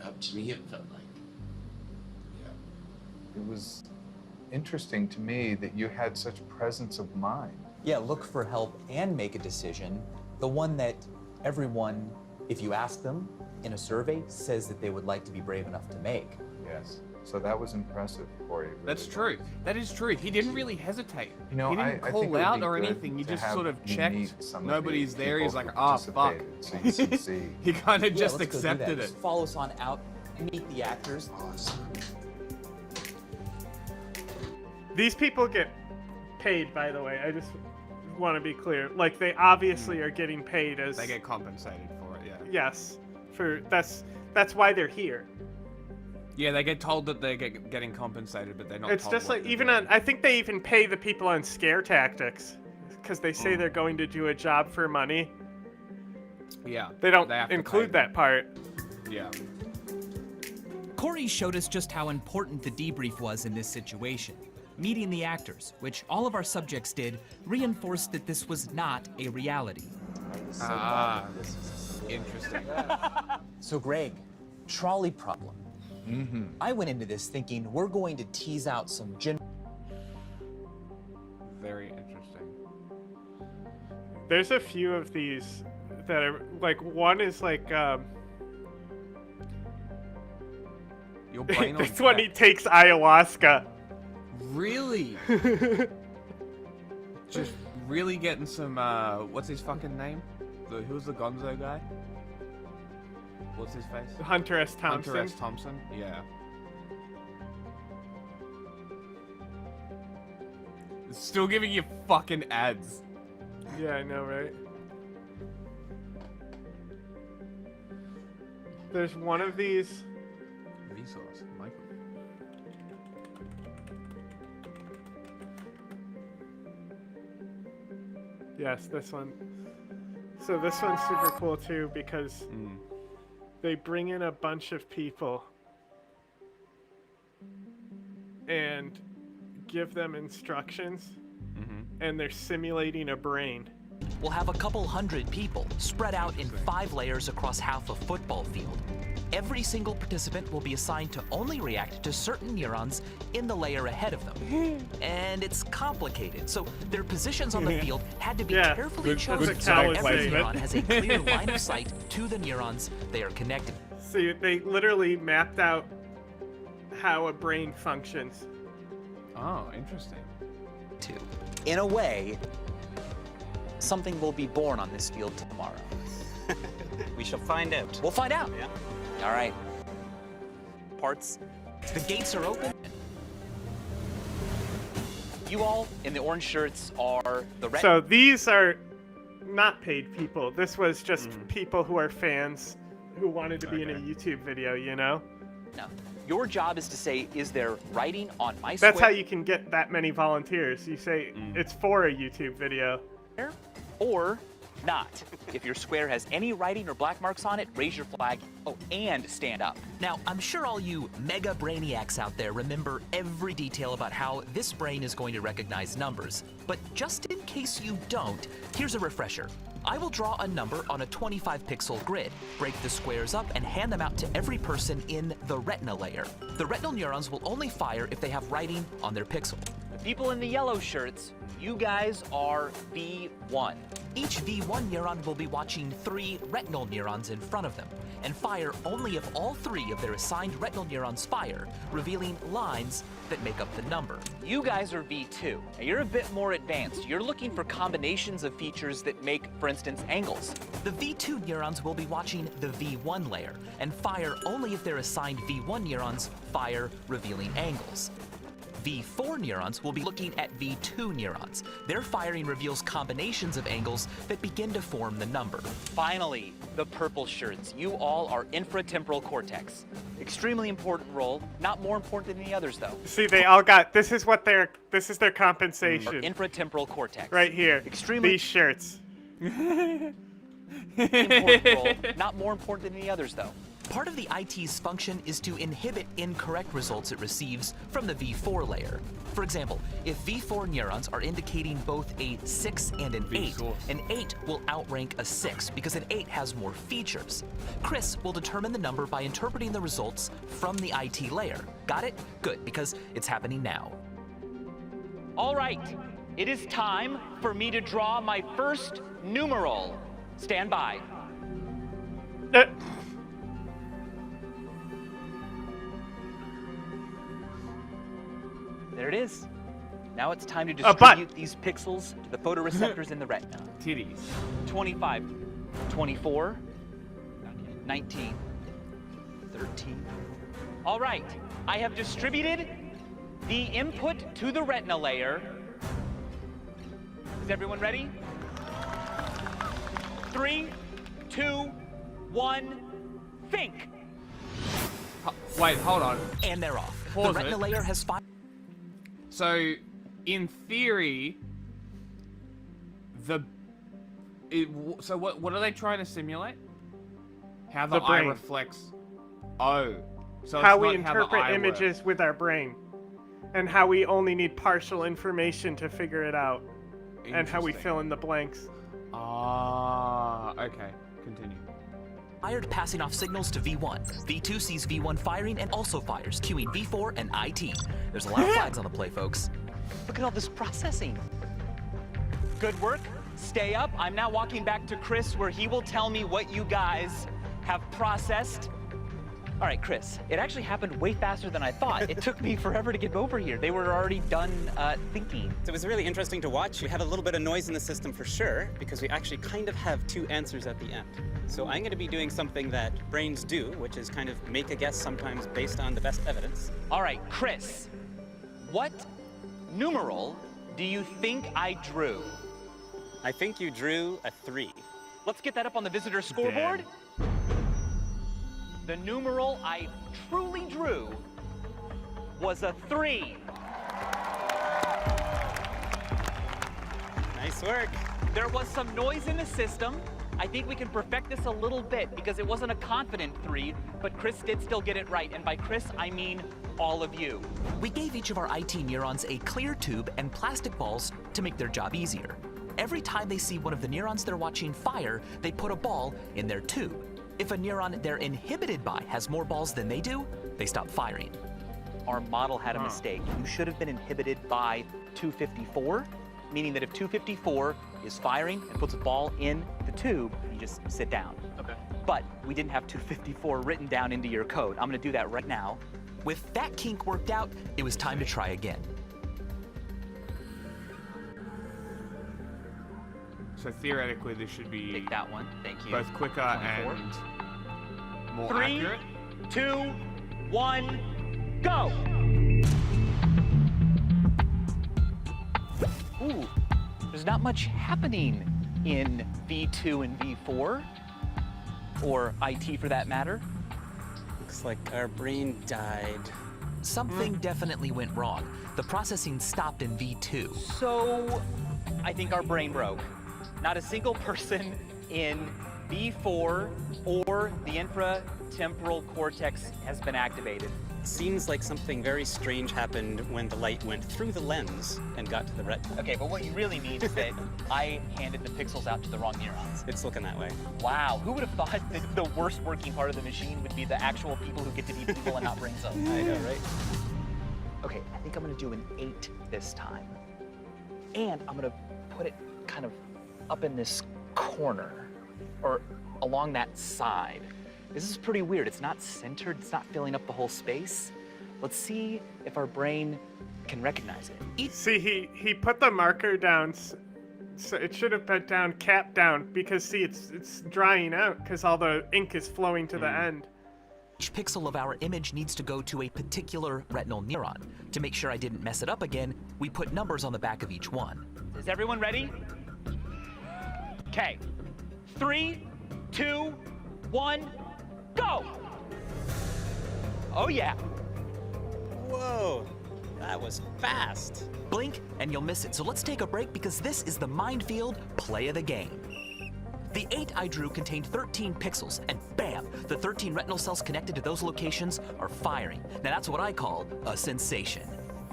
up to me, it felt like. Yeah. It was interesting to me that you had such presence of mind. Yeah, look for help and make a decision. The one that everyone, if you ask them in a survey, says that they would like to be brave enough to make. Yes. So that was impressive, Corey. Really. That's true. That is true. He didn't really hesitate. You know, he didn't I think call it would out be or good anything. He to just have sort of you checked. meet some of Nobody's the there. He's people like, who ah, fuck. participated, so you can see. He kind of Yeah, just let's go do accepted that. it. Just follow us on out and meet the actors. These people get paid, by the way. I just want to be clear. Like, they obviously are getting paid as. They get compensated for it. Yeah. Yes. That's why they're here. Yeah, they get told that they're getting compensated, but they're not. It's told just what like they're even doing. on. I think they even pay the people on scare tactics, because they say they're going to do a job for money. Yeah. They don't have to include pay that part. Yeah. Corey showed us just how important the debrief was in this situation. Meeting the actors, which all of our subjects did, reinforced that this was not a reality. Interesting. So Greg, trolley problem. I went into this thinking we're going to tease out some Very interesting. There's a few of these that are like, one is like Your brain on this one, he takes ayahuasca. Really? Just really getting some what's his fucking name? Who's the Gonzo guy? What's his face? Hunter S. Thompson. Hunter S. Thompson, yeah. Still giving you fucking ads. Yeah, I know, right? There's one of these. Resource, Michael. Yes, this one. So this one's super cool too because they bring in a bunch of people and give them instructions, and they're simulating a brain. We'll have a couple hundred people spread out in 5 layers across half a football field. Every single participant will be assigned to only react to certain neurons in the layer ahead of them. And it's complicated, so their positions on the field had to be carefully chosen so every neuron has a clear line of sight to the neurons they are connected. So they literally mapped out how a brain functions. Oh, interesting. In a way, something will be born on this field tomorrow. We shall find out. We'll find out. Yeah. All right. Parts. The gates are open. You all in the orange shirts are the red. So these are not paid people. This was just people who are fans who wanted to be in a YouTube video, you know? No. Your job is to say, is there writing on my square? That's how you can get that many volunteers. You say, it's for a YouTube video. Or not. If your square has any writing or black marks on it, raise your flag. Oh, and stand up. Now, I'm sure all you mega brainiacs out there remember every detail about how this brain is going to recognize numbers. But just in case you don't, here's a refresher. I will draw a number on a 25-pixel grid, break the squares up, and hand them out to every person in the retina layer. The retinal neurons will only fire if they have writing on their pixel. The people in the yellow shirts, you guys are V1. Each V1 neuron will be watching 3 retinal neurons in front of them, and fire only if all 3 of their assigned retinal neurons fire, revealing lines that make up the number. You guys are V2. Now you're a bit more advanced. You're looking for combinations of features that make, for instance, angles. The V2 neurons will be watching the V1 layer, and fire only if their assigned V1 neurons fire, revealing angles. V4 neurons will be looking at V2 neurons. Their firing reveals combinations of angles that begin to form the number. Finally, the purple shirts. You all are infratemporal cortex. Extremely important role, not more important than the others though. See, they all got, this is their compensation. Infratemporal cortex. Right here. Extremely these shirts. Important role, not more important than the others though. Part of the IT's function is to inhibit incorrect results it receives from the V4 layer. For example, if V4 neurons are indicating both a 6 and an 8 will outrank a 6 because an 8 has more features. Chris will determine the number by interpreting the results from the IT layer. Got it? Good, because it's happening now. All right, it is time for me to draw my first numeral. Stand by. There it is. Now it's time to distribute these pixels to the photoreceptors in the retina. Titties. 25, 24, 19, 13. All right, I have distributed the input to the retina layer. Is everyone ready? 3, 2, 1, think. Wait, hold on. And they're off. Pause the retina layer has 5. So, in theory, so what are they trying to simulate? How the eye reflects. Oh, so how it's we not interpret how the eye images with our brain. And how we only need partial information to figure it out. And how we fill in the blanks. Ah, okay. Continue. Fired passing off signals to V1. V2 sees V1 firing and also fires, cueing V4 and IT. There's a lot of flags on the play, folks. Look at all this processing. Good work. Stay up. I'm now walking back to Chris where he will tell me what you guys have processed. All right, Chris, it actually happened way faster than I thought. It took me forever to get over here. They were already done thinking. So it was really interesting to watch. We had a little bit of noise in the system for sure, because we actually kind of have two answers at the end. So I'm going to be doing something that brains do, which is kind of make a guess sometimes based on the best evidence. All right, Chris, what numeral do you think I drew? I think you drew a 3. Let's get that up on the visitor scoreboard. The numeral I truly drew was a 3. Nice work. There was some noise in the system. I think we can perfect this a little bit because it wasn't a confident 3, but Chris did still get it right. And by Chris, I mean all of you. We gave each of our IT neurons a clear tube and plastic balls to make their job easier. Every time they see one of the neurons they're watching fire, they put a ball in their tube. If a neuron they're inhibited by has more balls than they do, they stop firing. Our model had a mistake. You should have been inhibited by 254, meaning that if 254 is firing and puts a ball in the tube, you just sit down. Okay. But we didn't have 254 written down into your code. I'm gonna do that right now. With that kink worked out, it was time to try again. So theoretically, this should be Take that one. Thank you. both quicker 24. and more 3, accurate. 2, 1, go! Ooh, there's not much happening in V2 and V4, or IT for that matter. Looks like our brain died. Something definitely went wrong. The processing stopped in V2. So, I think our brain broke. Not a single person in V4 or the infratemporal cortex has been activated. Seems like something very strange happened when the light went through the lens and got to the retina. Okay, but what you really mean is that I handed the pixels out to the wrong neurons. It's looking that way. Wow, who would have thought that the worst working part of the machine would be the actual people who get to be people and not brain cells? I know, right? Okay, I think I'm gonna do an 8 this time. And I'm gonna put it kind of up in this corner, or along that side. This is pretty weird. It's not centered, it's not filling up the whole space. Let's see if our brain can recognize it. See, he put the marker down, so it should have been down, cap down, because see, it's drying out because all the ink is flowing to the end. Each pixel of our image needs to go to a particular retinal neuron. To make sure I didn't mess it up again, we put numbers on the back of each one. Is everyone ready? Okay, 3, 2, 1, go! Oh yeah. Whoa, that was fast. Blink and you'll miss it. So let's take a break because this is the Mindfield play of the game. The 8 I drew contained 13 pixels, and bam, the 13 retinal cells connected to those locations are firing. Now that's what I call a sensation.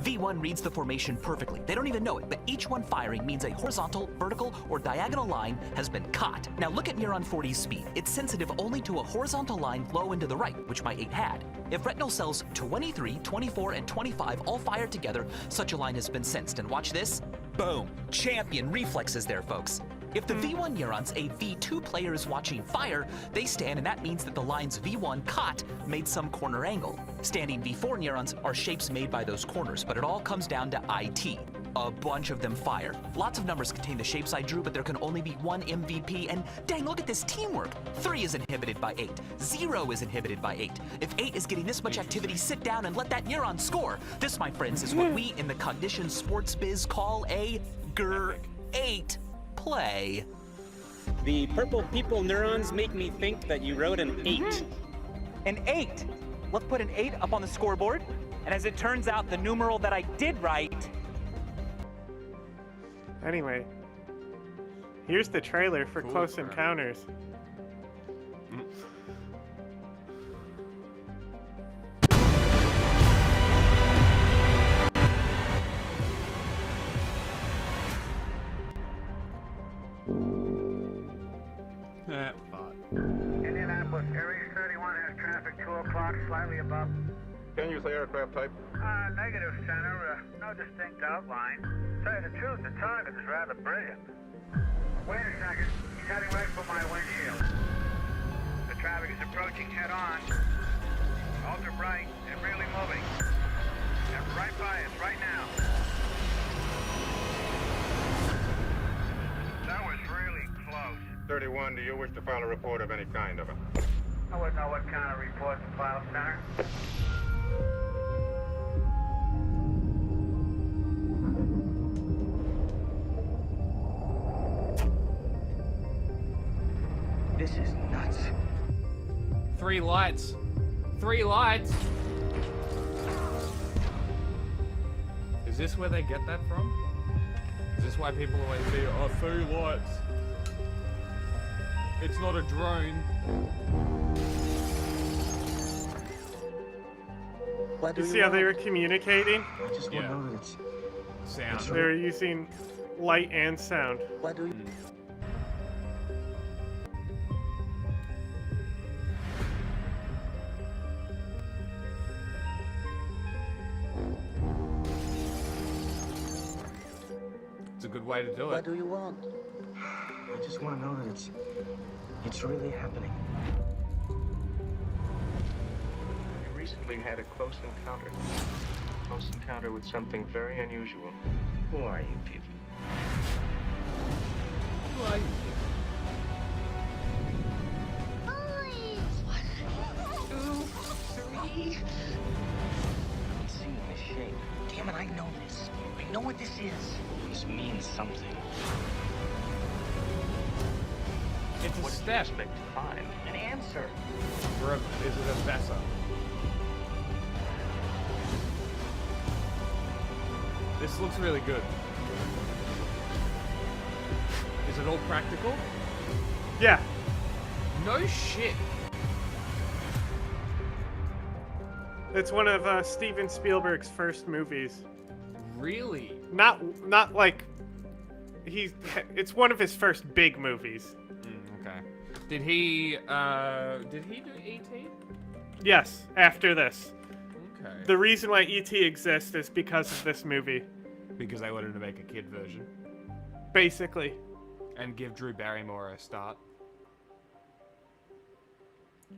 V1 reads the formation perfectly. They don't even know it, but each one firing means a horizontal, vertical, or diagonal line has been caught. Now look at neuron 40's speed. It's sensitive only to a horizontal line low and to the right, which my 8 had. If retinal cells 23, 24, and 25 all fire together, such a line has been sensed. And watch this. Boom. Champion reflexes there, folks. If the V1 neurons a V2 player is watching fire, they stand, and that means that the lines V1 caught made some corner angle. Standing V4 neurons are shapes made by those corners, but it all comes down to IT. A bunch of them fire. Lots of numbers contain the shapes I drew, but there can only be one MVP, and dang, look at this teamwork. 3 is inhibited by 8. 0 is inhibited by 8. If 8 is getting this much activity, sit down and let that neuron score. This, my friends, is what we in the cognition sports biz call a GR8 play. The purple people neurons make me think that you wrote an 8. An 8. Let's put an 8 up on the scoreboard. And as it turns out, the numeral that I did write. Anyway, here's the trailer for Close Encounters. Output, Aries 31 has traffic 2 o'clock, slightly above. Can you say aircraft type? Negative, Center. No distinct outline. Tell you the truth, the target is rather brilliant. Wait a second. He's heading right for my windshield. The traffic is approaching head-on. Ultra bright and really moving. They're right by us right now. That was really close. 31, do you wish to file a report of any kind of it? I wouldn't know what kind of report to file, Center. This is nuts. 3 lights. 3 lights. Is this where they get that from? Is this why people always say, oh, 3 lights? It's not a drone. You see how they were communicating? I just want to know that it's sound. They were using light and sound. What do you? It's a good way to do it. What do you want? I just want to know that it's really happening. We recently had a close encounter. Close encounter with something very unusual. Who are you people? Who are you? 1, 2, 3. I'm seeing this shape. Damn it, I know this. I know what this is. This means something. It's a what step. do you expect to find? An answer. Or is it a vessel? This looks really good. Is it all practical? Yeah. No shit. It's one of Steven Spielberg's first movies. Really? Not like it's one of his first big movies. Okay. Did he do E.T.? Yes, after this. Okay. The reason why E.T. exists is because of this movie. Because they wanted to make a kid version. Basically. And give Drew Barrymore a start.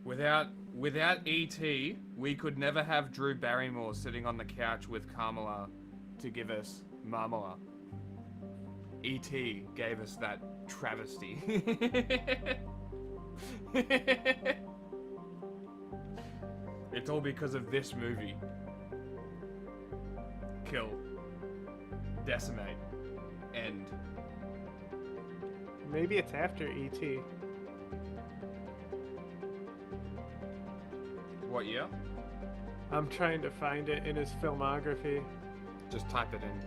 Without E.T., we could never have Drew Barrymore sitting on the couch with Kamala to give us Marmala. E.T. gave us that travesty. It's all because of this movie. Kill. Decimate. End. Maybe it's after E.T. What year? I'm trying to find it in his filmography. Just type it in.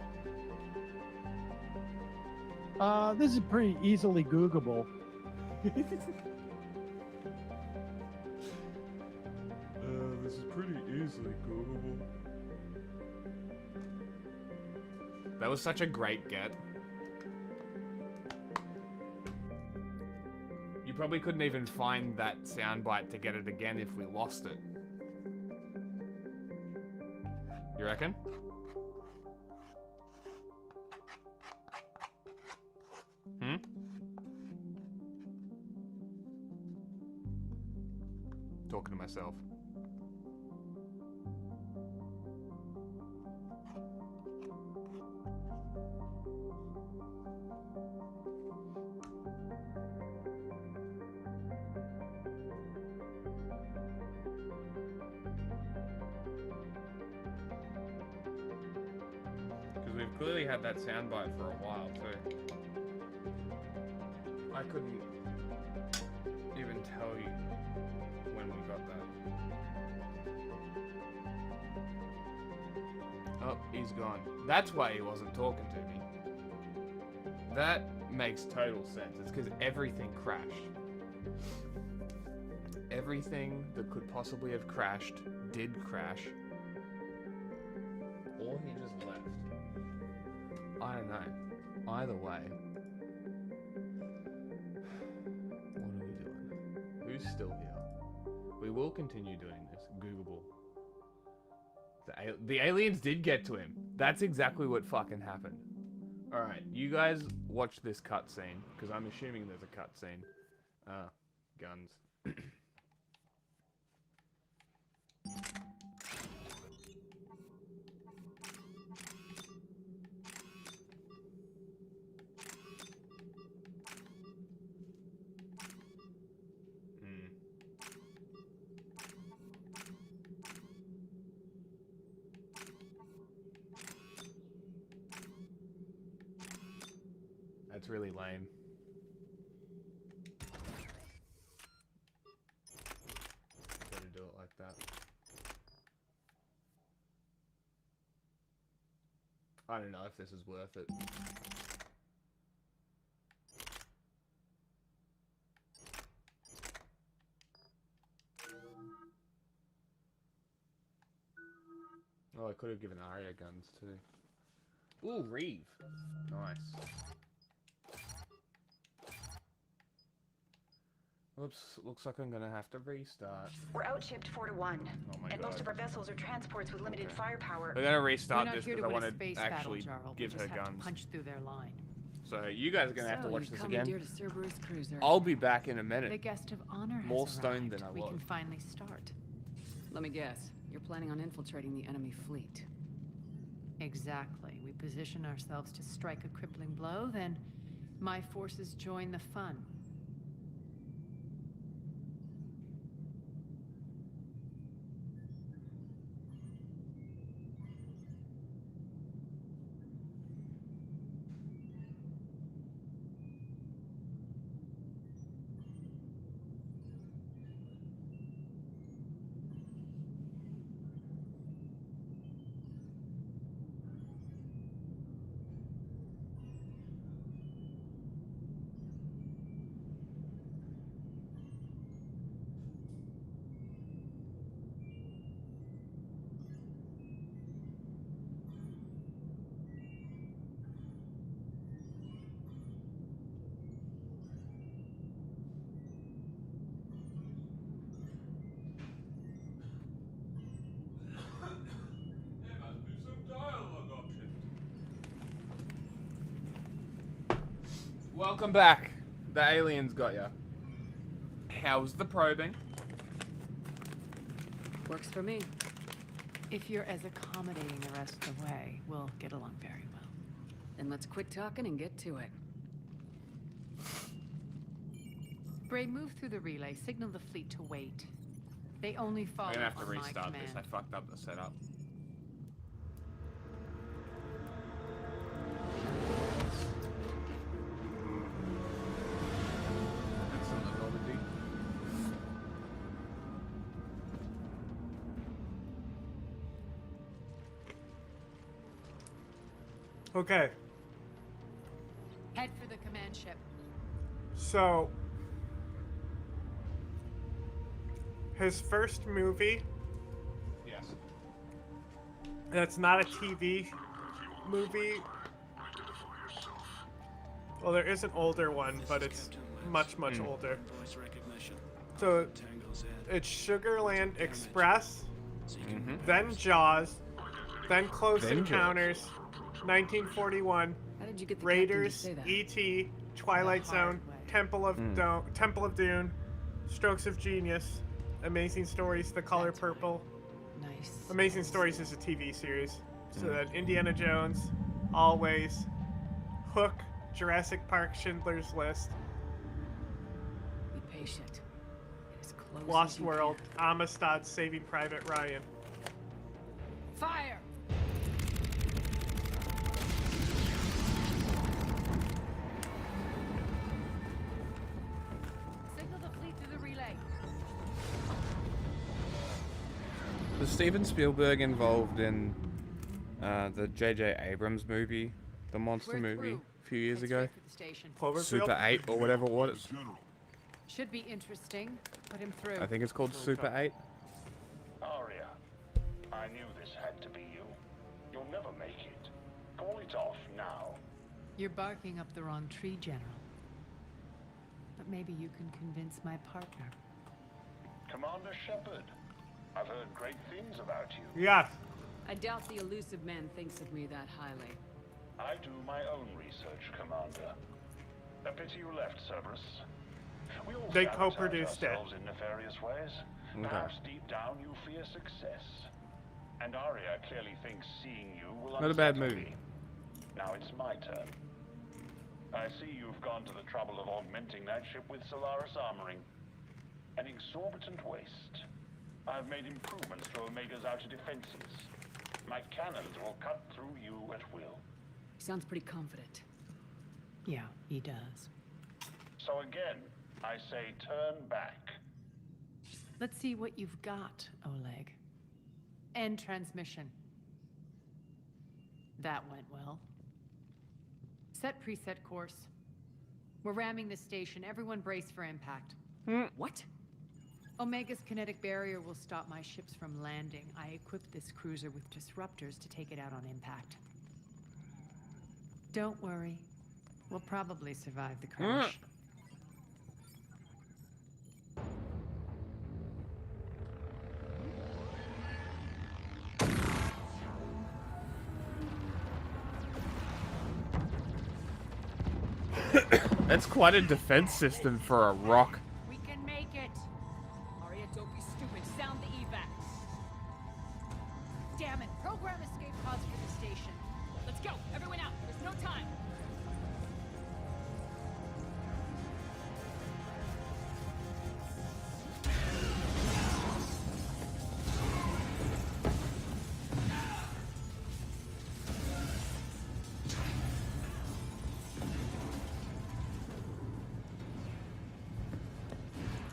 This is pretty easily Googleable. This is pretty easily Googleable. That was such a great get. You probably couldn't even find that soundbite to get it again if we lost it. You reckon? Hmm? Talking to myself. Because we've clearly had that soundbite for a while too. I couldn't even tell you when we got that. Oh, he's gone. That's why he wasn't talking to me. That makes total sense. It's because everything crashed. Everything that could possibly have crashed did crash. Or he just left. I don't know. Either way. What are we doing? Who's still here? We will continue doing this. Googleable. The aliens did get to him. That's exactly what fucking happened. Alright, you guys watch this cutscene, because I'm assuming there's a cutscene. Guns. That's really lame. Better do it like that. I don't know if this is worth it. Oh, I could have given Arya guns too. Ooh, Reeve. Nice. Oops, looks like I'm gonna have to restart. We're outshipped 4-1, Oh my and God. most of our vessels are transports with limited firepower. We're gonna restart We're not this here because I to win a want to space actually battle, Jarl. give We her just have to guns. punch through their line. So you guys are gonna have to watch this again. Commandeered a Cerberus cruiser. I'll be back in a The minute. guest of honor More has stoned arrived. than I We was. can finally start. Let me guess. You're planning on infiltrating the enemy fleet. Exactly. We position ourselves to strike a crippling blow, then my forces join the fun. Welcome back. The aliens got ya. How's the probing? Works for me. If you're as accommodating the rest of the way, we'll get along very well. Then let's quit talking and get to it. Bray, move through the relay. Signal the fleet to wait. They only follow I'm gonna have to on my restart this. command. I fucked up the setup. Okay, Head for the command ship. so his first movie, Yes. that's not a TV movie. Well, there is an older one, but it's much older. So it's Sugarland Express, then Jaws, then Close Then Jaws. Encounters, 1941, How did you get the Raiders, captain to say that? E.T., Twilight Zone, Temple of Dune, Strokes of Genius, Amazing Stories, The Color Purple. Nice. Amazing Stories is a TV series. So that Indiana Jones, Always, Hook, Jurassic Park, Schindler's List, Be patient. It is close. Lost as you World, Amistad, Saving Private Ryan. can. Fire! Signal the fleet through the relay. Was Steven Spielberg involved in the J.J. Abrams movie, the monster We're movie, through. a few years Head ago? straight for the station. Cloverfield? Super 8 or whatever it was. Should be interesting. Put him through. I think it's called Super 8. Arya, I knew this had to be you. You'll never make it. Call it off now. You're barking up the wrong tree, General. But maybe you can convince my partner. Commander Commander Shepard. I've heard great things about you. Yes. I doubt the elusive man thinks of me that highly. I do my own research, Commander. A pity you left, Cerberus. We all They sabotage co-produced it. ourselves in nefarious ways. Perhaps deep down you fear success. And Arya clearly thinks seeing you will Not a bad unsettle movie. me. Now it's my turn. I see you've gone to the trouble of augmenting that ship with Solaris armoring. An exorbitant waste. I've made improvements to Omega's outer defenses. My cannons will cut through you at will. He sounds pretty confident. Yeah, he does. So again, I say turn back. Let's see what you've got, Oleg. End transmission. That went well. Set preset course. We're ramming the station. Everyone brace for impact. What? Omega's kinetic barrier will stop my ships from landing. I equipped this cruiser with disruptors to take it out on impact. Don't worry. We'll probably survive the crash. That's quite a defense system for a rock. We can make it. Arya, don't be stupid. Sound the evac. Damn it. Program escape pods for the station. Let's go. Everyone out. There's no time.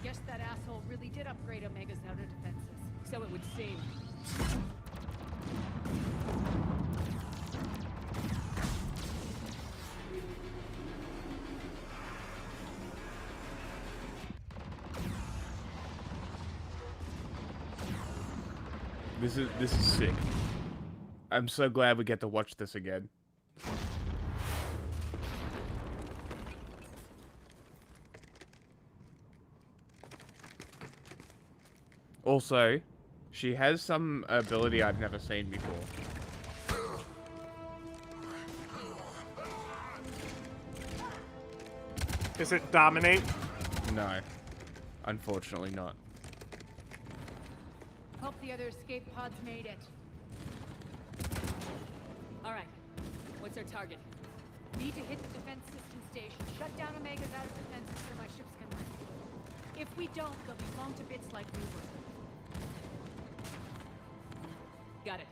Guess that asshole really did upgrade Omega's outer defenses. So it would seem. This is sick. I'm so glad we get to watch this again. Also, she has some ability I've never seen before. Is it dominate? No. Unfortunately not. Hope the other escape pods made it. All right. What's our target? Need to hit the defense system station. Shut down Omega's outer defenses so my ships can land. If we don't, they'll be blown to bits like we were. Got it.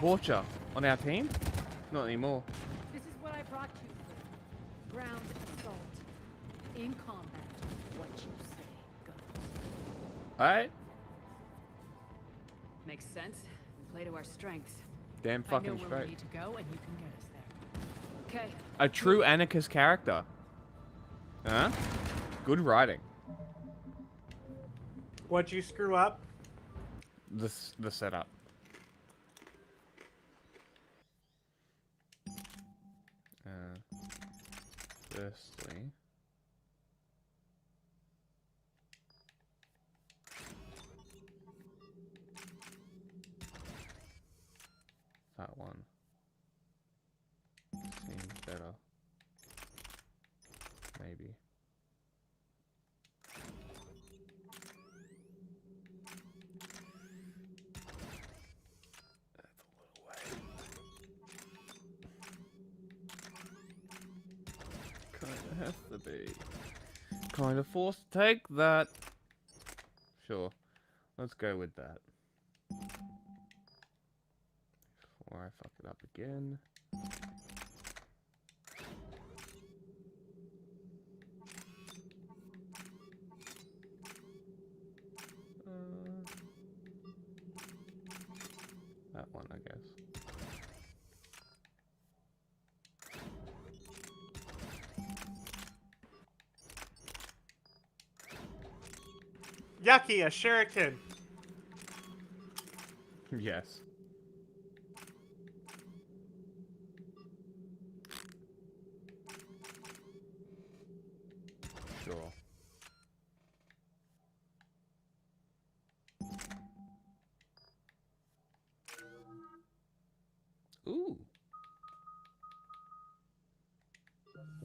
Watcher on our team? Not anymore. This is what I brought you for. Ground assault. In combat. What you say goes. Alright. Makes sense. We play to our strengths. Damn fucking I know where straight. we need to go, and you can get us there. Okay. A true anarchist character. Huh? Good writing. What'd you screw up? The setup. Firstly, that one seems better. Maybe. Kinda has to be. Kinda forced to take that. Sure. Let's go with that. Before I fuck it up again. That one, I guess. Yucky, a shuriken. Yes.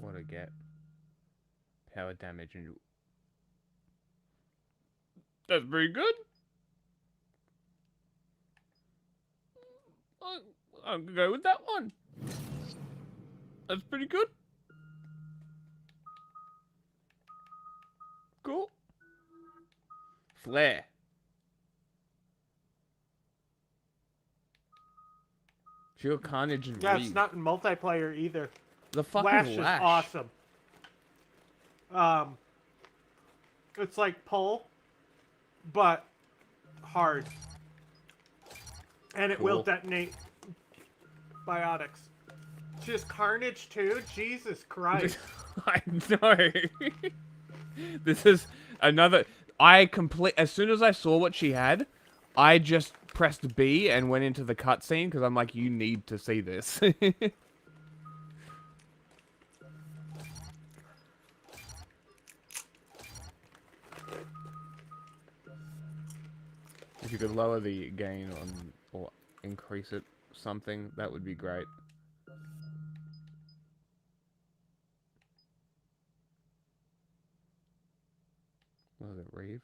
What I get? Power damage and... That's pretty good. I'm gonna go with that one. That's pretty good. Cool. Flare. Pure carnage and Yeah, Reeve. it's not in multiplayer either. The fucking Lash is Lash. awesome. It's like pull, but hard. And it will detonate biotics. Just carnage too? Jesus Christ. I know. This is another... As soon as I saw what she had, I just pressed B and went into the cutscene because I'm like, you need to see this. If you could lower the gain on or increase it something, that would be great. What was it, Reeve?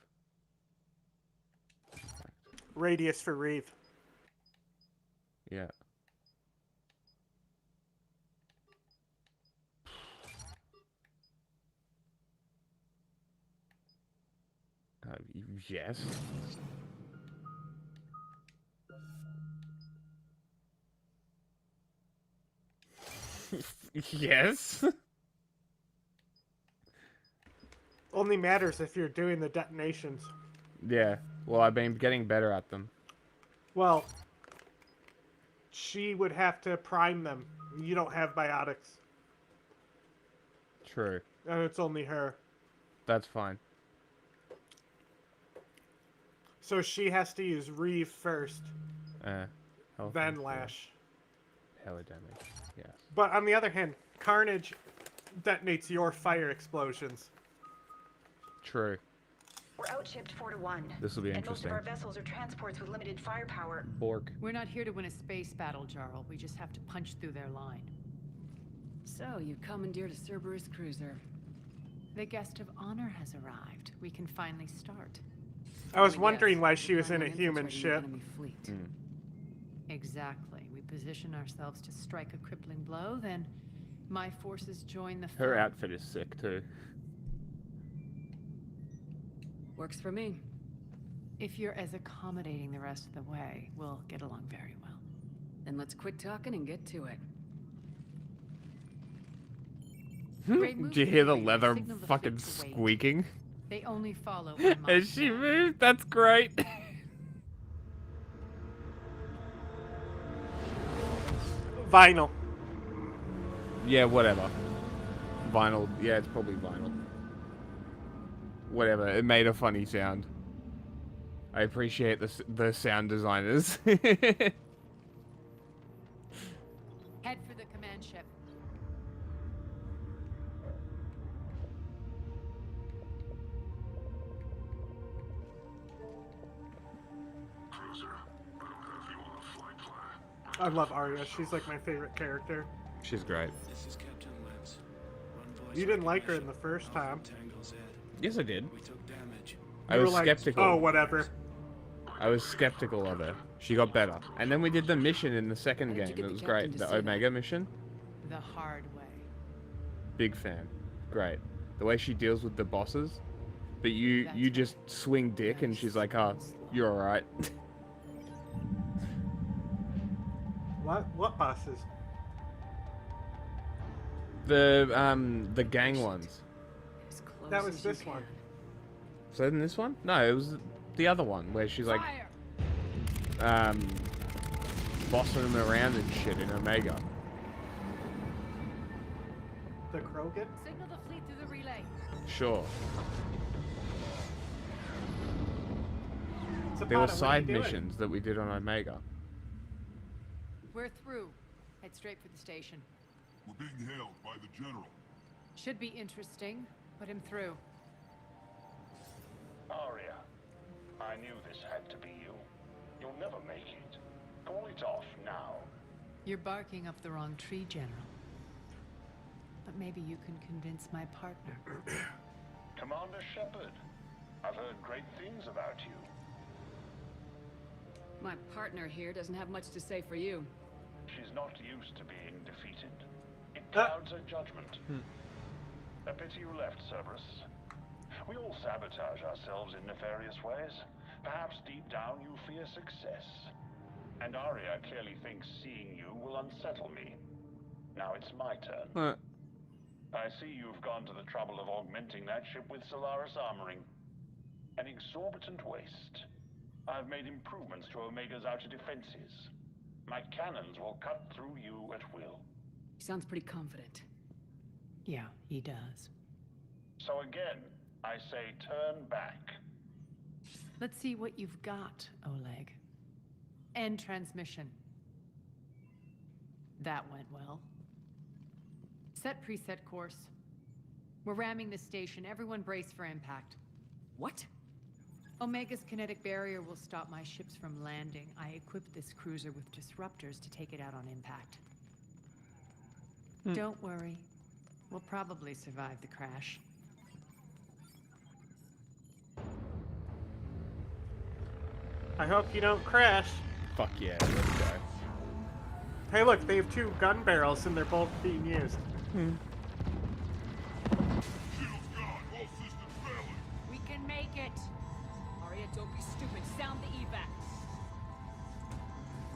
Radius for Reeve. Yeah. Yes. Yes. Only matters if you're doing the detonations. Yeah. Well, I've been getting better at them. Well, she would have to prime them. You don't have biotics. True. And it's only her. That's fine. So she has to use Reeve first. Health Then and Lash. Power damage. Yes. But on the other hand, Carnage detonates your fire explosions. True. We're outshipped 4-1. This will be and most interesting. of our vessels are transports with limited firepower. Bork. We're not here to win a space battle, Jarl. We just have to punch through their line. So, you commandeered a Cerberus cruiser. The guest of honor has arrived. We can finally start. I was wondering why she was in a human infiltrating the ship. enemy fleet. Exactly. We position ourselves to strike a crippling blow, then my forces join the Her foe. outfit is sick too. Works for me. If you're as accommodating the rest of the way, we'll get along very well. Then let's quit talking and get to it. Did you hear the leather fucking squeaking? They only follow when my As she moved? That's great. Vinyl. Yeah, whatever. Vinyl. Yeah, it's probably vinyl. Whatever. It made a funny sound. I appreciate the sound designers. Head for the command ship. I love Arya. She's like my favorite character. She's great. This is Captain Wentz. You didn't like her in the first time. Yes, I did. We took damage. I was skeptical. Oh, whatever. I was skeptical of her. She got better. And then we did the mission in the second game. It was great. The Omega mission. The hard way. Big fan. Great. The way she deals with the bosses. But you just swing dick and she's like, oh, you're alright. What bosses? The gang ones. That was this one. Was that in this one? No, it was the other one where she's like bossing them around and shit in Omega. The Krogan? Signal the fleet through the relay. Sure. Zapata, There were what are you side doing? missions that we did on Omega. We're through. Head straight for the station. We're being hailed by the General. Should be interesting. Put him through. Arya, I knew this had to be you. You'll never make it. Call it off now. You're barking up the wrong tree, General. But maybe you can convince my partner. Commander Shepard, I've heard great things about you. My partner here doesn't have much to say for you. She's not used to being defeated. It clouds her judgment. A pity you left, Cerberus. We all sabotage ourselves in nefarious ways. Perhaps deep down you fear success. And Arya clearly thinks seeing you will unsettle me. Now it's my turn. I see you've gone to the trouble of augmenting that ship with Solaris armoring. An exorbitant waste. I've made improvements to Omega's outer defenses. My cannons will cut through you at will. He sounds pretty confident. Yeah, he does. So again, I say turn back. Let's see what you've got, Oleg. End transmission. That went well. Set preset course. We're ramming the station. Everyone brace for impact. What? Omega's kinetic barrier will stop my ships from landing. I equipped this cruiser with disruptors to take it out on impact. Don't worry. We'll probably survive the crash. I hope you don't crash. Fuck yeah, let's go. Hey look, they have 2 gun barrels and they're both being used. We can make it! Arya, don't be stupid. Sound the evac.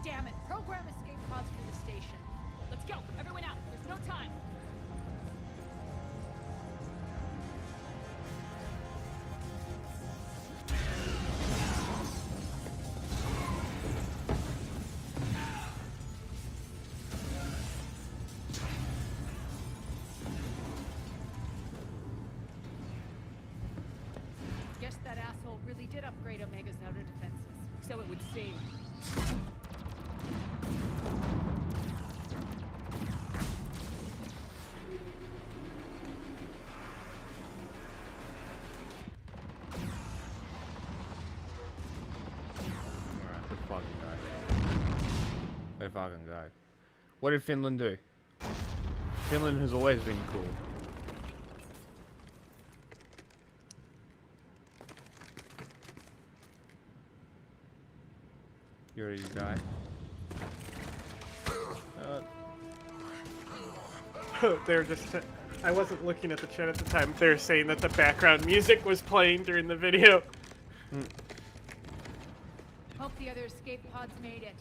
Damn it. Program escape pods for the station. Let's go. Everyone out. There's no time. Guess that asshole really did upgrade Omega's outer defenses. So it would seem. Alright, let's fucking go. Let's fucking go. What did Finland do? Finland has always been cool. You ready to die? They're just... I wasn't looking at the chat at the time. They were saying that the background music was playing during the video. Hope the other escape pods made it.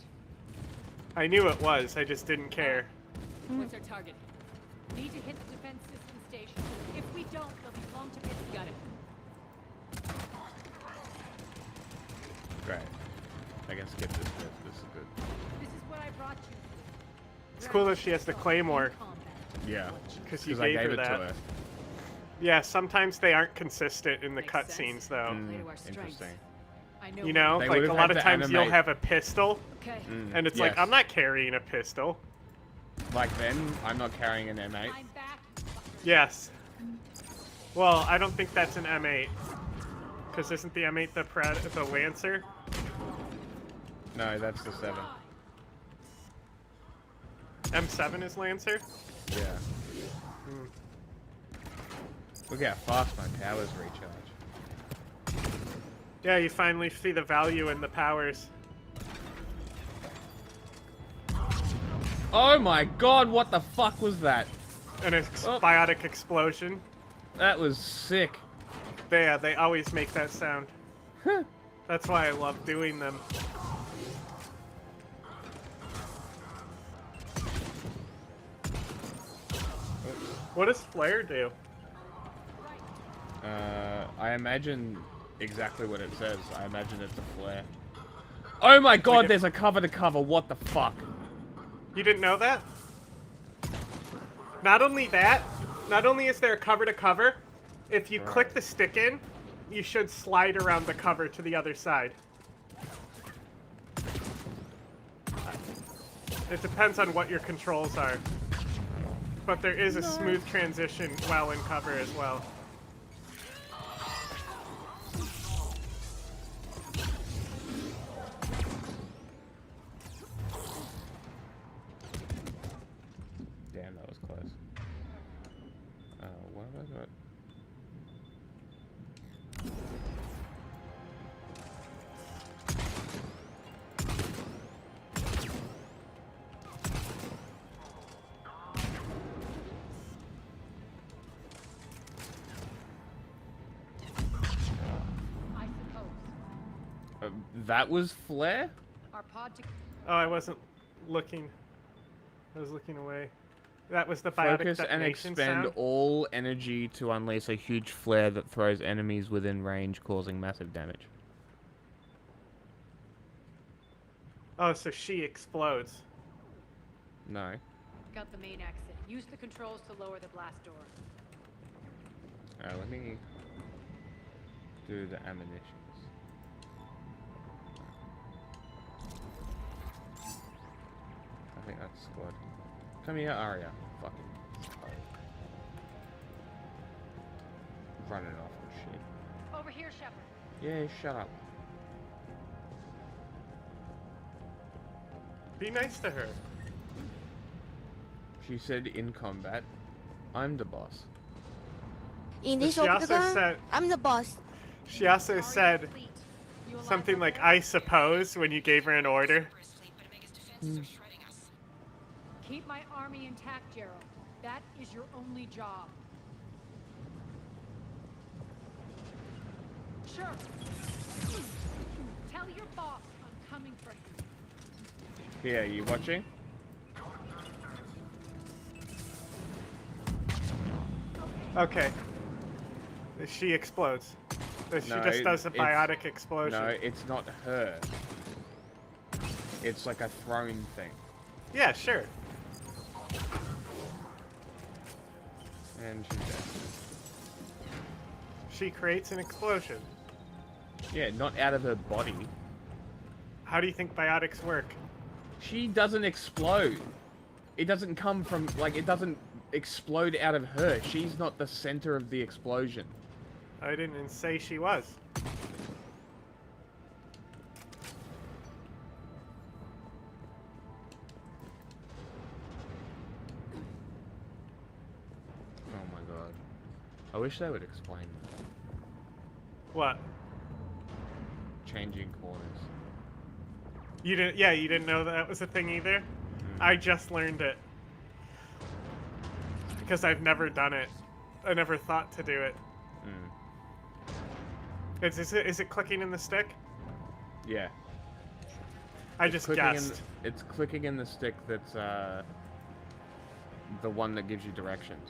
I knew it was, I just didn't care. What's our target? Need to hit the defense system station. If we don't, they'll be blown to bits. Got it. Great. I can skip this bit. This is good. This is what I brought you. It's cool that she has the claymore. Yeah. Because you I gave gave her it that. to her. Yeah, sometimes they aren't consistent in the cutscenes, though. Interesting. You know, They like would've a lot had of to times you'll animate- have a pistol, and it's like, Yes. I'm not carrying a pistol. Like then, I'm not carrying an M8. Yes. Well, I don't think that's an M8. Because isn't the M8 the Lancer? No, that's the 7. M7 is Lancer? Yeah. Look how fast my powers recharge. Yeah, you finally see the value in the powers. Oh my god, what the fuck was that? An biotic explosion. That was sick. They always make that sound. That's why I love doing them. What does flare do? I imagine exactly what it says. I imagine it's a flare. Oh my god, there's a cover to cover. What the fuck? You didn't know that? Not only that, not only is there a cover to cover, if you click the stick in, you should slide around the cover to the other side. It depends on what your controls are. But there is a smooth transition while in cover as well. Damn, that was close. what have I got? I suppose. That was flare? Our pod to... Oh, I wasn't looking. I was looking away. That was the biotic Focus and detonation expend sound? all energy to unleash a huge flare that throws enemies within range, causing massive damage. Oh, so she explodes. No. Got the main exit. Use the controls to lower the blast door. Alright, let me do the ammunitions. I think that's squad. Come here, Arya. Fucking. Running off and shit. Over here, Shepard. Yeah, shut up. Be nice to her. She said in combat, I'm the boss. In But this she also Octagon, said I'm the boss. she also said something like "I suppose" when you gave her an order. Keep my army intact, Gerald. That is your only job. Sure. Tell your boss I'm coming for him. Here, you watching? Okay. She explodes. She No, just does a it's- biotic explosion. No, it's not her. It's like a thrown thing. Yeah, sure. And she's dead. She creates an explosion. Yeah, not out of her body. How do you think biotics work? She doesn't explode. It doesn't come from, like, it doesn't explode out of her. She's not the center of the explosion. I didn't say she was. Oh my god. I wish they would explain that. What? Changing corners. You didn't? Yeah, you didn't know that was a thing either. I just learned it because I've never done it. I never thought to do it. Is it clicking in the stick? Yeah. I It's just clicking guessed. It's clicking in the stick that's the one that gives you directions.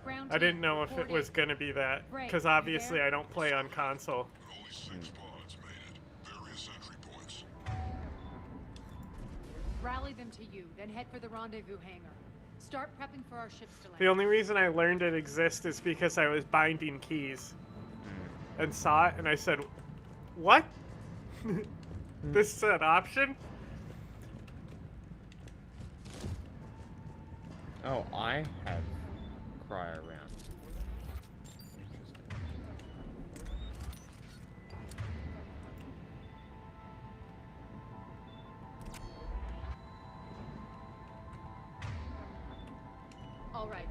Ground I didn't team, know if it report was in. gonna be that Ray, because you obviously there? I don't play on console. Only 6 pods made it. Various entry points. Rally them to you, then head for the rendezvous hangar. Start prepping for our ships to land. The only reason I learned it exists is because I was binding keys and saw it, and I said, "What? This is an option?" Oh, I have cry around. All right.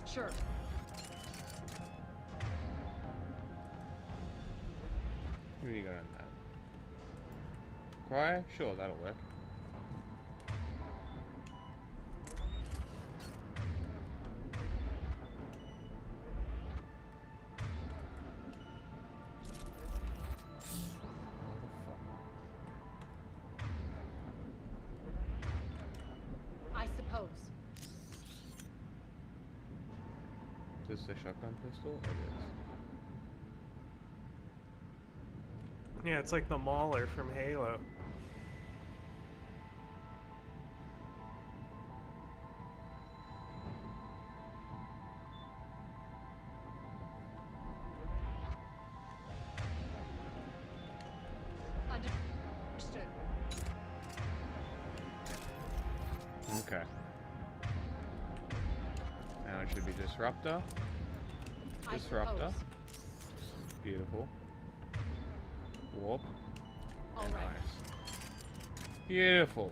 Sure. Who do you got on that? Cry? Sure, that'll work. I suppose. Is this a shotgun pistol? It is. Yeah, it's like the Mauler from Halo. Understood. Okay. Now it should be Disruptor. I Disruptor. suppose. Beautiful. Warp. All right. Nice. Beautiful.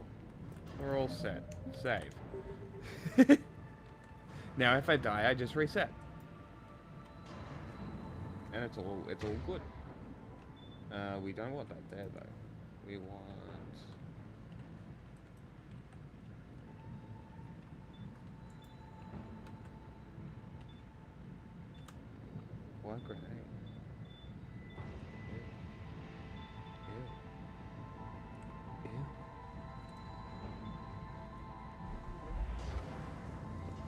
We're all set. Save. Now if I die, I just reset. And it's all good. We don't want that there though. We want what grenade? Ew.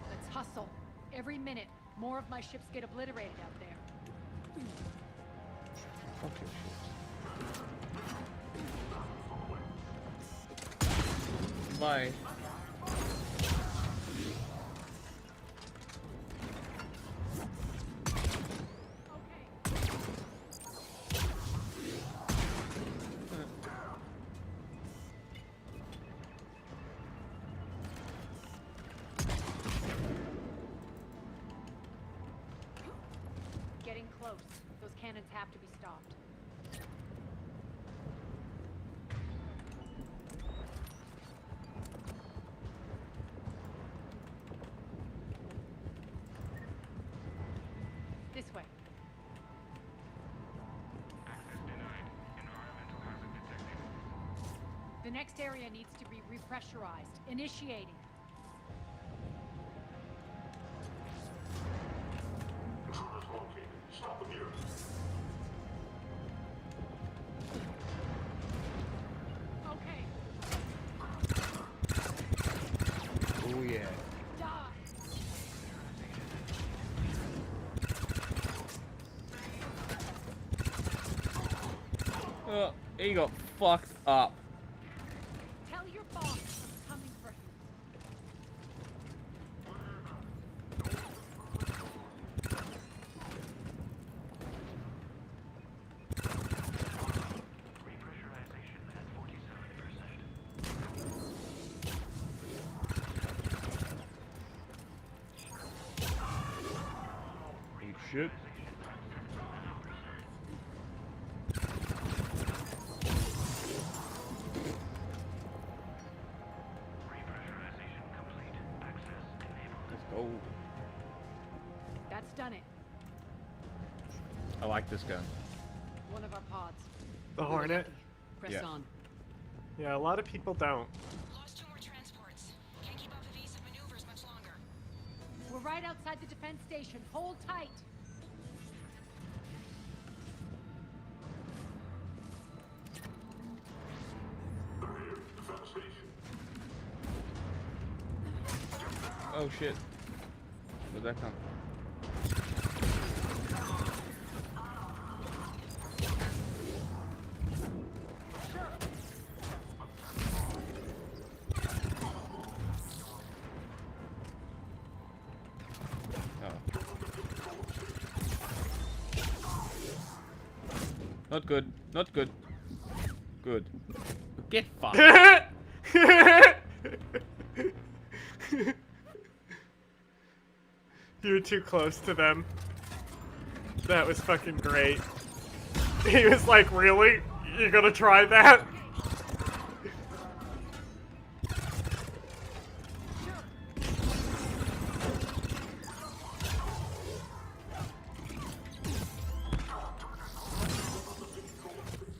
Let's hustle. Every minute, more of my ships get obliterated out there. Fuck your shit. Bye. Getting close. Those cannons have to be stopped. This way. The next area needs to be repressurized. Initiating. Stop them here. Okay. Oh yeah. Die. Oh, he got fucked up. Tell your boss I'm coming for him. Eat shit. Let's go. That's done it. I like this gun. One of our pods. The Hornet? Press Yeah. on. Yeah, a lot of people don't. Lost 2 more transports. Can't keep up evasive maneuvers much longer. We're right outside the defense station. Hold tight. Oh shit. Where'd that come Not good. Not good. Good. Get fucked. You were too close to them. That was fucking great. He was like, really? You gonna try that?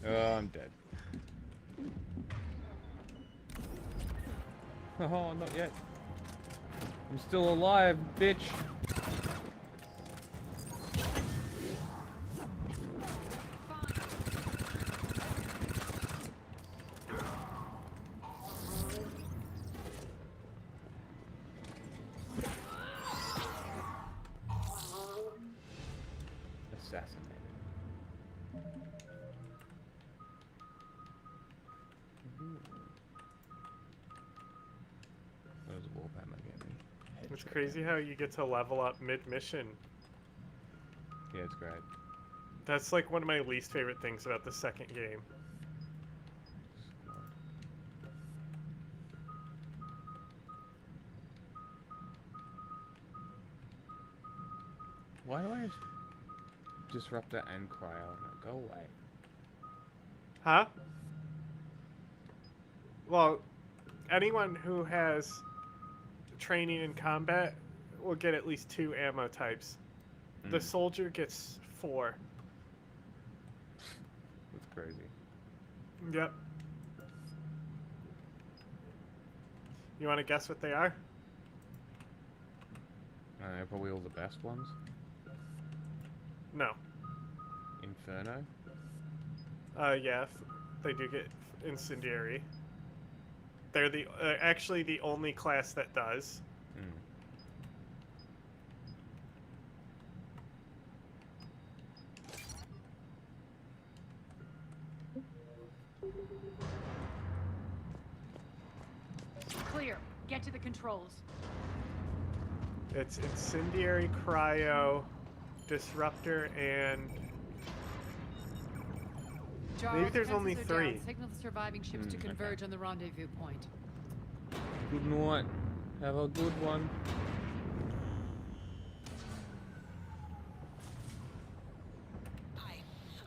Oh, I'm dead. Oh, not yet. I'm still alive, bitch. Assassinated. That was a wallpaper getting me. It's crazy how you get to level up mid-mission. Yeah, it's great. That's like one of my least favorite things about the second game. Why do I disruptor and cryo? No, go away. Huh? Well, anyone who has training in combat will get at least 2 ammo types. The soldier gets 4. That's crazy. Yep. You want to guess what they are? Probably all the best ones. No. Inferno? Yeah, they do get incendiary. They're the actually the only class that does. Clear. Get to the controls. It's incendiary, cryo, disruptor, and Charles, maybe there's only defenses are 3. down. Signal the surviving ships to converge on the rendezvous point. Good night. Have a good one. Hi.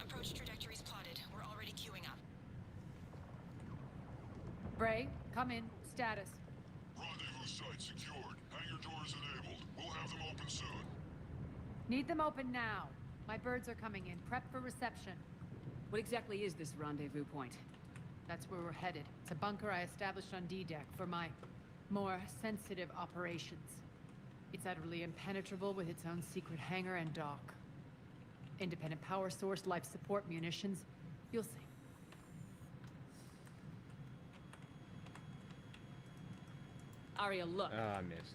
Approach trajectories plotted. We're already queuing up. Bray, come in. Status. Rendezvous site secured. Hangar doors enabled. We'll have them open soon. Need them open now. My birds are coming in. Prep for reception. What exactly is this rendezvous point? That's where we're headed. It's a bunker I established on D-Deck for my more sensitive operations. It's utterly impenetrable with its own secret hangar and dock. Independent power source, life support, munitions. You'll see. Aria, look. I missed.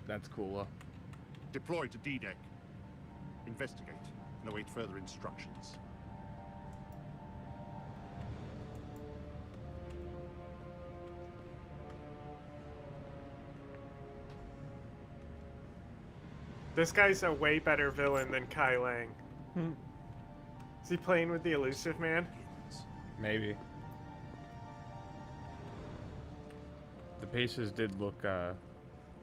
That's cooler. Deploy to D-Deck. Investigate and await further instructions. This guy's a way better villain than Kai Lang. Is he playing with the elusive man? Maybe. The pieces did look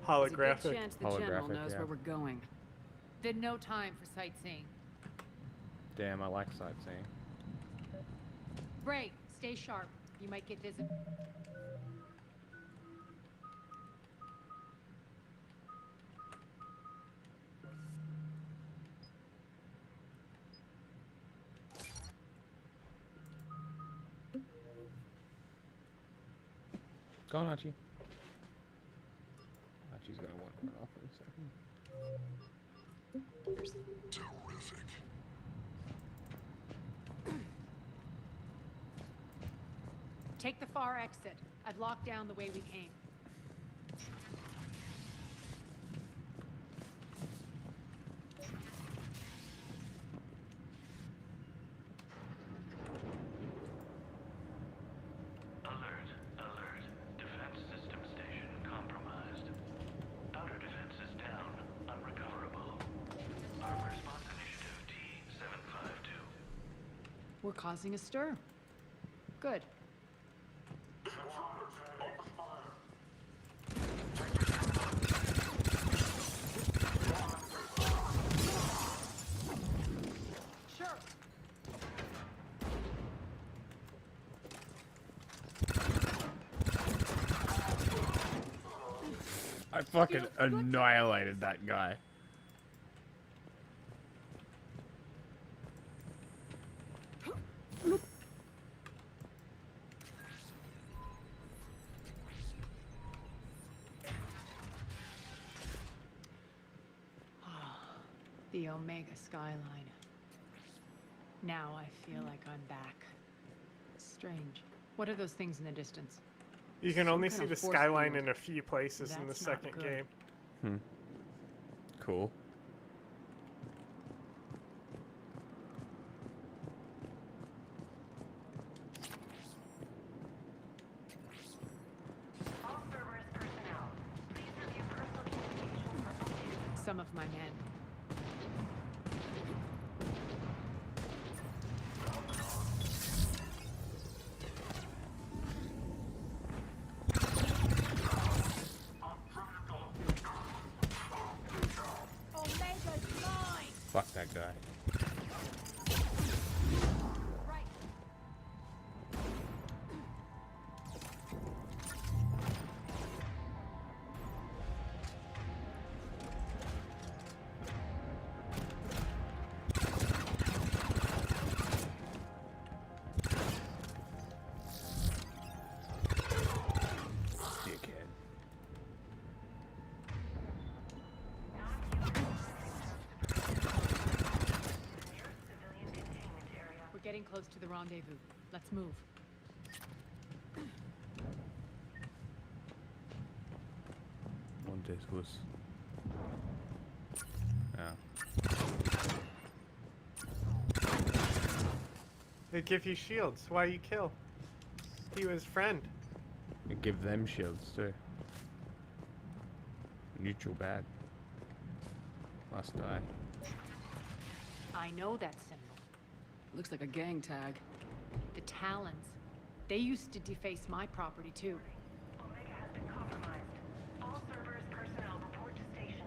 holographic. There's a good chance the general knows where we're going. Then no time for sightseeing. Damn, I like sightseeing. Bray, stay sharp. You might get visible. Go on, Archie. Archie's gonna want to run off in a second. Terrific. Take the far exit. I've locked down the way we came. We're causing a stir. Good. Sure. I fucking annihilated that guy. The Omega skyline. Now I feel like I'm back. Strange. What are those things in the distance? You can Some only kind see of the force skyline field. in a few places in the That's not second good. game. Cool. Some of my men. Fuck that guy. We're getting close to the rendezvous. Let's move. One discourse. Yeah. They give you shields. Why you kill? He was friend. And give them shields too. Neutral bad. Must die. I know that symbol. Looks like a gang tag. The Talons. They used to deface my property too. Omega has been compromised. All servers, personnel, report to stations.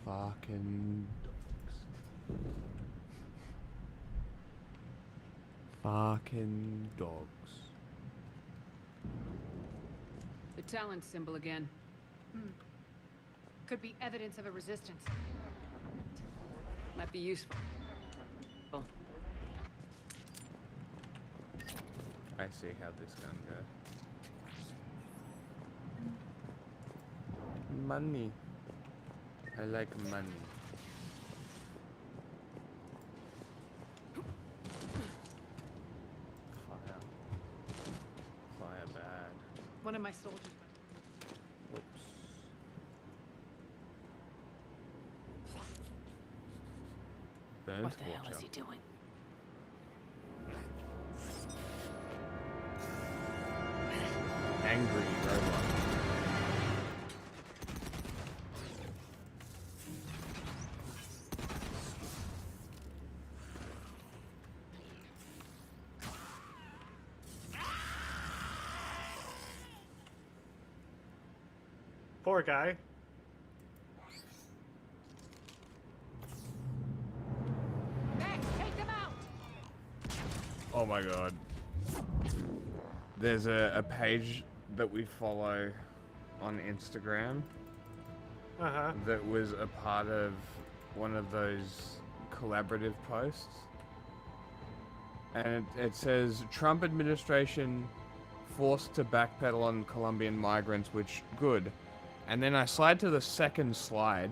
Fucking fucking dogs. The Talon symbol again. Could be evidence of a resistance. Might be useful. I see how this gun goes. Money. I like money. Fire. Fire bad. One of my soldiers. Whoops. What the hell is he doing? Angry robot. Poor guy. Take them out! Oh my god. There's a page that we follow on Instagram that was a part of one of those collaborative posts. And it says, Trump administration forced to backpedal on Colombian migrants, which, good. And then I slide to the second slide,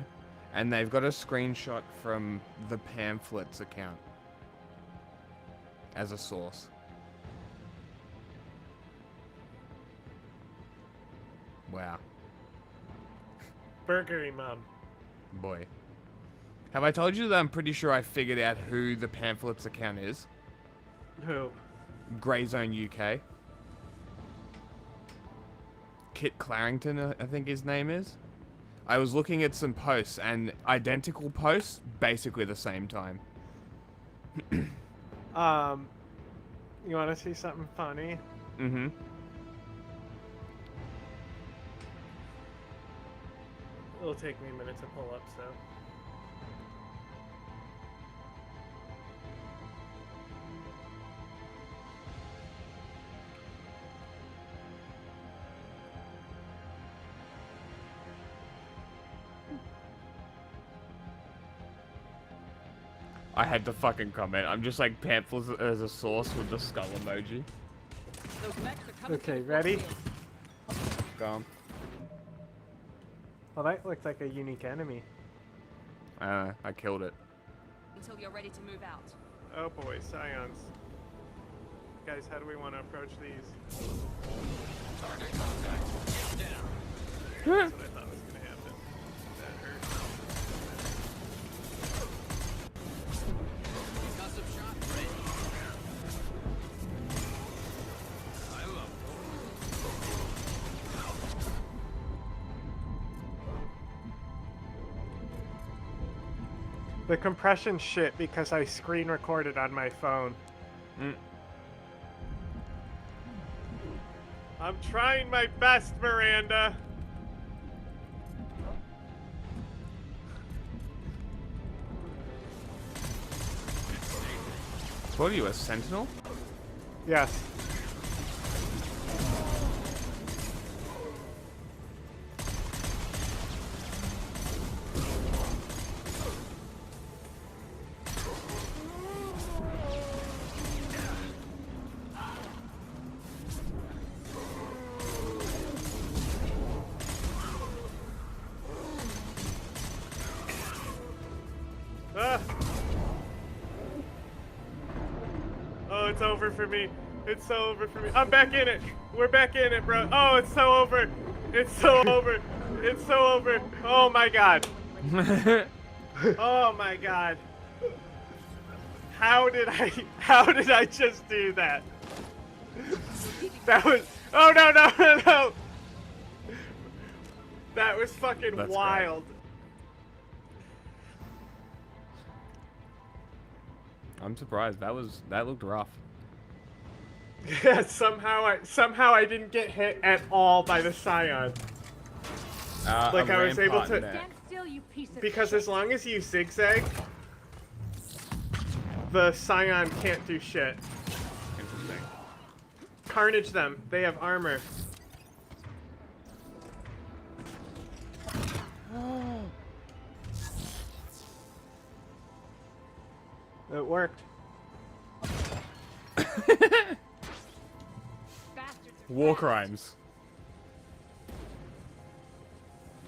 and they've got a screenshot from the pamphlets account as a source. Wow. Burgery Mom. Boy. Have I told you that I'm pretty sure I figured out who the pamphlets account is? Who? Grey Zone UK. Kit Clarrington, I think his name is. I was looking at some posts, and identical posts, basically the same time. You want to see something funny? Mm-hmm. It'll take me a minute to pull up, so. I had to fucking comment. I'm just like pamphlets as a source with the skull emoji. Okay, ready? Go on. Well, that looked like a unique enemy. I killed it. Until you're ready to move out. Oh boy, scions. Guys, how do we want to approach these? Target contact. Get down. That's what I thought was going to happen. That hurt. Concussive shot ready. I love The compression shit because I screen recorded on my phone. I'm trying my best, Miranda. What are you, a sentinel? Yes. Oh, it's over for me. It's so over for me. I'm back in it. We're back in it, bro. Oh, it's so over. It's so over. It's so over. Oh my god. Oh my god. How did I just do that? That was, oh no, no, no, no. That was fucking That's wild. great. I'm surprised. That looked rough. Yeah, somehow I didn't get hit at all by the Scion. Like I was able to, Stand still, you piece of because shit. as long as you zigzag, the Scion can't do shit. Interesting. Carnage them. They have armor. It worked. War crimes.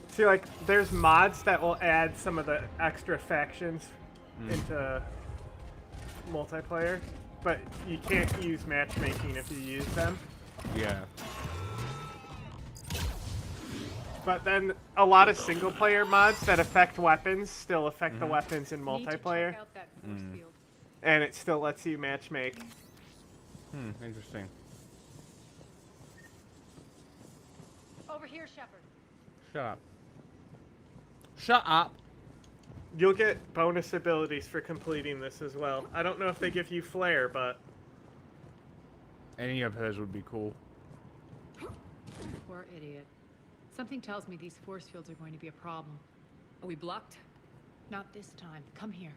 See, like, there's mods that will add some of the extra factions into multiplayer, but you can't use matchmaking if you use them. Yeah. But then a lot of single player mods that affect weapons still affect the weapons in multiplayer. And it still lets you matchmake. Interesting. Over here, Shepard. Shut up. Shut up. You'll get bonus abilities for completing this as well. I don't know if they give you flare, but Any of hers would be cool. Poor idiot. Something tells me these force fields are going to be a problem. Are we blocked? Not this time. Come here.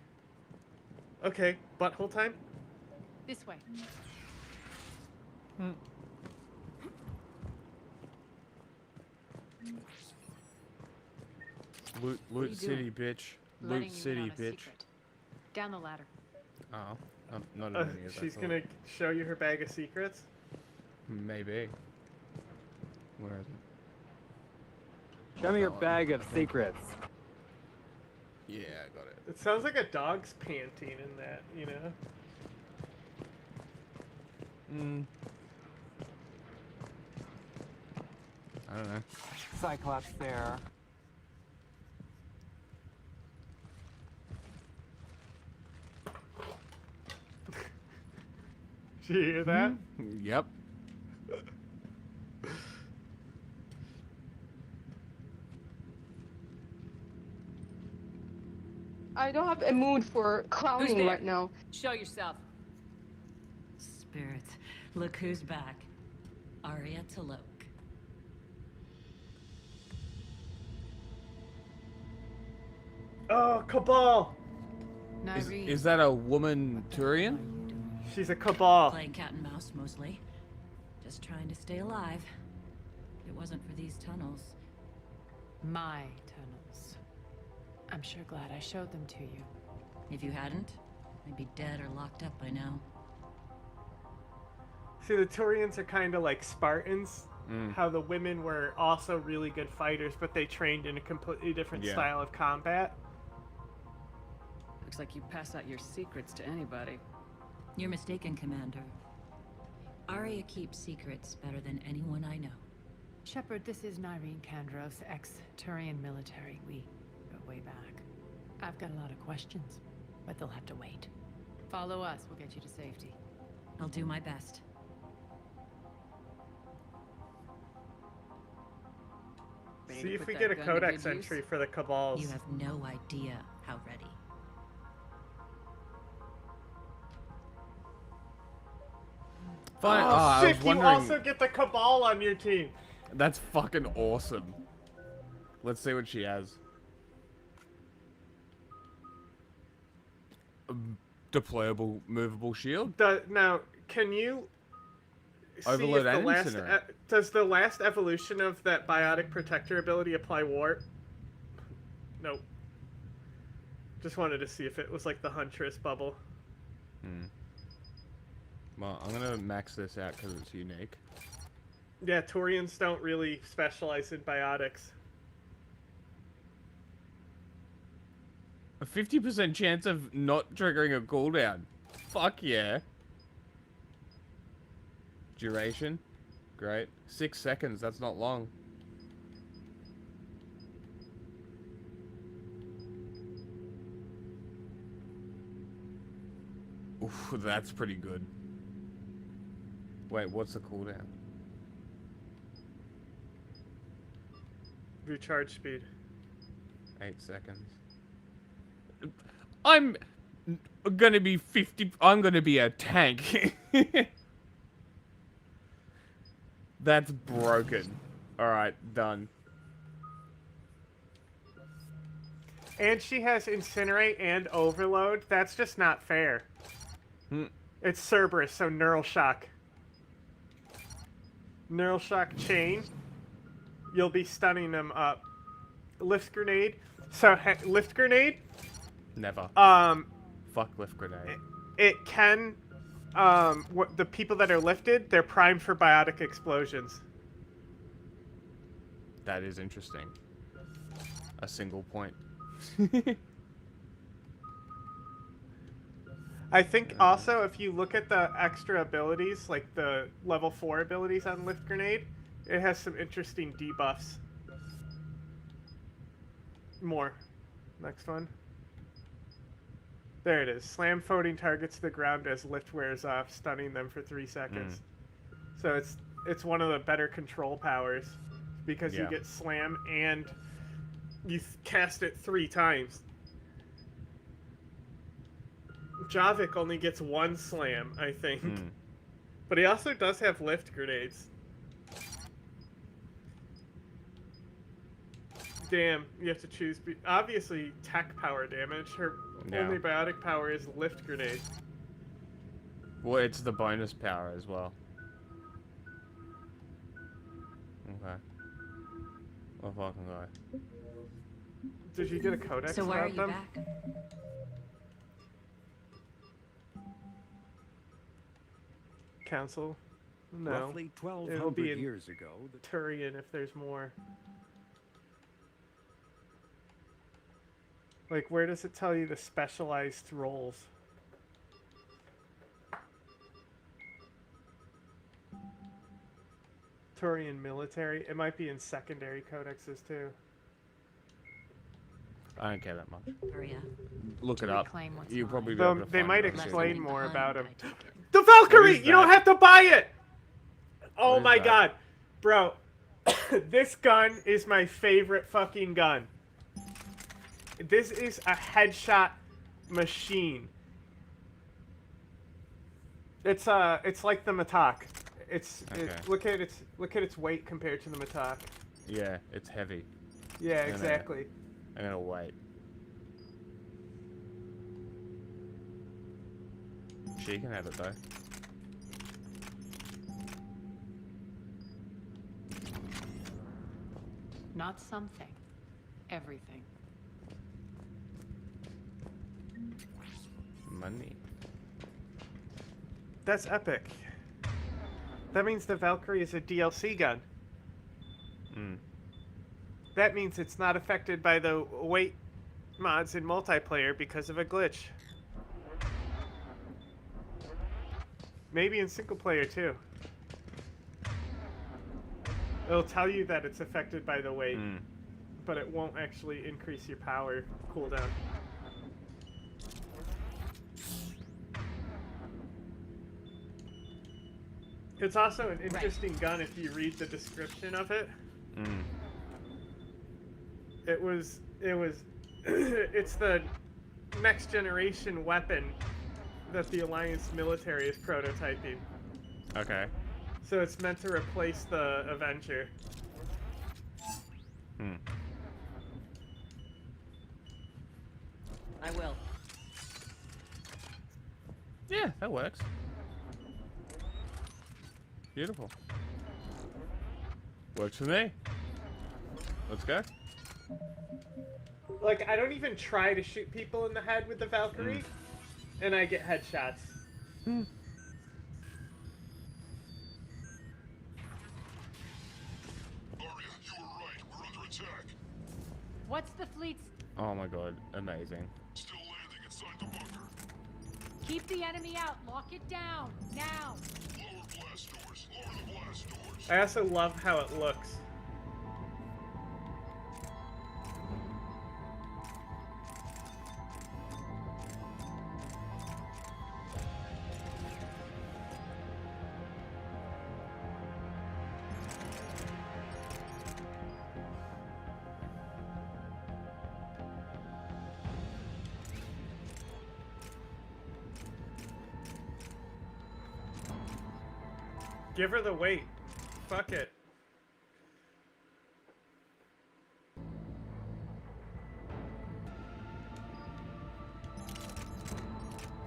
okay, butthole time? This way. Loot City, bitch. Letting Loot you in City, on a bitch. secret. Down the ladder. Oh, not as many as I She's thought. gonna show you her bag of secrets. Maybe. Where is it? Show me your bag of secrets. Yeah, I got it. It sounds like a dog's panting in that, you know? I don't know. Cyclops there. Did you hear that? Yep. I don't have a mood for Who's clowning there? right now. Show yourself. Spirits, look who's back. Arya Taloke. Oh, Cabal! Is that a woman Turian? She's a Cabal. Playing cat and mouse mostly. Just trying to stay alive. If it wasn't for these tunnels. My tunnels. I'm sure glad I showed them to you. If you hadn't, I'd be dead or locked up by now. See, the Turians are kind of like Spartans. How the women were also really good fighters, but they trained in a completely different style of combat. Looks like you pass out your secrets to anybody. You're mistaken, Commander. Arya keeps secrets better than anyone I know. Shepard, this is Nyreen Kandros, ex-Turian military. We go way back. I've got a lot of questions, but they'll have to wait. Follow us, we'll get you to safety. I'll do my best. See if we get a codex entry for the Cabals. You have no idea how ready. Fine. Oh, I was sick, wondering. you also get the Cabal on your team. That's fucking awesome. Let's see what she has. Deployable, movable shield. Now, can you Overload see if and the last incinerate. does the last evolution of that biotic protector ability apply warp? Nope. Just wanted to see if it was like the Huntress bubble. Well, I'm gonna max this out because it's unique. Yeah, Turians don't really specialize in biotics. A 50% chance of not triggering a cooldown. Fuck yeah. Duration. Great. 6 seconds, that's not long. Oof, that's pretty good. Wait, what's the cooldown? Recharge speed. 8 seconds. I'm gonna be 50. I'm gonna be a tank. That's broken. Alright, done. And she has Incinerate and Overload. That's just not fair. It's Cerberus, so Neural Shock. Neural Shock Chain. You'll be stunning them up. Lift Grenade. So, Lift Grenade. Never. Fuck lift grenade. It can... the people that are lifted, they're primed for biotic explosions. That is interesting. A single point. I think also if you look at the extra abilities, like the level 4 abilities on Lift Grenade, it has some interesting debuffs. More. Next one. There it is. Slam floating targets to the ground as lift wears off, stunning them for 3 seconds. So it's one of the better control powers because you get slam and you cast it 3 times. Javik only gets 1 slam, I think. But he also does have lift grenades. Damn, you have to choose. Obviously, tech power damage. Her only biotic power is lift grenade. Well, it's the bonus power as well. Okay. What fucking guy? Did you get a codex So why are about you them? back? Council? No. Roughly It'll be 1,200 in years ago, the Turian if there's more. Like, where does it tell you the specialized roles? Turian military. It might be in secondary codexes too. I don't care that much. Maria. Look it up. Reclaim what's You mine. probably be Though able to they find might it on explain Google. more about him. I take it. The What Valkyrie! is You don't that? have to buy it! Oh What is my that? god. Bro, this gun is my favorite fucking gun. This is a headshot machine. It's like the Matak. Okay. Look at its weight compared to the Matak. Yeah, it's heavy. Yeah, I'm gonna- exactly. I'm gonna wait. She can have it though. Not something. Everything. Money. That's epic. That means the Valkyrie is a DLC gun. That means it's not affected by the weight mods in multiplayer because of a glitch. Maybe in single player too. It'll tell you that it's affected by the weight, but it won't actually increase your power cooldown. It's also an interesting gun if you read the description of it. It's the next generation weapon that the Alliance military is prototyping. Okay. So it's meant to replace the Avenger. Hmm. I will. Yeah, that works. Beautiful. Works for me. Let's go. Like, I don't even try to shoot people in the head with the Valkyrie, and I get headshots. What's the fleet's... Oh my god, amazing. Still landing inside the bunker. Keep the enemy out. Lock it down. Now. Lower blast doors. Lower the blast doors. I also love how it looks. Give her the weight. Fuck it.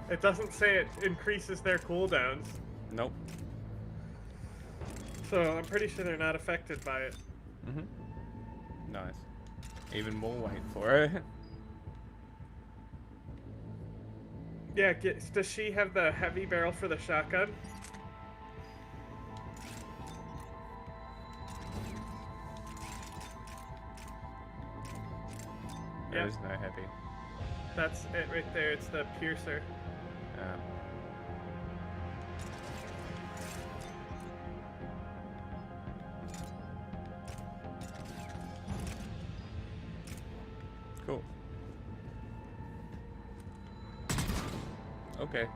It doesn't say it increases their cooldowns. Nope. So I'm pretty sure they're not affected by it. Nice. Even more weight for it. Yeah, does she have the heavy barrel for the shotgun? There is no heavy. That's it right there. It's the piercer. Cool. Okay.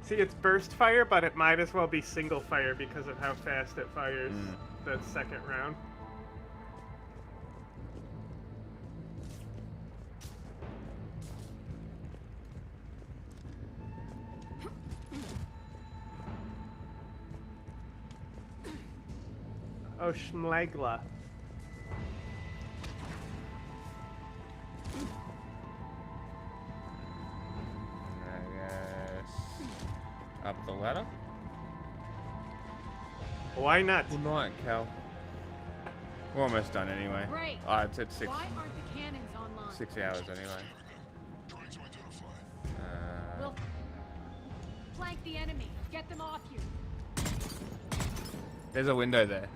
See, it's burst fire, but it might as well be single fire because of how fast it fires the second round. Oh, Schmlegla. Up the ladder? Why not? Good night, Cal. We're almost done anyway. Great. It's at 6. Why aren't the cannons online? 6 hours anyway. We'll flank the enemy. Get them off you. There's a window there.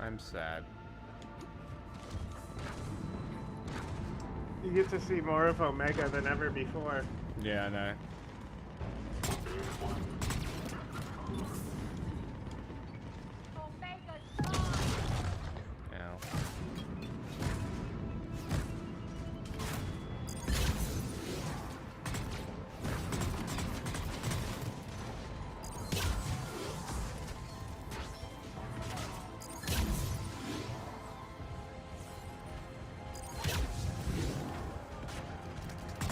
I'm sad. You get to see more of Omega than ever before. Yeah, I know. Ow.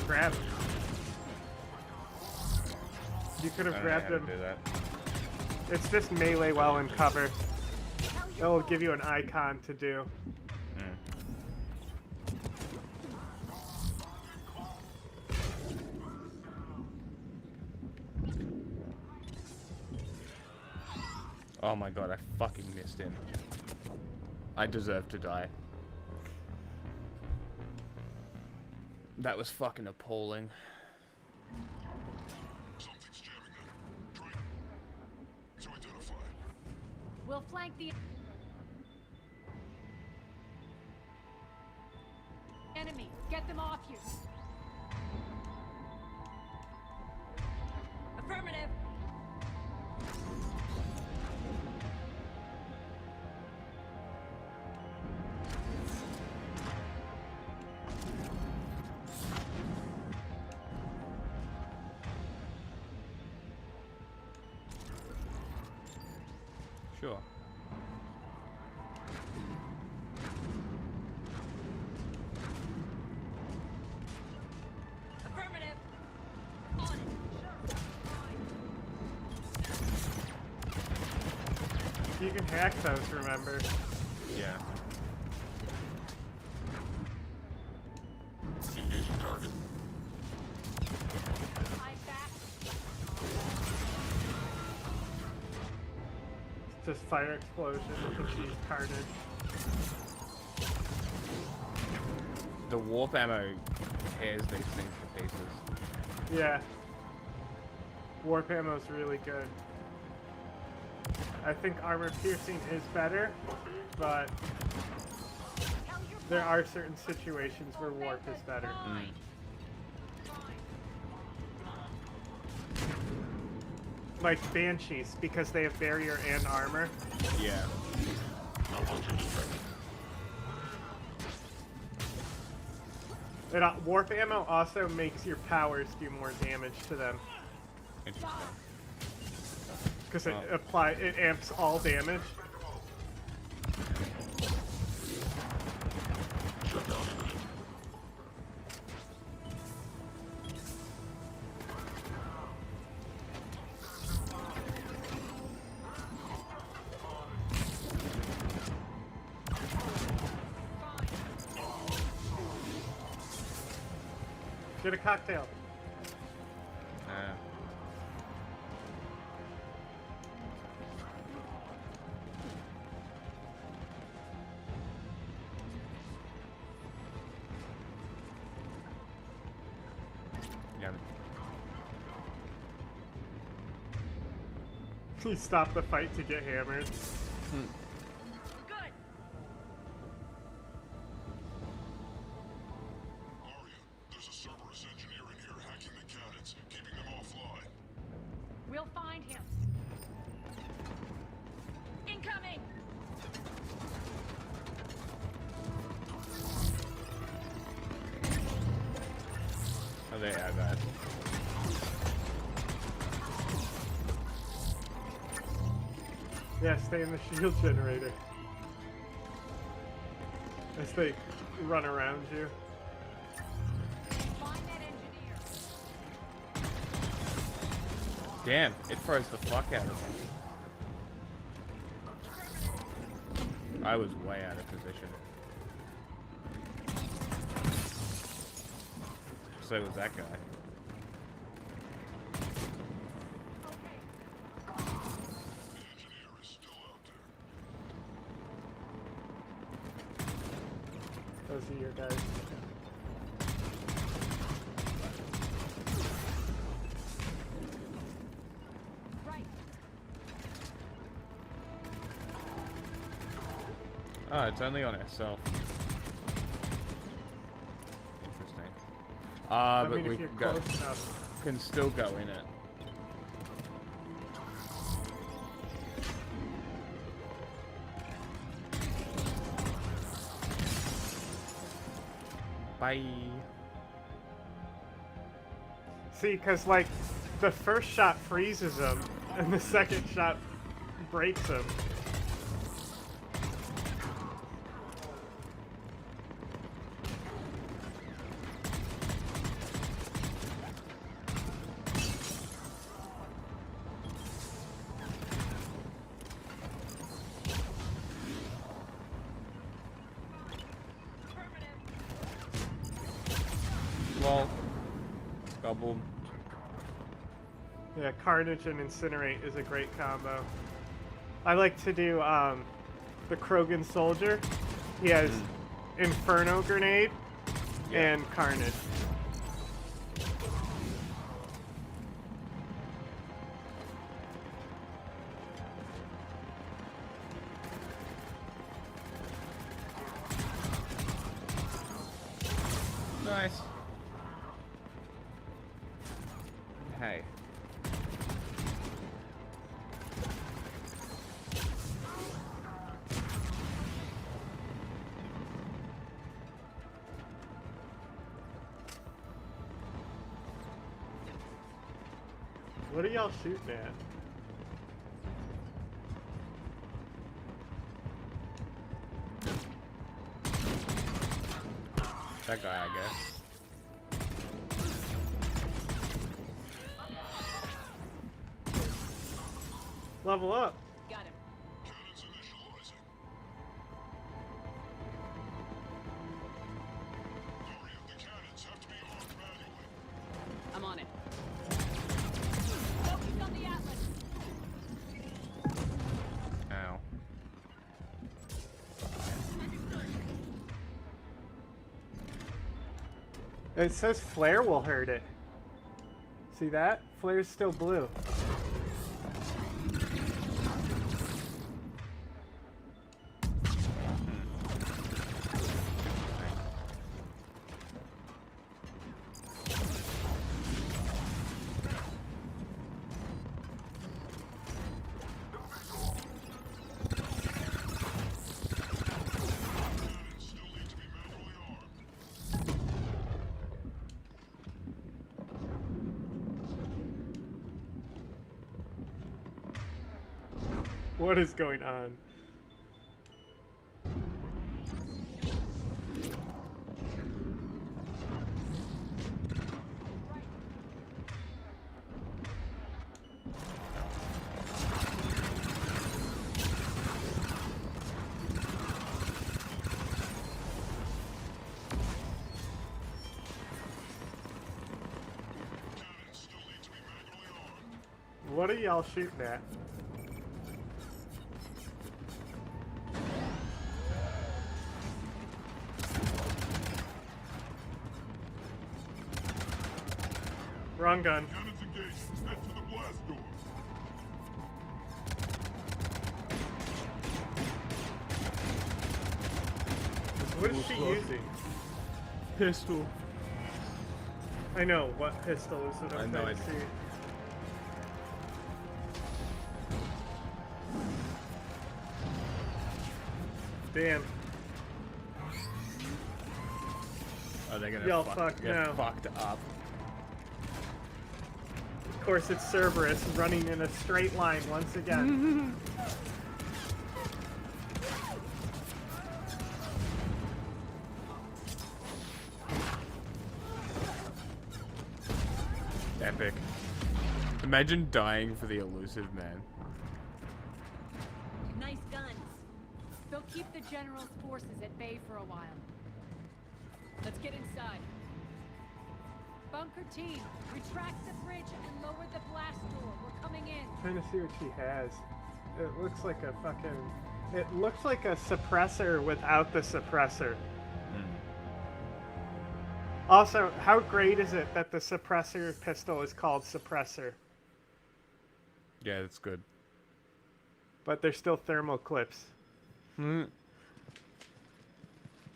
Grab. You could have grabbed him. Do that. It's just melee while in cover. It'll give you an icon to do. Oh my god, I fucking missed him. I deserve to die. That was fucking appalling. Something's jamming them. Try to identify. We'll flank the enemy. Get them off you. Affirmative. Sure. You can hack those, remember? Yeah. Engaging target. Just fire explosion to cheese carnage. The warp ammo tears these things to pieces. Yeah. Warp ammo's really good. I think armor piercing is better, but there are certain situations where warp is better. Like Banshees, because they have barrier and armor. Yeah. Warp ammo also makes your powers do more damage to them. Interesting. Because it amps all damage. Get a cocktail. Yeah. He stopped the fight to get hammered. We'll find him. Incoming. Oh, they have that. Yeah, stay in the shield generator. As they run around you. Damn, it froze the fuck out of me. I was way out of position. So was that guy. Those are your guys. Oh, it's only on itself. Interesting. But we can still go in it. Bye. See, because, like, the first shot freezes him, and the second shot breaks him. Well, double. Yeah, Carnage and Incinerate is a great combo. I like to do the Krogan Soldier. He has Inferno Grenade and Carnage. Nice. Hey. What are y'all shooting at? That guy, I guess. Level up. Got him. It says flare will hurt it. See that? Flare's still blue. What is going on? What are y'all shooting at? Wrong gun. Cannons engaged. Head to the blast door. What is she using? Pistol. I know what pistol is what I'm I know trying to see. Damn. Oh, they're gonna Y'all get now. fucked up. Of course, it's Cerberus running in a straight line once again. Epic. Imagine dying for the elusive man. Nice guns. They'll keep the General's forces at bay for a while. Let's get inside. Bunker team, retract the bridge and lower the blast door. We're coming in. Trying to see what she has. It looks like a fucking... It looks like a suppressor without the suppressor. Also, how great is it that the suppressor pistol is called suppressor? Yeah, that's good. But they're still thermal clips. Hmm.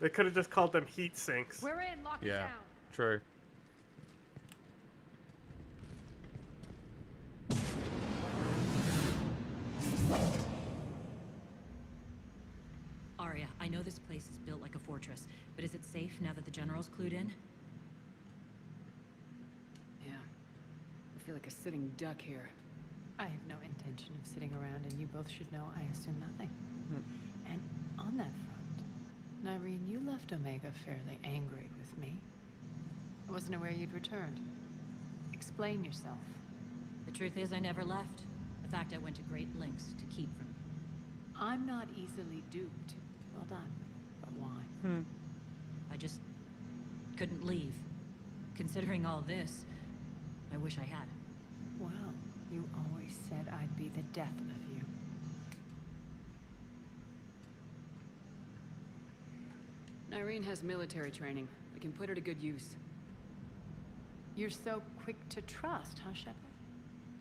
They could have just called them heat sinks. We're in, lock it Yeah, down. true. Arya, I know this place is built like a fortress, but is it safe now that the General's clued in? Yeah. I feel like a sitting duck here. I have no intention of sitting around, and you both should know I assume nothing. And on that front, Nyreen, you left Omega fairly angry with me. I wasn't aware you'd returned. Explain yourself. The truth is, I never left. In fact, I went to great lengths to keep from you. I'm not easily duped. Well done. But why? I just couldn't leave. Considering all this, I wish I had. Well, you always said I'd be the death of you. Nyreen has military training. We can put her to good use. You're so quick to trust, huh, Shepard?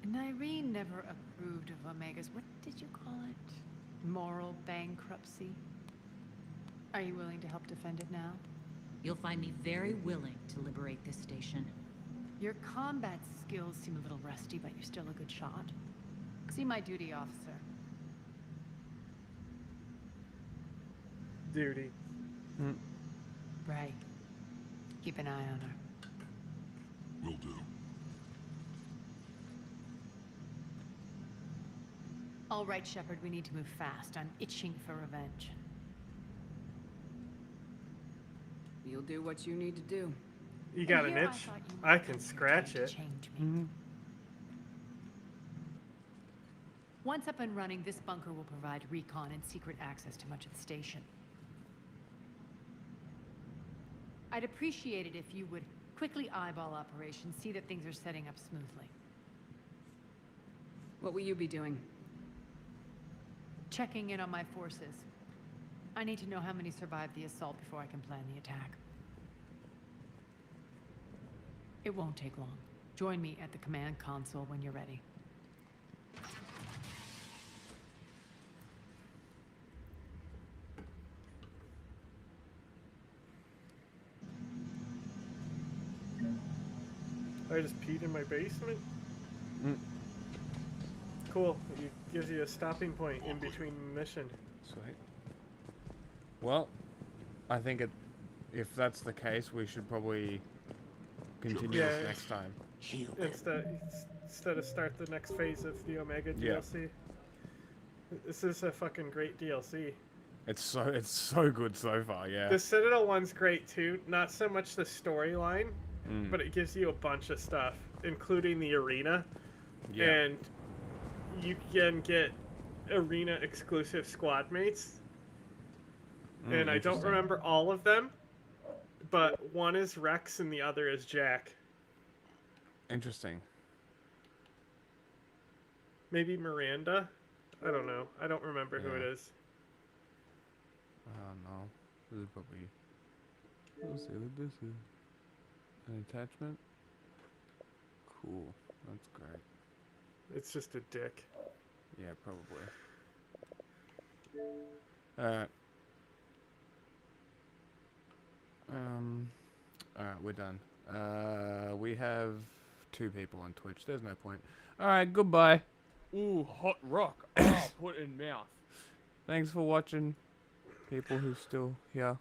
Nyreen never approved of Omega's, what did you call it? Moral bankruptcy? Are you willing to help defend it now? You'll find me very willing to liberate this station. Your combat skills seem a little rusty, but you're still a good shot. See my duty, officer. Duty. Right. Keep an eye on her. Will do. All right, Shepard, we need to move fast. I'm itching for revenge. You'll do what you need to do. You got And an here itch? thought you I might can come here scratch trying it. to change me. Once up and running, this bunker will provide recon and secret access to much of the station. I'd appreciate it if you would quickly eyeball operations, see that things are setting up smoothly. What will you be doing? Checking in on my forces. I need to know how many survived the assault before I can plan the attack. It won't take long. Join me at the command console when you're ready. I just peed in my basement. Cool. It gives you a stopping point in between mission. Sweet. Well, I think if that's the case, we should probably continue this next time. Instead of start the next phase of the Omega DLC. This is a fucking great DLC. It's so good so far, yeah. The Citadel one's great too. Not so much the storyline, but it gives you a bunch of stuff, including the arena. Yeah. And you can get arena exclusive squad mates. And I don't remember all of them, but one is Rex and the other is Jack. Interesting. Maybe Miranda? I don't know. I don't remember who it is. No. This is probably... Let's see what this is. An attachment? Cool. That's great. It's just a dick. Yeah, probably. Alright. Alright, we're done. We have 2 people on Twitch. There's no point. Alright, goodbye. Ooh, hot rock. Oh, put in mouth. Thanks for watching, people who's still here.